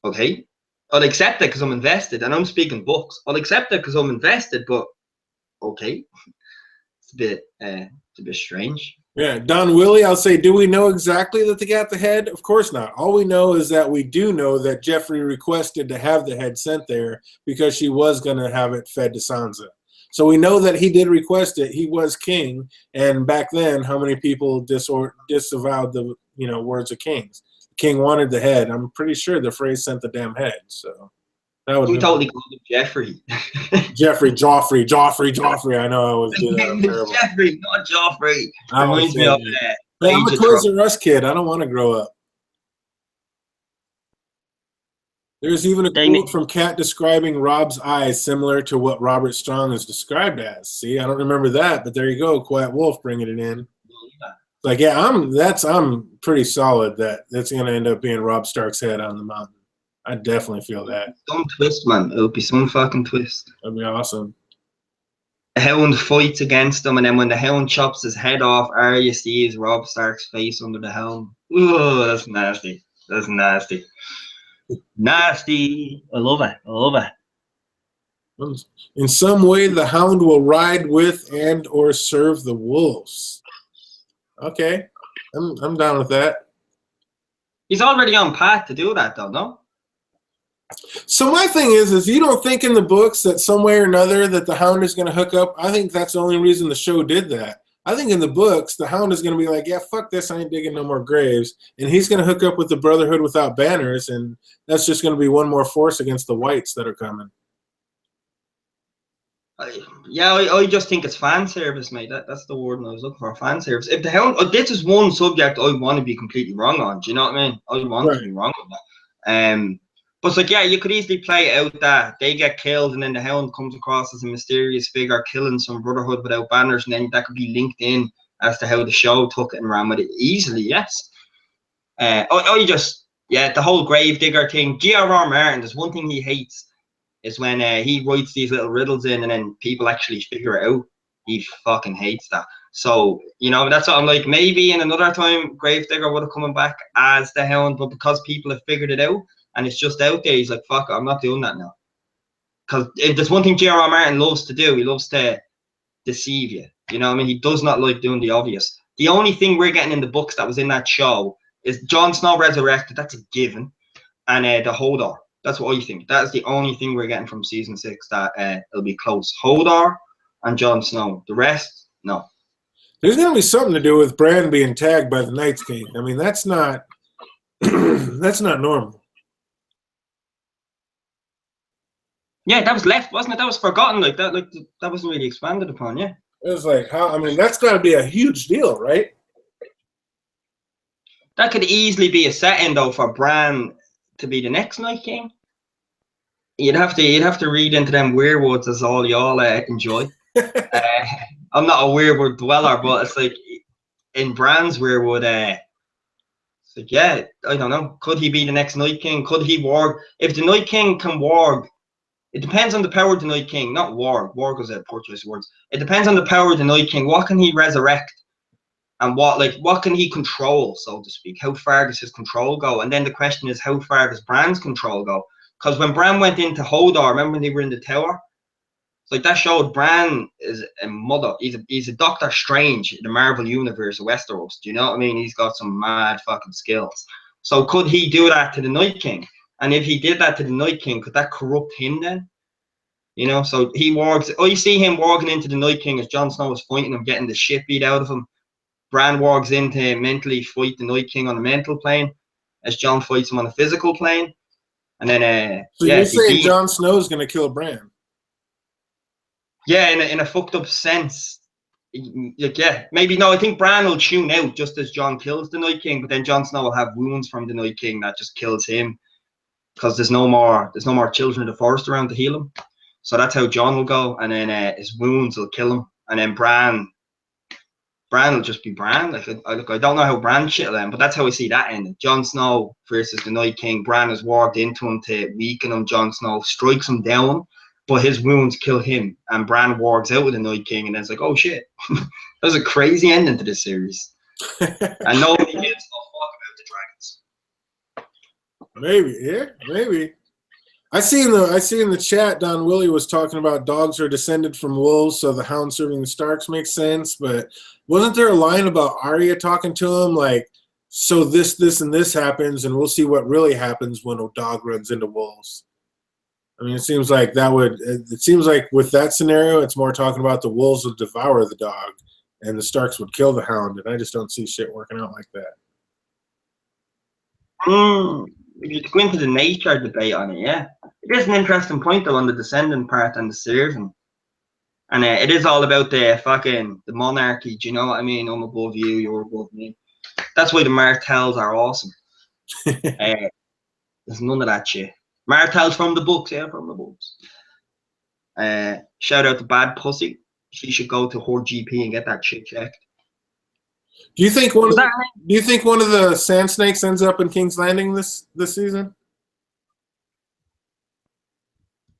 okay. I'll accept it because I'm invested, and I'm speaking books. I'll accept it because I'm invested, but okay, it's a bit strange. Yeah, Don Willie, I'll say, do we know exactly that they got the head? Of course not. All we know is that we do know that Joffrey requested to have the head sent there because she was going to have it fed to Sansa. So we know that he did request it. He was king, and back then, how many people disavowed the words of kings? The king wanted the head. I'm pretty sure the phrase sent the damn head. So that would. We totally called him Joffrey. Joffrey. I know I always do that. I'm terrible. Joffrey, not Joffrey. Reminds me of that. Hey, I'm a Toys R Us kid. I don't want to grow up. There's even a quote from Kat describing Rob's eyes similar to what Robert Strong is described as. See, I don't remember that, but there you go. Quiet Wolf bringing it in. Like, yeah, I'm pretty solid that that's going to end up being Rob Stark's head on the mountain. I definitely feel that. Some twist, man. It'll be some fucking twist. That'd be awesome. The Hound fights against him, and then when the Hound chops his head off, all you see is Rob Stark's face under the helm. Ooh, that's nasty. That's nasty. Nasty. I love it. In some way, the Hound will ride with and or serve the wolves. Okay, I'm down with that. He's already on path to do that, though, no? So my thing is you don't think in the books that some way or another that the Hound is going to hook up? I think that's the only reason the show did that. I think in the books, the Hound is going to be like, yeah, fuck this, I ain't digging no more graves. And he's going to hook up with the Brotherhood without banners, and that's just going to be one more force against the whites that are coming. I just think it's fan service, mate. That's the word I was looking for, fan service. If the Hound, this is one subject I want to be completely wrong on. Do you know what I mean? I want to be wrong on that. But it's like, yeah, you could easily play out that they get killed and then the Hound comes across as a mysterious figure killing some Brotherhood without banners, and then that could be linked in as to how the show took it and ran with it easily, yes. The whole Gravedigger thing. G.R.R. Martin, there's one thing he hates is when he writes these little riddles in and then people actually figure it out. He fucking hates that. So, that's what I'm like. Maybe in another time, Gravedigger would have come back as the Hound, but because people have figured it out, and it's just out there, he's like, fuck it, I'm not doing that now. Because if there's one thing J.R.R. Martin loves to do, he loves to deceive you. You know what I mean? He does not like doing the obvious. The only thing we're getting in the books that was in that show is Jon Snow resurrected. That's a given. And the Hodor. That's what I think. That is the only thing we're getting from season 6 that it'll be close. Hodor and Jon Snow. The rest, no. There's going to be something to do with Bran being tagged by the Night's King. I mean, that's not that's not normal. Yeah, that was left, wasn't it? That was forgotten. Like that wasn't really expanded upon. Yeah. It was like, how? I mean, that's got to be a huge deal, right? That could easily be a setting though for Bran to be the next Night King. You'd have to read into them weirwoods as all y'all enjoy. I'm not a weirwood dweller, but it's like in Bran's weirwood. It's like, yeah, I don't know. Could he be the next Night King? Could he warg? If the Night King can warg, it depends on the power of the Night King. Not warg. Warg is a poor choice of words. It depends on the power of the Night King. What can he resurrect? And what can he control, so to speak? How far does his control go? And then the question is, how far does Bran's control go? Because when Bran went into Hodor, remember when they were in the tower? It's like that showed Bran is a mother. He's a Doctor Strange in the Marvel universe of Westeros. Do you know what I mean? He's got some mad fucking skills. So could he do that to the Night King? And if he did that to the Night King, could that corrupt him then? You know, so he wargs. Oh, you see him warging into the Night King as Jon Snow is fighting him, getting the shit beat out of him. Bran wargs in to mentally fight the Night King on the mental plane as Jon fights him on the physical plane. And then, so you're saying Jon Snow's going to kill Bran? Yeah, in a fucked up sense. Like, yeah, maybe no. I think Bran will tune out just as Jon kills the Night King, but then Jon Snow will have wounds from the Night King that just kills him because there's no more children of the forest around to heal him. So that's how Jon will go, and then his wounds will kill him, and then Bran will just be Bran. Like I don't know how Bran shit'll end, but that's how we see that ending. Jon Snow versus the Night King. Bran has walked into him to weaken him. Jon Snow strikes him down, but his wounds kill him, and Bran wargs out with the Night King, and then it's like, oh shit, that was a crazy ending to this series. And nobody gives a fuck about the dragons. Maybe, yeah, maybe. I see in the chat, Don Willie was talking about dogs are descended from wolves, so the Hound serving the Starks makes sense. But wasn't there a line about Arya talking to him like, so this, and this happens, and we'll see what really happens when a dog runs into wolves? I mean, it seems like with that scenario, it's more talking about the wolves would devour the dog, and the Starks would kill the Hound, and I just don't see shit working out like that. You go into the nature debate on it, yeah. It is an interesting point though on the descendant part and the serving. And it is all about the monarchy, do you know what I mean? I'm above you, you're above me. That's why the Martells are awesome. There's none of that shit. Martells from the books, yeah, from the books. Shout out to Bad Pussy. She should go to her GP and get that shit checked. Do you think one of the Sand Snakes ends up in King's Landing this season?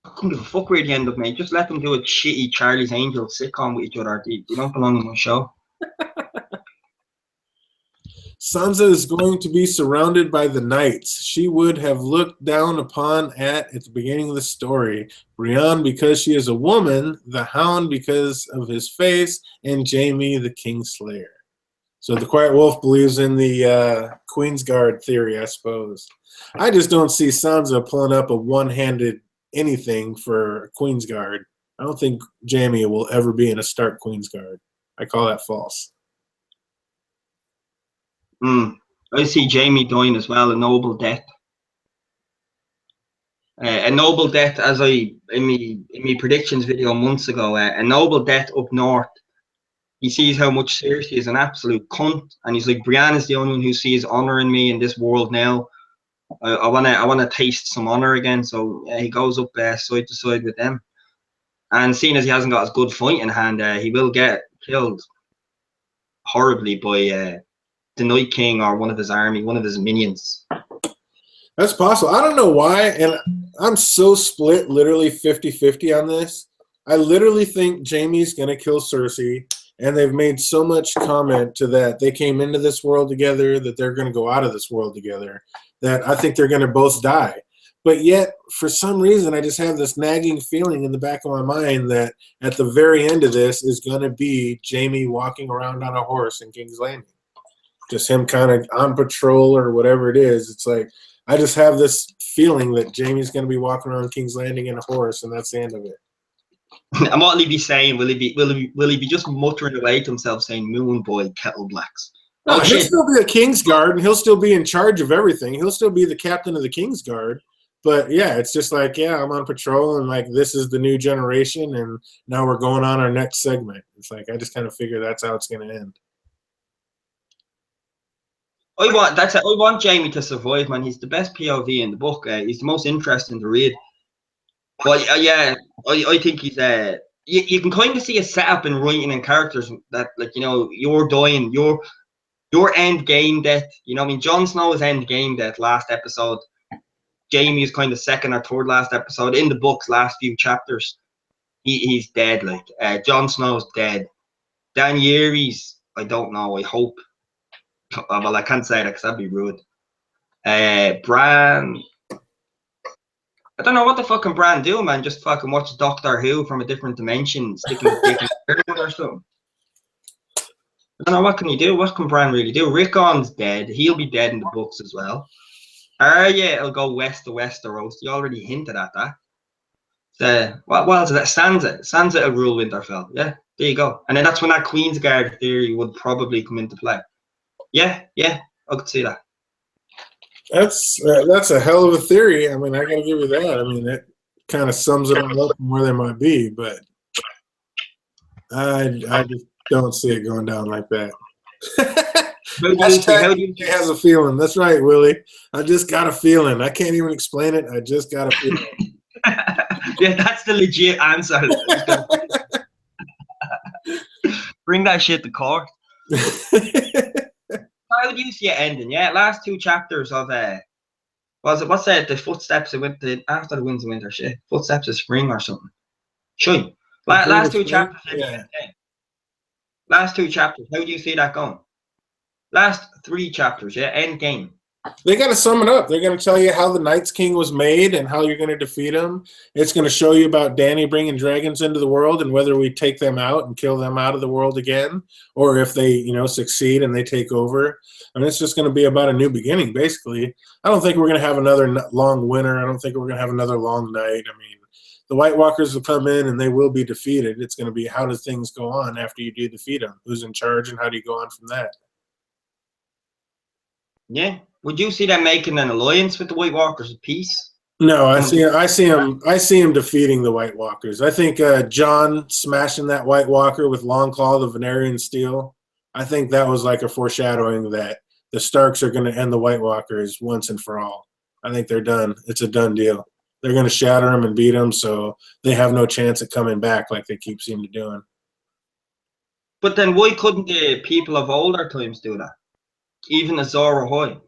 I couldn't give a fuck where they end up, mate. Just let them do a shitty Charlie's Angels sitcom with each other. They don't belong on my show. Sansa is going to be surrounded by the knights she would have looked down upon at the beginning of the story. Brienne because she is a woman, the Hound because of his face, and Jaime the Kingslayer. So the Quiet Wolf believes in the Queensguard theory, I suppose. I just don't see Sansa pulling up a one-handed anything for Queensguard. I don't think Jaime will ever be in a Stark Queensguard. I call that false. I see Jaime dying as well, a noble death. A noble death, as in my predictions video months ago, a noble death up north. He sees how much Cersei is an absolute cunt, and he's like, Brienne is the only one who sees honor in me in this world now. I wanna taste some honor again. So he goes up side to side with them, and seeing as he hasn't got as good fight in hand, he will get killed horribly by the Night King or one of his army, one of his minions. That's possible. I don't know why, and I'm so split, literally 50-50 on this. I literally think Jaime's gonna kill Cersei. And they've made so much comment to that they came into this world together, that they're going to go out of this world together, that I think they're going to both die. but yet for some reason I just have this nagging feeling in the back of my mind that at the very end of this is going to be Jaime walking around on a horse in King's Landing. Just him kind of on patrol or whatever it is. It's like I just have this feeling that Jaime's going to be walking around King's Landing in a horse, and that's the end of it. And what'll he be saying? Will he be just muttering away to himself saying "Moon Boy, Kettle Blacks"? No, Oh he'll shit! still be a King's Guard, and he'll still be in charge of everything. He'll still be the captain of the King's Guard. But yeah, it's just like, yeah, I'm on patrol, and like this is the new generation, and now we're going on our next segment. It's like I just kind of figure that's how it's going to end. I want Jaime to survive, man. He's the best POV in the book. He's the most interesting to read. But yeah, I think he's you can kind of see a setup in writing and characters that, like, you know, you're dying, your end game death. You know what I mean? Jon Snow's end game death last episode. Jaime's kind of second or third last episode. In the book's last few chapters, he's dead. Like Jon Snow's dead. Daenerys, I don't know. I hope. Well, I can't say that because that'd be rude. Bran, I don't know what the fucking Bran do, man. Just fucking watch Doctor Who from a different dimension, sticking his dick in the or something. I don't know, what can he do? What can Bran really do? Rickon's dead. He'll be dead in the books as well. Arya, it'll go west to Westeros. You already hinted at that. What else is that? Sansa will rule Winterfell. Yeah, there you go. And then that's when that Queensguard theory would probably come into play. Yeah, I could see that. That's a hell of a theory. I mean, I gotta give you that. I mean, that kind of sums it all up from where they might be, but I just don't see it going down like that. He has a feeling. That's right, Willie. I just got a feeling. I can't even explain it. I just got a feeling. Yeah, that's the legit answer. Bring that shit to court. How do you see it ending? Yeah, last two chapters of what's that? The footsteps of winter after the winds of winter. Shit, footsteps of spring or something. Sure. Last two chapters. Yeah. Last two chapters. How do you see that going? Last three chapters. Yeah, end game. They got to sum it up. They're going to tell you how the Night's King was made and how you're going to defeat him. It's going to show you about Dany bringing dragons into the world and whether we take them out and kill them out of the world again, or if they, you know, succeed and they take over. I mean, it's just going to be about a new beginning, basically. I don't think we're going to have another long winter. I don't think we're going to have another long night. I mean, the White Walkers will come in and they will be defeated. It's going to be how do things go on after you do defeat them? Who's in charge and how do you go on from that? Yeah. Would you see them making an alliance with the White Walkers of peace? No, I see him defeating the White Walkers. I think Jon smashing that White Walker with Longclaw, the Valyrian steel. I think that was like a foreshadowing that the Starks are going to end the White Walkers once and for all. I think they're done. It's a done deal. They're going to shatter them and beat them, so they have no chance at coming back like they keep seeming to doing. But then why couldn't the people of older times do that? Even Azor Ahai.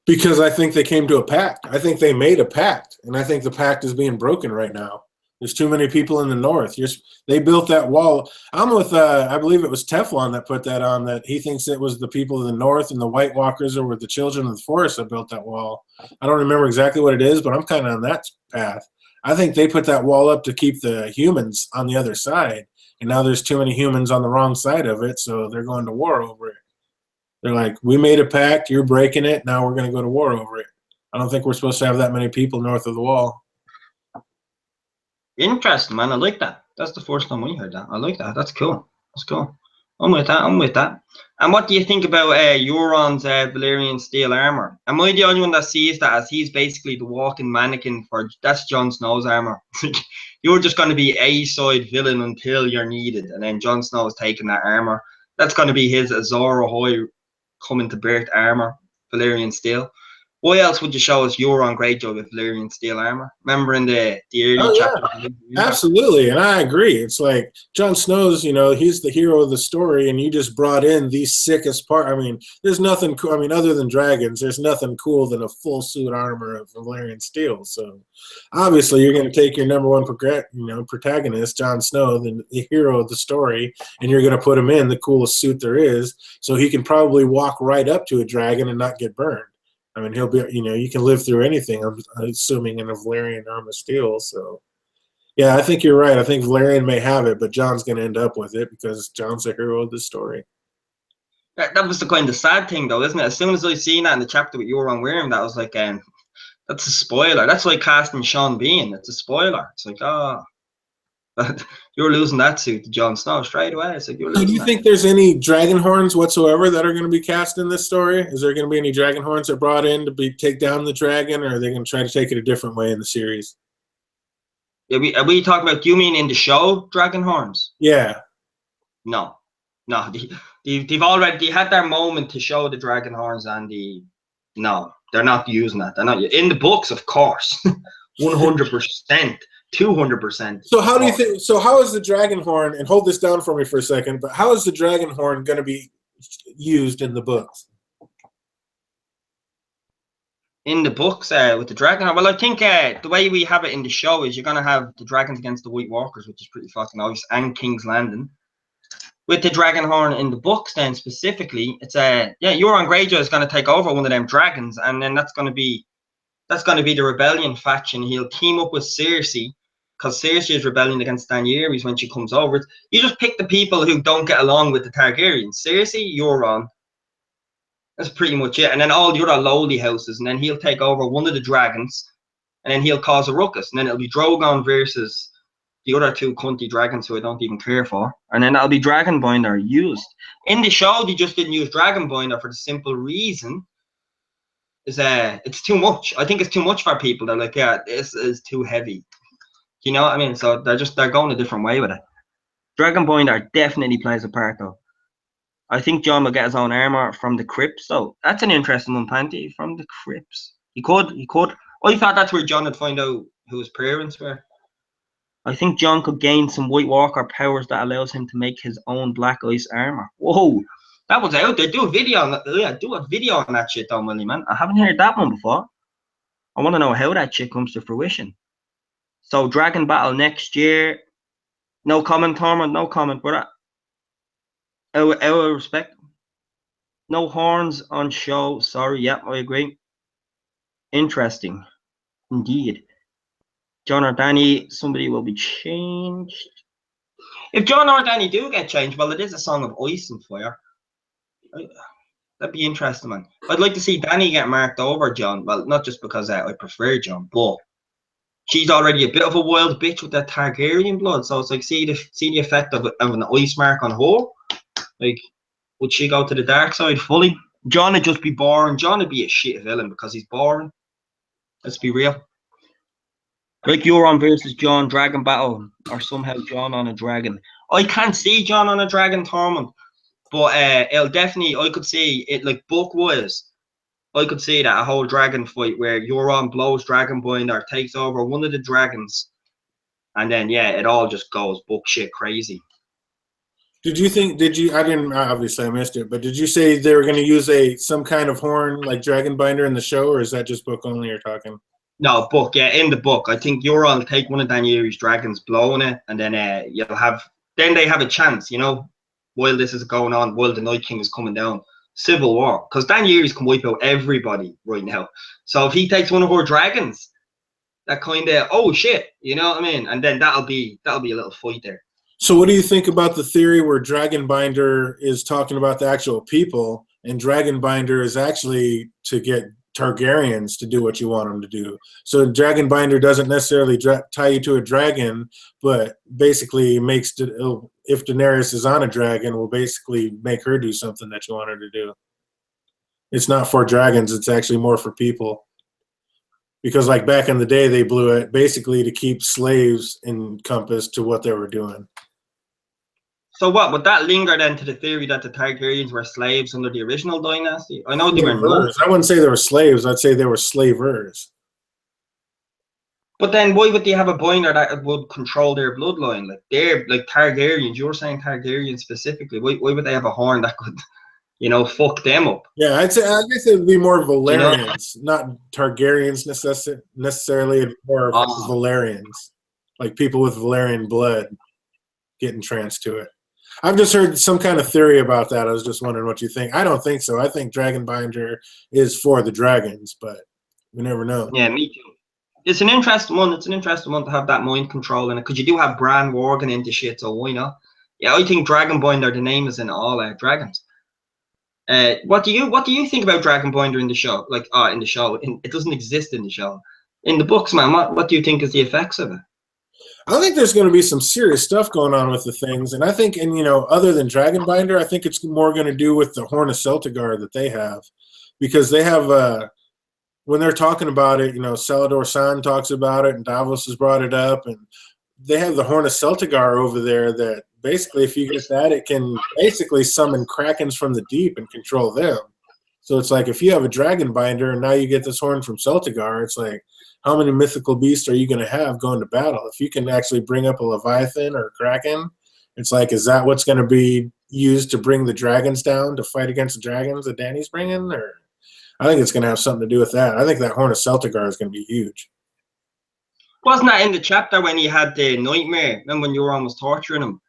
Because I think they came to a pact. I think they made a pact, and I think the pact is being broken right now. There's too many people in the north. They built that wall. I'm with, I believe it was Teflon that put that on, that he thinks it was the people of the north and the White Walkers or the children of the forest that built that wall. I don't remember exactly what it is, but I'm kind of on that path. I think they put that wall up to keep the humans on the other side, and now there's too many humans on the wrong side of it, so they're going to war over it. They're like, we made a pact, you're breaking it, now we're going to go to war over it. I don't think we're supposed to have that many people north of the wall. Interesting, man. I like that. That's the first time we heard that. I like that. That's cool. That's cool. I'm with that. And what do you think about Euron's Valyrian steel armor? Am I the only one that sees that as he's basically the walking mannequin for that's Jon Snow's armor? You're just going to be a side villain until you're needed, and then Jon Snow is taking that armor. That's going to be his Azor Ahai coming to birth armor, Valyrian steel. Why else would you show us Euron Greyjoy with Valyrian steel armor? Remember in the early chapter? Absolutely, and I agree. It's like Jon Snow's, you know, he's the hero of the story, and you just brought in the sickest part. I mean, there's nothing cool. I mean, other than dragons, there's nothing cool than a full suit armor of Valyrian steel. So, obviously, you're going to take your number one protagonist, Jon Snow, the hero of the story, and you're going to put him in the coolest suit there is, so he can probably walk right up to a dragon and not get burned. I mean, he'll be, you know, you can live through anything, I'm assuming, in a Valerian arm of steel. So, yeah, I think you're right. I think Valerian may have it, but John's going to end up with it because John's the hero of the story. That was the kind of sad thing, though, isn't it? As soon as I seen that in the chapter with Euron wearing that, I was like, that's a spoiler. That's like casting Sean Bean. It's a spoiler. It's like, oh, you're losing that suit to Jon Snow straight away. It's like, you're losing. Do you think there's any dragon horns whatsoever that are going to be cast in this story? Is there going to be any dragon horns that are brought in to take down the dragon, or are they going to try to take it a different way in the series? Are we talking about, do you mean in the show, dragon horns? Yeah. No. They've already had their moment to show the dragon horns, and no, they're not using that. They're not in the books, of course. 100%. 200%. So how do you think? So how is the dragon horn? And hold this down for me for a second. But how is the dragon horn going to be used in the books? In the books, with the dragon horn, well, I think the way we have it in the show is you're gonna have the dragons against the White Walkers, which is pretty fucking obvious, and King's Landing. With the dragon horn in the books, then specifically, it's Euron Greyjoy is gonna take over one of them dragons, and then that's gonna be the rebellion faction. He'll team up with Cersei, because Cersei is rebelling against Daenerys when she comes over. You just pick the people who don't get along with the Targaryens. Cersei, Euron. That's pretty much it. And then all the other lowly houses, and then he'll take over one of the dragons, and then he'll cause a ruckus. And then it'll be Drogon versus the other two cunty dragons who I don't even care for. And then that'll be Dragonbinder used. In the show, they just didn't use Dragonbinder for the simple reason is it's too much. I think it's too much for people. They're like, yeah, this is too heavy. You know what I mean? So they're going a different way with it. Dragonbinder definitely plays a part, though. I think Jon will get his own armor from the crypts, though. That's an interesting one, Panty, from the crypts. He could. I thought that's where Jon would find out who his parents were. I think Jon could gain some White Walker powers that allows him to make his own black ice armor. Whoa, that was out there. Do a video on that. Yeah, do a video on that shit, though, Willie, man. I haven't heard that one before. I want to know how that shit comes to fruition. So, Dragon Battle next year. No comment, Tormund. No comment, brother. Our respect. No horns on show. Sorry. Yep, I agree. Interesting. Indeed. Jon or Dany, somebody will be changed. If Jon or Dany do get changed, well, it is a song of ice and fire. That'd be interesting, man. I'd like to see Dany get marked over Jon. Well, not just because I prefer Jon, but she's already a bit of a wild bitch with that Targaryen blood. So it's like, see the effect of an ice mark on her. Like, would she go to the dark side fully? Jon would just be boring. Jon would be a shit villain because he's boring. Let's be real. Like Euron versus Jon, dragon battle, or somehow Jon on a dragon. I can't see Jon on a dragon, Tormund, but it'll definitely, I could see it, like book-wise, I could see that a whole dragon fight where Euron blows Dragonbinder, takes over one of the dragons, and then, yeah, it all just goes book shit crazy. I didn't, obviously I missed it, but did you say they were going to use some kind of horn like Dragonbinder in the show, or is that just book only you're talking? No, book, yeah, in the book. I think Euron will take one of Daenerys' dragons, blowing it, and then then they have a chance, you know, while this is going on, while the Night King is coming down. Civil War, because Daenerys can wipe out everybody right now. So if he takes one of her dragons, that kind of, oh shit, you know what I mean? And then that'll be a little fight there. So what do you think about the theory where Dragonbinder is talking about the actual people, and Dragonbinder is actually to get Targaryens to do what you want them to do? So Dragonbinder doesn't necessarily tie you to a dragon, but basically makes if Daenerys is on a dragon, will basically make her do something that you want her to do. It's not for dragons, it's actually more for people. Because like back in the day, they blew it basically to keep slaves encompassed to what they were doing. So what, would that linger then to the theory that the Targaryens were slaves under the original dynasty? I know they were not. I wouldn't say they were slaves, I'd say they were slavers. But then why would they have a binder that would control their bloodline? Like they're like Targaryens, you were saying Targaryens specifically. Why would they have a horn that could, you know, fuck them up? Yeah, I guess it would be more Valerians, not Targaryens necessarily, more Valerians. Like people with Valerian blood get entranced to it. I've just heard some kind of theory about that. I was just wondering what you think. I don't think so. I think Dragonbinder is for the dragons, but we never know. Yeah, me too. It's an interesting one. It's an interesting one to have that mind control in it, because you do have Bran Morgan into shit, so why not? Yeah, I think Dragonbinder, the name is in all dragons. What do you think about Dragonbinder in the show? Like, in the show, it doesn't exist in the show. In the books, man, what do you think is the effects of it? I think there's going to be some serious stuff going on with the things, and I think, and other than Dragonbinder, I think it's more going to do with the Horn of Celtigar that they have, because they have when they're talking about it, Salador San talks about it, and Davos has brought it up, and they have the Horn of Celtigar over there that basically, if you get that, it can basically summon Krakens from the deep and control them. So it's like, if you have a Dragonbinder and now you get this horn from Celtigar, it's like, how many mythical beasts are you going to have going to battle? If you can actually bring up a Leviathan or a Kraken, it's like, is that what's going to be used to bring the dragons down to fight against the dragons that Dany's bringing? Or I think it's going to have something to do with that. I think that Horn of Celtigar is going to be huge. Wasn't that in the chapter when he had the nightmare? Then when you were almost torturing him,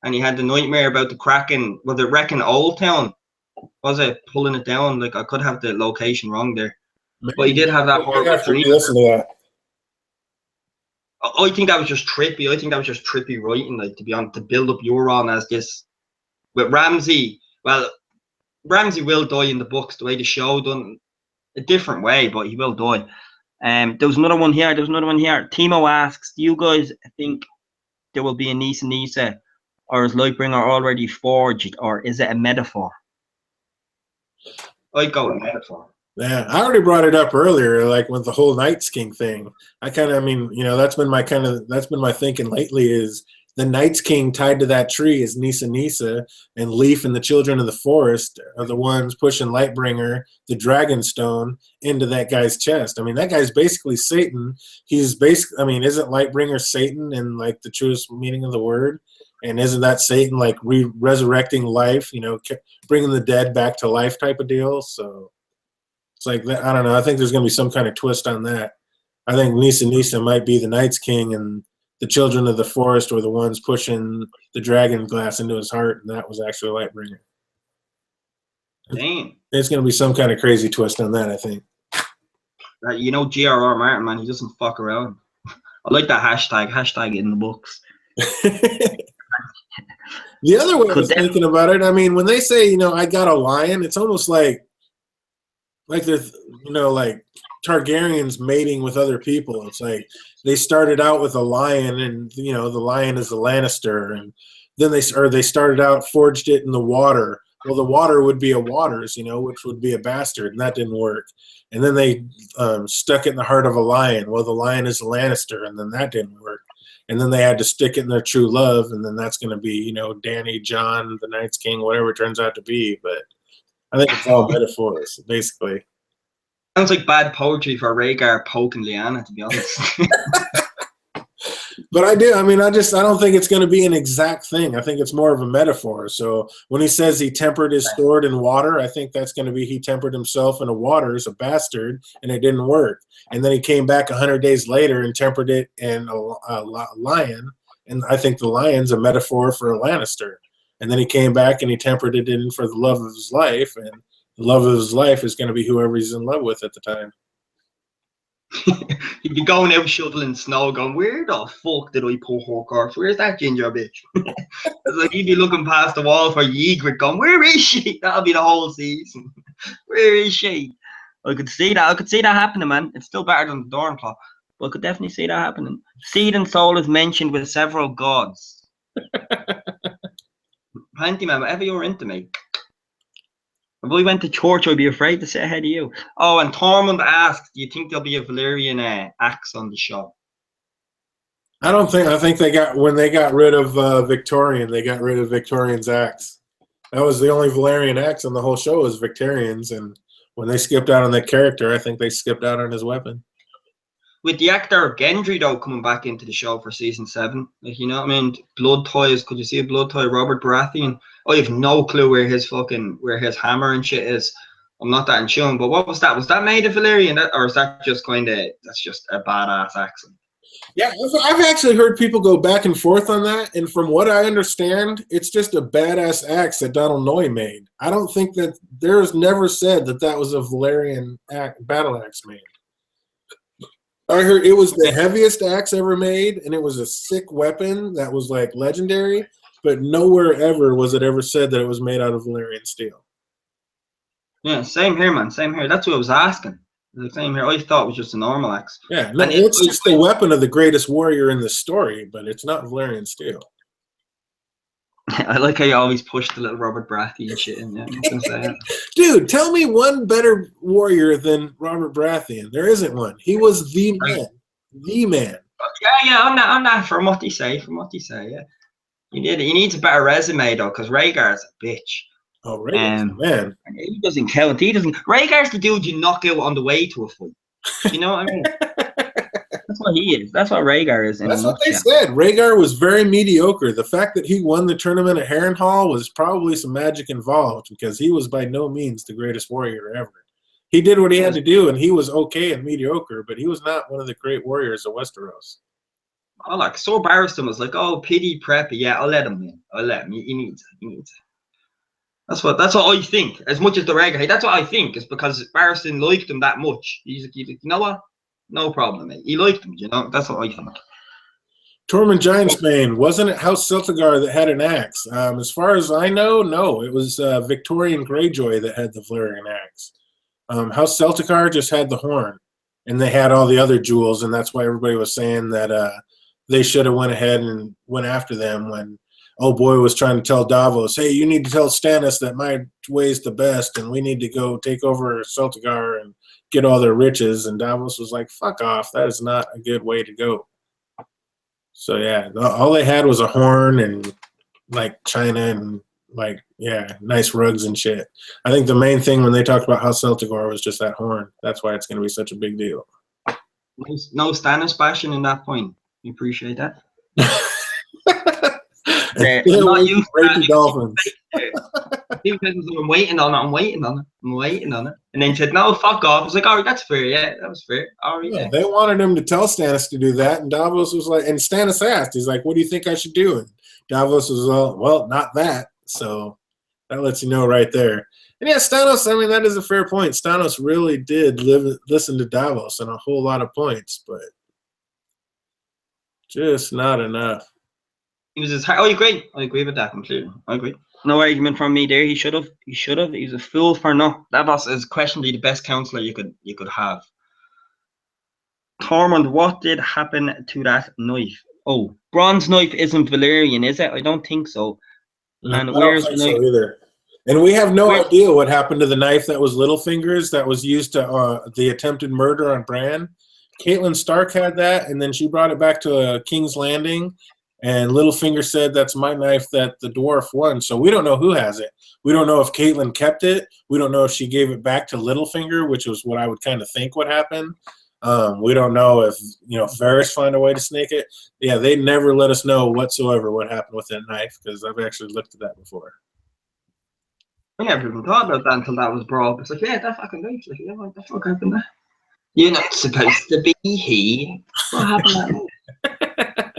and he had the nightmare about the Kraken? Was it wrecking Old Town? Was it pulling it down? Like, I could have the location wrong there, but he did have that horrible dream. Listen to that. I think that was just trippy. I think that was just trippy writing, like, to be honest, to build up Euron as this. With Ramsay, well, Ramsay will die in the books the way the show done, a different way, but he will die. There was another one here. Timo asks, do you guys think there will be a Nisa Nisa, or is Lightbringer already forged, or is it a metaphor? I'd go with metaphor. Yeah, I already brought it up earlier, like with the whole Night's King thing. That's been my thinking lately, is the Night's King tied to that tree is Nisa Nisa, and Leaf and the Children of the Forest are the ones pushing Lightbringer, the Dragonstone, into that guy's chest. I mean, that guy's basically Satan. Isn't Lightbringer Satan in like the truest meaning of the word? And isn't that Satan like resurrecting life, bringing the dead back to life type of deal? So it's like that. I don't know. I think there's going to be some kind of twist on that. I think Nisa Nisa might be the Night's King, and the Children of the Forest were the ones pushing the dragon glass into his heart, and that was actually Lightbringer. Damn. There's going to be some kind of crazy twist on that, I think. J.R.R. Martin, man, he doesn't fuck around. I like that hashtag in the books. The other way I was thinking about it, I mean, when they say, I got a lion, it's almost like there's, like Targaryens mating with other people. It's like they started out with a lion, and the lion is the Lannister, and then they started out, forged it in the water. Well, the water would be a Waters, which would be a bastard, and that didn't work. And then they stuck it in the heart of a lion. Well, the lion is the Lannister, and then that didn't work. And then they had to stick it in their true love, and then that's going to be, Dany, Jon, the Night's King, whatever it turns out to be. But I think it's all metaphors, basically. Sounds like bad poetry for Rhaegar poking Lyanna, to be honest. But I don't think it's going to be an exact thing. I think it's more of a metaphor. So when he says he tempered his sword in water, I think that's going to be he tempered himself in a water as a bastard, and it didn't work. And then he came back 100 days later and tempered it in a lion, and I think the lion's a metaphor for a Lannister. And then he came back and he tempered it in for the love of his life, and the love of his life is going to be whoever he's in love with at the time. He'd be going out shoveling snow, going, where the fuck did I put her corpse? Where's that ginger bitch? It's like he'd be looking past the wall for Ygritte, going, where is she? That'll be the whole season. Where is she? I could see that happening, man. It's still better than the Dornclaw, but I could definitely see that happening. Seed and soul is mentioned with several gods. Plenty, man. Whatever you're into, mate. If I went to church, I'd be afraid to sit ahead of you. Oh, and Tormund asks, do you think there'll be a Valyrian axe on the show? I think when they got rid of Victorian, they got rid of Victorian's axe. That was the only Valyrian axe on the whole show was Victorian's, and when they skipped out on that character, I think they skipped out on his weapon. With the actor Gendry, though, coming back into the show for season 7, like, you know what I mean? Blood ties. Could you see a blood tie? Robert Baratheon. I have no clue where his hammer and shit is. I'm not that in tune. But what was that? Was that made of Valyrian, or is that just that's just a badass accent? Yeah, I've actually heard people go back and forth on that, and from what I understand, it's just a badass axe that Donald Noye made. I don't think that there's never said that that was a Valerian battle axe made. I heard it was the heaviest axe ever made, and it was a sick weapon that was like legendary, but nowhere ever was it ever said that it was made out of Valerian steel. Yeah, same here, man. Same here. That's what I was asking. The same here. I thought it was just a normal axe. Yeah, no, it's just the weapon of the greatest warrior in the story, but it's not Valerian steel. I like how you always push the little Robert Baratheon shit in there. Dude, tell me one better warrior than Robert Baratheon. There isn't one. He was the man. The man. Yeah, on that, from what they say, yeah. He needs a better resume, though, because Rhaegar's a bitch. Oh, Rhaegar's the man. He doesn't count. Rhaegar's the dude you knock out on the way to a fight. You know what I mean? That's what he is. That's what Rhaegar is. That's what they said. Rhaegar was very mediocre. The fact that he won the tournament at Harrenhal was probably some magic involved, because he was by no means the greatest warrior ever. He did what he had to do, and he was okay and mediocre, but he was not one of the great warriors of Westeros. Oh, like, so Barristan was like, oh, pity Preppy. Yeah, I'll let him in. I'll let him. He needs it. That's what I think. As much as the Rhaegar, that's what I think. Is because Barristan liked him that much. He's like, you know what? No problem, mate. He liked him, you know. That's what I think. Tormund Giantsbane, wasn't it House Celtigar that had an axe? As far as I know, no. It was Victorian Greyjoy that had the Valyrian axe. House Celtigar just had the horn, and they had all the other jewels, and that's why everybody was saying that they should have went ahead and went after them when old boy was trying to tell Davos, hey, you need to tell Stannis that my way's the best, and we need to go take over Celtigar and get all their riches. And Davos was like, fuck off. That is not a good way to go. So, yeah, all they had was a horn and, like, china and, like, yeah, nice rugs and shit. I think the main thing when they talked about House Celtigar was just that horn. That's why it's going to be such a big deal. No Stannis bashing in that point. You appreciate that? I'm not used to Dolphins. I'm waiting on it. And then he said, no, fuck off. I was like, all right, that's fair. Yeah, that was fair. All right. Yeah, they wanted him to tell Stannis to do that. And Davos was like, and Stannis asked, he's like, what do you think I should do? And Davos was well, not that. So that lets you know right there. And yeah, Stannis, I mean, that is a fair point. Stannis really did listen to Davos on a whole lot of points, but just not enough. He was just, I agree with that completely. I agree. No argument from me there. He should have. He was a fool for not. Davos is questionably the best counselor you could have. Tormund, what did happen to that knife? Oh, bronze knife isn't Valyrian, is it? I don't think so. And where's the knife? So either. And we have no idea what happened to the knife that was Littlefinger's that was used to the attempted murder on Bran. Catelyn Stark had that, and then she brought it back to King's Landing. And Littlefinger said, that's my knife that the dwarf won. So we don't know who has it. We don't know if Catelyn kept it. We don't know if she gave it back to Littlefinger, which was what I would kind of think would happen. We don't know if, Varys find a way to snake it. Yeah, they never let us know whatsoever what happened with that knife, because I've actually looked at that before. I never even thought about that until that was brought up. It's like, yeah, that fucking knife. Like, yeah, what the fuck happened there? You're not supposed to be he. What happened to that knife?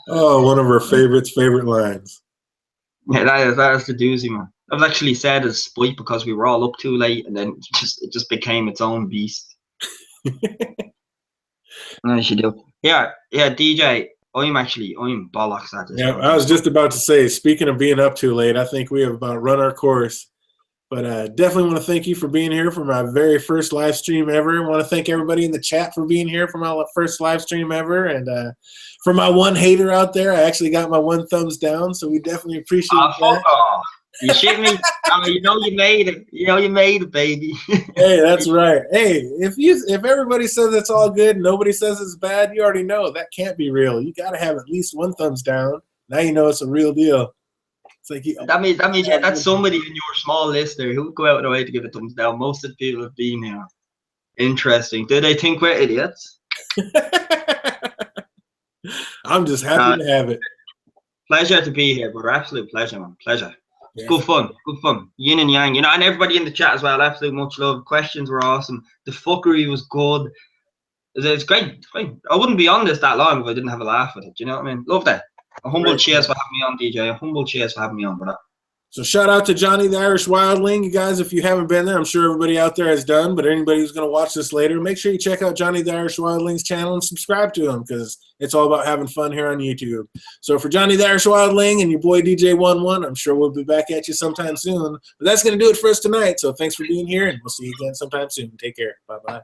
Oh, one of our favorite lines. Yeah, that is the doozy, man. I've actually said as spite because we were all up too late, and then it just became its own beast. Nice you do. Yeah, DJ. I'm bollocks at this. Yeah, I was just about to say, speaking of being up too late, I think we have about run our course. But definitely want to thank you for being here for my very first live stream ever. I want to thank everybody in the chat for being here for my first live stream ever. And for my one hater out there, I actually got my one thumbs down, so we definitely appreciate that. Fuck off. You shit me? You made it. You made it, baby. Hey, that's right. Hey, if everybody says it's all good, nobody says it's bad, you already know that can't be real. You got to have at least one thumbs down. Now you know it's a real deal. It's like that means yeah, that's somebody in your small list there who would go out of their way to give a thumbs down. Most of the people have been here. Interesting. Do they think we're idiots? I'm just happy to have it. Pleasure to be here, brother. Absolute pleasure, man. Pleasure. Yeah. Good fun. Yin and yang, and everybody in the chat as well. Absolute much love. Questions were awesome. The fuckery was good. It's great. It's great. I wouldn't be on this that long if I didn't have a laugh with it. Do you know what I mean? Love that. A humble Great. cheers for having me on, DJ. A humble cheers for having me on, brother. So shout out to Johnny the Irish Wildling. You guys, if you haven't been there, I'm sure everybody out there has done, but anybody who's going to watch this later, make sure you check out Johnny the Irish Wildling's channel and subscribe to him because it's all about having fun here on YouTube. So for Johnny the Irish Wildling and your boy DJ Wun Wun, I'm sure we'll be back at you sometime soon. But that's going to do it for us tonight. So thanks for being here, and we'll see you again sometime soon. Take care. Bye-bye.